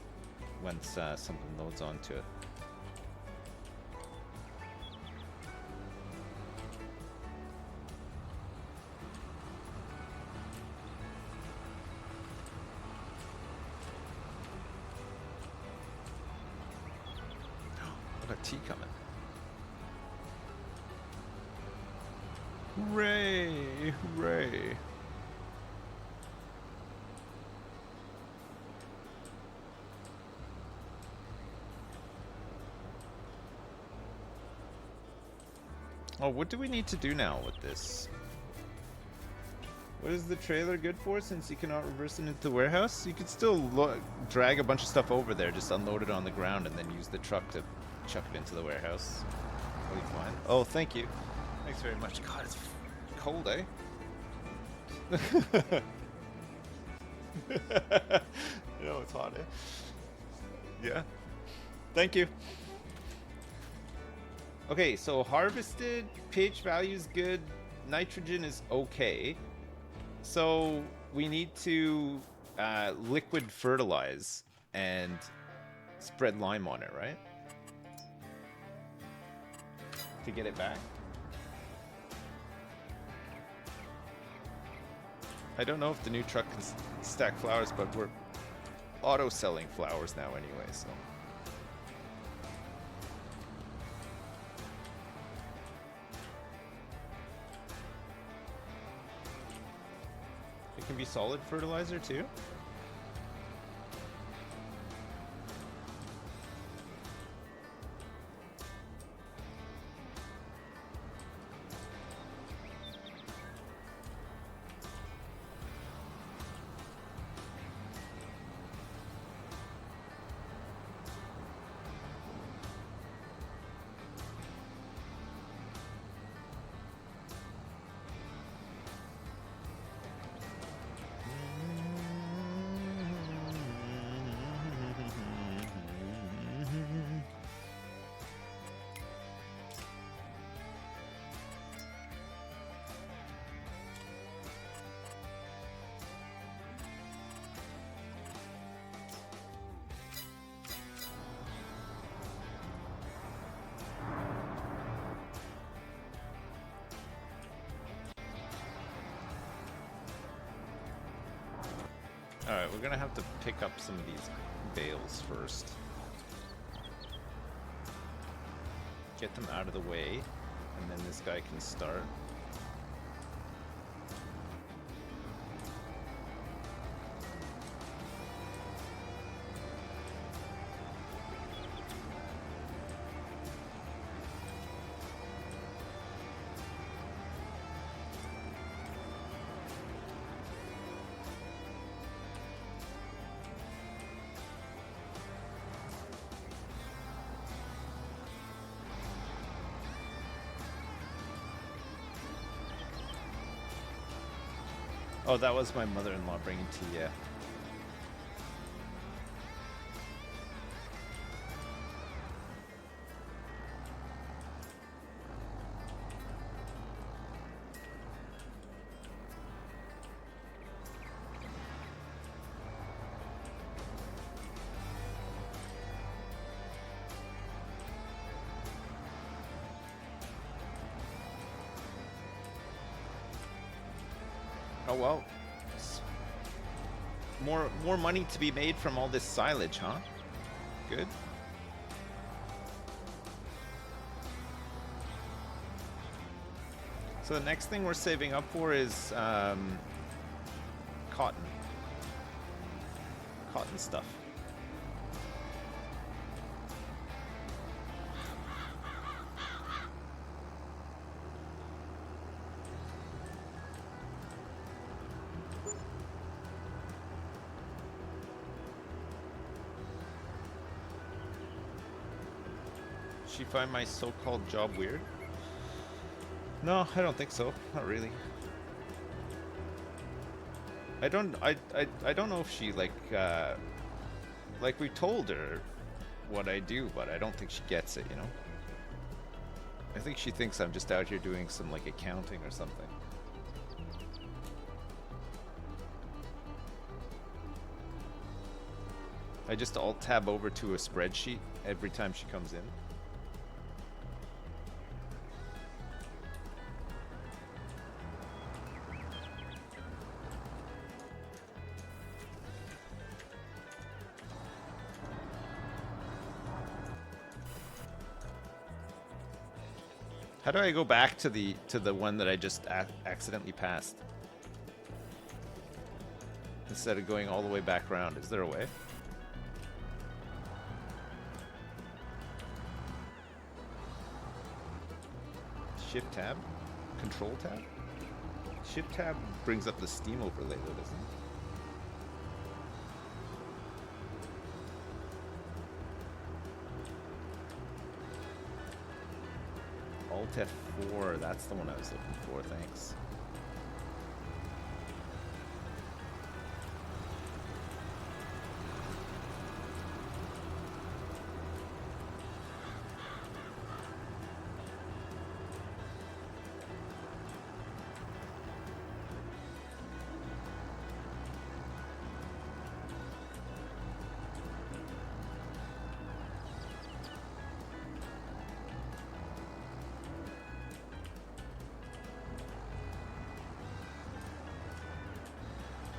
once something loads onto it. tea coming. Hooray! Hooray! Oh, what do we need to do now with this? What is the trailer good for since you cannot reverse it into the warehouse? You could still drag a bunch of stuff over there, just unload it on the ground, and then use the truck to chuck it into the warehouse. That'll be fine. Oh, thank you. Thanks very much. God, it's cold, eh? You know, it's hot, eh? Yeah. Thank you. Okay, so harvested, pH value is good, nitrogen is okay. So we need to liquid fertilize and spread lime on it, right? To get it back. I don't know if the new truck can stack flowers, but we're auto-selling flowers now anyway, so... It can be solid fertilizer too? Alright, we're gonna have to pick up some of these bales first. Get them out of the way, and then this guy can start. Oh, that was my mother-in-law bringing tea, yeah. Oh well. More money to be made from all this silage, huh? Good. So the next thing we're saving up for is cotton. Cotton stuff. She find my so-called job weird? No, I don't think so. Not really. I don't know if she like we told her what I do, but I don't think she gets it, you know? I think she thinks I'm just out here doing some like accounting or something. I just alt-tab over to a spreadsheet every time she comes in. How do I go back to the one that I just accidentally passed? Instead of going all the way back around, is there a way? Shift tab? Control tab? Shift tab brings up the Steam overlay though, doesn't it? Alt F4, that's the one I was looking for, thanks.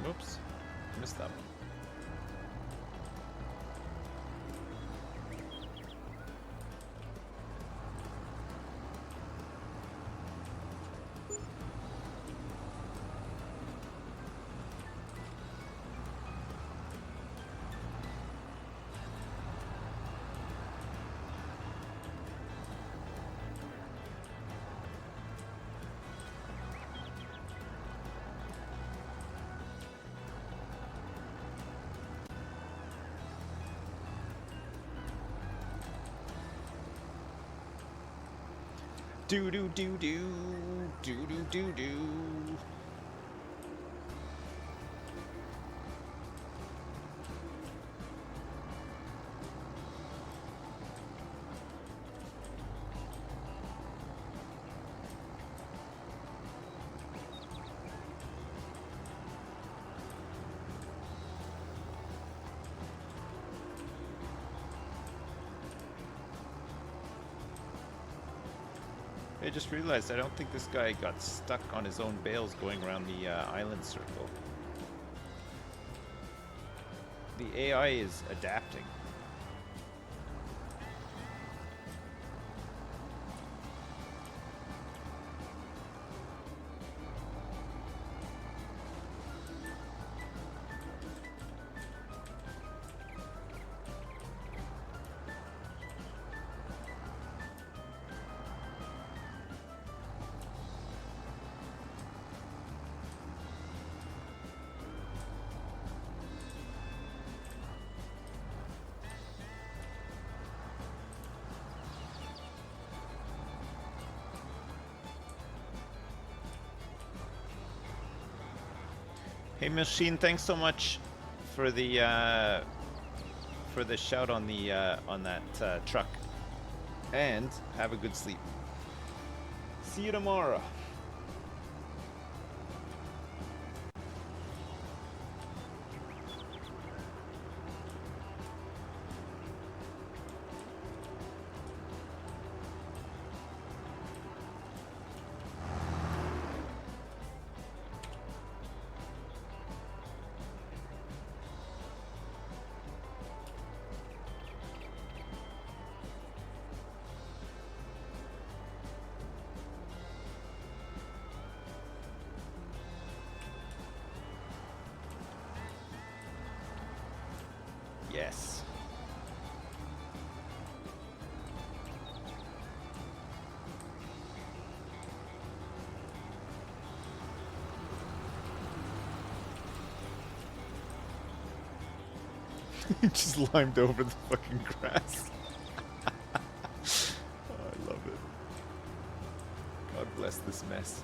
Whoops, missed that one. Do do do do do do do do. I just realized I don't think this guy got stuck on his own bales going around the island circle. The AI is adapting. Hey Machine, thanks so much for the shout on the on that truck, and have a good sleep. See you tomorrow. Yes. Just limed over the fucking grass. Oh, I love it. God bless this mess.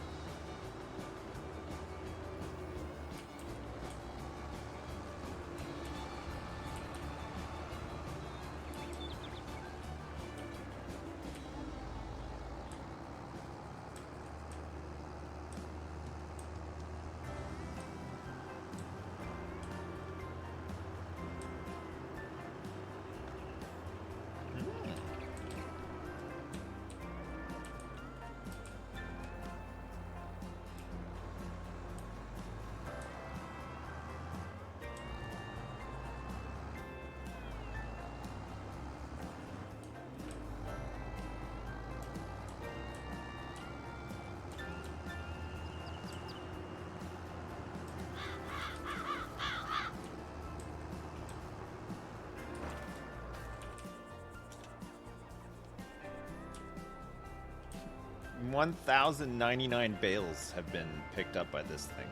1,099 bales have been picked up by this thing.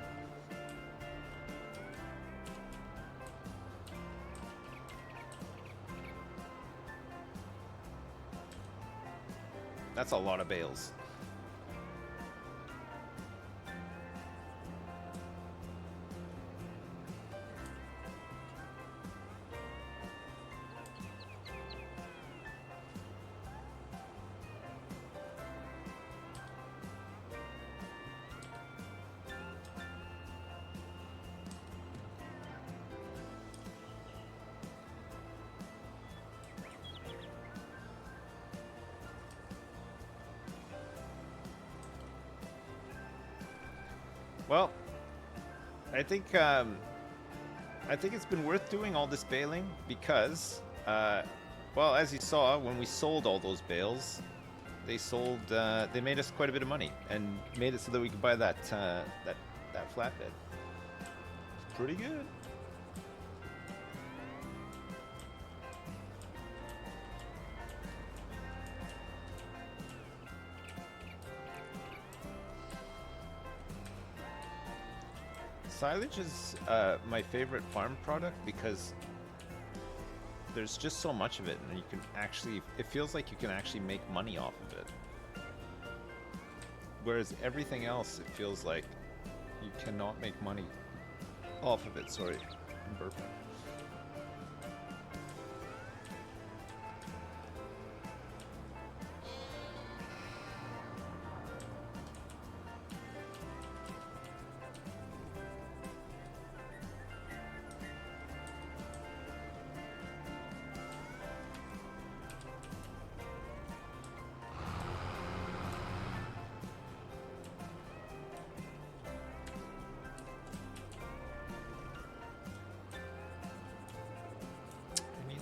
That's a lot of bales. Well, I think it's been worth doing all this baling because, well, as you saw, when we sold all those bales, they made us quite a bit of money and made it so that we could buy that flatbed. It's pretty good. Silage is my favorite farm product because there's just so much of it, and you can actually, it feels like you can actually make money off of it. Whereas everything else, it feels like you cannot make money off of it. Sorry, I'm burping.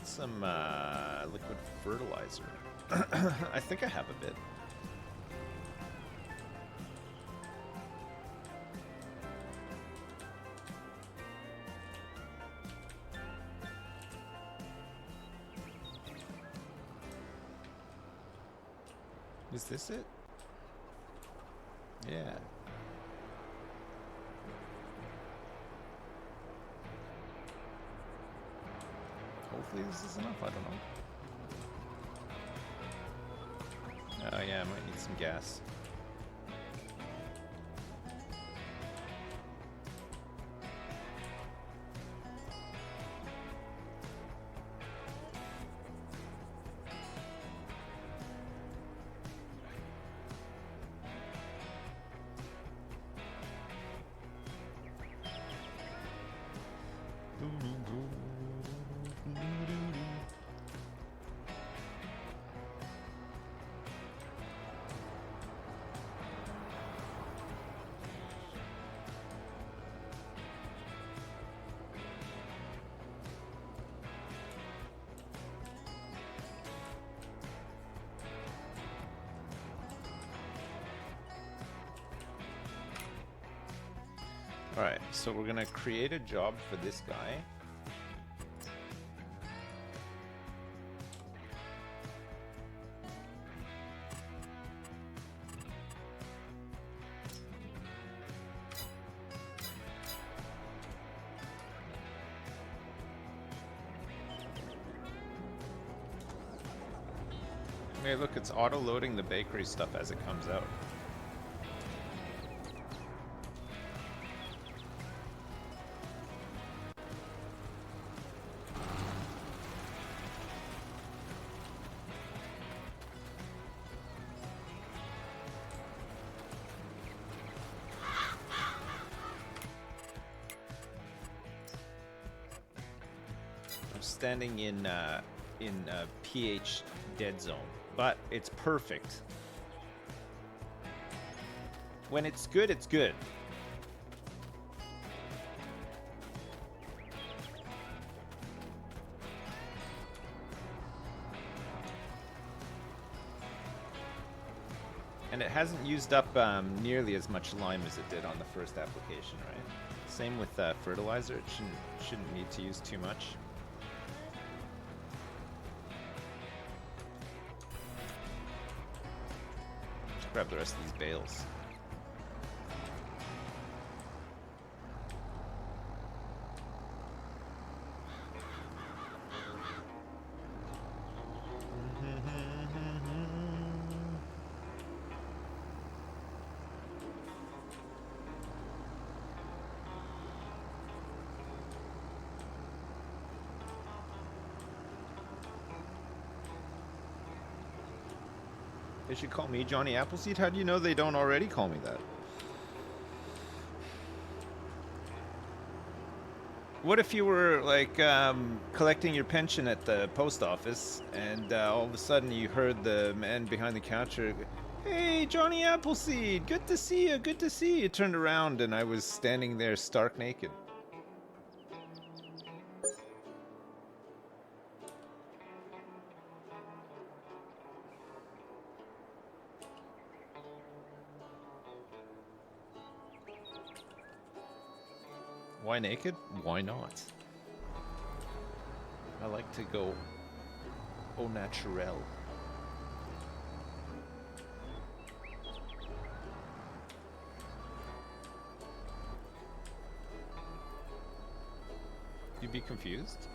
Some liquid fertilizer. I think I have a bit. Is this it? Yeah. Hopefully this is enough, I don't know. Oh yeah, I might need some gas. Alright, so we're gonna create a job for this guy. Hey, look, it's auto-loading the bakery stuff as it comes out. I'm standing in a pH dead zone, but it's perfect. When it's good, it's good. And it hasn't used up nearly as much lime as it did on the first application, right? Same with fertilizer, it shouldn't need to use too much. Grab the rest of these bales. They should call me Johnny Appleseed? How do you know they don't already call me that? What if you were, like, collecting your pension at the post office, and all of a sudden you heard the man behind the counter, "Hey, Johnny Appleseed, good to see you, good to see you." Turned around and I was standing there stark naked. Why naked? Why not? I like to go au naturel. You'd be confused?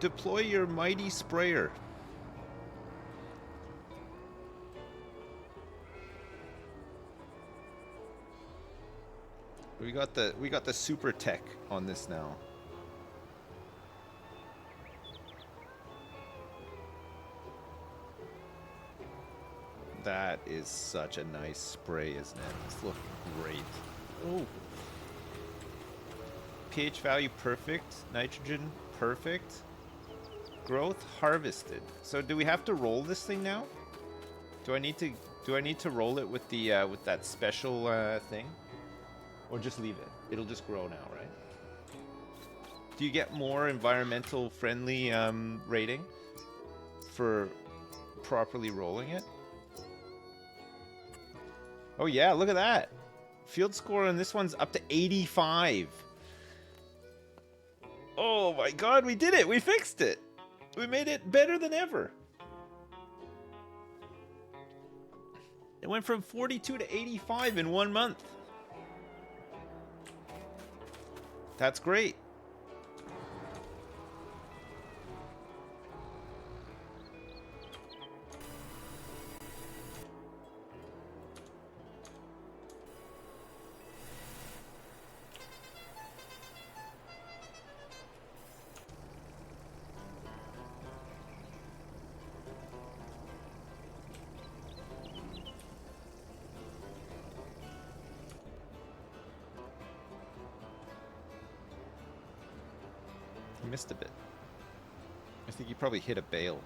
Deploy your mighty sprayer. We got the super tech on this now. That is such a nice spray, isn't it? It's looking great. Oh. pH value perfect, nitrogen perfect, growth harvested. So do we have to roll this thing now? Do I need to roll it with the with that special thing, or just leave it? It'll just grow now, right? Do you get more environmental friendly rating for properly rolling it? Oh yeah, look at that. Field score on this one's up to 85. Oh my god, we did it! We fixed it! We made it better than ever. It went from 42 to 85 in 1 month. That's great. Missed a bit. I think you probably hit a bale.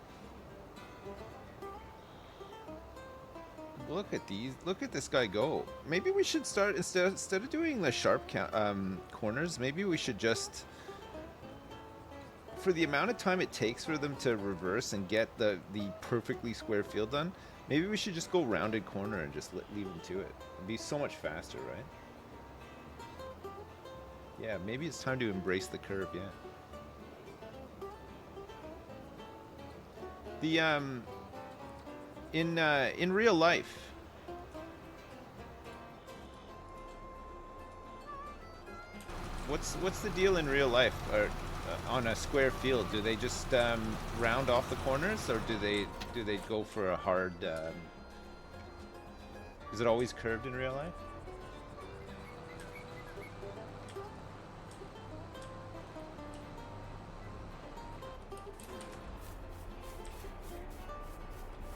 Look at these. Look at this guy go. Maybe we should start instead of doing the sharp corners. Maybe we should just, for the amount of time it takes for them to reverse and get the perfectly square field done. Maybe we should just go rounded corner and just leave them to it. It'd be so much faster, right? Yeah, maybe it's time to embrace the curve. Yeah. The in real life, what's the deal in real life, or on a square field? Do they just round off the corners, or do they go for a hard? Is it always curved in real life?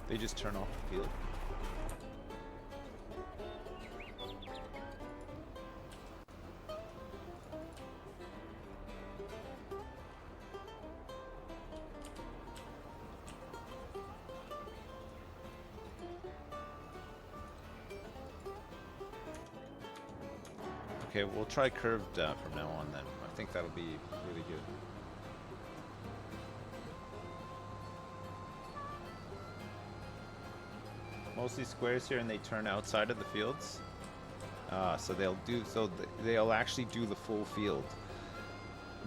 They just turn off the field. Okay, we'll try curved from now on then. I think that'll be really good. Mostly squares here, and they turn outside of the fields. So they'll actually do the full field,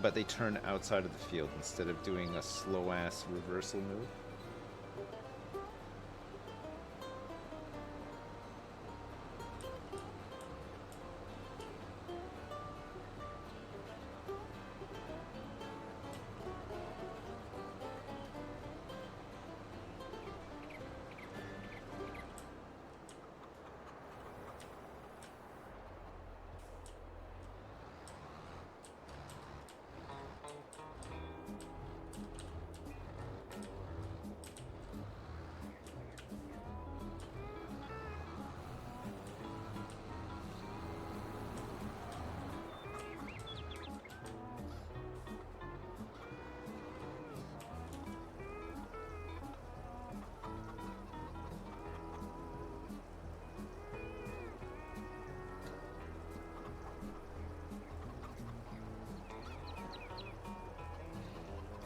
but they turn outside of the field instead of doing a slow ass reversal move.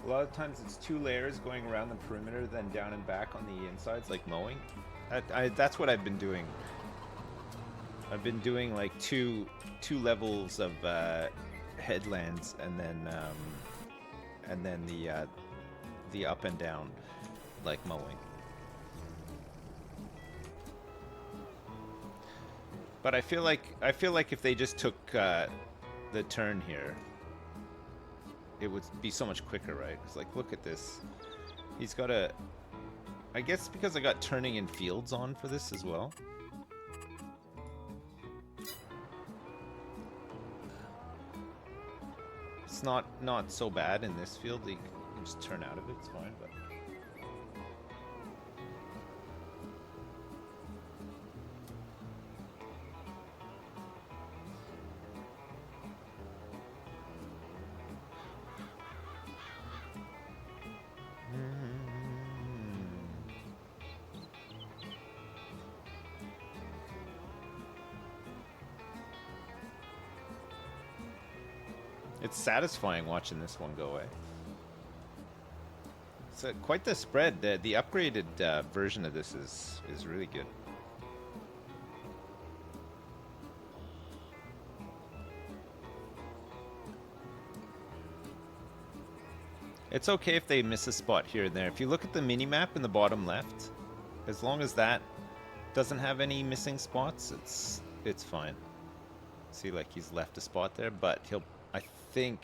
A lot of times it's 2 layers going around the perimeter, then down and back on the insides, like mowing. That's what I've been doing. I've been doing like two levels of headlands, and then the up and down, like mowing. But I feel like if they just took the turn here, it would be so much quicker, right? It's like, look at this. He's got a... I guess because I got turning in fields on for this as well. It's not so bad in this field. You can just turn out of it, it's fine, but... It's satisfying watching this one go away. It's quite the spread. The upgraded version of this is really good. It's okay if they miss a spot here and there. If you look at the mini map in the bottom left, as long as that doesn't have any missing spots, it's fine. See, like he's left a spot there, but he'll... I think...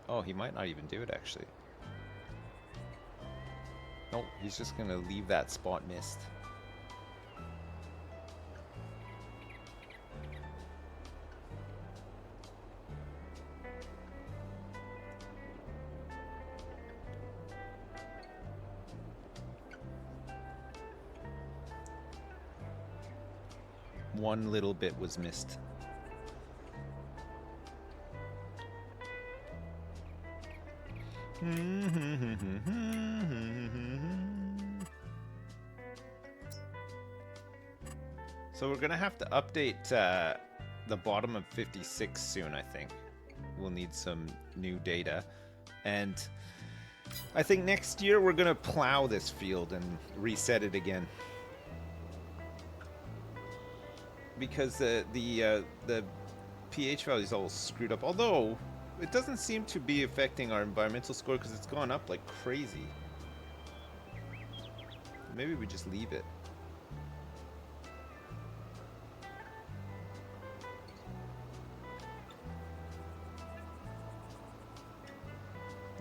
Oh, he might not even do it, actually. Nope, he's just gonna leave that spot missed. One little bit was missed. So we're gonna have to update the bottom of 56 soon, I think. We'll need some new data. And I think next year we're gonna plow this field and reset it again. Because the pH value is all screwed up. Although it doesn't seem to be affecting our environmental score because it's gone up like crazy. Maybe we just leave it.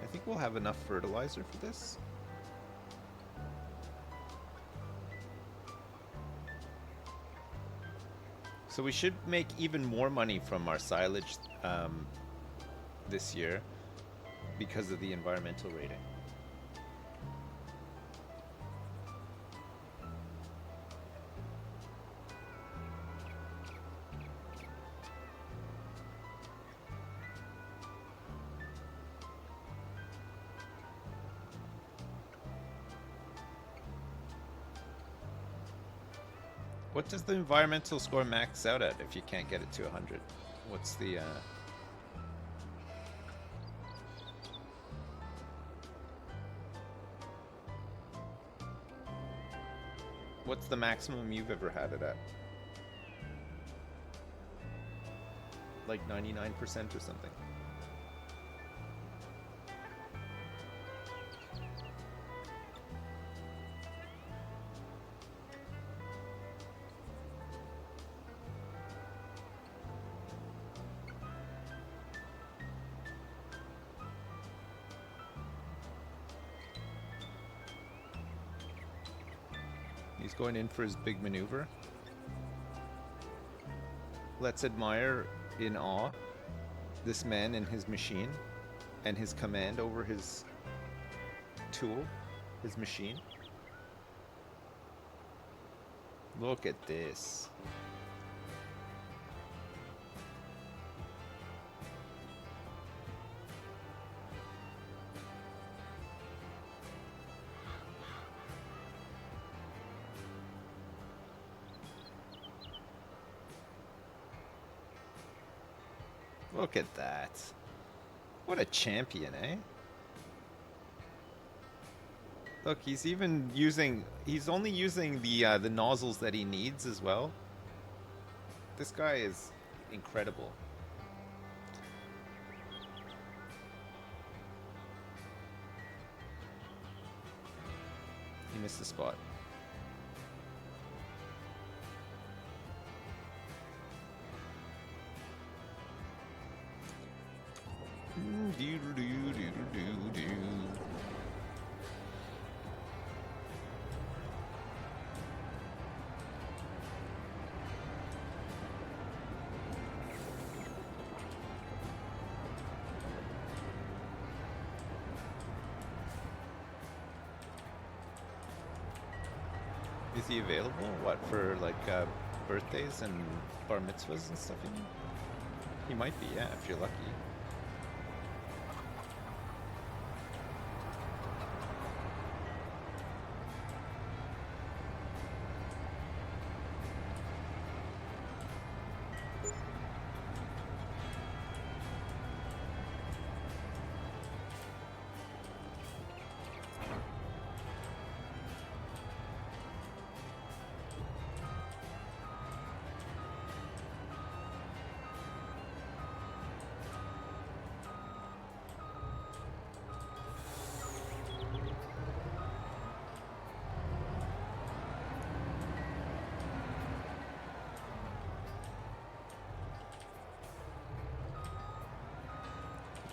I think we'll have enough fertilizer for this. So we should make even more money from our silage this year because of the environmental rating. What does the environmental score max out at if you can't get it to 100? What's the what's the maximum you've ever had it at? Like 99% or something. He's going in for his big maneuver. Let's admire in awe this man and his machine and his command over his tool, his machine. Look at this. Look at that. What a champion, eh? Look, he's even using... He's only using the nozzles that he needs as well. This guy is incredible. He missed the spot. Is he available? What, for like birthdays and bar mitzvahs and stuff? You mean? He might be, yeah, if you're lucky.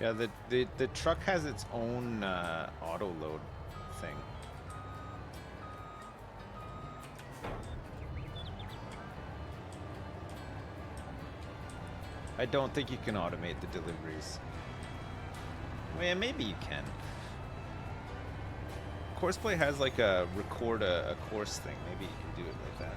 Yeah, the truck has its own auto load thing. I don't think you can automate the deliveries. Well, yeah, maybe you can. Courseplay has like a record a course thing. Maybe you can do it like that.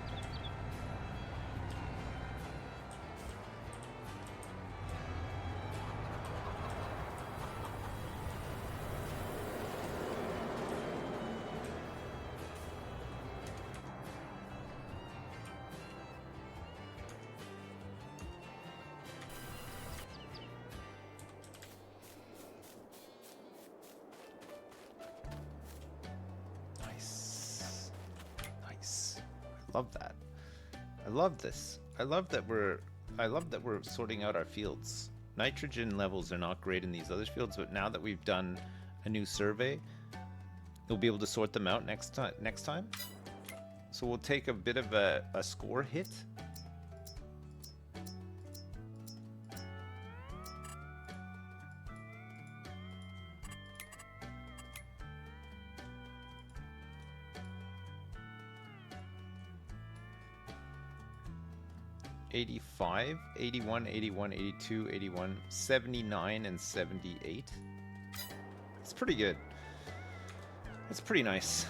Love that. I love this. I love that we're sorting out our fields. Nitrogen levels are not great in these other fields, but now that we've done a new survey, we'll be able to sort them out next time. So we'll take a bit of a score hit. $85, $81, $81, $82, $81, $79, and $78. It's pretty good. It's pretty nice.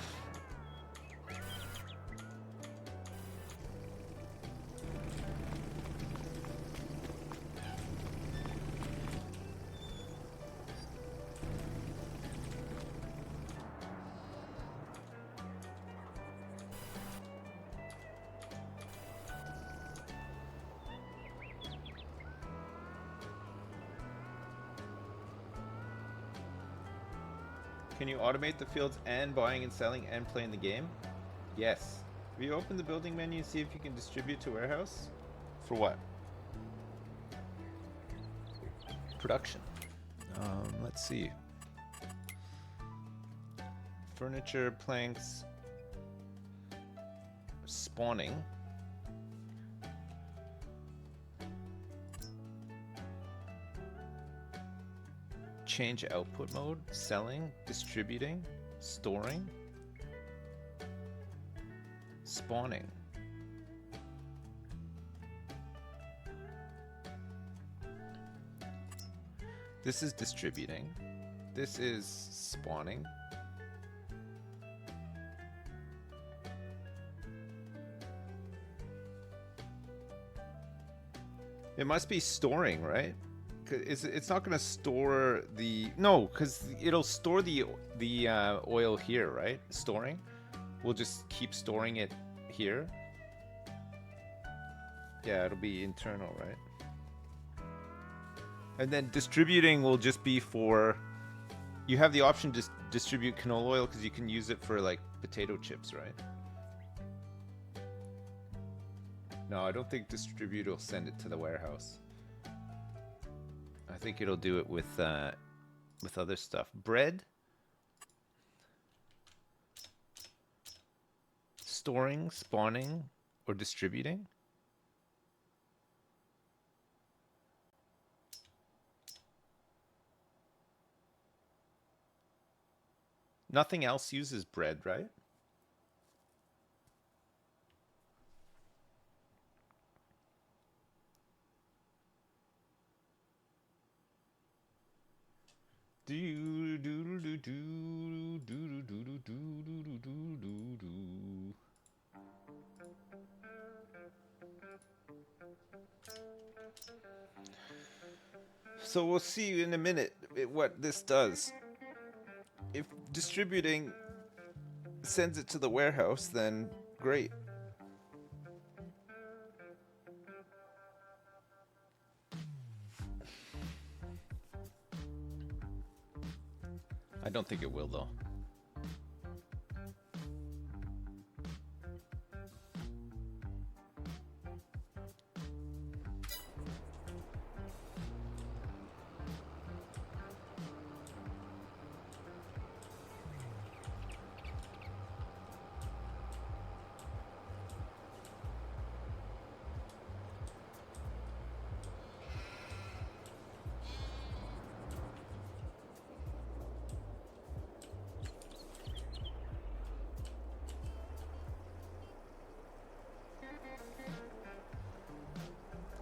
Can you automate the fields and buying and selling and playing the game? Yes. Have you opened the building menu and see if you can distribute to warehouse? For what? Production. Let's see. Furniture, planks, spawning. Change output mode, selling, distributing, storing, spawning. This is distributing. This is spawning. It must be storing, right? It's not going to store the... No, because it'll store the oil here, right? Storing. We'll just keep storing it here. Yeah, it'll be internal, right? And then distributing will just be for... You have the option to distribute canola oil because you can use it for, like, potato chips, right? No, I don't think distribute will send it to the warehouse. I think it'll do it with other stuff. Bread, storing, spawning, or distributing. Nothing else uses bread, right? Do do do do do do do do do do do do. So we'll see in a minute what this does. If distributing sends it to the warehouse, then great. I don't think it will, though.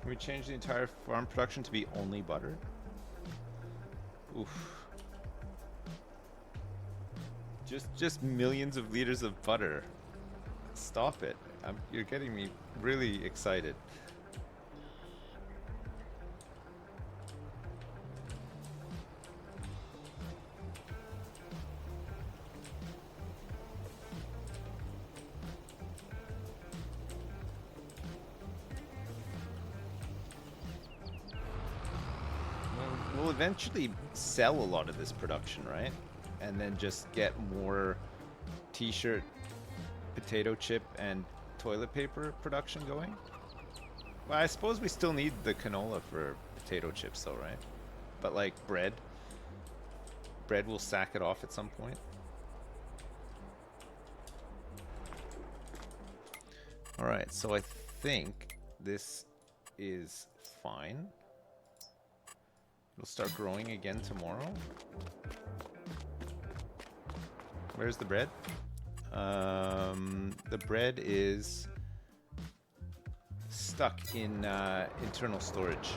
Can we change the entire farm production to be only butter? Oof. Just millions of liters of butter. Stop it. You're getting me really excited. We'll eventually sell a lot of this production, right? And then just get more t-shirt, potato chip, and toilet paper production going. Well, I suppose we still need the canola for potato chips though, right? But like bread will sack it off at some point. Alright, so I think this is fine. It'll start growing again tomorrow. Where's the bread? The bread is stuck in internal storage.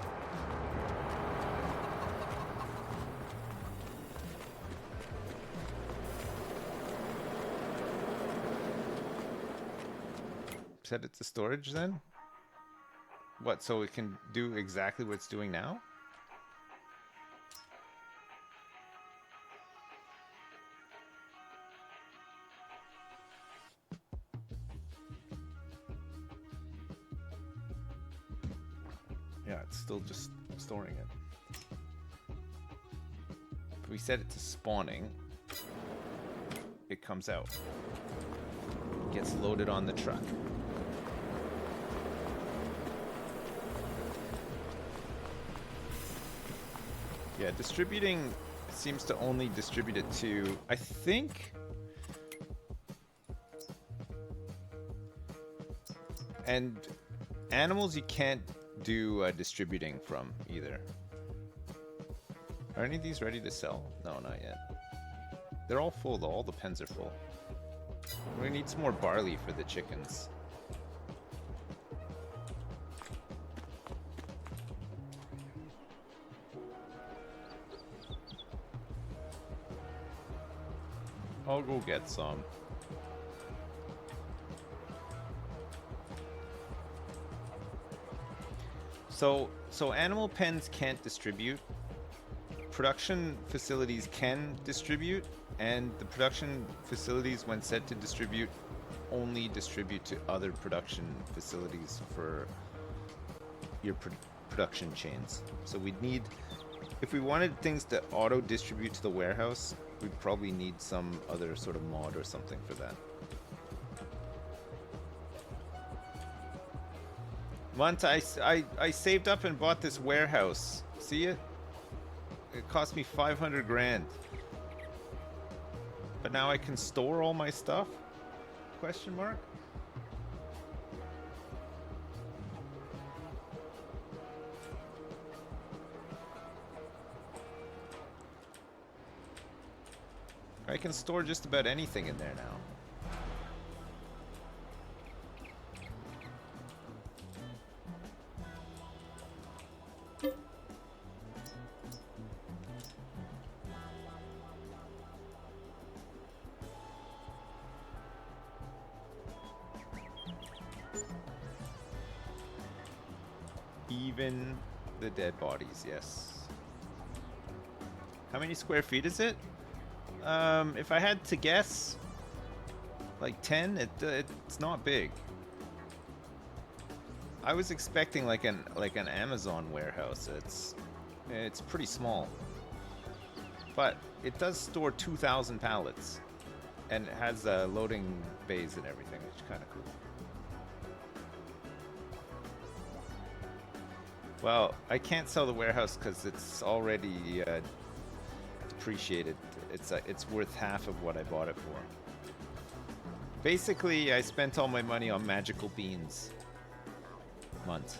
Set it to storage then? What, so it can do exactly what it's doing now? Yeah, it's still just storing it. If we set it to spawning, it comes out. Gets loaded on the truck. Yeah, distributing seems to only distribute it to, I think... And animals you can't do distributing from either. Are any of these ready to sell? No, not yet. They're all full though, all the pens are full. We need some more barley for the chickens. I'll go get some. So animal pens can't distribute. Production facilities can distribute, and the production facilities, when set to distribute, only distribute to other production facilities for your production chains. So we'd need, if we wanted things to auto-distribute to the warehouse, we'd probably need some other sort of mod or something for that. Monta, I saved up and bought this warehouse. See it? It cost me 500 grand. But now I can store all my stuff? Question mark? I can store just about anything in there now. Even the dead bodies, yes. How many square feet is it? If I had to guess, like 10. It's not big. I was expecting like an Amazon warehouse. It's pretty small, but it does store 2,000 pallets, and it has loading bays and everything, which is kind of cool. Well, I can't sell the warehouse because it's already depreciated. It's worth half of what I bought it for. Basically, I spent all my money on magical beans. Months.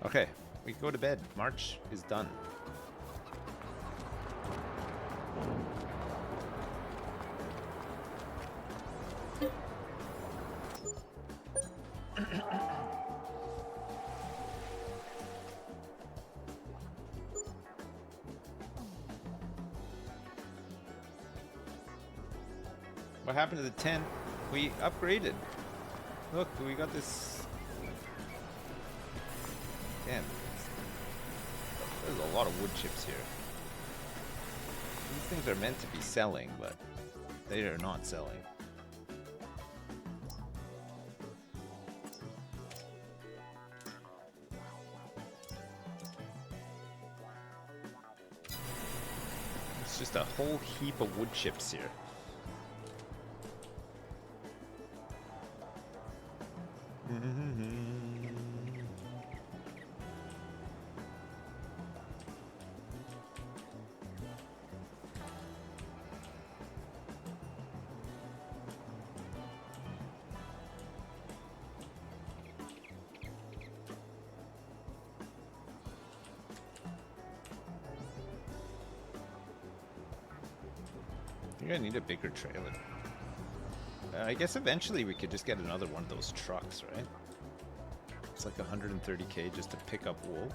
Okay, we can go to bed. March is done. What happened to the tent? We upgraded. Look, we got this. Damn. There's a lot of wood chips here. These things are meant to be selling, but they are not selling. It's just a whole heap of wood chips here. I need a bigger trailer. I guess eventually we could just get another one of those trucks, right? It's like 130k just to pick up wool.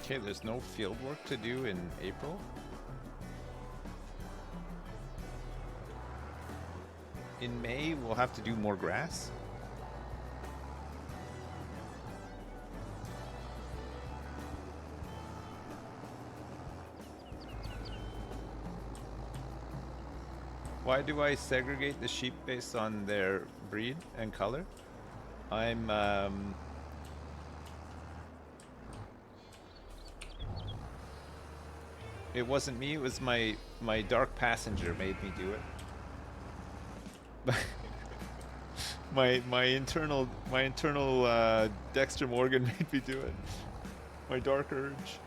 Okay, there's no field work to do in April. In May, we'll have to do more grass. Why do I segregate the sheep based on their breed and color? It wasn't me, it was my dark passenger made me do it. my internal Dexter Morgan made me do it. My dark urge.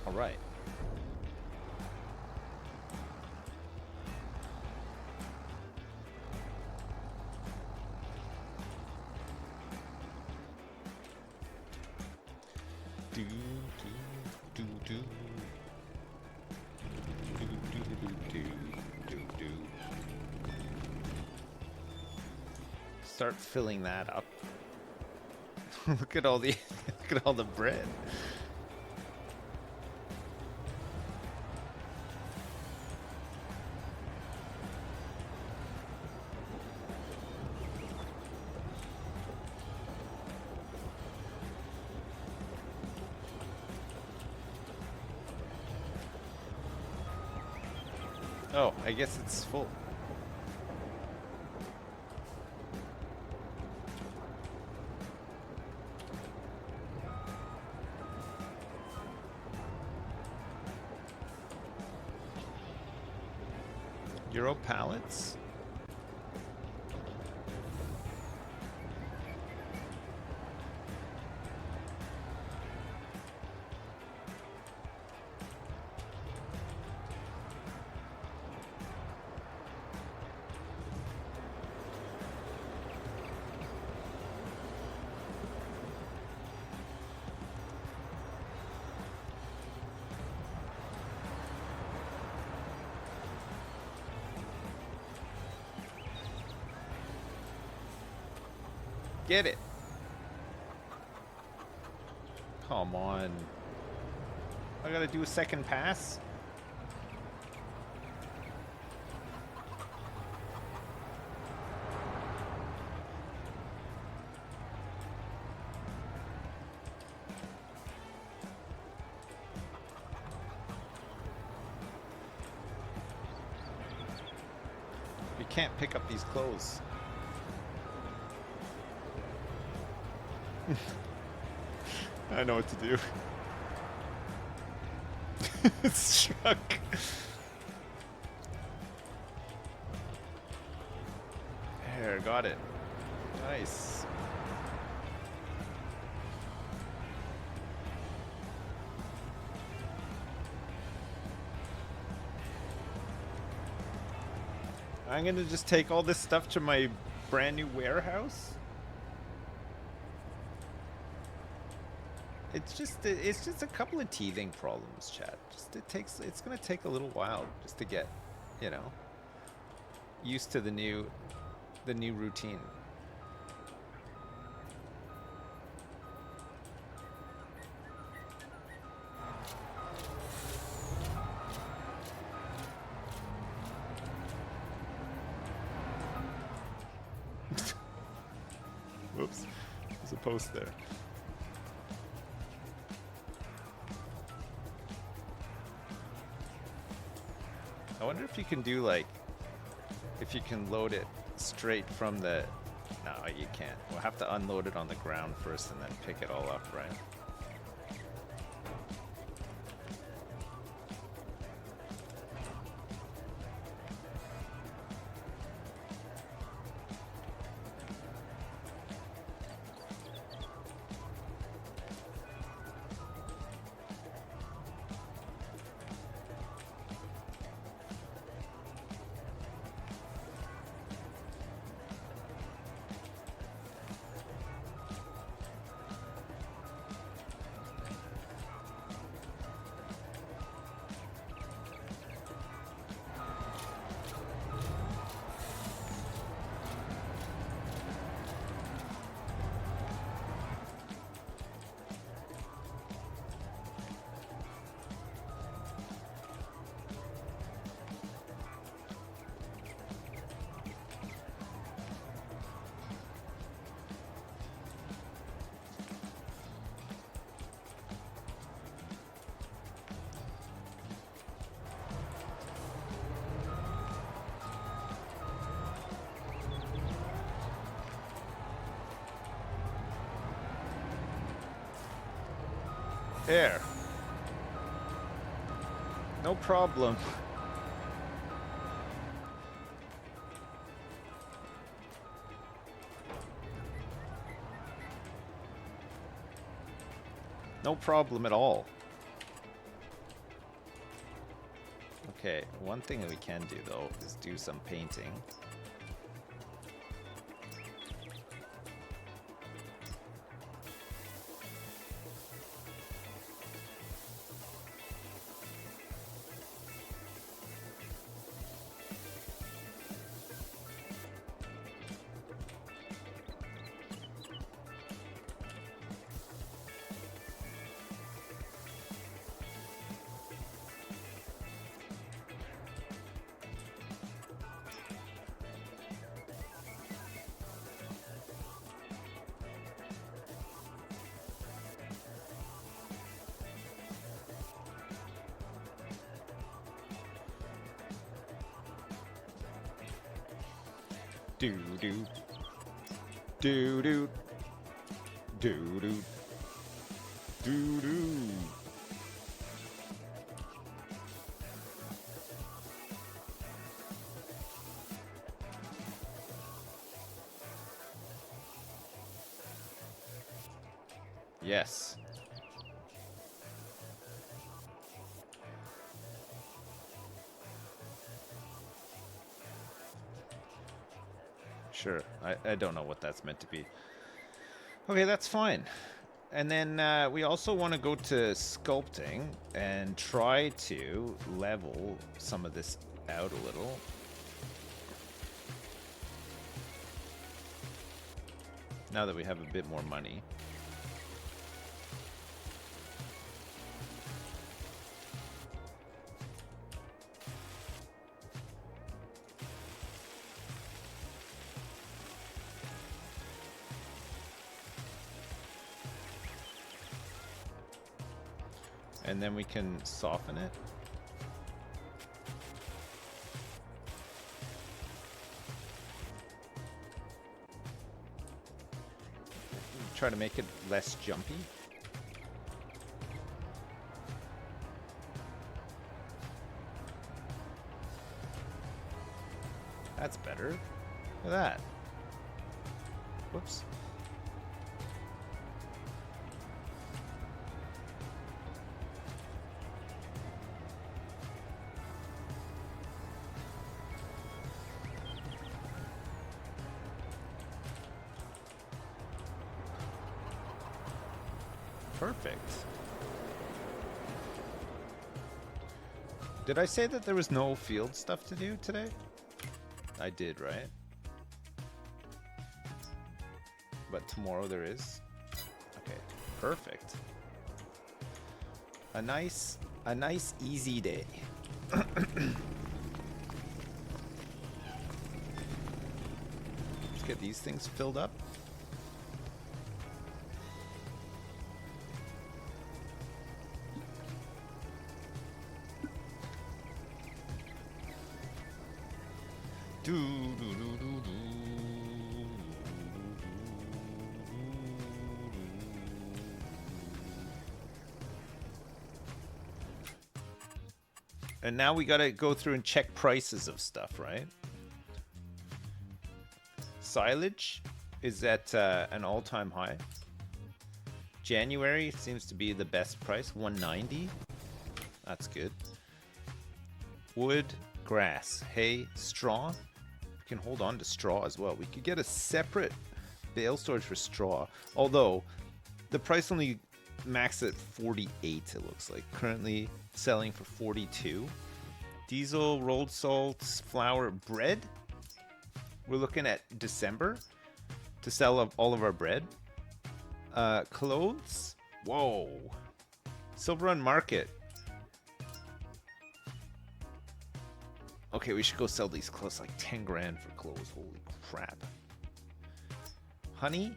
All right. Do do do do do do do do do. Start filling that up. Look at all the look at all the bread. Oh, I guess it's full. Euro pallets? Get it. Come on. I gotta do a second pass? You can't pick up these clothes. I know what to do. It's struck. There, got it. Nice. I'm gonna just take all this stuff to my brand new warehouse. It's just a couple of teething problems, chat. It's gonna take a little while just to get, you know, used to the new routine. Whoops, there's a post there. I wonder if you can do like, if you can load it straight from the, no, you can't. We'll have to unload it on the ground first and then pick it all up, right? There. No problem. No problem at all. Okay, one thing that we can do though is do some painting. Do do do do do do do do. Yes. Sure. I don't know what that's meant to be. Okay, that's fine. And then we also want to go to sculpting and try to level some of this out a little. Now that we have a bit more money. And then we can soften it. Try to make it less jumpy. That's better. Look at that. Whoops. Perfect. Did I say that there was no field stuff to do today? I did, right? But tomorrow there is? Okay, perfect. A nice easy day. Let's get these things filled up. And now we gotta go through and check prices of stuff, right? Silage is at an all-time high. January seems to be the best price, 190. That's good. Wood, grass, hay, straw. We can hold on to straw as well. We could get a separate bale storage for straw. Although, the price only maxed at 48, it looks like. Currently selling for 42. Diesel, rolled salts, flour, bread. We're looking at December to sell all of our bread. Clothes. Whoa. Silver Run Market. Okay, we should go sell these clothes, like 10 grand for clothes. Holy crap. Honey.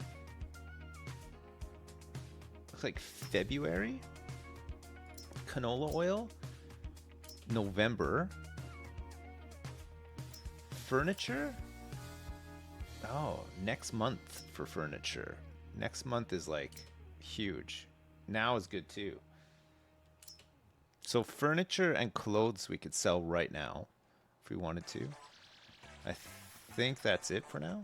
Looks like February. Canola oil. November. Furniture. Oh, next month for furniture. Next month is like huge. Now is good too. So furniture and clothes we could sell right now if we wanted to. I think that's it for now.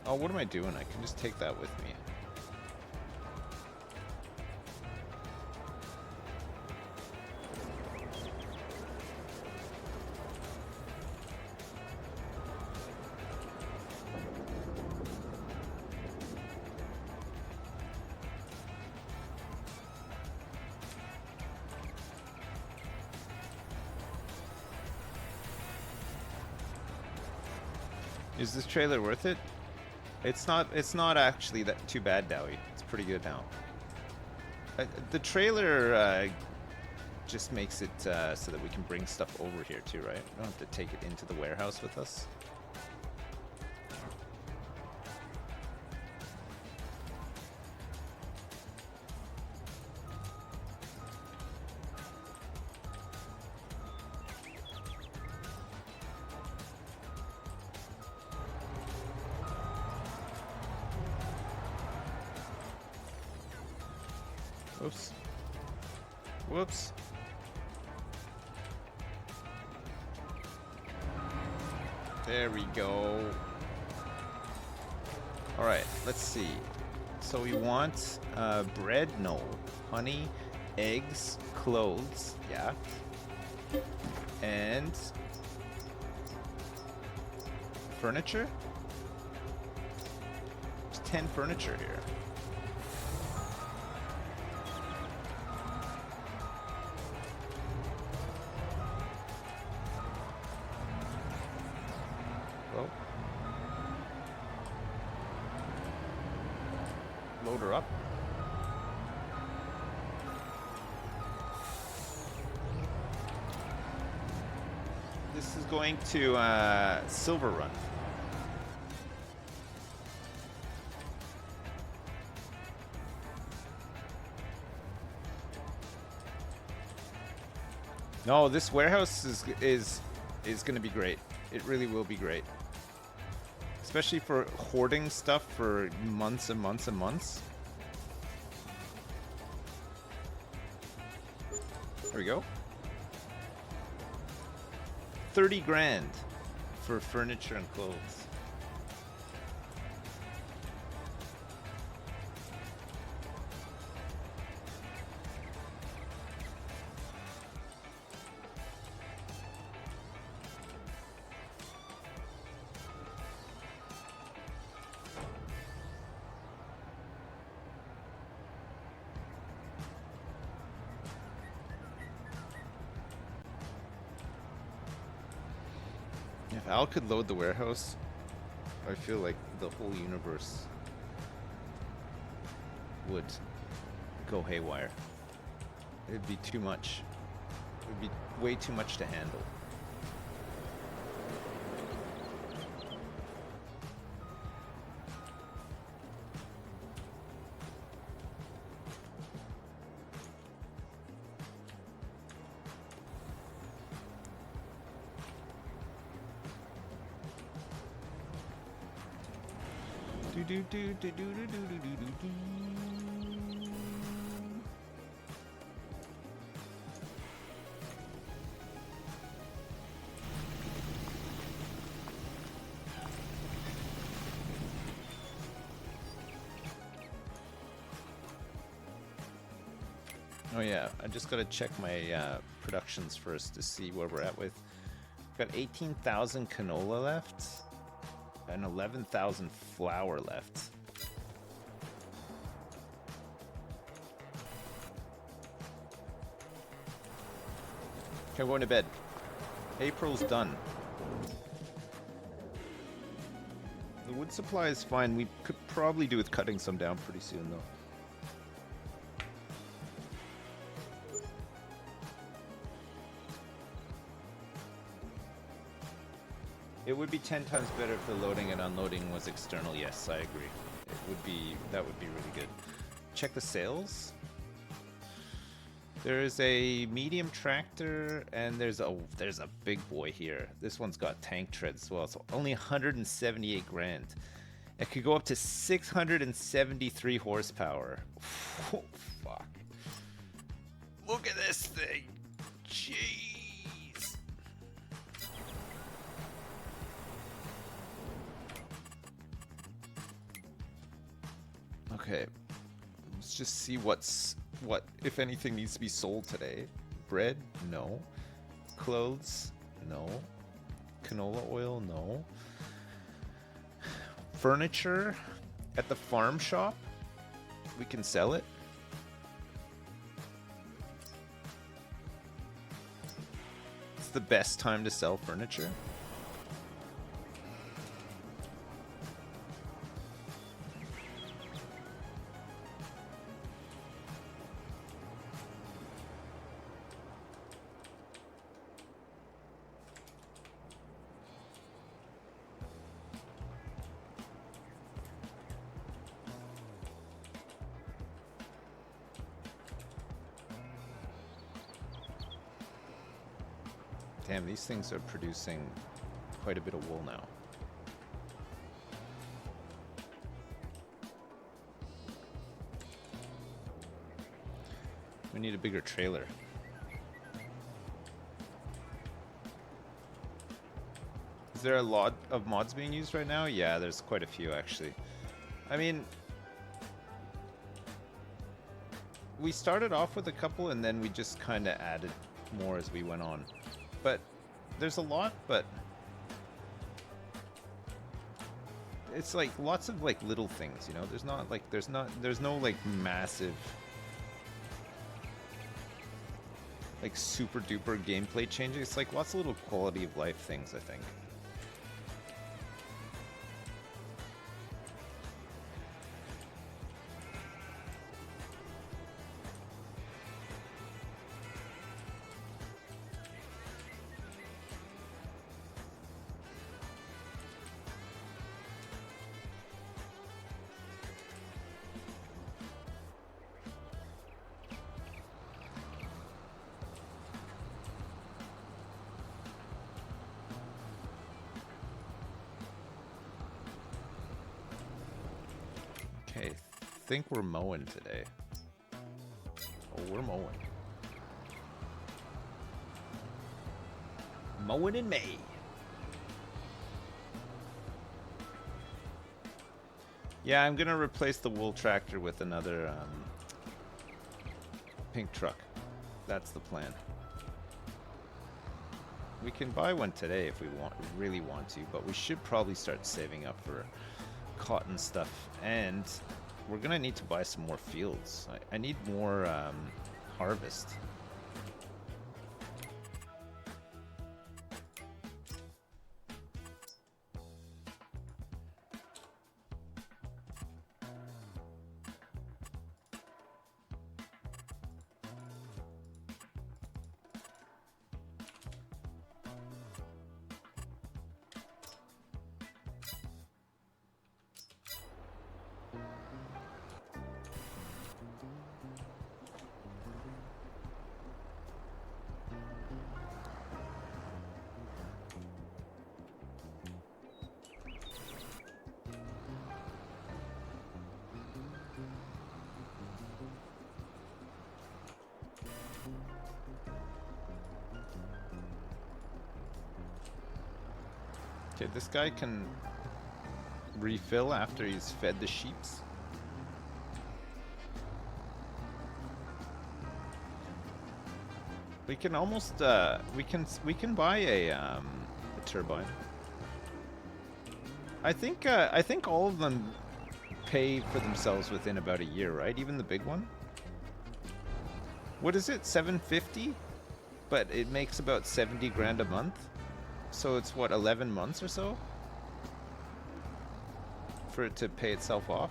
Oh, what am I doing? I can just take that with me. Is this trailer worth it? It's not. It's not actually that too bad, Dowie. It's pretty good now. The trailer just makes it so that we can bring stuff over here too, right? We don't have to take it into the warehouse with us. Whoops. Whoops. There we go. All right, let's see. So we want bread, no. Honey, eggs, clothes, yeah. And furniture? There's 10 furniture here. Load her up. This is going to Silver Run. No, this warehouse is going to be great. It really will be great. Especially for hoarding stuff for months and months and months. There we go. 30 grand for furniture and clothes. If Al could load the warehouse, I feel like the whole universe would go haywire. It'd be too much. It would be way too much to handle. Oh yeah, I just gotta check my productions first to see where we're at with. Got 18,000 canola left and 11,000 flour left. Okay, I'm going to bed. April's done. The wood supply is fine. We could probably do with cutting some down pretty soon though. It would be 10 times better if the loading and unloading was external. Yes, I agree. That would be really good. Check the sales. There's a medium tractor and there's a big boy here. This one's got tank treads as well. So only 178 grand. It could go up to 673 horsepower. Oh, fuck. Look at this thing. Jeez. Okay. Let's just see what, if anything, needs to be sold today. Bread? No. Clothes? No. Canola oil? No. Furniture at the farm shop? We can sell it. It's the best time to sell furniture. Damn, these things are producing quite a bit of wool now. We need a bigger trailer. Is there a lot of mods being used right now? Yeah, there's quite a few actually. I mean, we started off with a couple and then we just kind of added more as we went on. But there's a lot, but it's like lots of like little things, you know. There's no like massive like super duper gameplay changes. It's like lots of little quality of life things, I think. Okay, think we're mowing today. Oh, we're mowing. Mowing in May. Yeah, I'm gonna replace the wool tractor with another pink truck. That's the plan. We can buy one today if we really want to, but we should probably start saving up for cotton stuff, and we're gonna need to buy some more fields. I need more harvest. Okay, this guy can refill after he's fed the sheeps. We can almost we can buy a turbine. I think all of them pay for themselves within about a year, right? Even the big one. What is it? 750? But it makes about 70 grand a month. So it's what, 11 months or so for it to pay itself off?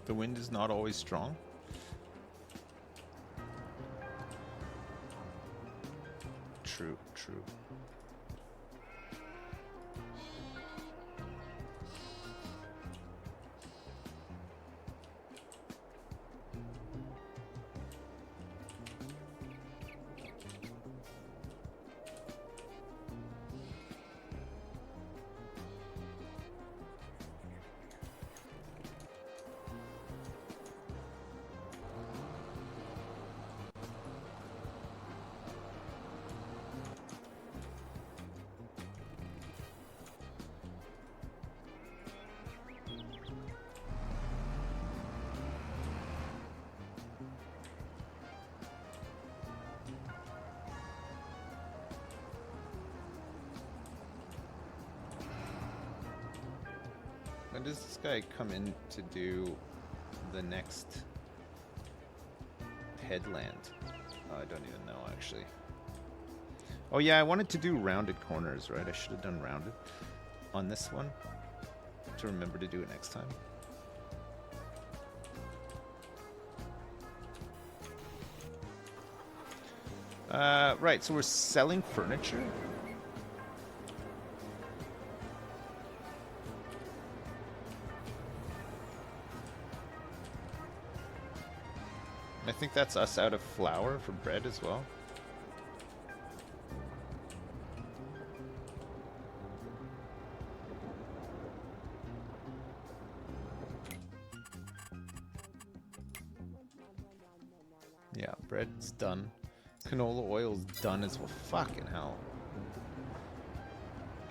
The wind is not always strong. True, true. When does this guy come in to do the next headland? Oh, I don't even know, actually. Oh yeah, I wanted to do rounded corners, right? I should have done rounded on this one to remember to do it next time. Right, so we're selling furniture? I think that's us out of flour for bread as well. Yeah, bread's done. Canola oil's done as well. Fucking hell.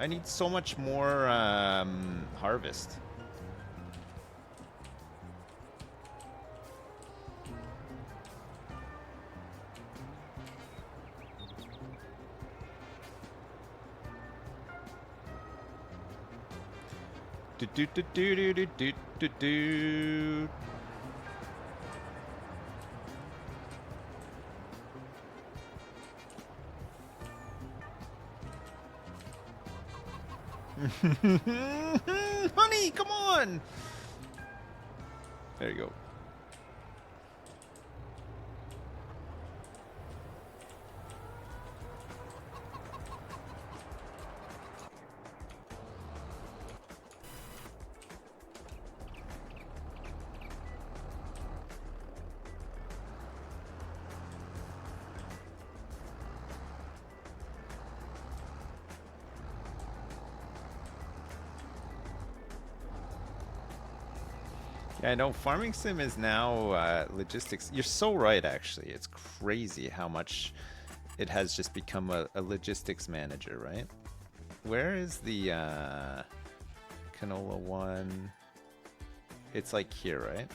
I need so much more harvest. Do do do do do do do do. Honey, come on! There you go. Yeah, I know Farming Sim is now logistics. You're so right, actually. It's crazy how much it has just become a logistics manager, right? Where is the canola one? It's like here, right?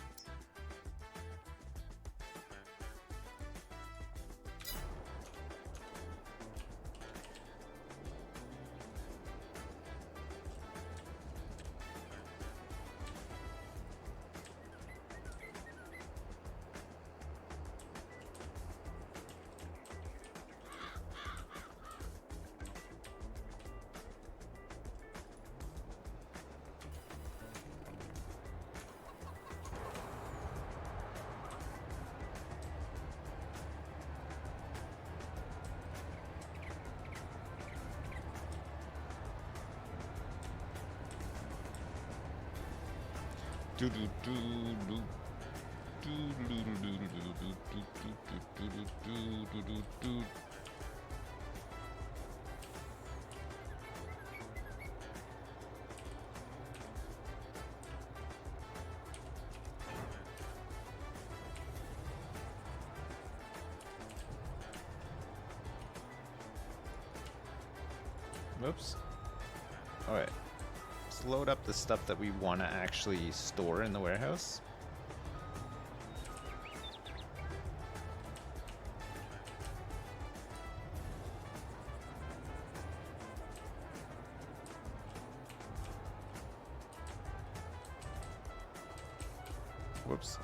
Whoops. Alright. Let's load up the stuff that we want to actually store in the warehouse. Whoops.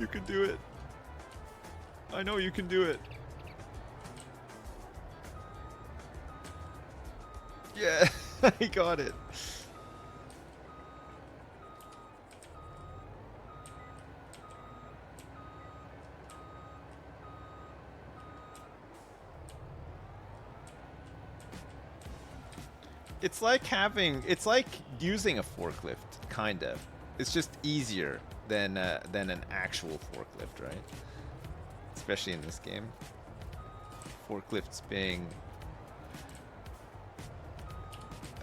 You can do it. I know you can do it. Yeah, I got it. It's like using a forklift, kind of. It's just easier than an actual forklift, right? Especially in this game. Forklifts being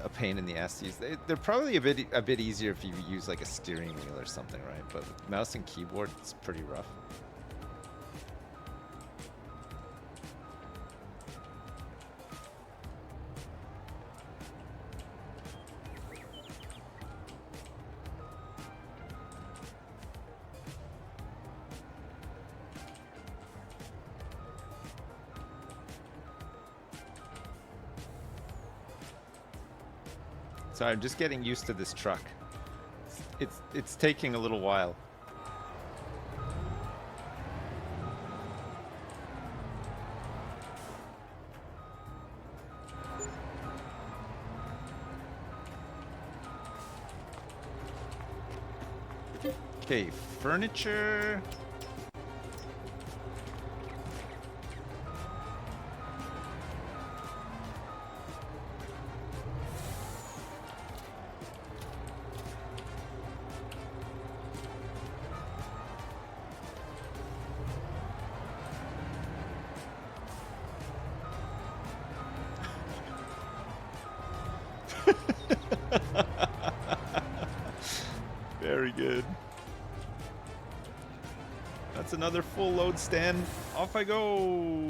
a pain in the ass to use. They're probably a bit easier if you use like a steering wheel or something, right? But with mouse and keyboard, it's pretty rough. Sorry, I'm just getting used to this truck. It's taking a little while. Okay, furniture. Very good. That's another full load stand. Off I go.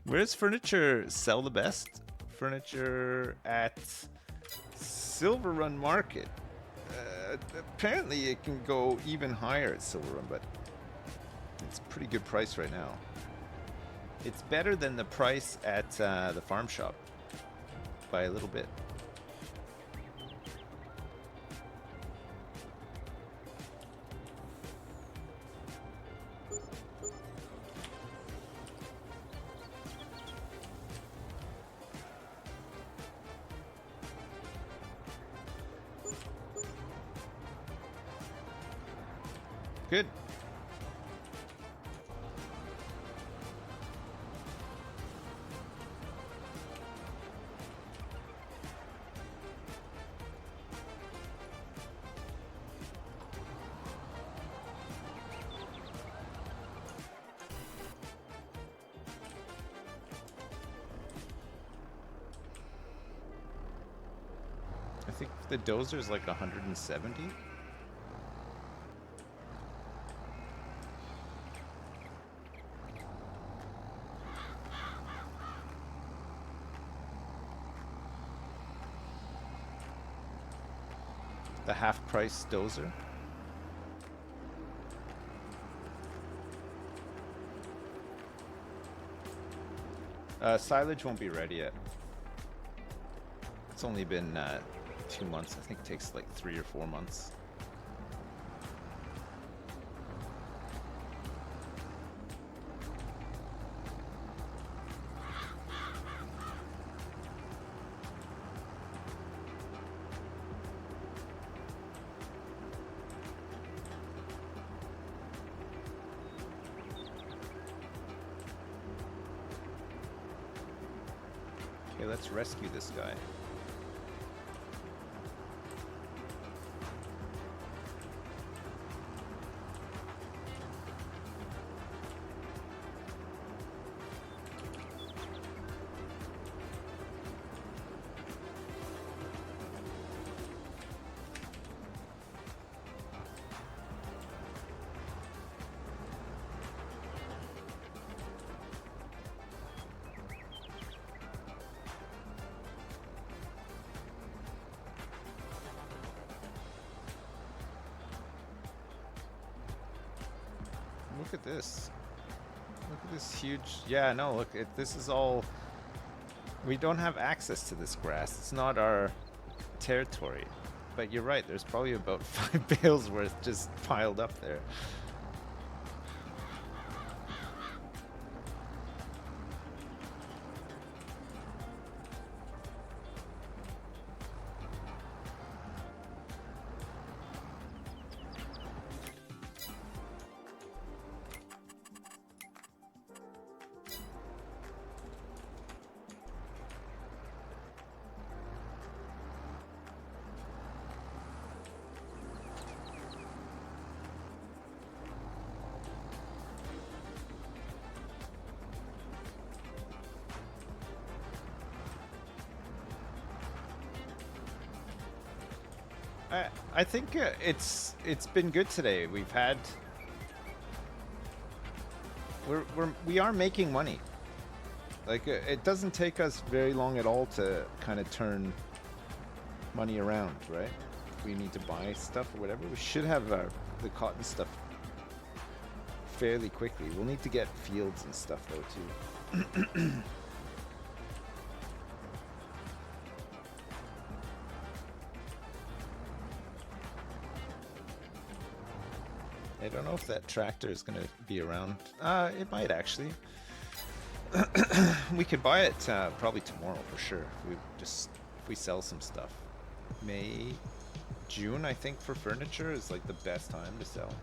Where's furniture sell the best? Furniture at Silver Run Market. Apparently it can go even higher at Silver Run, but it's a pretty good price right now. It's better than the price at the farm shop by a little bit. Good. I think the dozer's like 170. The half-price dozer. Silage won't be ready yet. It's only been 2 months. I think it takes like 3 or 4 months. Okay, let's rescue this guy. Look at this. Look at this huge... Yeah, no, look, this is all... We don't have access to this grass. It's not our territory. but you're right. There's probably about 5 bales worth just piled up there. I think it's been good today. We've had we are making money. Like it doesn't take us very long at all to kind of turn money around, right? If we need to buy stuff or whatever, we should have the cotton stuff fairly quickly. We'll need to get fields and stuff though too. I don't know if that tractor is going to be around. It might actually. We could buy it probably tomorrow for sure. If we sell some stuff. May, June, I think for furniture is like the best time to sell.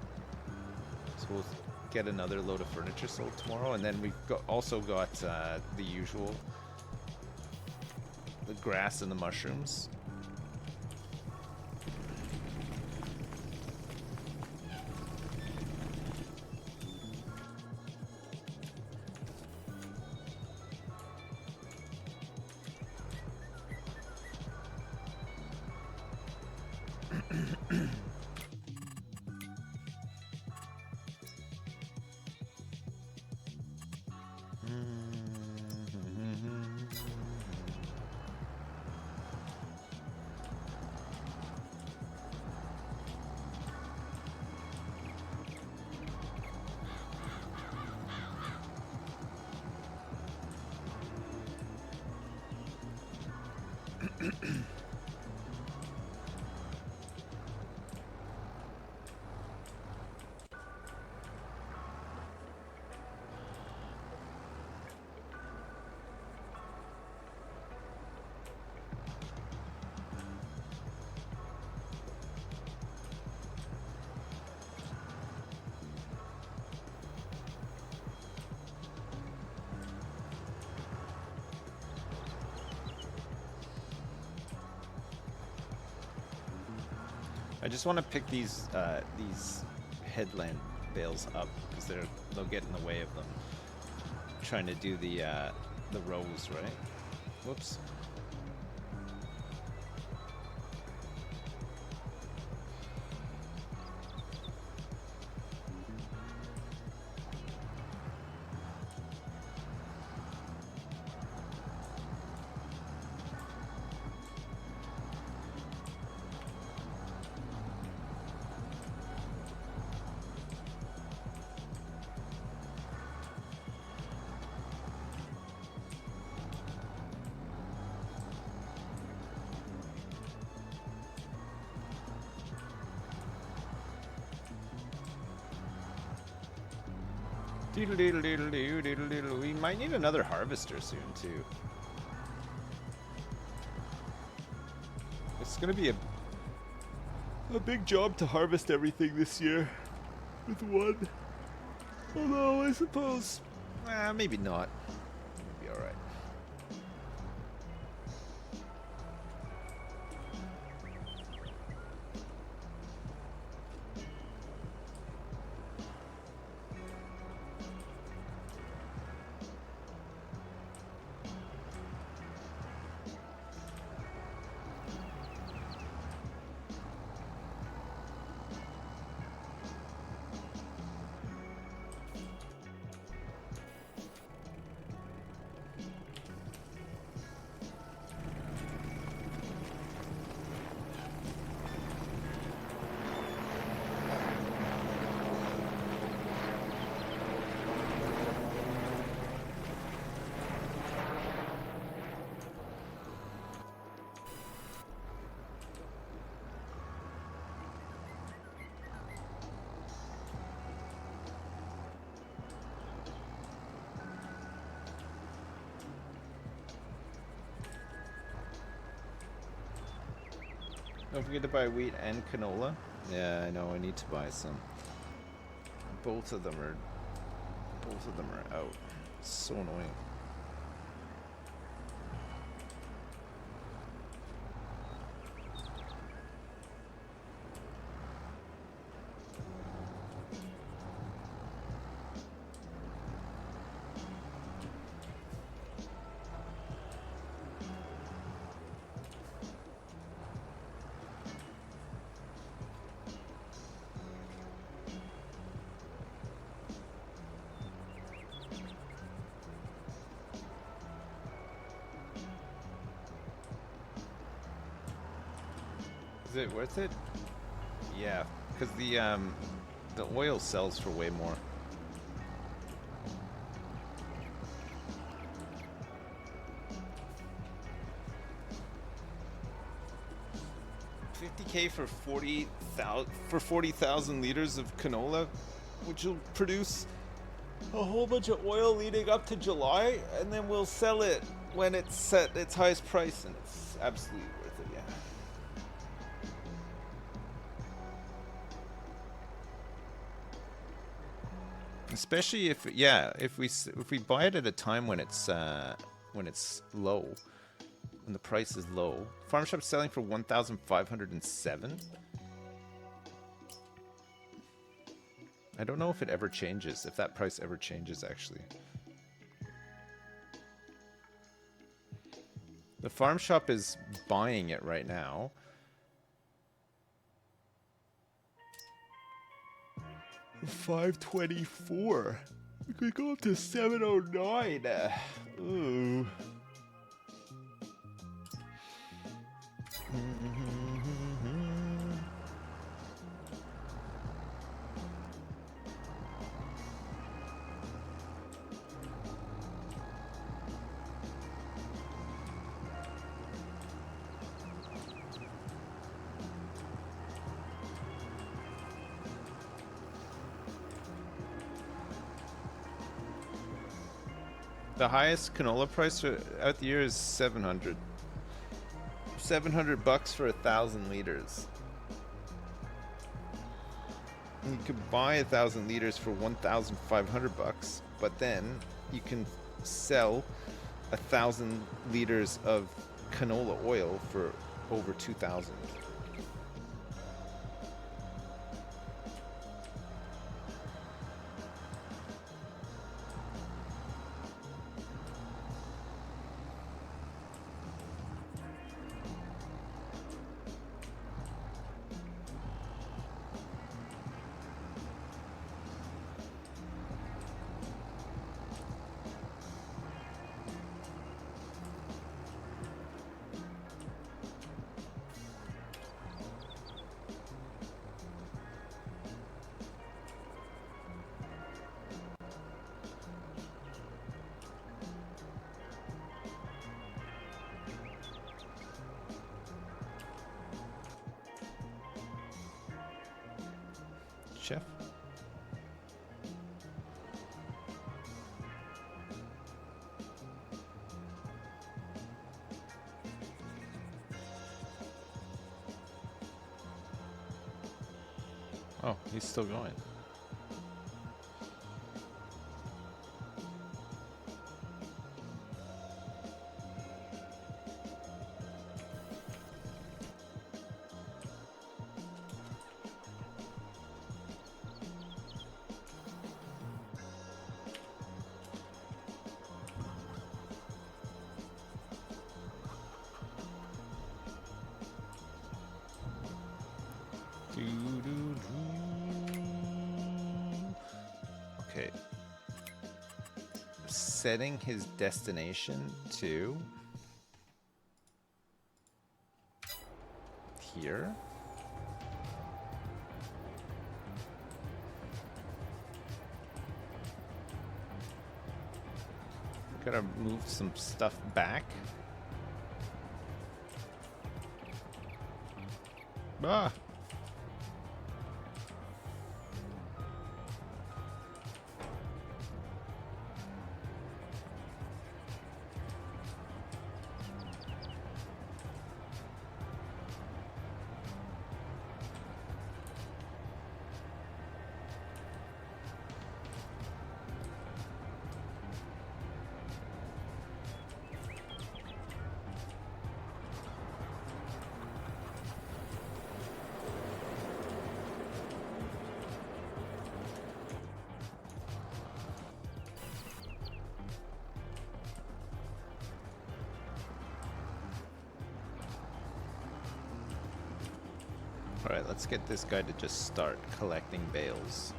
So we'll get another load of furniture sold tomorrow, and then we've also got the usual, the grass and the mushrooms. I just want to pick these headland bales up because they'll get in the way of them trying to do the rows, right? Whoops. We might need another harvester soon too. It's gonna be a big job to harvest everything this year with one. Although I suppose, maybe not. Maybe all right. Don't forget to buy wheat and canola. Yeah, I know. I need to buy some. Both of them are out. It's so annoying. Is it worth it? Yeah, because the oil sells for way more. $50K for 40,000 liters of canola, which will produce a whole bunch of oil leading up to July, and then we'll sell it when it's at its highest price, and it's absolutely worth it. Yeah. Especially if we buy it at a time when it's low, when the price is low. Farm shop's selling for 1,507. I don't know if it ever changes, if that price ever changes actually. The farm shop is buying it right now. $524. We could go up to $709. Ooh. The highest canola price out the year is 700. 700 bucks for 1,000 liters. You could buy 1,000 liters for 1,500 bucks, but then you can sell 1,000 liters of canola oil for over 2,000. Chef? Oh, he's still going. Okay. Setting his destination to here. Gotta move some stuff back. Ah! Alright, let's get this guy to just start collecting bales.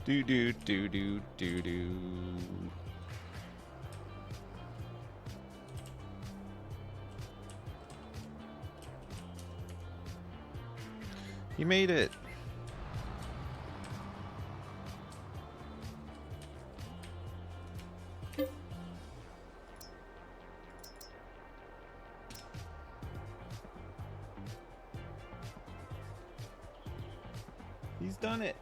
Do do do do do do. He made it. He's done it.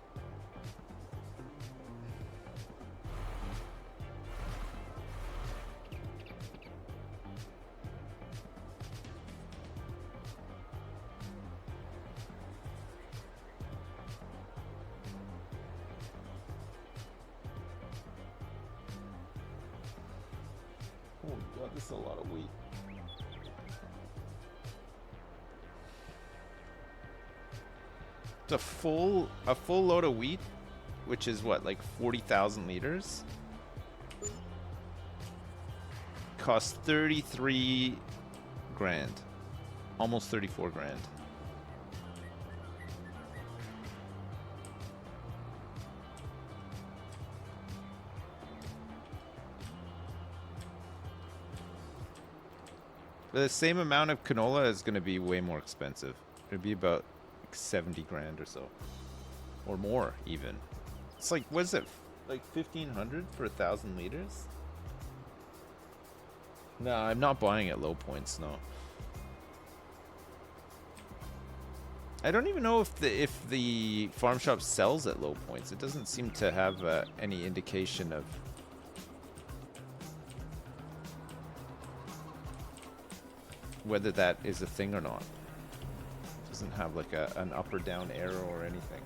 Oh god, this is a lot of wheat. It's a full load of wheat, which is what, like 40,000 liters? Costs 33 grand. Almost 34 grand. The same amount of canola is going to be way more expensive. It'd be about like 70 grand or so. Or more, even. It's like, what is it? Like 1,500 for 1,000 liters? No, I'm not buying at low points, no. I don't even know if the farm shop sells at low points. It doesn't seem to have any indication of whether that is a thing or not. It doesn't have like an up or down arrow or anything.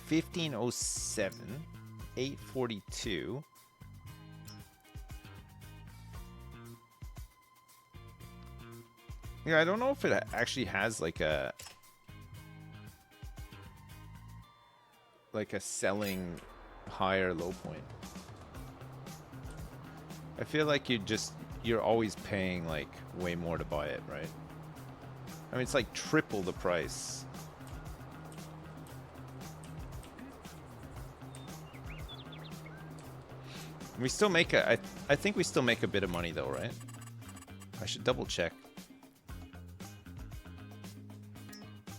$15.07, $8.42. Yeah, I don't know if it actually has like a selling high or low point. I feel like you're always paying like way more to buy it, right? I mean, it's like triple the price. We still make I think we still make a bit of money though, right? I should double check.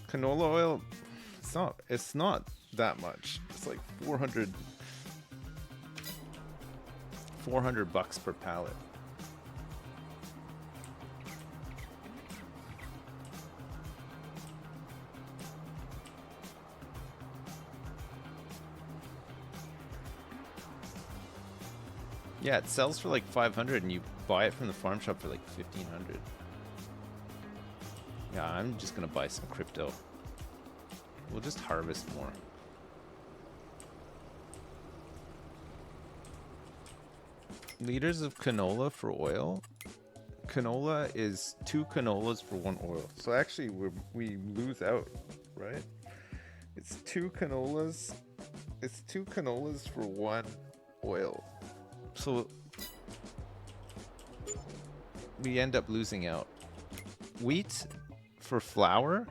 Canola oil, it's not that much. It's like 400 bucks per pallet. Yeah, it sells for like 500 and you buy it from the farm shop for like 1,500. Yeah, I'm just gonna buy some crypto. We'll just harvest more. Liters of canola for oil. Canola is 2 canolas for 1 oil. So actually we lose out, right? It's 2 canolas. It's 2 canolas for 1 oil. So we end up losing out. Wheat for flour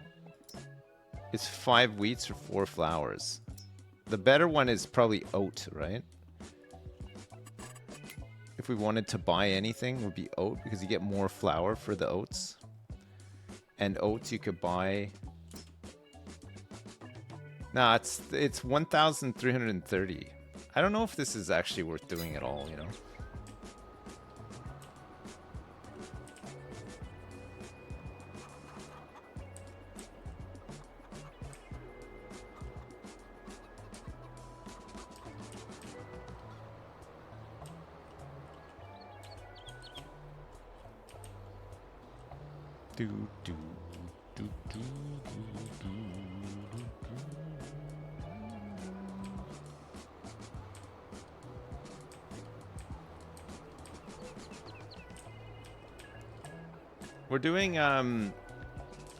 It's 5 wheats or 4 flours. The better one is probably oat, right? If we wanted to buy anything, it would be oat because you get more flour for the oats. And oats you could buy. Nah, it's 1,330. I don't know if this is actually worth doing at all, you know. Do do do do do. We're doing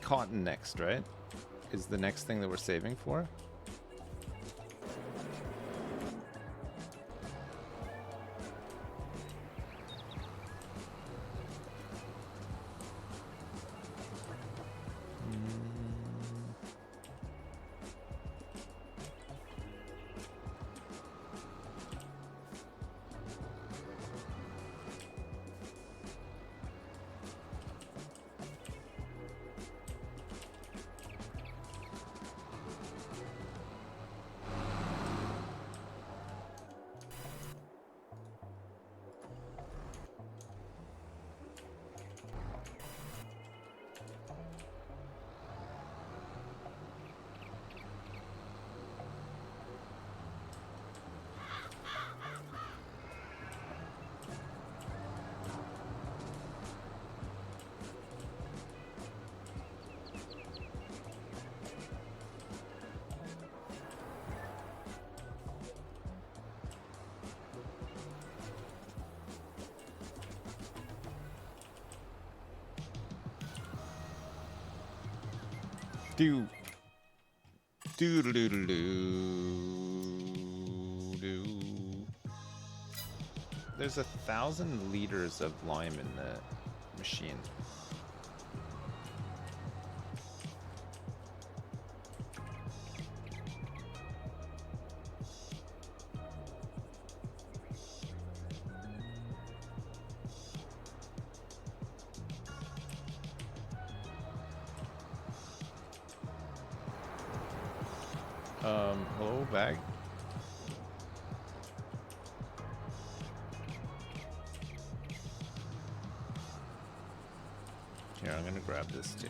cotton next, right? Is the next thing that we're saving for? Do do do do do do. There's 1,000 liters of lime in the machine. Hello, bag. Here, I'm gonna grab this too.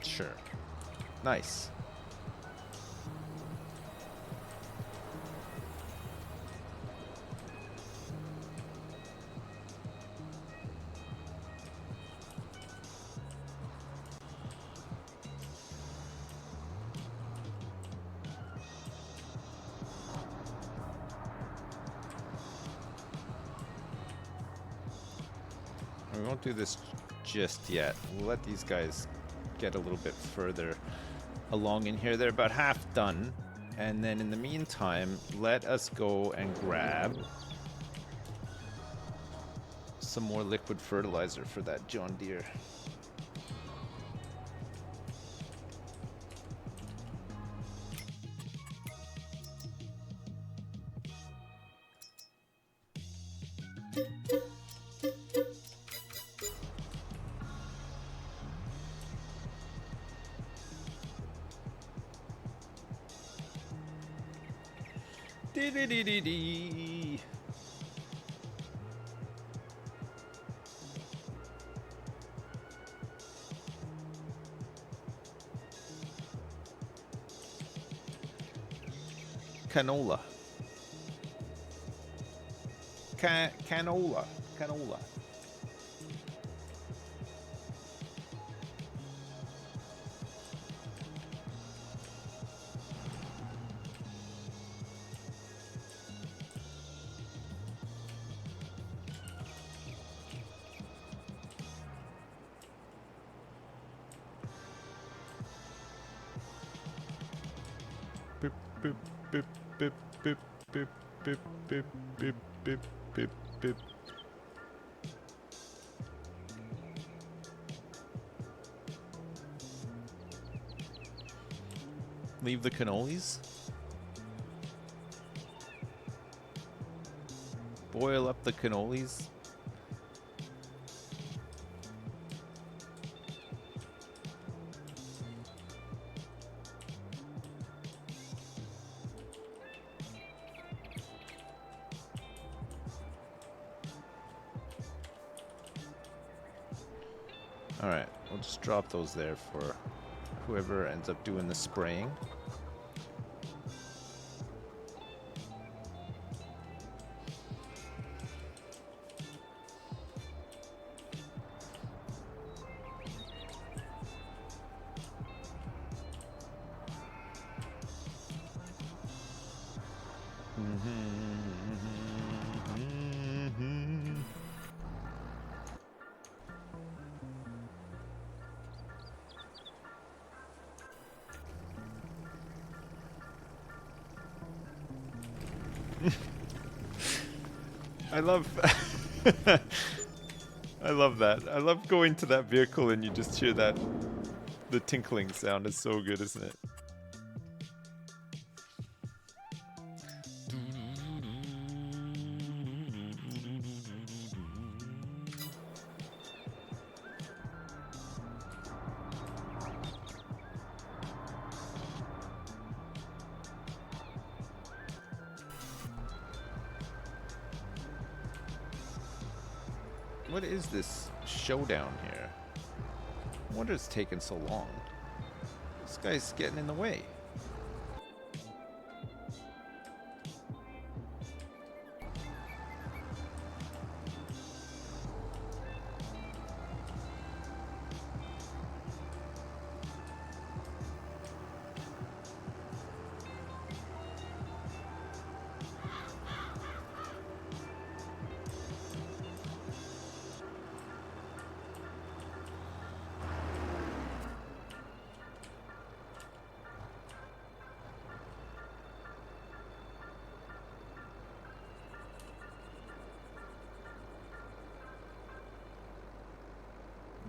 Sure. Nice. We won't do this just yet. We'll let these guys get a little bit further along in here. They're about half done. And then in the meantime, let us go and grab some more liquid fertilizer for that John Deere. Dee-dee-dee-dee-dee. Canola. Canola. Canola. Beep, beep, beep, beep, beep, beep, beep, beep, beep, beep, beep, beep. Leave the cannolis. Boil up the cannolis. Alright, we'll just drop those there for whoever ends up doing the spraying. I love I love that. I love going to that vehicle and you just hear that the tinkling sound is so good, isn't it? What is this showdown here? I wonder it's taken so long. This guy's getting in the way.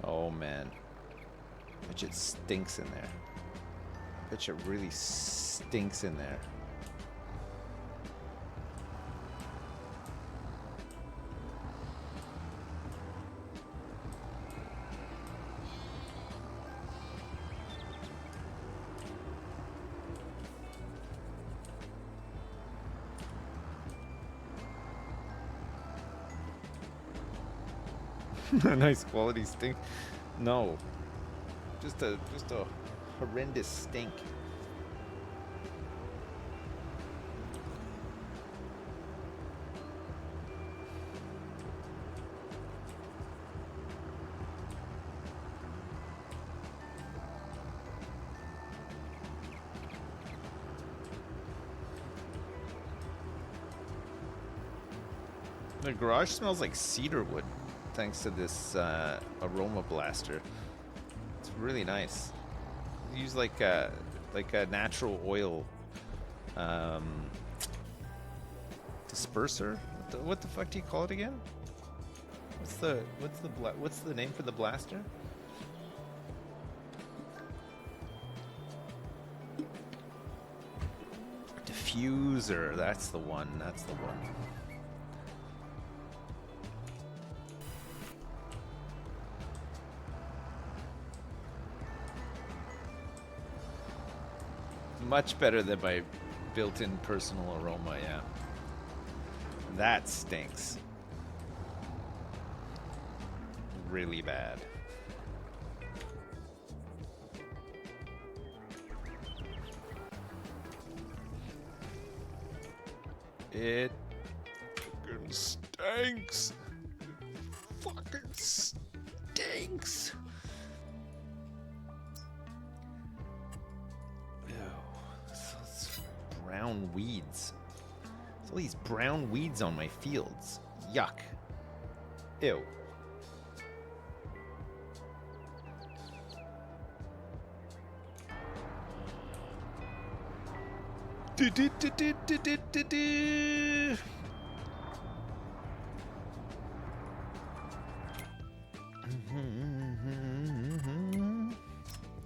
Oh man. Bet you it stinks in there. Bet you it really stinks in there. A nice quality stink. No. Just a horrendous stink. The garage smells like cedar wood, thanks to this aroma blaster. It's really nice. Use like a natural oil disperser. What the fuck do you call it again? What's the name for the blaster? Diffuser. That's the one. That's the one. Much better than my built-in personal aroma, yeah. That stinks. Really bad. It fucking stinks. It fucking stinks. Brown weeds. There's all these brown weeds on my fields. Yuck. Ew.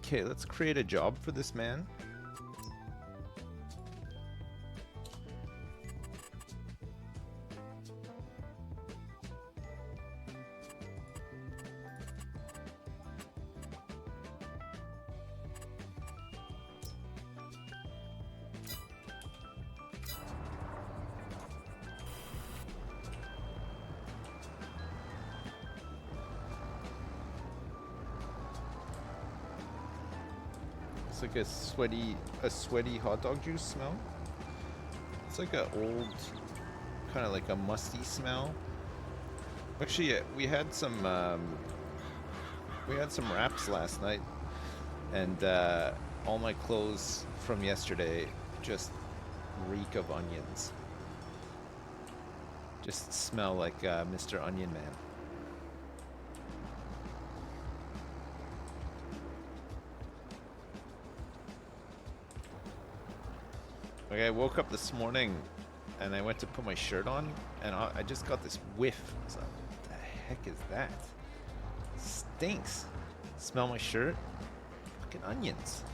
Okay, let's create a job for this man. It's like a sweaty hot dog juice smell. It's like a old, kind of like a musty smell. Actually, we had some wraps last night, and all my clothes from yesterday just reek of onions. Just smell like Mr. Onion Man. Like I woke up this morning and I went to put my shirt on and I just got this whiff. I was like, what the heck is that? It stinks. Smell my shirt? Fucking onions.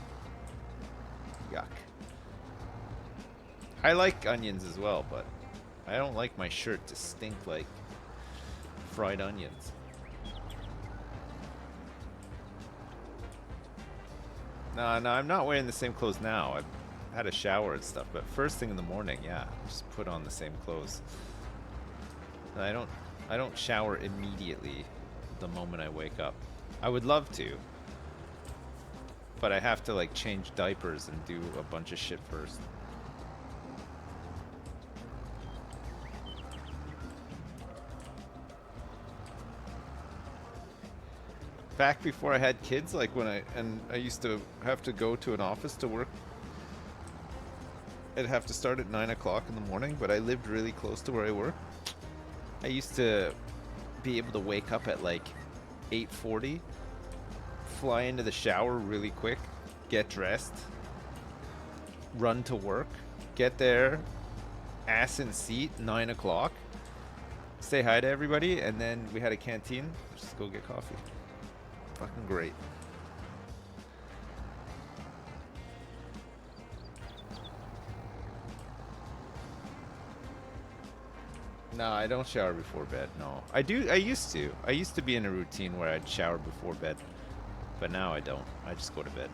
Yuck. I like onions as well, but I don't like my shirt to stink like fried onions. No, I'm not wearing the same clothes now. I've had a shower and stuff, but first thing in the morning, yeah, just put on the same clothes. And I don't shower immediately the moment I wake up. I would love to, but I have to like change diapers and do a bunch of shit first. Back before I had kids, like when I used to have to go to an office to work, I'd have to start at 9 o'clock in the morning, but I lived really close to where I work. I used to be able to wake up at like 8:40, fly into the shower really quick, get dressed, run to work, get there, ass in seat, 9 o'clock, say hi to everybody, and then we had a canteen, just go get coffee. Fucking great. No, I don't shower before bed. No, I do. I used to. I used to be in a routine where I'd shower before bed, but now I don't. I just go to bed.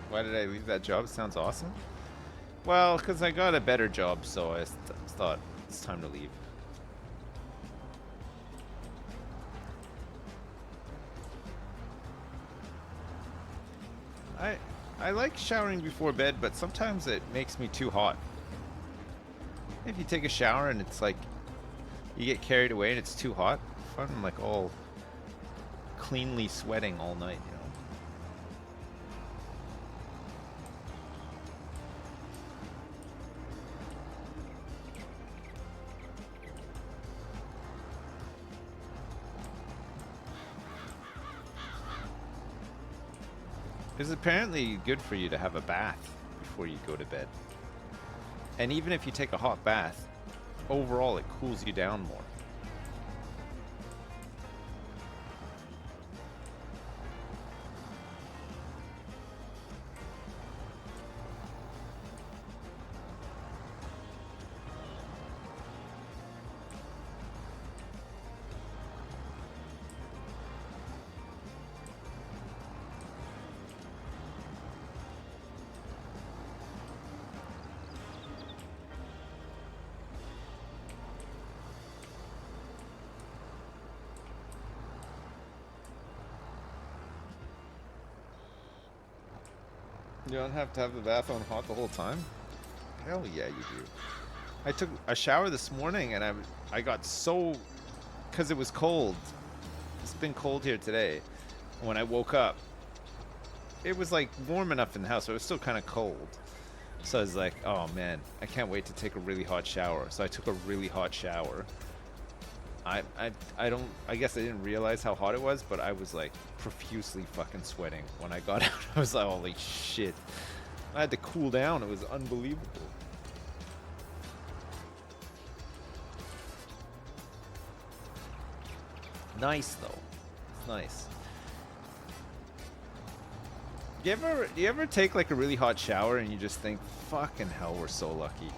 Why did I leave that job? It sounds awesome. Well, because I got a better job, so I thought it's time to leave. I like showering before bed, but sometimes it makes me too hot. If you take a shower and it's like you get carried away and it's too hot, I'm like all cleanly sweating all night, you know. It's apparently good for you to have a bath before you go to bed. And even if you take a hot bath, overall it cools you down more. You don't have to have the bath on hot the whole time? Hell yeah, you do. I took a shower this morning and I got so... because it was cold. It's been cold here today. When I woke up, it was like warm enough in the house, but it was still kind of cold. So I was like, oh man, I can't wait to take a really hot shower. So I took a really hot shower. I guess I didn't realize how hot it was, but I was like profusely fucking sweating when I got out. I was like, holy shit. I had to cool down. It was unbelievable. Nice though. It's nice. Do you ever take like a really hot shower and you just think, fucking hell, we're so lucky.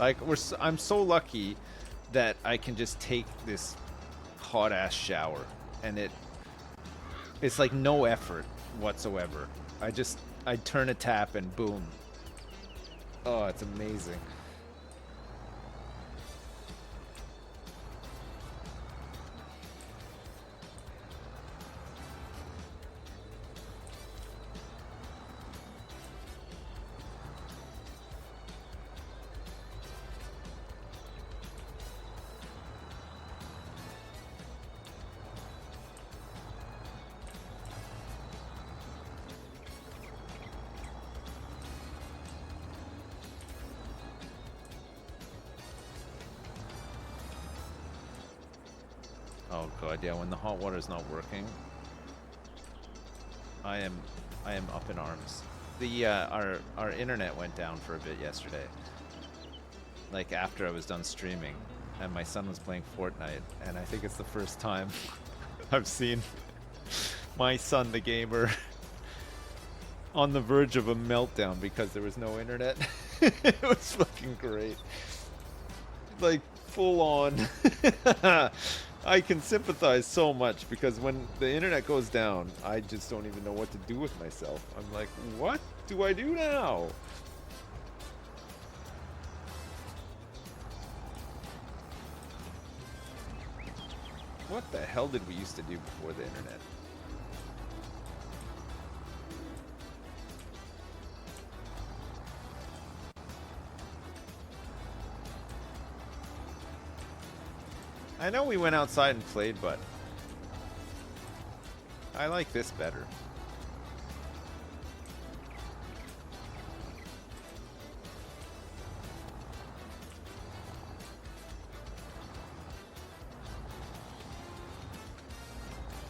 Like I'm so lucky that I can just take this hot ass shower and it's like no effort whatsoever. I turn a tap and boom. Oh, it's amazing. Oh god, yeah, when the hot water is not working, I am up in arms. The our internet went down for a bit yesterday. Like after I was done streaming, and my son was playing Fortnite, and I think it's the first time I've seen my son, the gamer, on the verge of a meltdown because there was no internet. It was fucking great. Like, full on. I can sympathize so much because when the internet goes down, I just don't even know what to do with myself. I'm like, what do I do now? What the hell did we used to do before the internet? I know we went outside and played, but I like this better.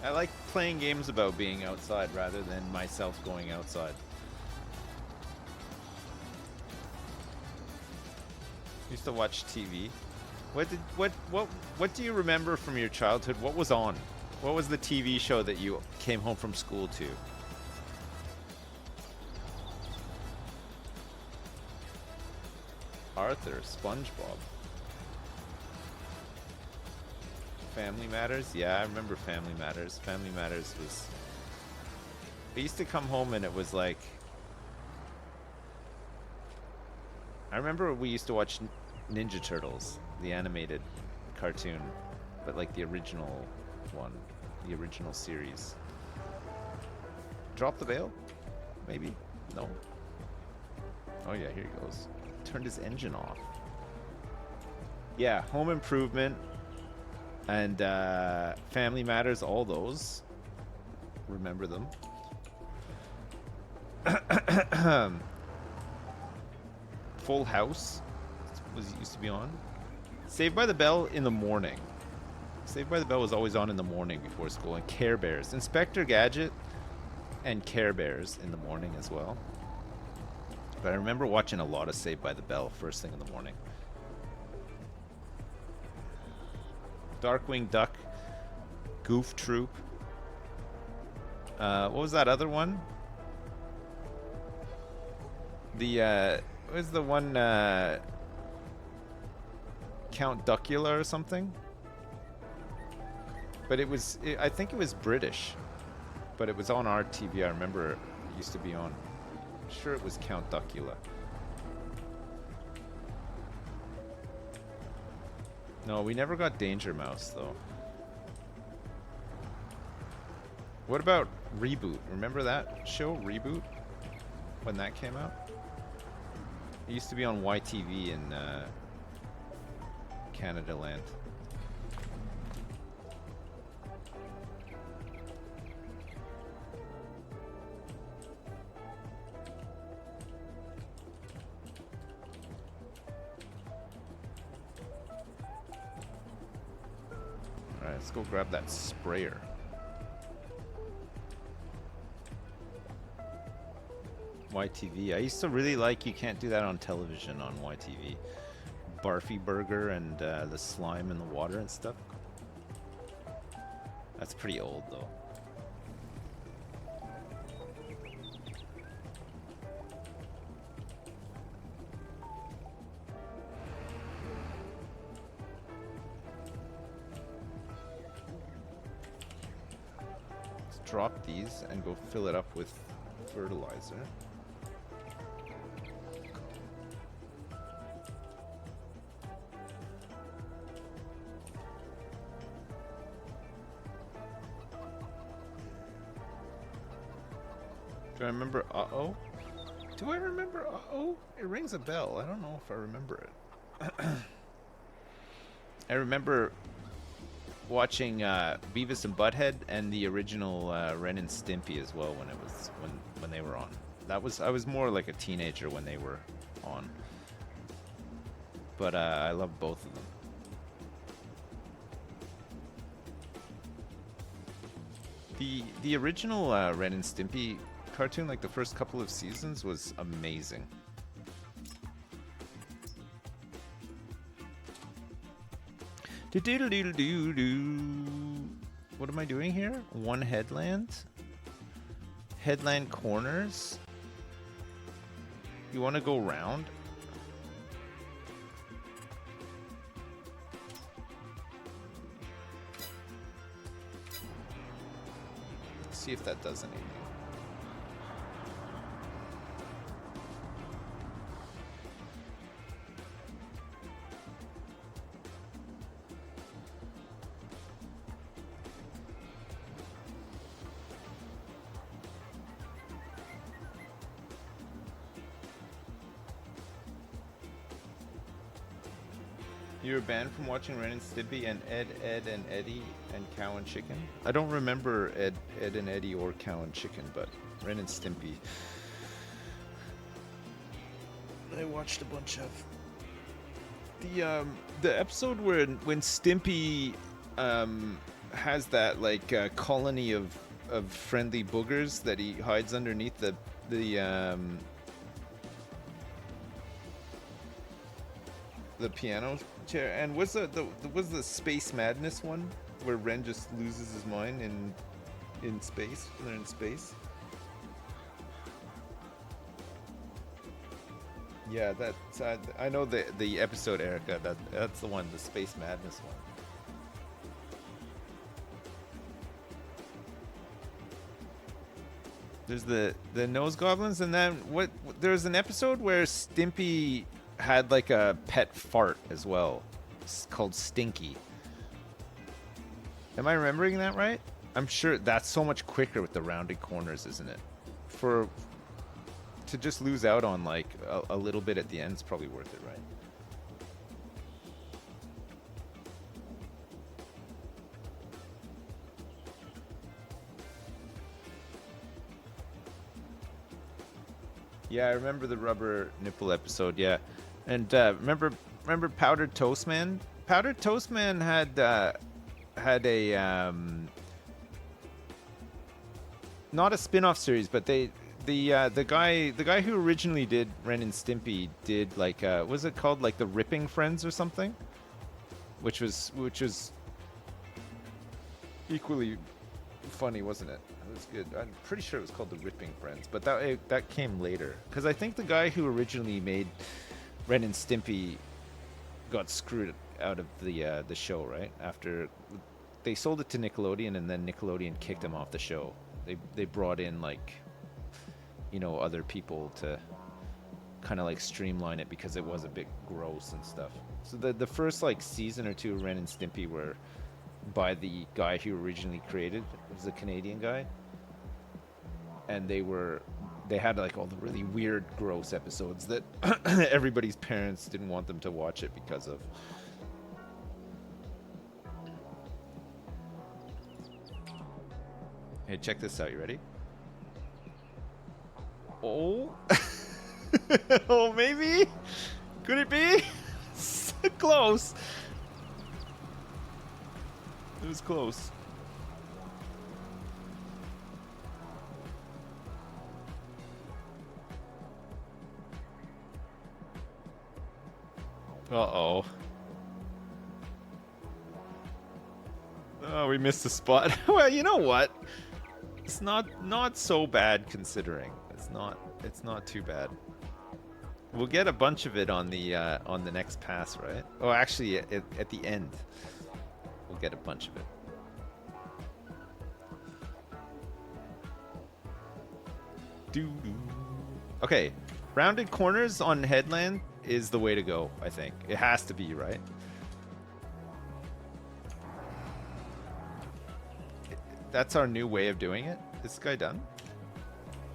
I like playing games about being outside rather than myself going outside. Used to watch TV. What do you remember from your childhood? What was on? What was the TV show that you came home from school to? Arthur, SpongeBob. Family Matters? Yeah, I remember Family Matters. Family Matters was... I used to come home and it was like... I remember we used to watch Ninja Turtles, the animated cartoon, but like the original one, the original series. Drop the veil? Maybe? No. Oh yeah, here he goes. Turned his engine off. Yeah, Home Improvement and Family Matters, all those. Remember them. Full House used to be on. Saved by the Bell in the morning. Saved by the Bell was always on in the morning before school. And Care Bears. Inspector Gadget and Care Bears in the morning as well. But I remember watching a lot of Saved by the Bell first thing in the morning. Darkwing Duck. Goof Troop. What was that other one? The, what was the one, Count Duckula or something? But it was, I think it was British. But it was on our TV, I remember it used to be on. I'm sure it was Count Duckula. No, we never got Danger Mouse, though. What about Reboot? Remember that show, Reboot? When that came out? It used to be on YTV in Canada Land. Alright, let's go grab that sprayer. YTV. I used to really like You Can't Do That on Television on YTV. Barfy Burger and the slime in the water and stuff. That's pretty old though. Let's drop these and go fill it up with fertilizer. Do I remember Uh-Oh? Do I remember Uh-Oh? It rings a bell. I don't know if I remember it. I remember watching Beavis and Butthead and the original Ren and Stimpy as well when it was when they were on. I was more like a teenager when they were on. But I love both of them. The original Ren and Stimpy cartoon, like the first couple of seasons, was amazing. What am I doing here? One headland? Headland corners? You want to go round? Let's see if that does anything. You were banned from watching Ren and Stimpy and Ed, and Eddie and Cow and Chicken? I don't remember Ed, and Eddie or Cow and Chicken, but Ren and Stimpy. I watched a bunch of the episode where when Stimpy has that like colony of friendly boogers that he hides underneath the piano chair, and was the Space Madness one where Ren just loses his mind in space when they're in space? Yeah, that's I know the episode, Erica. That's the one, the Space Madness one. There's the nose goblins, and then there's an episode where Stimpy had like a pet fart as well. It's called Stinky. Am I remembering that right? I'm sure that's so much quicker with the rounded corners, isn't it? To just lose out on like a little bit at the end is probably worth it, right? Yeah, I remember the rubber nipple episode. Yeah, and remember Powdered Toast Man? Powdered Toast Man had a not a spin-off series, but the guy who originally did Ren and Stimpy did like was it called like the Ripping Friends or something, which was equally funny, wasn't it? It was good. I'm pretty sure it was called the Ripping Friends, but that came later because I think the guy who originally made Ren and Stimpy got screwed out of the show right after they sold it to Nickelodeon, and then Nickelodeon kicked him off the show. They brought in like, you know, other people to kind of like streamline it because it was a bit gross and stuff. So the first like season or two of Ren and Stimpy were by the guy who originally created. It was a Canadian guy, and they had like all the really weird, gross episodes that everybody's parents didn't want them to watch it because of. Hey, check this out. You ready? Oh. Oh, maybe? Could it be? Close. It was close. Uh-oh. Oh, we missed a spot. Well, you know what? It's not so bad considering. It's not too bad. We'll get a bunch of it on the next pass, right? Oh, actually, at the end, we'll get a bunch of it. Okay, rounded corners on headland is the way to go. I think it has to be, right? That's our new way of doing it. Is this guy done?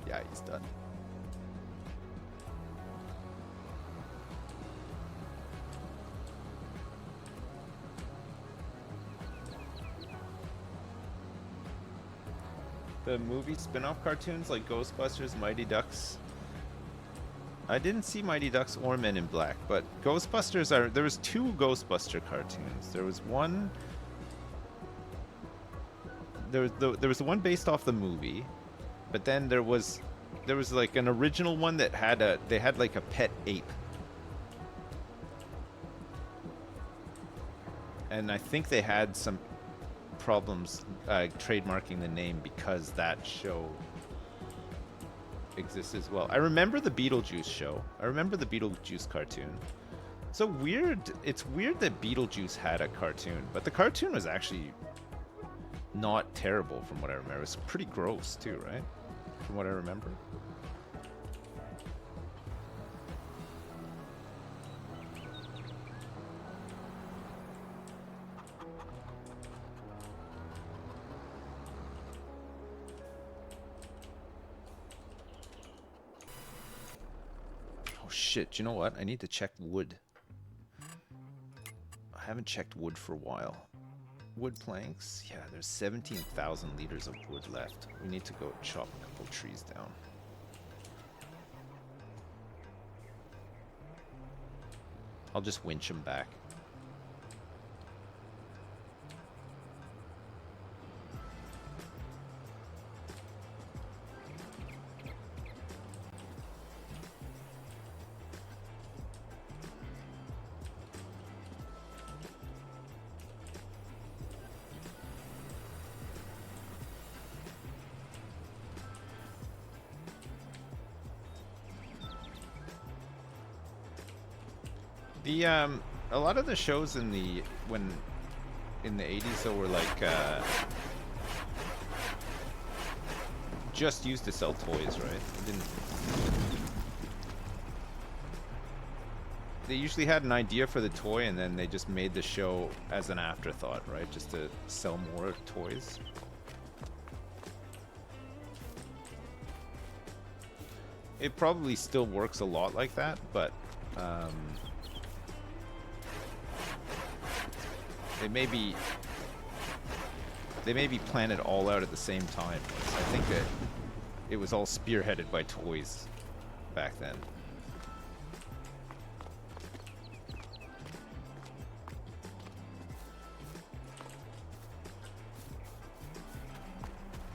Yeah, he's done. The movie spin-off cartoons like Ghostbusters, Mighty Ducks. I didn't see Mighty Ducks or Men in Black, but Ghostbusters there was two Ghostbuster cartoons. There was one there was the one based off the movie, but then there was like an original one that had they had like a pet ape. And I think they had some problems trademarking the name because that show exists as well. I remember the Beetlejuice show. I remember the Beetlejuice cartoon. So weird. It's weird that Beetlejuice had a cartoon, but the cartoon was actually not terrible from what I remember. It was pretty gross too, right? From what I remember. Oh shit, you know what? I need to check wood. I haven't checked wood for a while. Wood planks? Yeah, there's 17,000 liters of wood left. We need to go chop a couple trees down. I'll just winch them back. The a lot of the shows in the in the 80s though were like just used to sell toys, right? They usually had an idea for the toy and then they just made the show as an afterthought, right? Just to sell more toys. It probably still works a lot like that, but they maybe plan it all out at the same time. I think that it was all spearheaded by toys back then.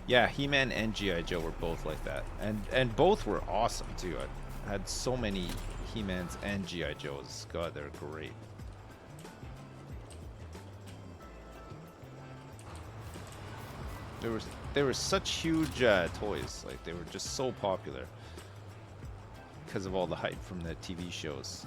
Yeah, He-Man and G.I. Joe were both like that, and both were awesome too. I had so many He-Mans and G.I. Joes. God, they're great. They were such huge toys. Like they were just so popular because of all the hype from the TV shows.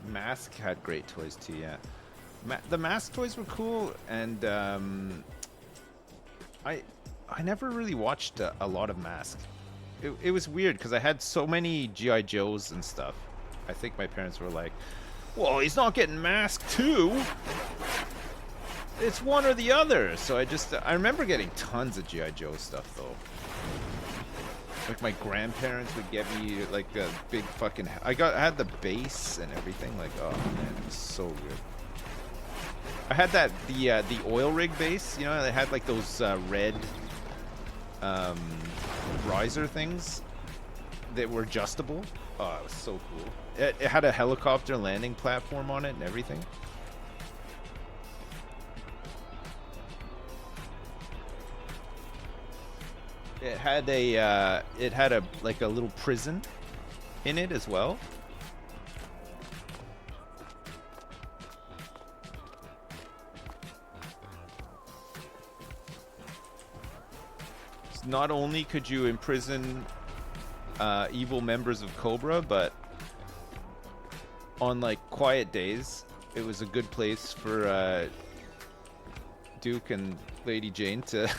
Mask had great toys too, yeah. The Mask toys were cool, and I never really watched a lot of Mask. It was weird because I had so many G.I. Joes and stuff. I think my parents were like, "Well, he's not getting Mask too. It's one or the other." So I remember getting tons of G.I. Joe stuff though. Like my grandparents would get me like a big fucking. I had the base and everything. Like, oh man, it was so good. I had the oil rig base. You know, they had like those red riser things that were adjustable. Oh, it was so cool. It had a helicopter landing platform on it and everything. It had a like a little prison in it as well. So not only could you imprison evil members of Cobra, but on like quiet days, it was a good place for Duke and Lady Jane to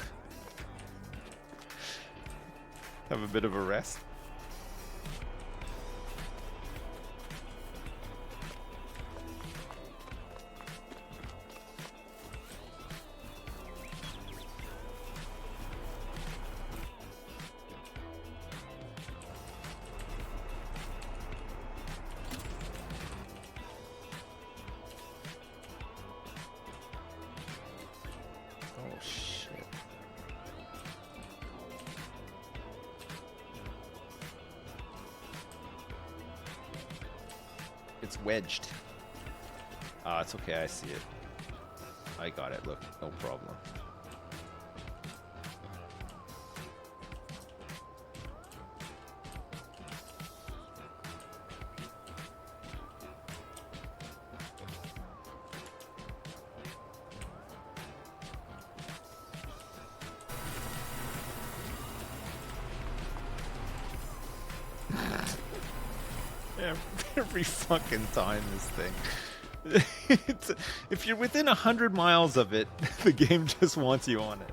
have a bit of a rest. It's wedged. It's okay. I see it. I got it. Look, no problem. Every fucking time this thing. If you're within 100 miles of it, the game just wants you on it.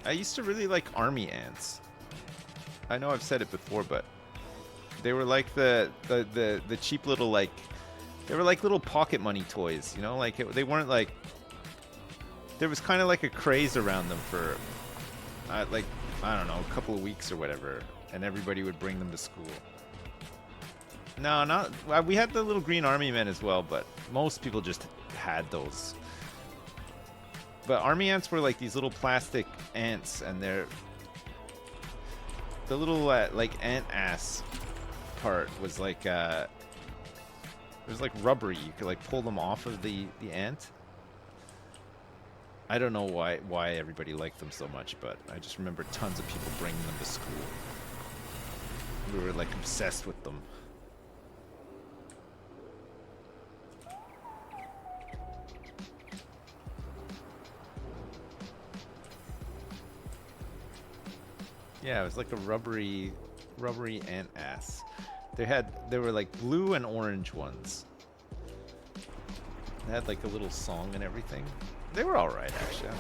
I used to really like army ants. I know I've said it before, but they were like the cheap little, like, they were like little pocket money toys, you know? Like, they weren't like, there was kind of like a craze around them for, like, I don't know, a couple of weeks or whatever, and everybody would bring them to school. No, not, well, we had the little green army men as well, but most people just had those. But army ants were like these little plastic ants, and they're, the little, like, ant ass part was like, it was like rubbery. You could like pull them off of the ant. I don't know why everybody liked them so much, but I just remember tons of people bringing them to school. We were like obsessed with them. Yeah, it was like a rubbery ant ass. They were like blue and orange ones. They had like a little song and everything. They were all right, actually.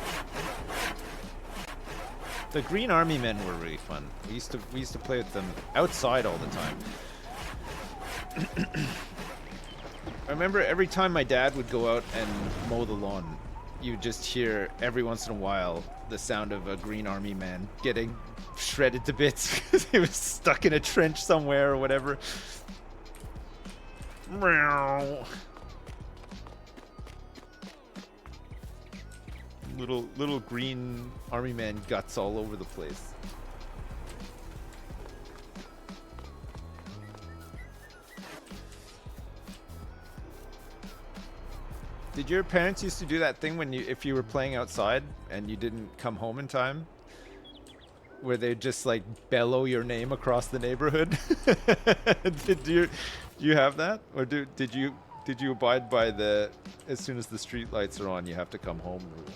The green army men were really fun. We used to play with them outside all the time. I remember every time my dad would go out and mow the lawn, you would just hear every once in a while the sound of a green army man getting shredded to bits because he was stuck in a trench somewhere or whatever. Little green army man guts all over the place. Did your parents used to do that thing when if you were playing outside and you didn't come home in time? Where they just like bellow your name across the neighborhood? Did you have that? Or did you abide by the as soon as the street lights are on you have to come home rule?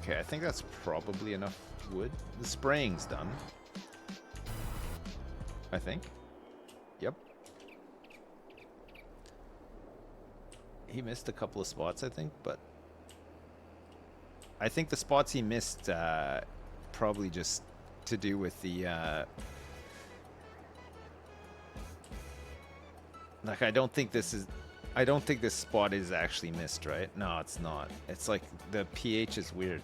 Okay, I think that's probably enough wood. The spraying's done. I think. Yep. He missed a couple of spots, I think, but I think the spots he missed probably just to do with the like I don't think this spot is actually missed, right? No, it's not. It's like the pH is weird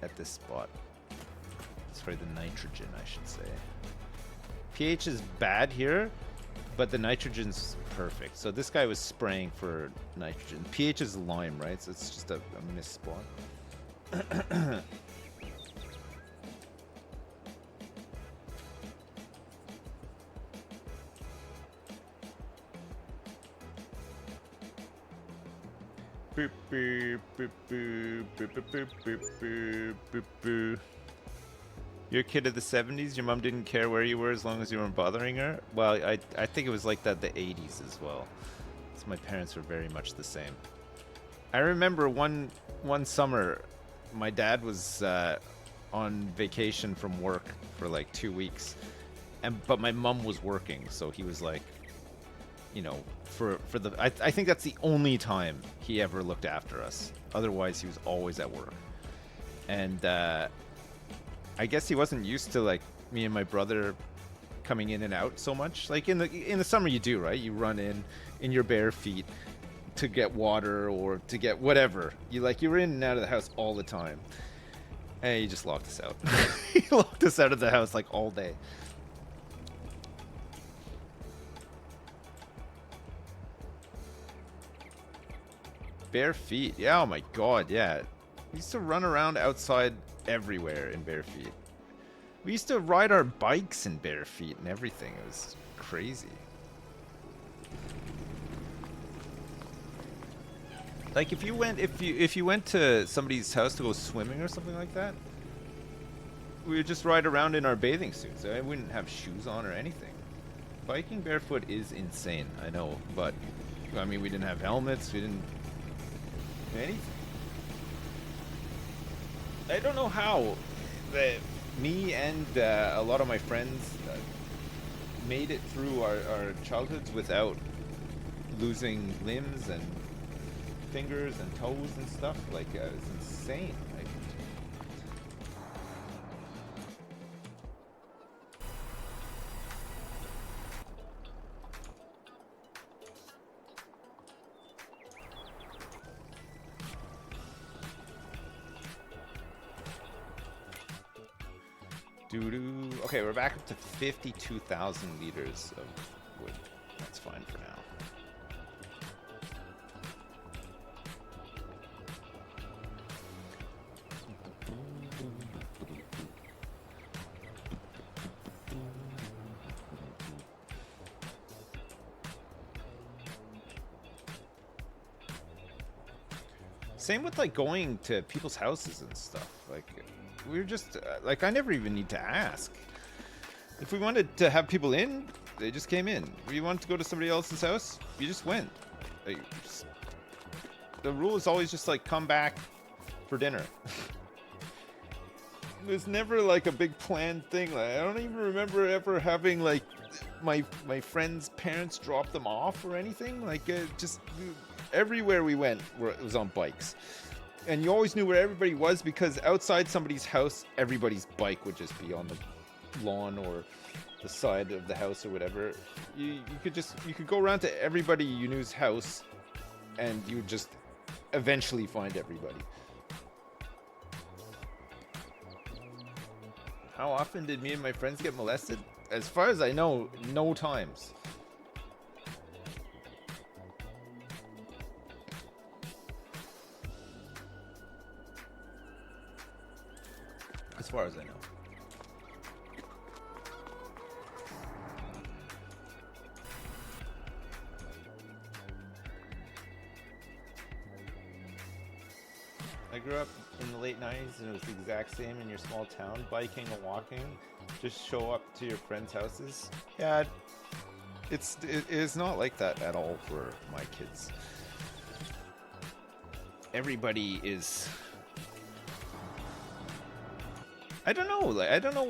at this spot. Sorry, the nitrogen, I should say. pH is bad here, but the nitrogen's perfect. So this guy was spraying for nitrogen. pH is lime, right? So it's just a missed spot. Boop, boop, boop, boop, boop, boop, boop, boop, boop, boop, boop. You're a kid of the 70s? Your mom didn't care where you were as long as you weren't bothering her? Well, I think it was like that the 80s as well. So my parents were very much the same. I remember one summer, my dad was on vacation from work for like 2 weeks, but my mom was working, so he was like, you know, I think that's the only time he ever looked after us. Otherwise, he was always at work, and I guess he wasn't used to like me and my brother coming in and out so much. Like in the summer, you do, right? You run in your bare feet to get water or to get whatever. You're in and out of the house all the time. And he just locked us out. He locked us out of the house like all day. Bare feet. Yeah, oh my god, yeah. We used to run around outside everywhere in bare feet. We used to ride our bikes in bare feet and everything. It was crazy. Like if you went to somebody's house to go swimming or something like that, we would just ride around in our bathing suits. I wouldn't have shoes on or anything. Biking barefoot is insane, I know, but I mean we didn't have helmets, we didn't do anything. I don't know how me and a lot of my friends made it through our childhoods without losing limbs and fingers and toes and stuff. Like it's insane. Like, doo-doo. Okay, we're back up to 52,000 liters of wood. That's fine for now. Same with like going to people's houses and stuff. Like we were just like I never even need to ask. If we wanted to have people in, they just came in. If you wanted to go to somebody else's house, you just went. Like, the rule is always just like come back for dinner. There's never like a big planned thing. Like, I don't even remember ever having like my friends' parents drop them off or anything. Like just everywhere we went, it was on bikes. And you always knew where everybody was because outside somebody's house, everybody's bike would just be on the lawn or the side of the house or whatever. You could go around to everybody you knew's house and you would just eventually find everybody. How often did me and my friends get molested? As far as I know, no times. As far as I know. I grew up in the late 90s and it was the exact same in your small town, biking or walking. Just show up to your friends' houses. Yeah, it is not like that at all for my kids. Everybody is... I don't know. Like, I don't know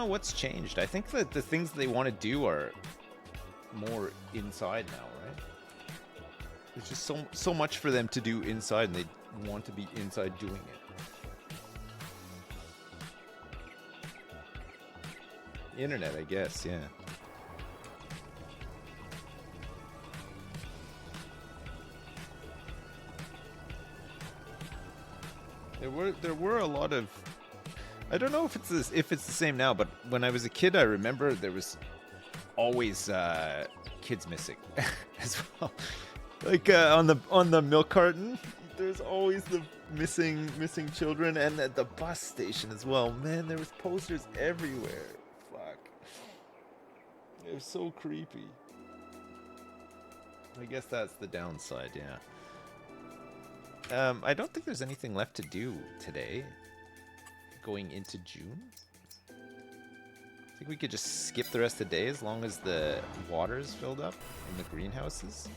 what's changed. I think that the things they want to do are more inside now, right? There's just so much for them to do inside, and they want to be inside doing it. Internet, I guess, yeah. There were a lot of... I don't know if it's the same now, but when I was a kid, I remember there was always kids missing as well. Like on the milk carton, there's always the missing children, and at the bus station as well. Man, there was posters everywhere. Fuck, they're so creepy. I guess that's the downside, yeah. I don't think there's anything left to do today. Going into June. I think we could just skip the rest of the day as long as the water is filled up in the greenhouses.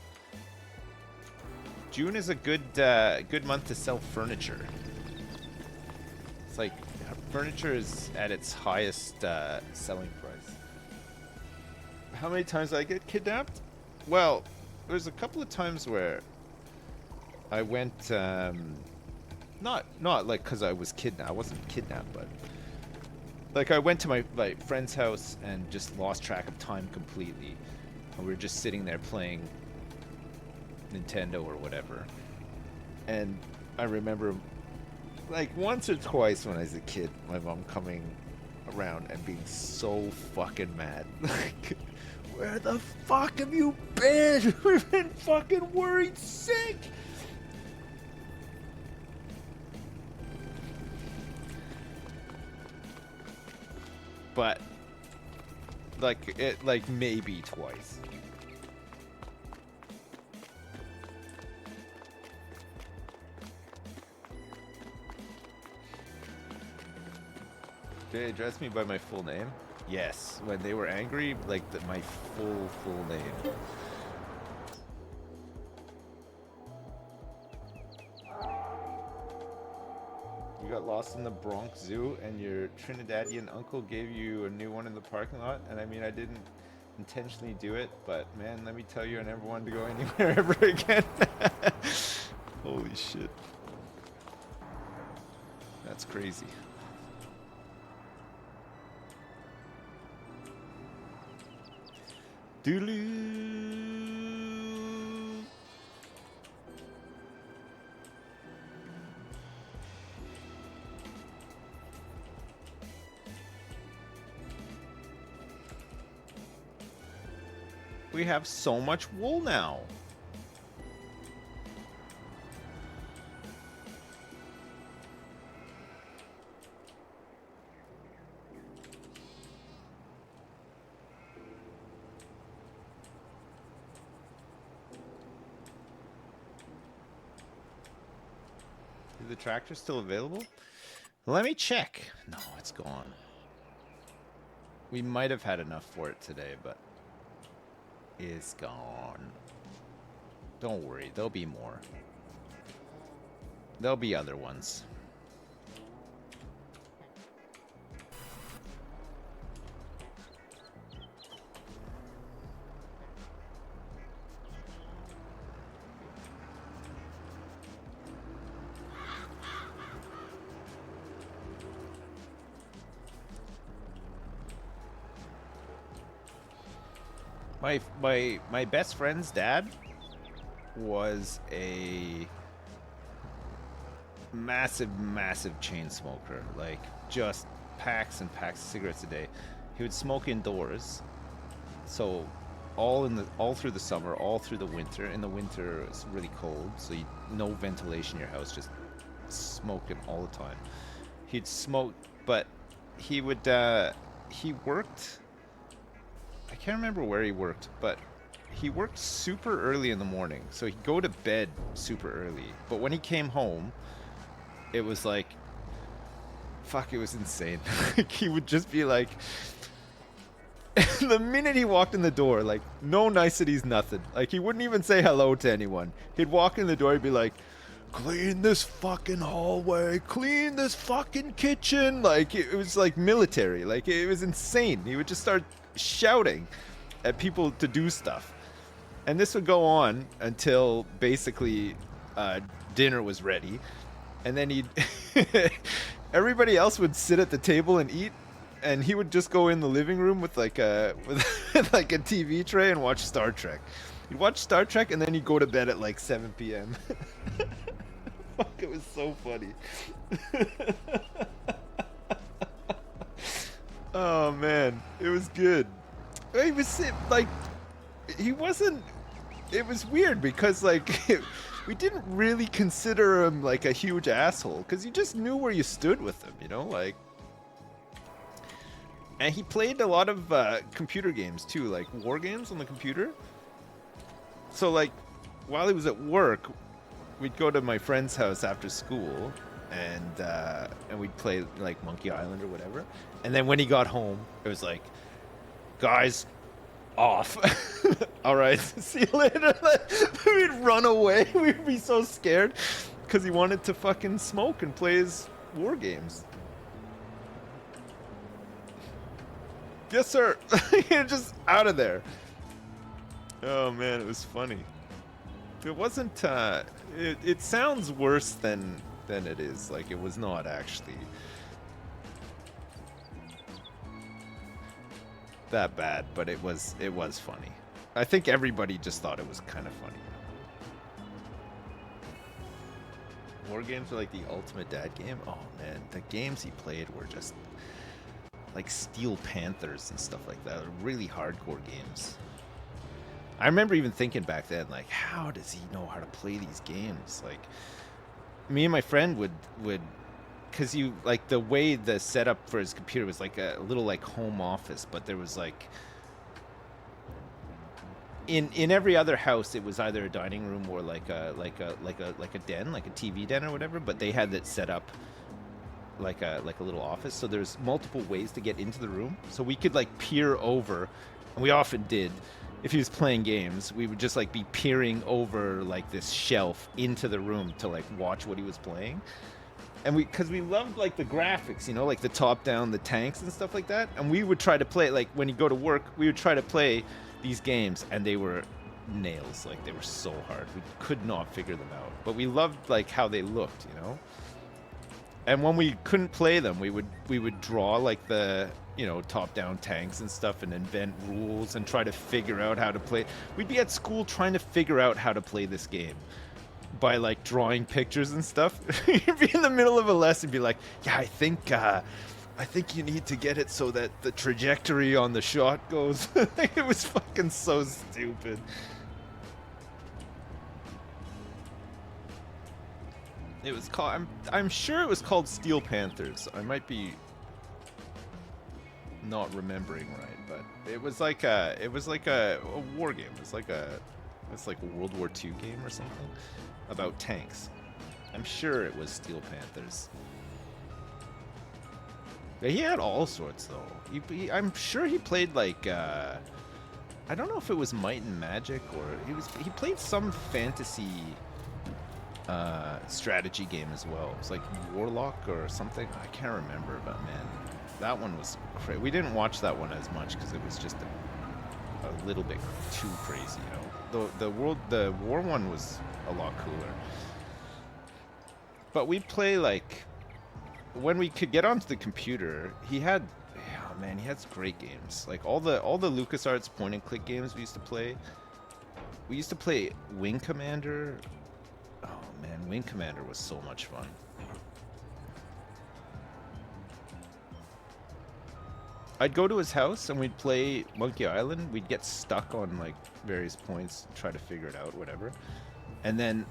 June is a good month to sell furniture. It's like furniture is at its highest selling price. How many times did I get kidnapped? Well, there's a couple of times where I went, not like because I was kidnapped. I wasn't kidnapped, but like I went to my friend's house and just lost track of time completely. And we were just sitting there playing Nintendo or whatever. And I remember like once or twice when I was a kid, my mom coming around and being so fucking mad. Like, where the fuck have you been? We've been fucking worried sick. But like maybe twice. Did they address me by my full name? Yes. When they were angry, like my full name. You got lost in the Bronx Zoo and your Trinidadian uncle gave you a new one in the parking lot. And I mean, I didn't intentionally do it, but man, let me tell you, I never wanted to go anywhere ever again. Holy shit. That's crazy. Doodaloo. We have so much wool now. Is the tractor still available? Let me check. No, it's gone. We might have had enough for it today, but is gone. Don't worry, there'll be more. There'll be other ones. My best friend's dad was a massive chain smoker, like just packs and packs of cigarettes a day. He would smoke indoors, so all through the summer, all through the winter. In the winter it's really cold, so no ventilation in your house, just smoking all the time. He'd smoke, but he would he worked, I can't remember where he worked, but he worked super early in the morning. So he'd go to bed super early. But when he came home, it was like, fuck, it was insane. Like, he would just be like, the minute he walked in the door, like, no niceties, nothing. Like, he wouldn't even say hello to anyone. He'd walk in the door, he'd be like, clean this fucking hallway, clean this fucking kitchen. Like, it was like military. Like, it was insane. He would just start shouting at people to do stuff, and this would go on until basically dinner was ready, and then he'd everybody else would sit at the table and eat, and he would just go in the living room with like a like a TV tray and watch Star Trek. He'd watch Star Trek and then he'd go to bed at like 7 p.m. Fuck, it was so funny. Oh man, it was good. He was like, he wasn't. It was weird because like we didn't really consider him like a huge asshole because you just knew where you stood with him, you know, like. And he played a lot of computer games too, like war games on the computer. So like, while he was at work, we'd go to my friend's house after school, and we'd play like Monkey Island or whatever. And then when he got home, it was like, guys, off. All right, see you later. We'd run away. We'd be so scared because he wanted to fucking smoke and play his war games. Yes, sir. You're just out of there. Oh man, it was funny. It wasn't. It sounds worse than it is. Like it was not actually that bad, but it was funny. I think everybody just thought it was kind of funny. War games were like the ultimate dad game. Oh man, the games he played were just like Steel Panthers and stuff like that. Really hardcore games. I remember even thinking back then, like, how does he know how to play these games? Like, me and my friend would, because you like the way the setup for his computer was like a little like home office, but there was like in every other house it was either a dining room or like a den, like a TV den or whatever. But they had it set up like a little office, so there's multiple ways to get into the room. So we could like peer over, and we often did. If he was playing games, we would just like be peering over like this shelf into the room to like watch what he was playing. And because we loved like the graphics, you know, like the top down, the tanks and stuff like that. And we would try to play, like when you go to work, we would try to play these games, and they were nails. Like they were so hard. We could not figure them out. But we loved like how they looked, you know. And when we couldn't play them, we would draw like the, you know, top-down tanks and stuff, and invent rules and try to figure out how to play. We'd be at school trying to figure out how to play this game by like drawing pictures and stuff. You'd be in the middle of a lesson, be like, "Yeah, I think you need to get it so that the trajectory on the shot goes." It was fucking so stupid. It was called. I'm sure it was called Steel Panthers. I might be not remembering right, but it was like a war game. It's like a World War II game or something about tanks. I'm sure it was Steel Panthers. But he had all sorts though. I'm sure he played like I don't know if it was Might and Magic, or he played some fantasy strategy game as well. It was like Warlock or something. I can't remember, but man, that one was crazy. We didn't watch that one as much because it was just a little bit too crazy, you know. The war one was a lot cooler. But we'd play like when we could get onto the computer. He had great games. Like all the LucasArts point and click games we used to play. We used to play Wing Commander. Oh man, Wing Commander was so much fun. I'd go to his house and we'd play Monkey Island. We'd get stuck on like various points, try to figure it out, whatever. And then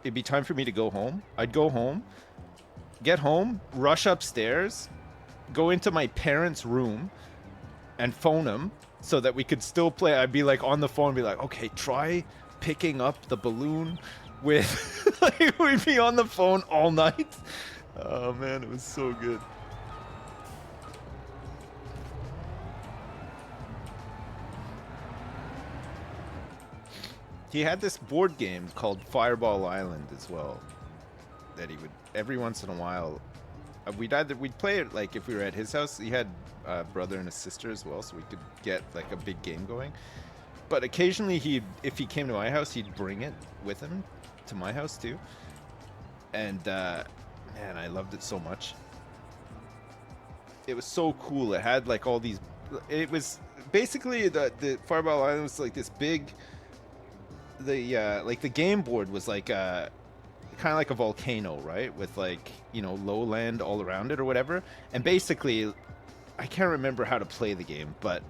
it'd be time for me to go home. I'd go home, get home, rush upstairs, go into my parents' room and phone them so that we could still play. I'd be like on the phone, be like, okay, try picking up the balloon with, like, we'd be on the phone all night. Oh man, it was so good. He had this board game called Fireball Island as well, that he would every once in a while. We'd play it like if we were at his house. He had a brother and a sister as well, so we could get like a big game going. But occasionally if he came to my house, he'd bring it with him to my house too. And man, I loved it so much. It was so cool. It had like all these. It was basically the Fireball Island was like this big. Like the game board was like kind of like a volcano, right? With like, you know, lowland all around it or whatever. And basically, I can't remember how to play the game, but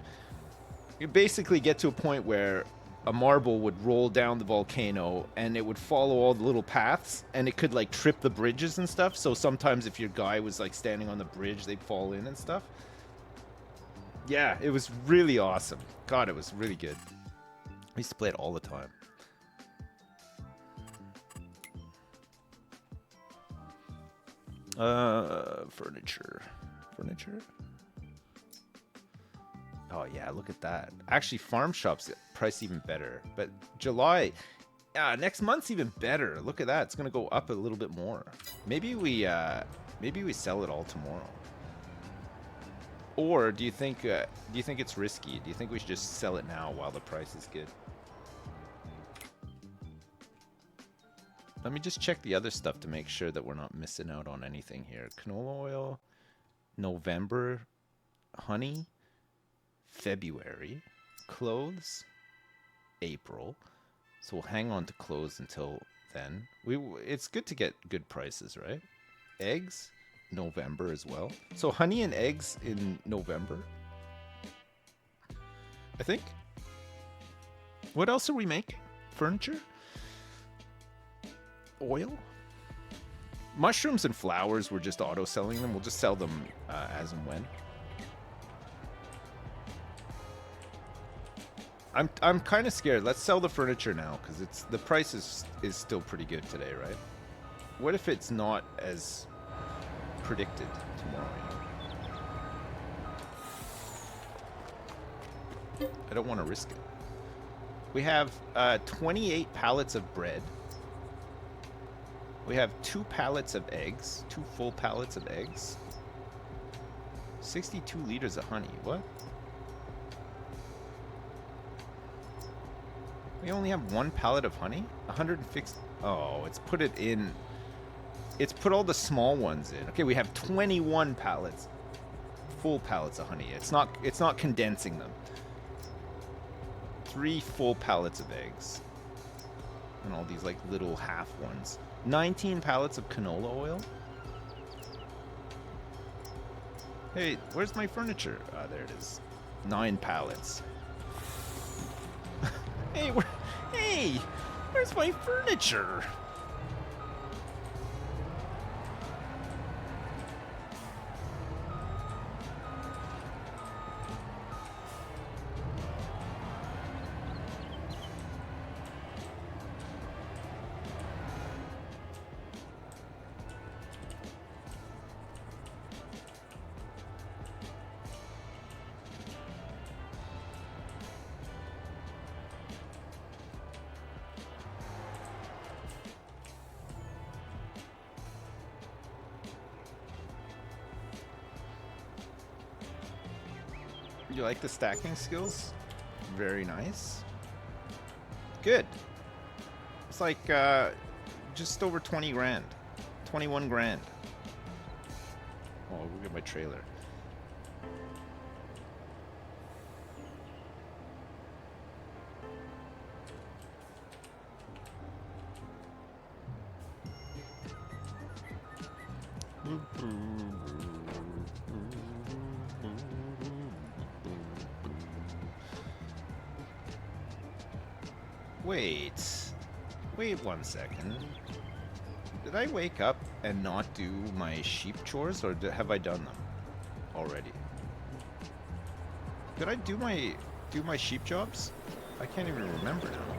you basically get to a point where a marble would roll down the volcano and it would follow all the little paths, and it could like trip the bridges and stuff. So sometimes if your guy was like standing on the bridge, they'd fall in and stuff. Yeah, it was really awesome. God, it was really good. I used to play it all the time. Furniture. Furniture? Oh yeah, look at that. Actually, farm shops price even better. But July, yeah, next month's even better. Look at that. It's gonna go up a little bit more. Maybe we sell it all tomorrow. Or do you think it's risky? Do you think we should just sell it now while the price is good? Let me just check the other stuff to make sure that we're not missing out on anything here. Canola oil, November, honey, February, clothes, April. So we'll hang on to clothes until then. It's good to get good prices, right? Eggs, November as well. So honey and eggs in November, I think. What else are we making? Furniture? Oil? Mushrooms and flowers, we're just auto selling them. We'll just sell them as and when. I'm kind of scared. Let's sell the furniture now because the price is still pretty good today, right? What if it's not as predicted tomorrow? You know? I don't want to risk it. We have 28 pallets of bread. We have 2 pallets of eggs, 2 full pallets of eggs. 62 liters of honey. What? We only have 1 pallet of honey? 106. Oh, it's put it in. It's put all the small ones in. Okay, we have 21 pallets. Full pallets of honey. It's not condensing them. 3 full pallets of eggs. And all these like little half ones. 19 pallets of canola oil. Hey, where's my furniture? Ah, there it is. 9 pallets. Hey, where's my furniture? You like the stacking skills? Very nice. Good. It's like just over 20 grand. 21 grand. Oh, look at my trailer. Wait 1 second. Did I wake up and not do my sheep chores, or have I done them already? Did I do my sheep jobs? I can't even remember now.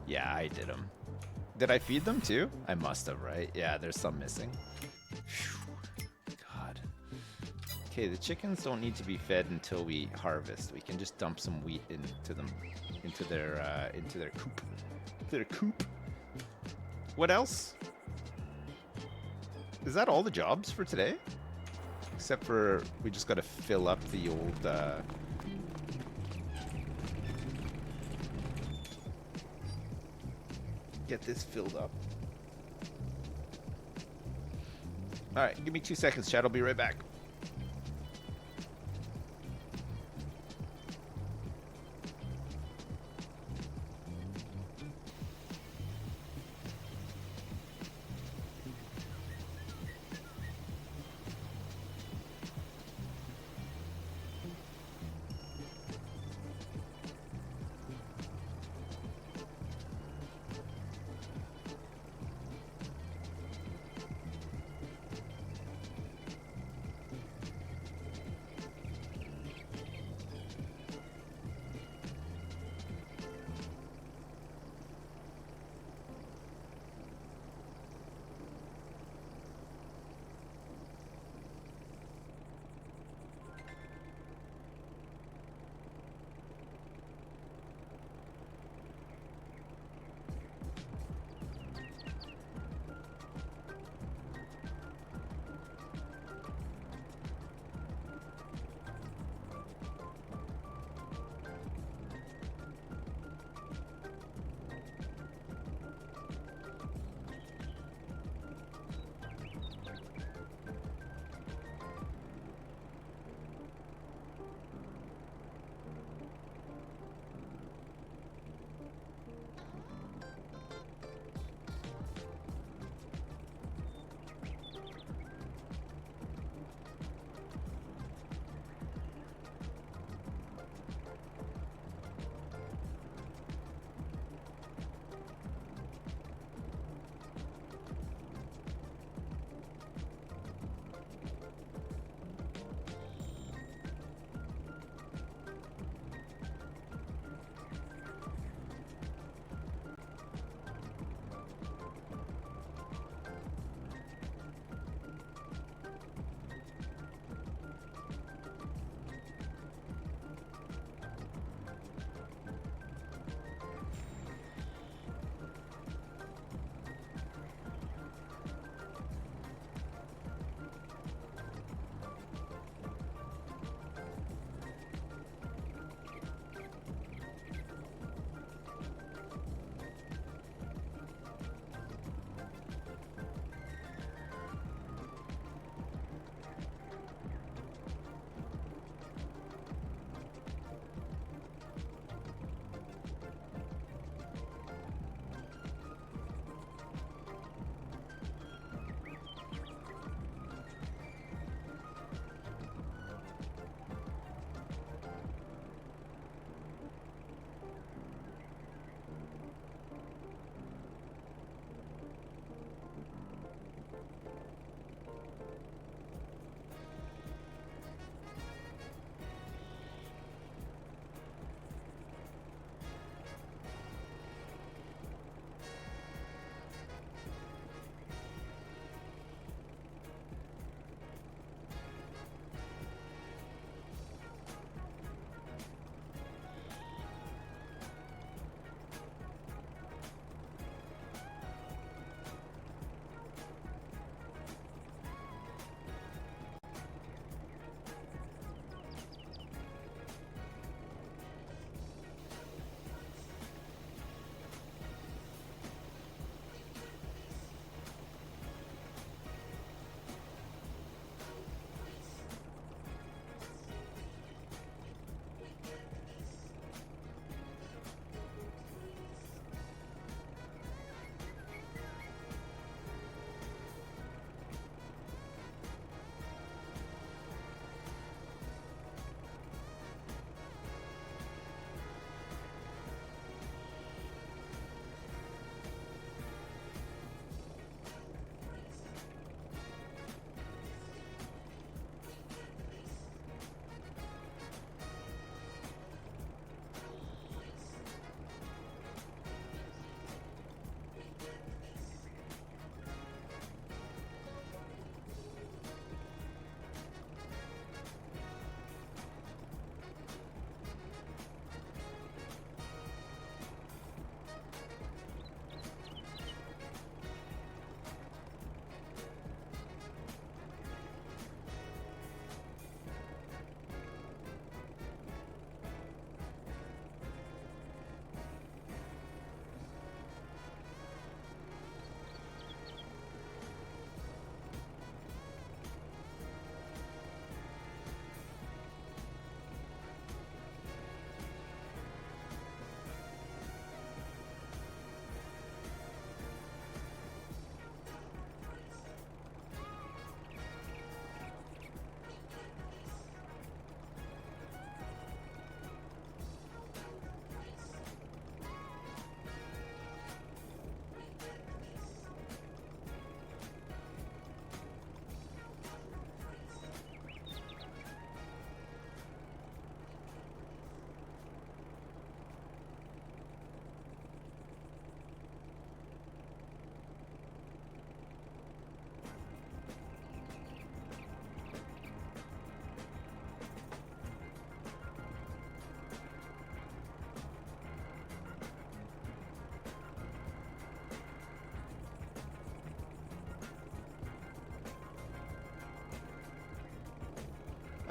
Yeah, I did them. Did I feed them too? I must have, right? Yeah, there's some missing. God. Okay, the chickens don't need to be fed until we harvest. We can just dump some wheat into them, into their coop. Their coop. What else? Is that all the jobs for today? Except for we just got to fill up the old. Get this filled up. All right, give me 2 seconds, chat. I'll be right back.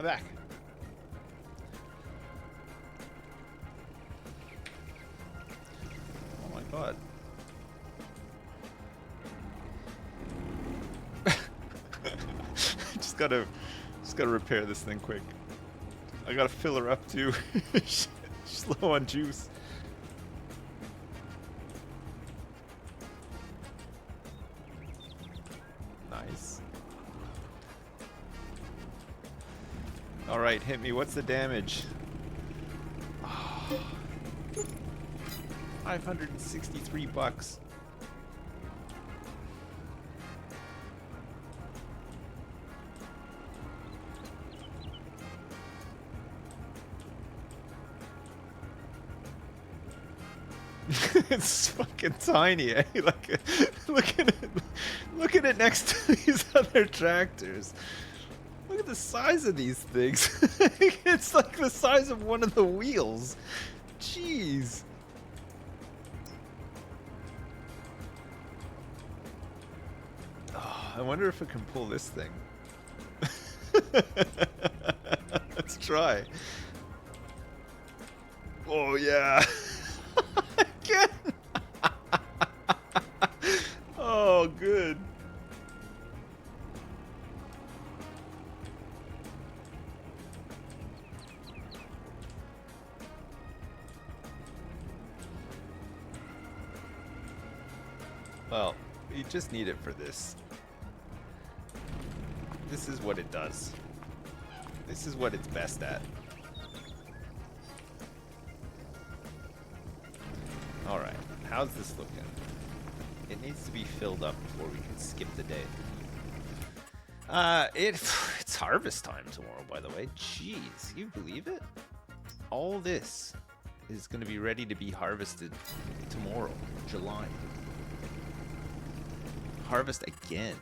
I'm back. Oh my god. just gotta repair this thing quick. I gotta fill her up too. She's low on juice. Nice. Alright, hit me. What's the damage? Oh, 563 bucks. It's fucking tiny, eh? Like, look at it next to these other tractors. Look at the size of these things. It's like the size of one of the wheels. Jeez. Oh, I wonder if I can pull this thing. Let's try. Oh yeah. Again. Oh, good. Well, you just need it for this. This is what it does. This is what it's best at. Alright, how's this looking? It needs to be filled up before we can skip the day. It's harvest time tomorrow, by the way. Jeez, you believe it? All this is going to be ready to be harvested tomorrow, July. Harvest again.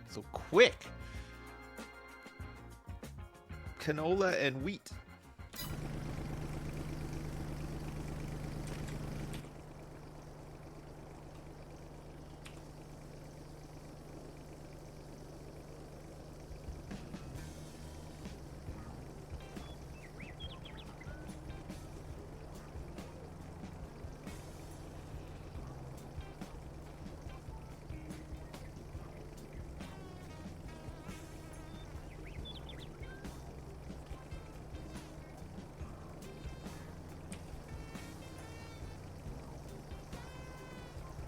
So quick. Canola and wheat.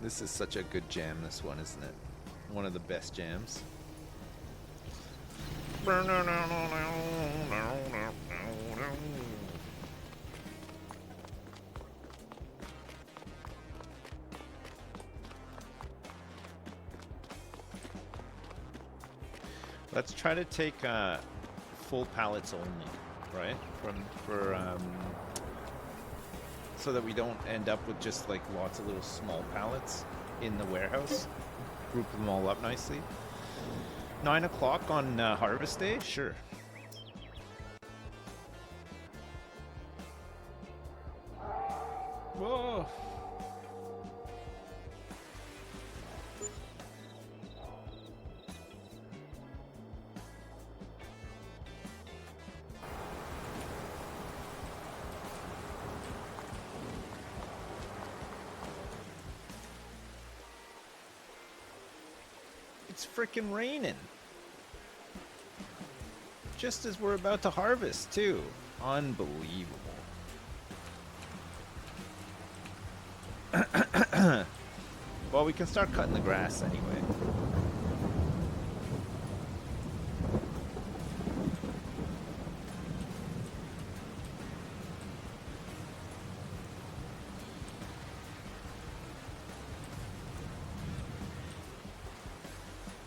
This is such a good jam, this one, isn't it? One of the best jams. Let's try to take full pallets only, right? So that we don't end up with just like lots of little small pallets in the warehouse. Group them all up nicely. 9 o'clock on harvest day? Sure. Whoa. It's frickin' raining. Just as we're about to harvest, too. Unbelievable. Well, we can start cutting the grass anyway.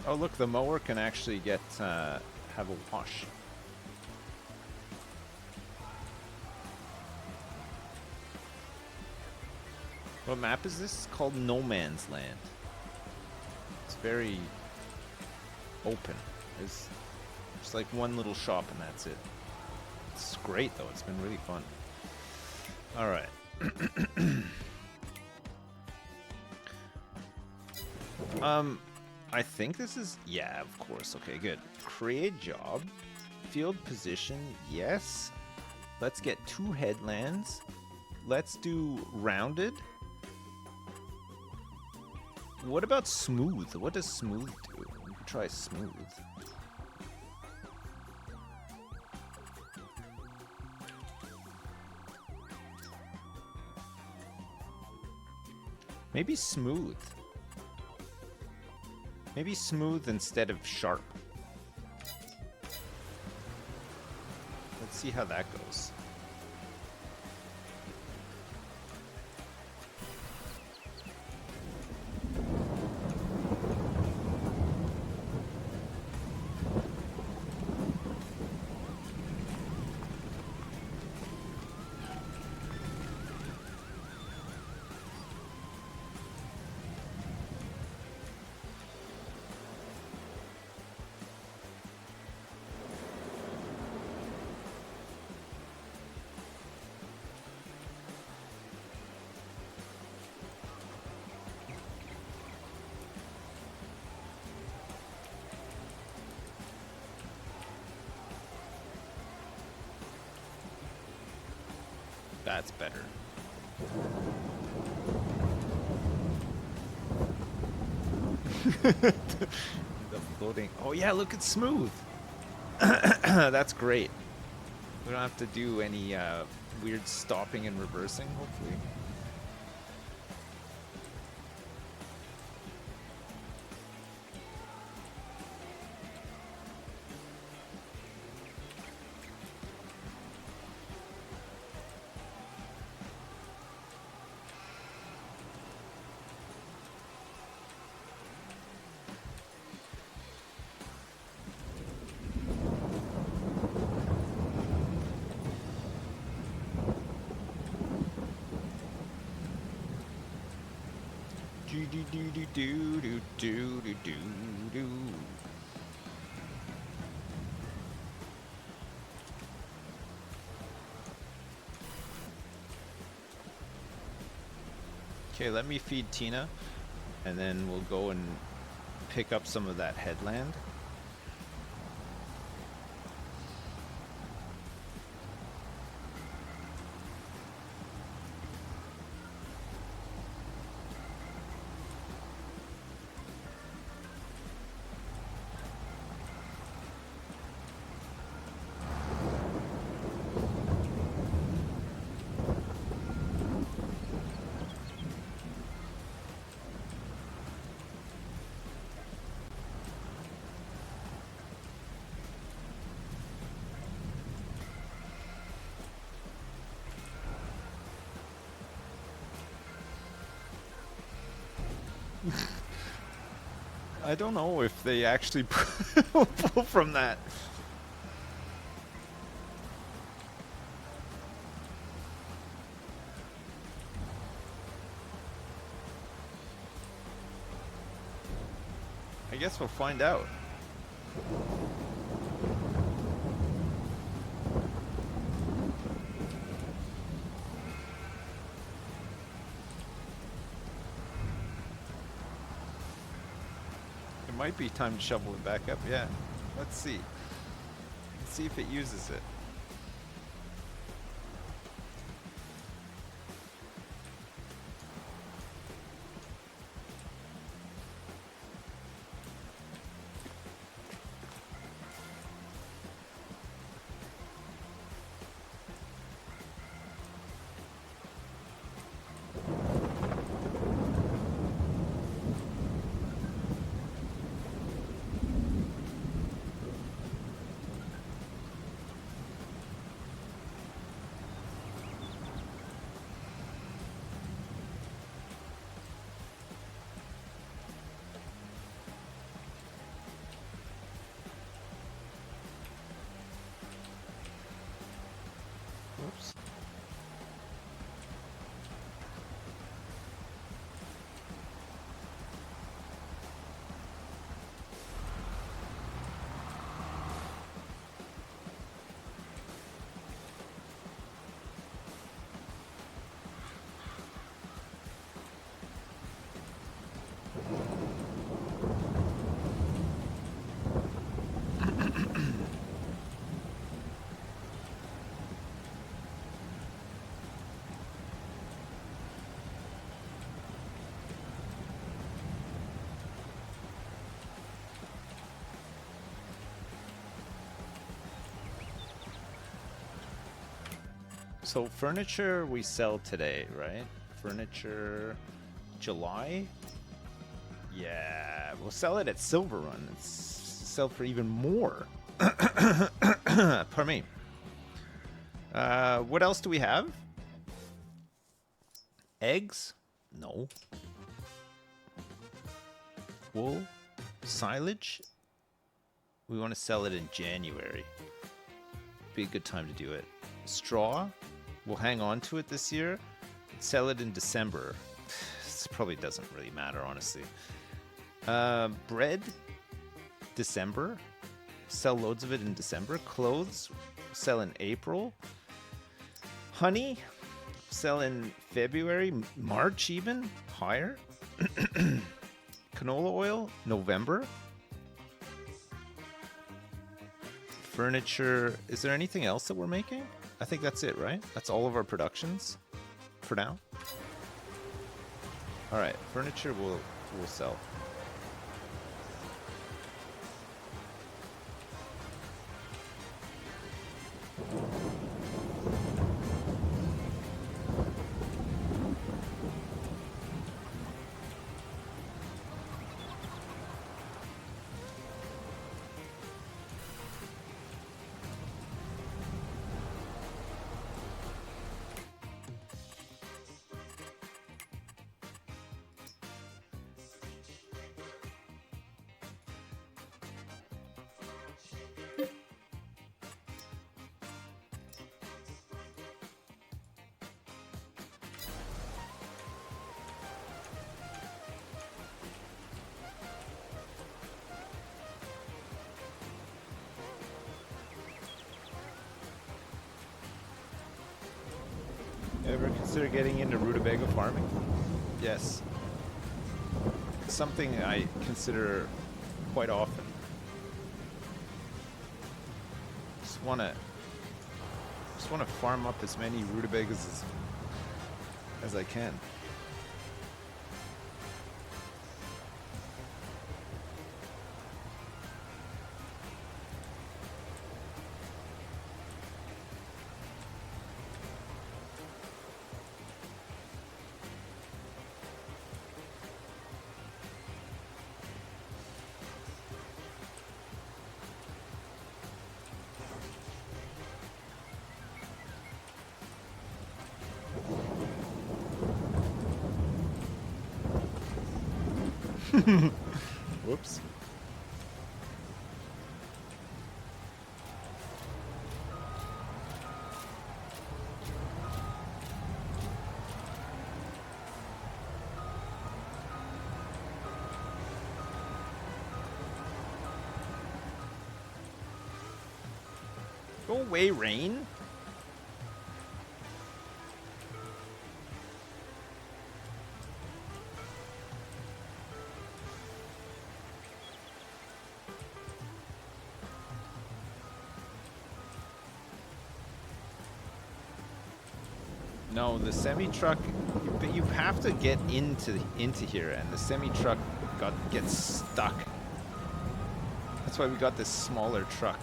Oh, look, the mower can actually get have a wash. What map is this? It's called No Man's Land. It's very open. There's just like one little shop and that's it. It's great though. It's been really fun. All right. I think this is, yeah, of course. Okay, good. Create job, field position, yes. Let's get 2 headlands. Let's do rounded. What about smooth? What does smooth do? We could try smooth. Maybe smooth. Maybe smooth instead of sharp. Let's see how that goes. That's better. The floating. Oh yeah, look, it's smooth. That's great. We don't have to do any weird stopping and reversing, hopefully. Do do do do do do do do do do. Okay, let me feed Tina, and then we'll go and pick up some of that headland. I don't know if they actually pull from that. I guess we'll find out. It might be time to shovel it back up, yeah. Let's see. Let's see if it uses it. So furniture we sell today, right? Furniture, July. Yeah, we'll sell it at Silver Run. It's sell for even more. Pardon me. What else do we have? Eggs? No. Wool? Silage? We want to sell it in January. Be a good time to do it. Straw? We'll hang on to it this year. Sell it in December. This probably doesn't really matter, honestly. Bread? December. Sell loads of it in December. Clothes? Sell in April. Honey? Sell in February. March even? Higher. Canola oil? November. Furniture. Is there anything else that we're making? I think that's it, right? That's all of our productions for now. All right, furniture we'll sell. Ever consider getting into rutabaga farming? Yes. It's something I consider quite often. Just wanna farm up as many rutabagas as I can. Whoops. Go away, rain. No, the semi-truck, but you have to get into here, and the semi-truck gets stuck. That's why we got this smaller truck,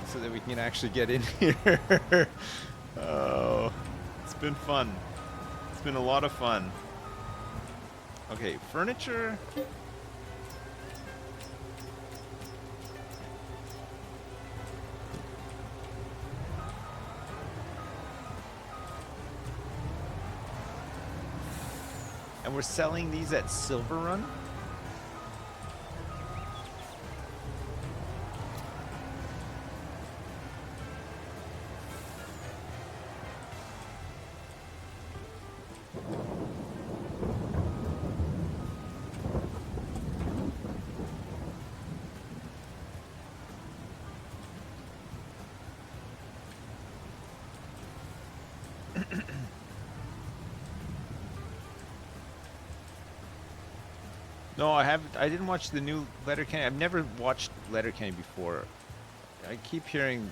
so that we can actually get in here. Oh, it's been fun. It's been a lot of fun. Okay, furniture. And we're selling these at Silver Run. No, I didn't watch the new Letterkenny. I've never watched Letterkenny before. I keep hearing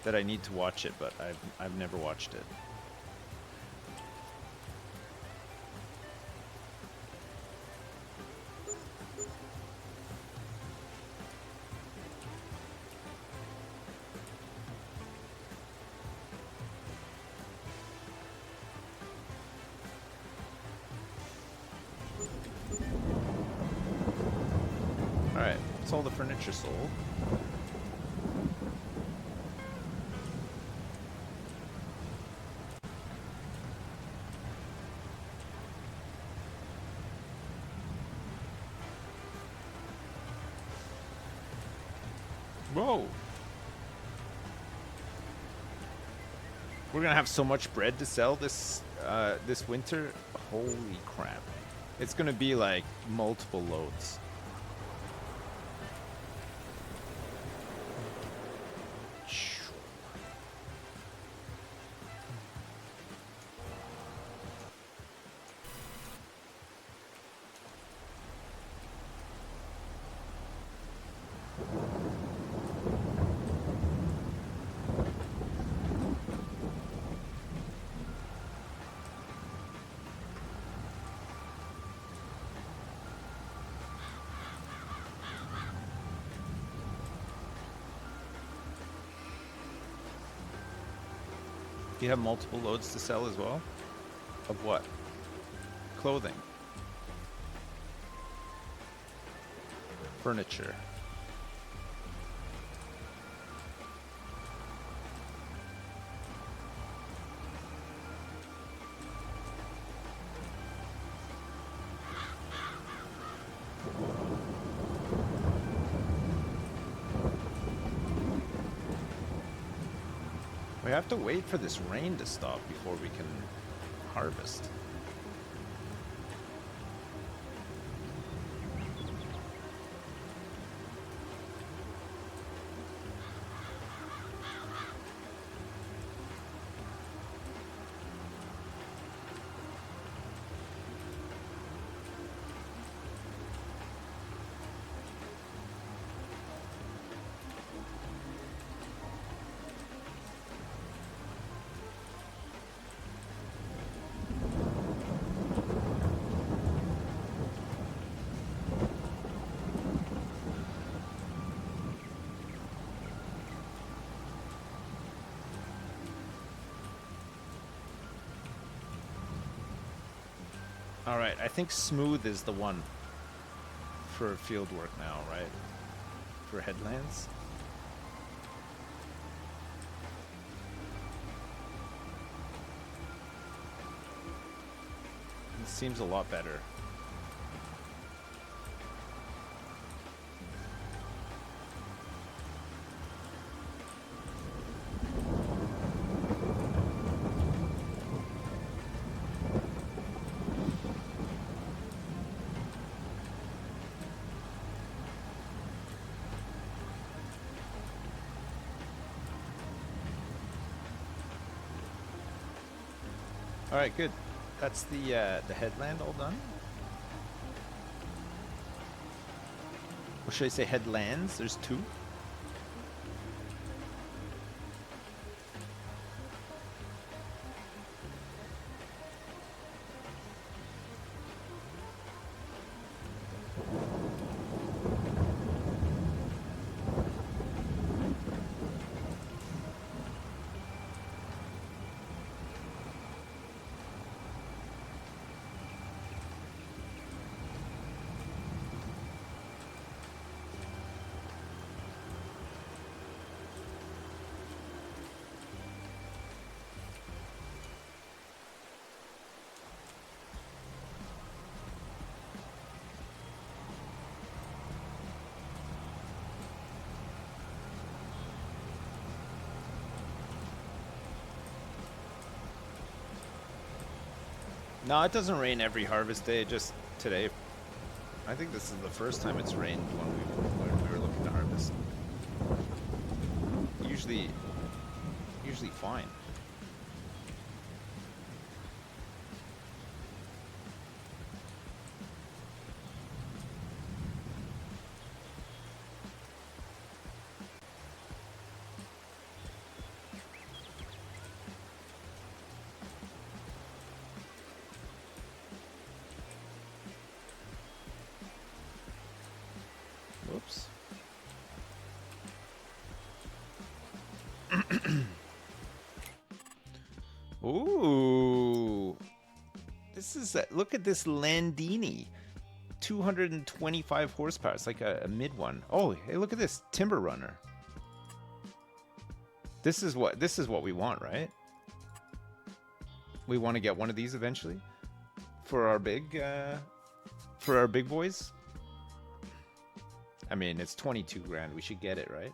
that I need to watch it, but I've never watched it. That's all the furniture sold. Whoa. We're gonna have so much bread to sell this this winter. Holy crap. It's gonna be like multiple loads. Do you have multiple loads to sell as well? Of what? Clothing. Furniture. We have to wait for this rain to stop before we can harvest. All right, I think smooth is the one for field work now, right? For headlands. It seems a lot better. All right, good. That's the headland all done. Or should I say headlands? There's two. No, it doesn't rain every harvest day, just today. I think this is the first time it's rained when we were looking to harvest. Usually fine. Whoops. Ooh. This is look at this Landini. 225 horsepower. It's like a mid one. Oh, hey, look at this timber runner. This is what we want, right? We want to get one of these eventually for our big boys. I mean, it's 22 grand. We should get it, right?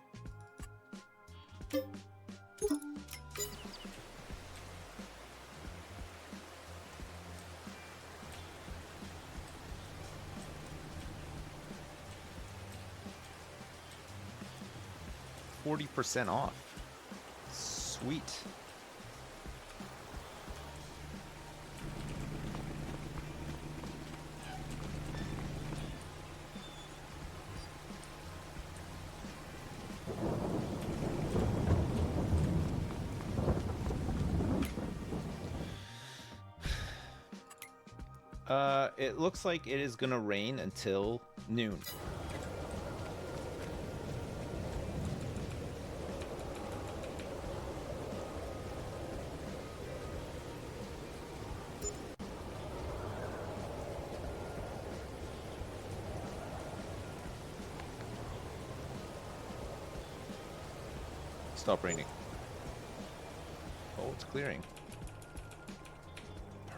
%40 off. Sweet. It looks like it is gonna rain until noon. Stop raining. Oh, it's clearing.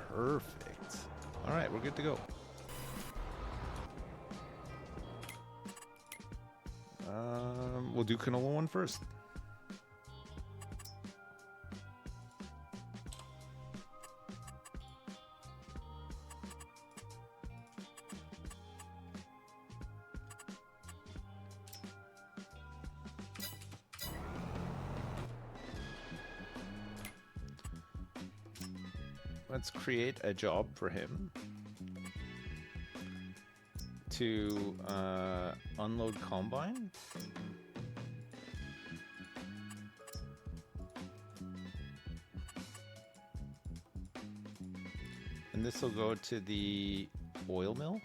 Perfect. All right, we're good to go. We'll do canola one first. Let's create a job for him to unload combine. And this will go to the oil mill.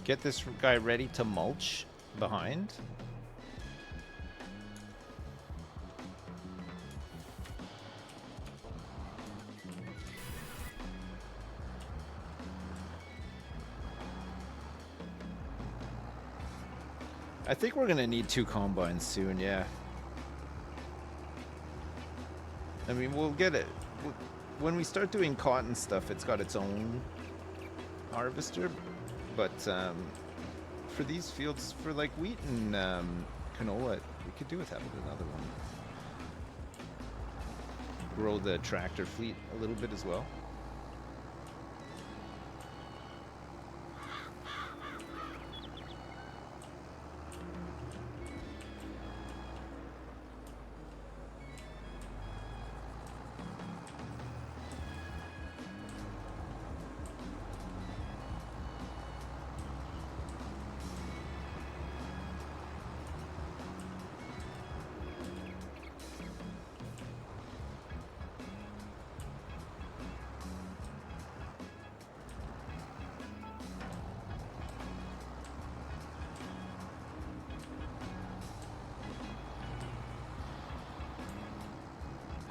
Get this guy ready to mulch behind. I think we're gonna need 2 combines soon, yeah. I mean, we'll get it. When we start doing cotton stuff, it's got its own harvester. But for these fields, for like wheat and canola, we could do with having another one. Grow the tractor fleet a little bit as well.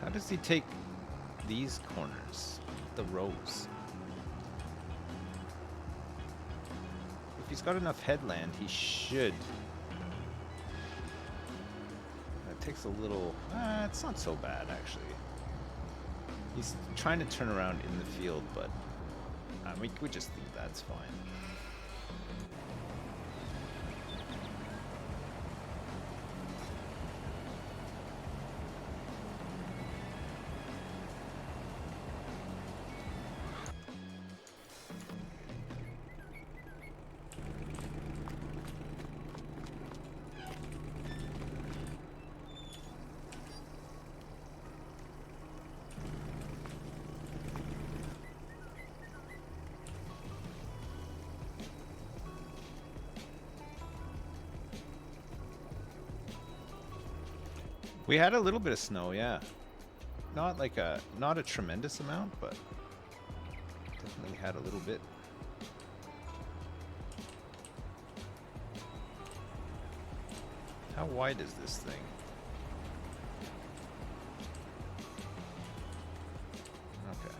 How does he take these corners, the rows? If he's got enough headland, he should. That takes a little... it's not so bad, actually. He's trying to turn around in the field, but we just think that's fine. We had a little bit of snow, yeah. Not like not a tremendous amount, but definitely had a little bit. How wide is this thing? Okay.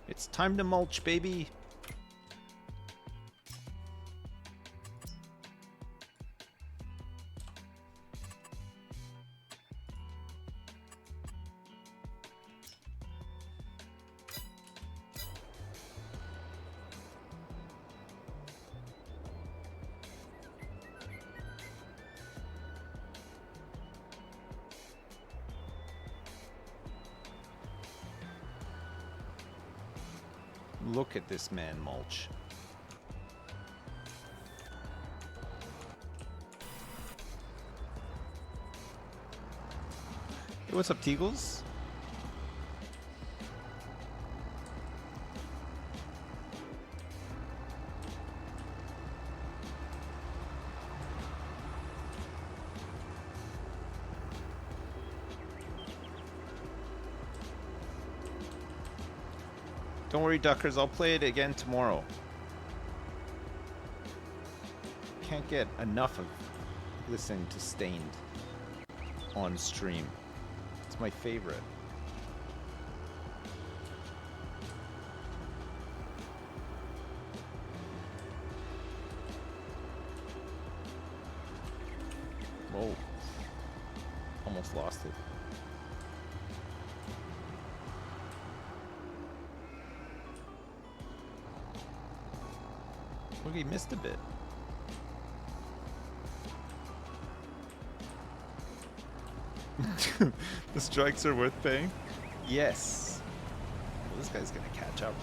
It's time to mulch, baby. Look at this man mulch. Hey, what's up, Teagles? Don't worry, Duckers. I'll play it again tomorrow. Can't get enough of listening to Stained on stream. It's my favorite. Whoa. Almost lost it. Look, he missed a bit. The strikes are worth paying? Yes. Well, this guy's gonna catch up.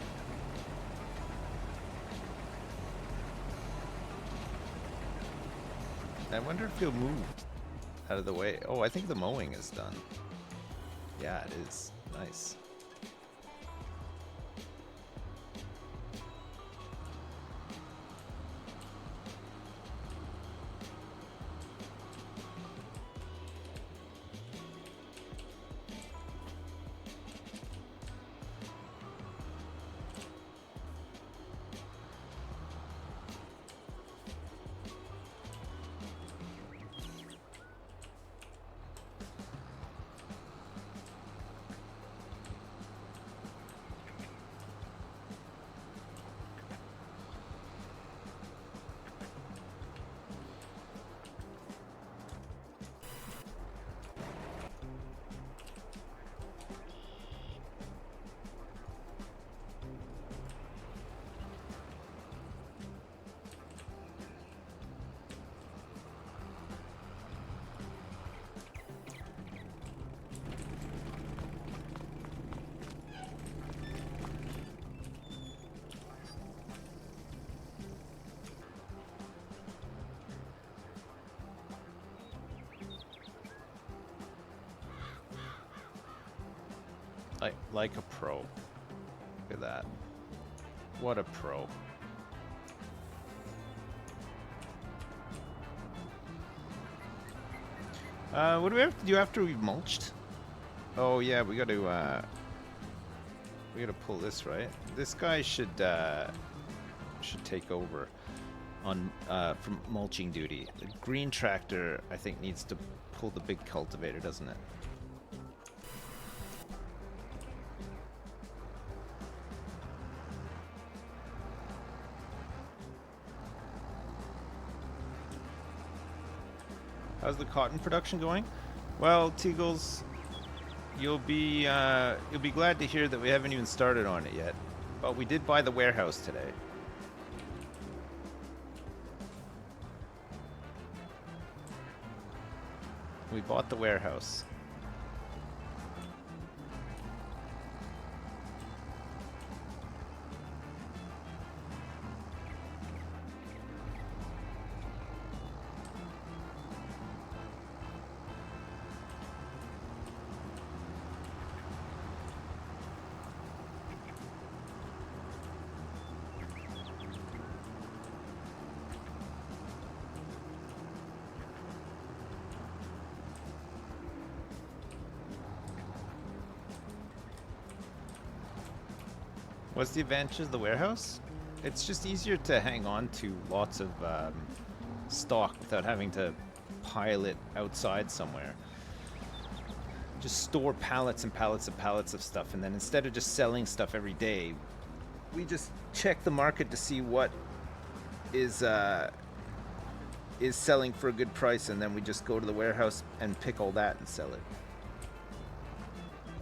I wonder if he'll move out of the way. Oh, I think the mowing is done. Yeah, it is. Nice. Like a pro. Look at that. What a pro. What do we have to do after we've mulched? Oh yeah, we gotta pull this, right? This guy should take over on from mulching duty. The green tractor, I think, needs to pull the big cultivator, doesn't it? How's the cotton production going? Well, Teagles, you'll be glad to hear that we haven't even started on it yet. But we did buy the warehouse today. We bought the warehouse. What's the advantage of the warehouse? It's just easier to hang on to lots of stock without having to pile it outside somewhere. Just store pallets and pallets and pallets of stuff, and then instead of just selling stuff every day, we just check the market to see what is selling for a good price, and then we just go to the warehouse and pick all that and sell it.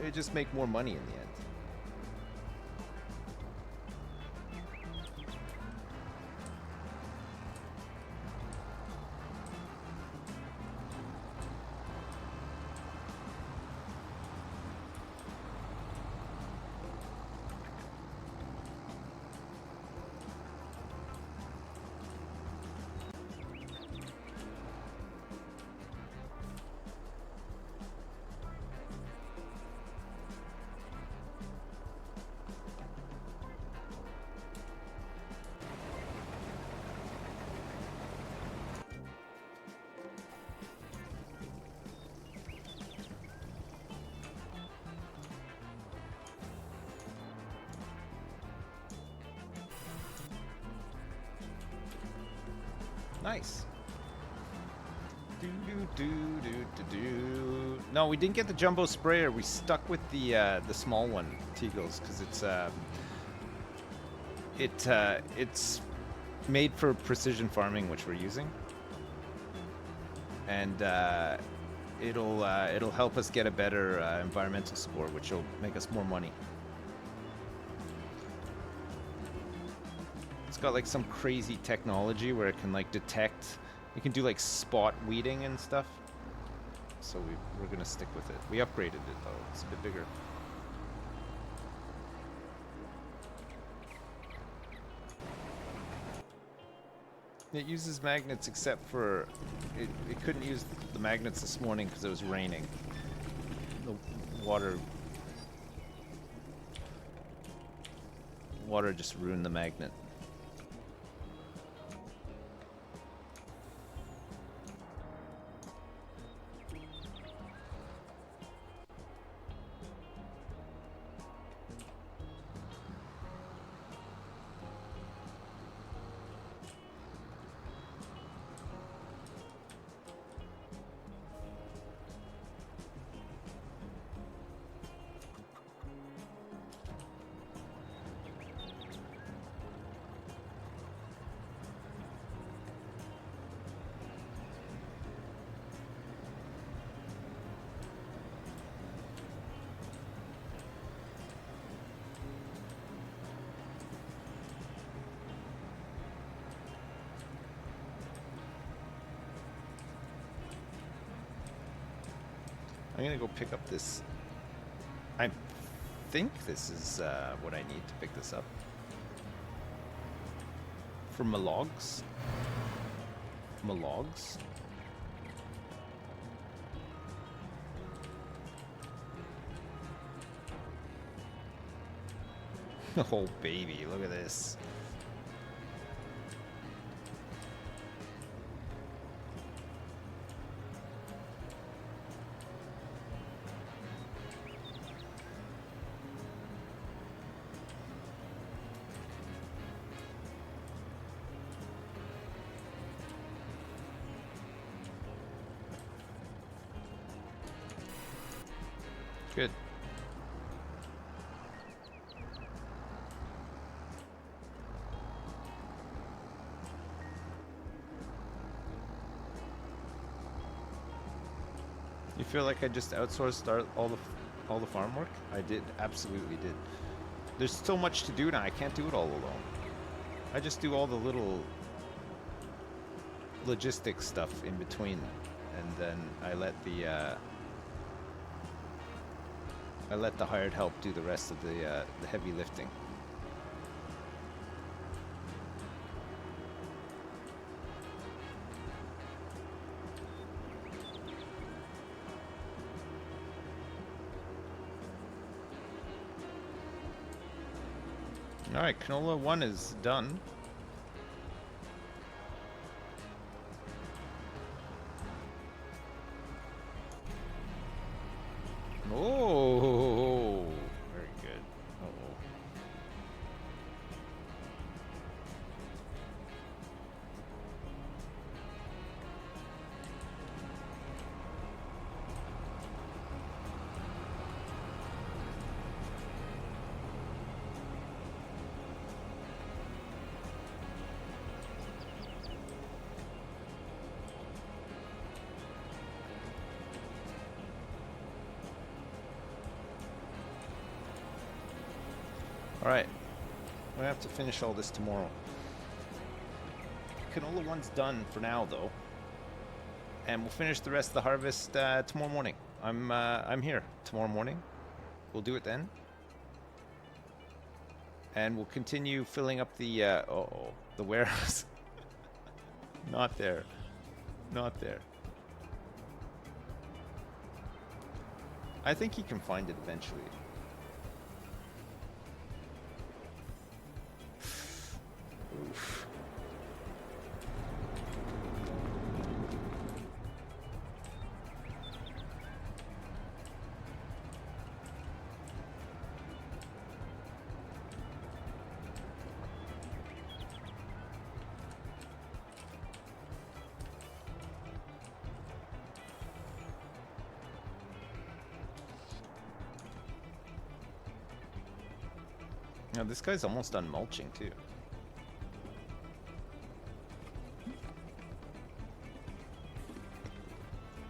It just make more money in the end. Nice. No, we didn't get the jumbo sprayer. We stuck with the small one, Teagles, because it's made for precision farming, which we're using, and it'll help us get a better environmental score, which will make us more money. It's got like some crazy technology where it can like detect. You can do like spot weeding and stuff. So we're gonna stick with it. We upgraded it though. It's a bit bigger. It uses magnets except for it couldn't use the magnets this morning because it was raining. The water just ruined the magnet. I'm gonna go pick up this. I think this is what I need to pick this up. For my logs. My logs. Oh baby, look at this. Good. You feel like I just outsourced all the farm work? I did, absolutely did. There's so much to do now. I can't do it all alone. I just do all the little logistics stuff in between, and then I let the hired help do the rest of the heavy lifting. All right, canola 1 is done. Oh, very good. Uh-oh. Alright, I'm gonna have to finish all this tomorrow. Canola 1's done for now, though. And we'll finish the rest of the harvest tomorrow morning. I'm here tomorrow morning. We'll do it then. And we'll continue filling up the, the warehouse. Not there. Not there. I think he can find it eventually. Oof. Now this guy's almost done mulching too.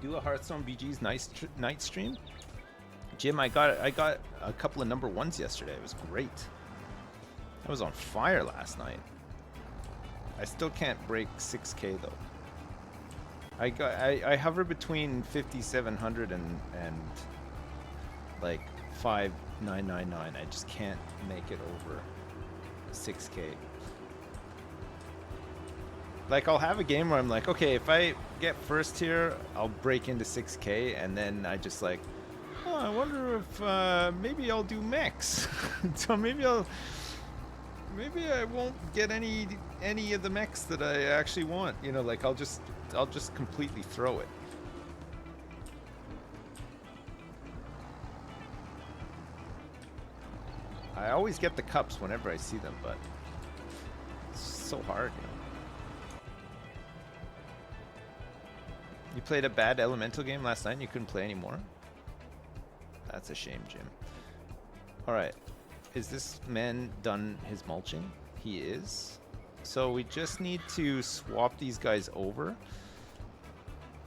Do a Hearthstone BG's night stream? Jim, I got a couple of number 1s yesterday. It was great. I was on fire last night. I still can't break 6K though. I hover between 5,700 and like 5,999. I just can't make it over 6K. Like, I'll have a game where I'm like, okay, if I get first here, I'll break into 6K, and then I just like, oh, I wonder if maybe I'll do mechs. So maybe I won't get any of the mechs that I actually want. You know, like I'll just completely throw it. I always get the cups whenever I see them, but it's so hard, you know. You played a bad elemental game last night and you couldn't play anymore? That's a shame, Jim. Alright. Is this man done his mulching? He is. So we just need to swap these guys over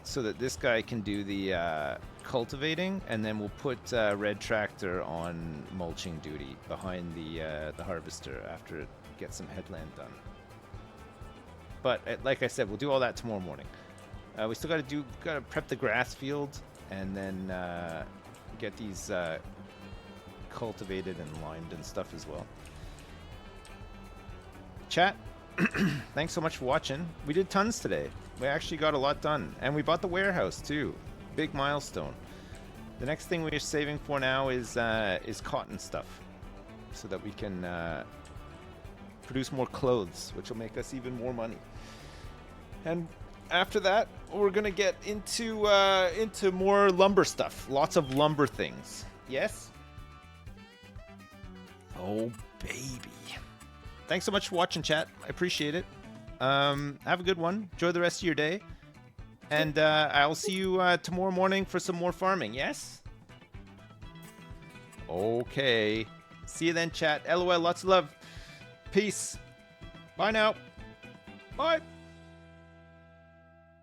so that this guy can do the cultivating, and then we'll put Red Tractor on mulching duty behind the harvester after it gets some headland done. But like I said, we'll do all that tomorrow morning. We still got to prep the grass field, and then get these cultivated and limed and stuff as well. Chat, thanks so much for watching. We did tons today. We actually got a lot done, and we bought the warehouse too. Big milestone. The next thing we're saving for now is cotton stuff, so that we can produce more clothes, which will make us even more money. And after that, we're gonna get into more lumber stuff. Lots of lumber things. Yes? Oh, baby. Thanks so much for watching, chat. I appreciate it. Have a good one. Enjoy the rest of your day. And I'll see you tomorrow morning for some more farming. Yes? Okay. See you then, chat. LOL. Lots of love. Peace. Bye now. Bye.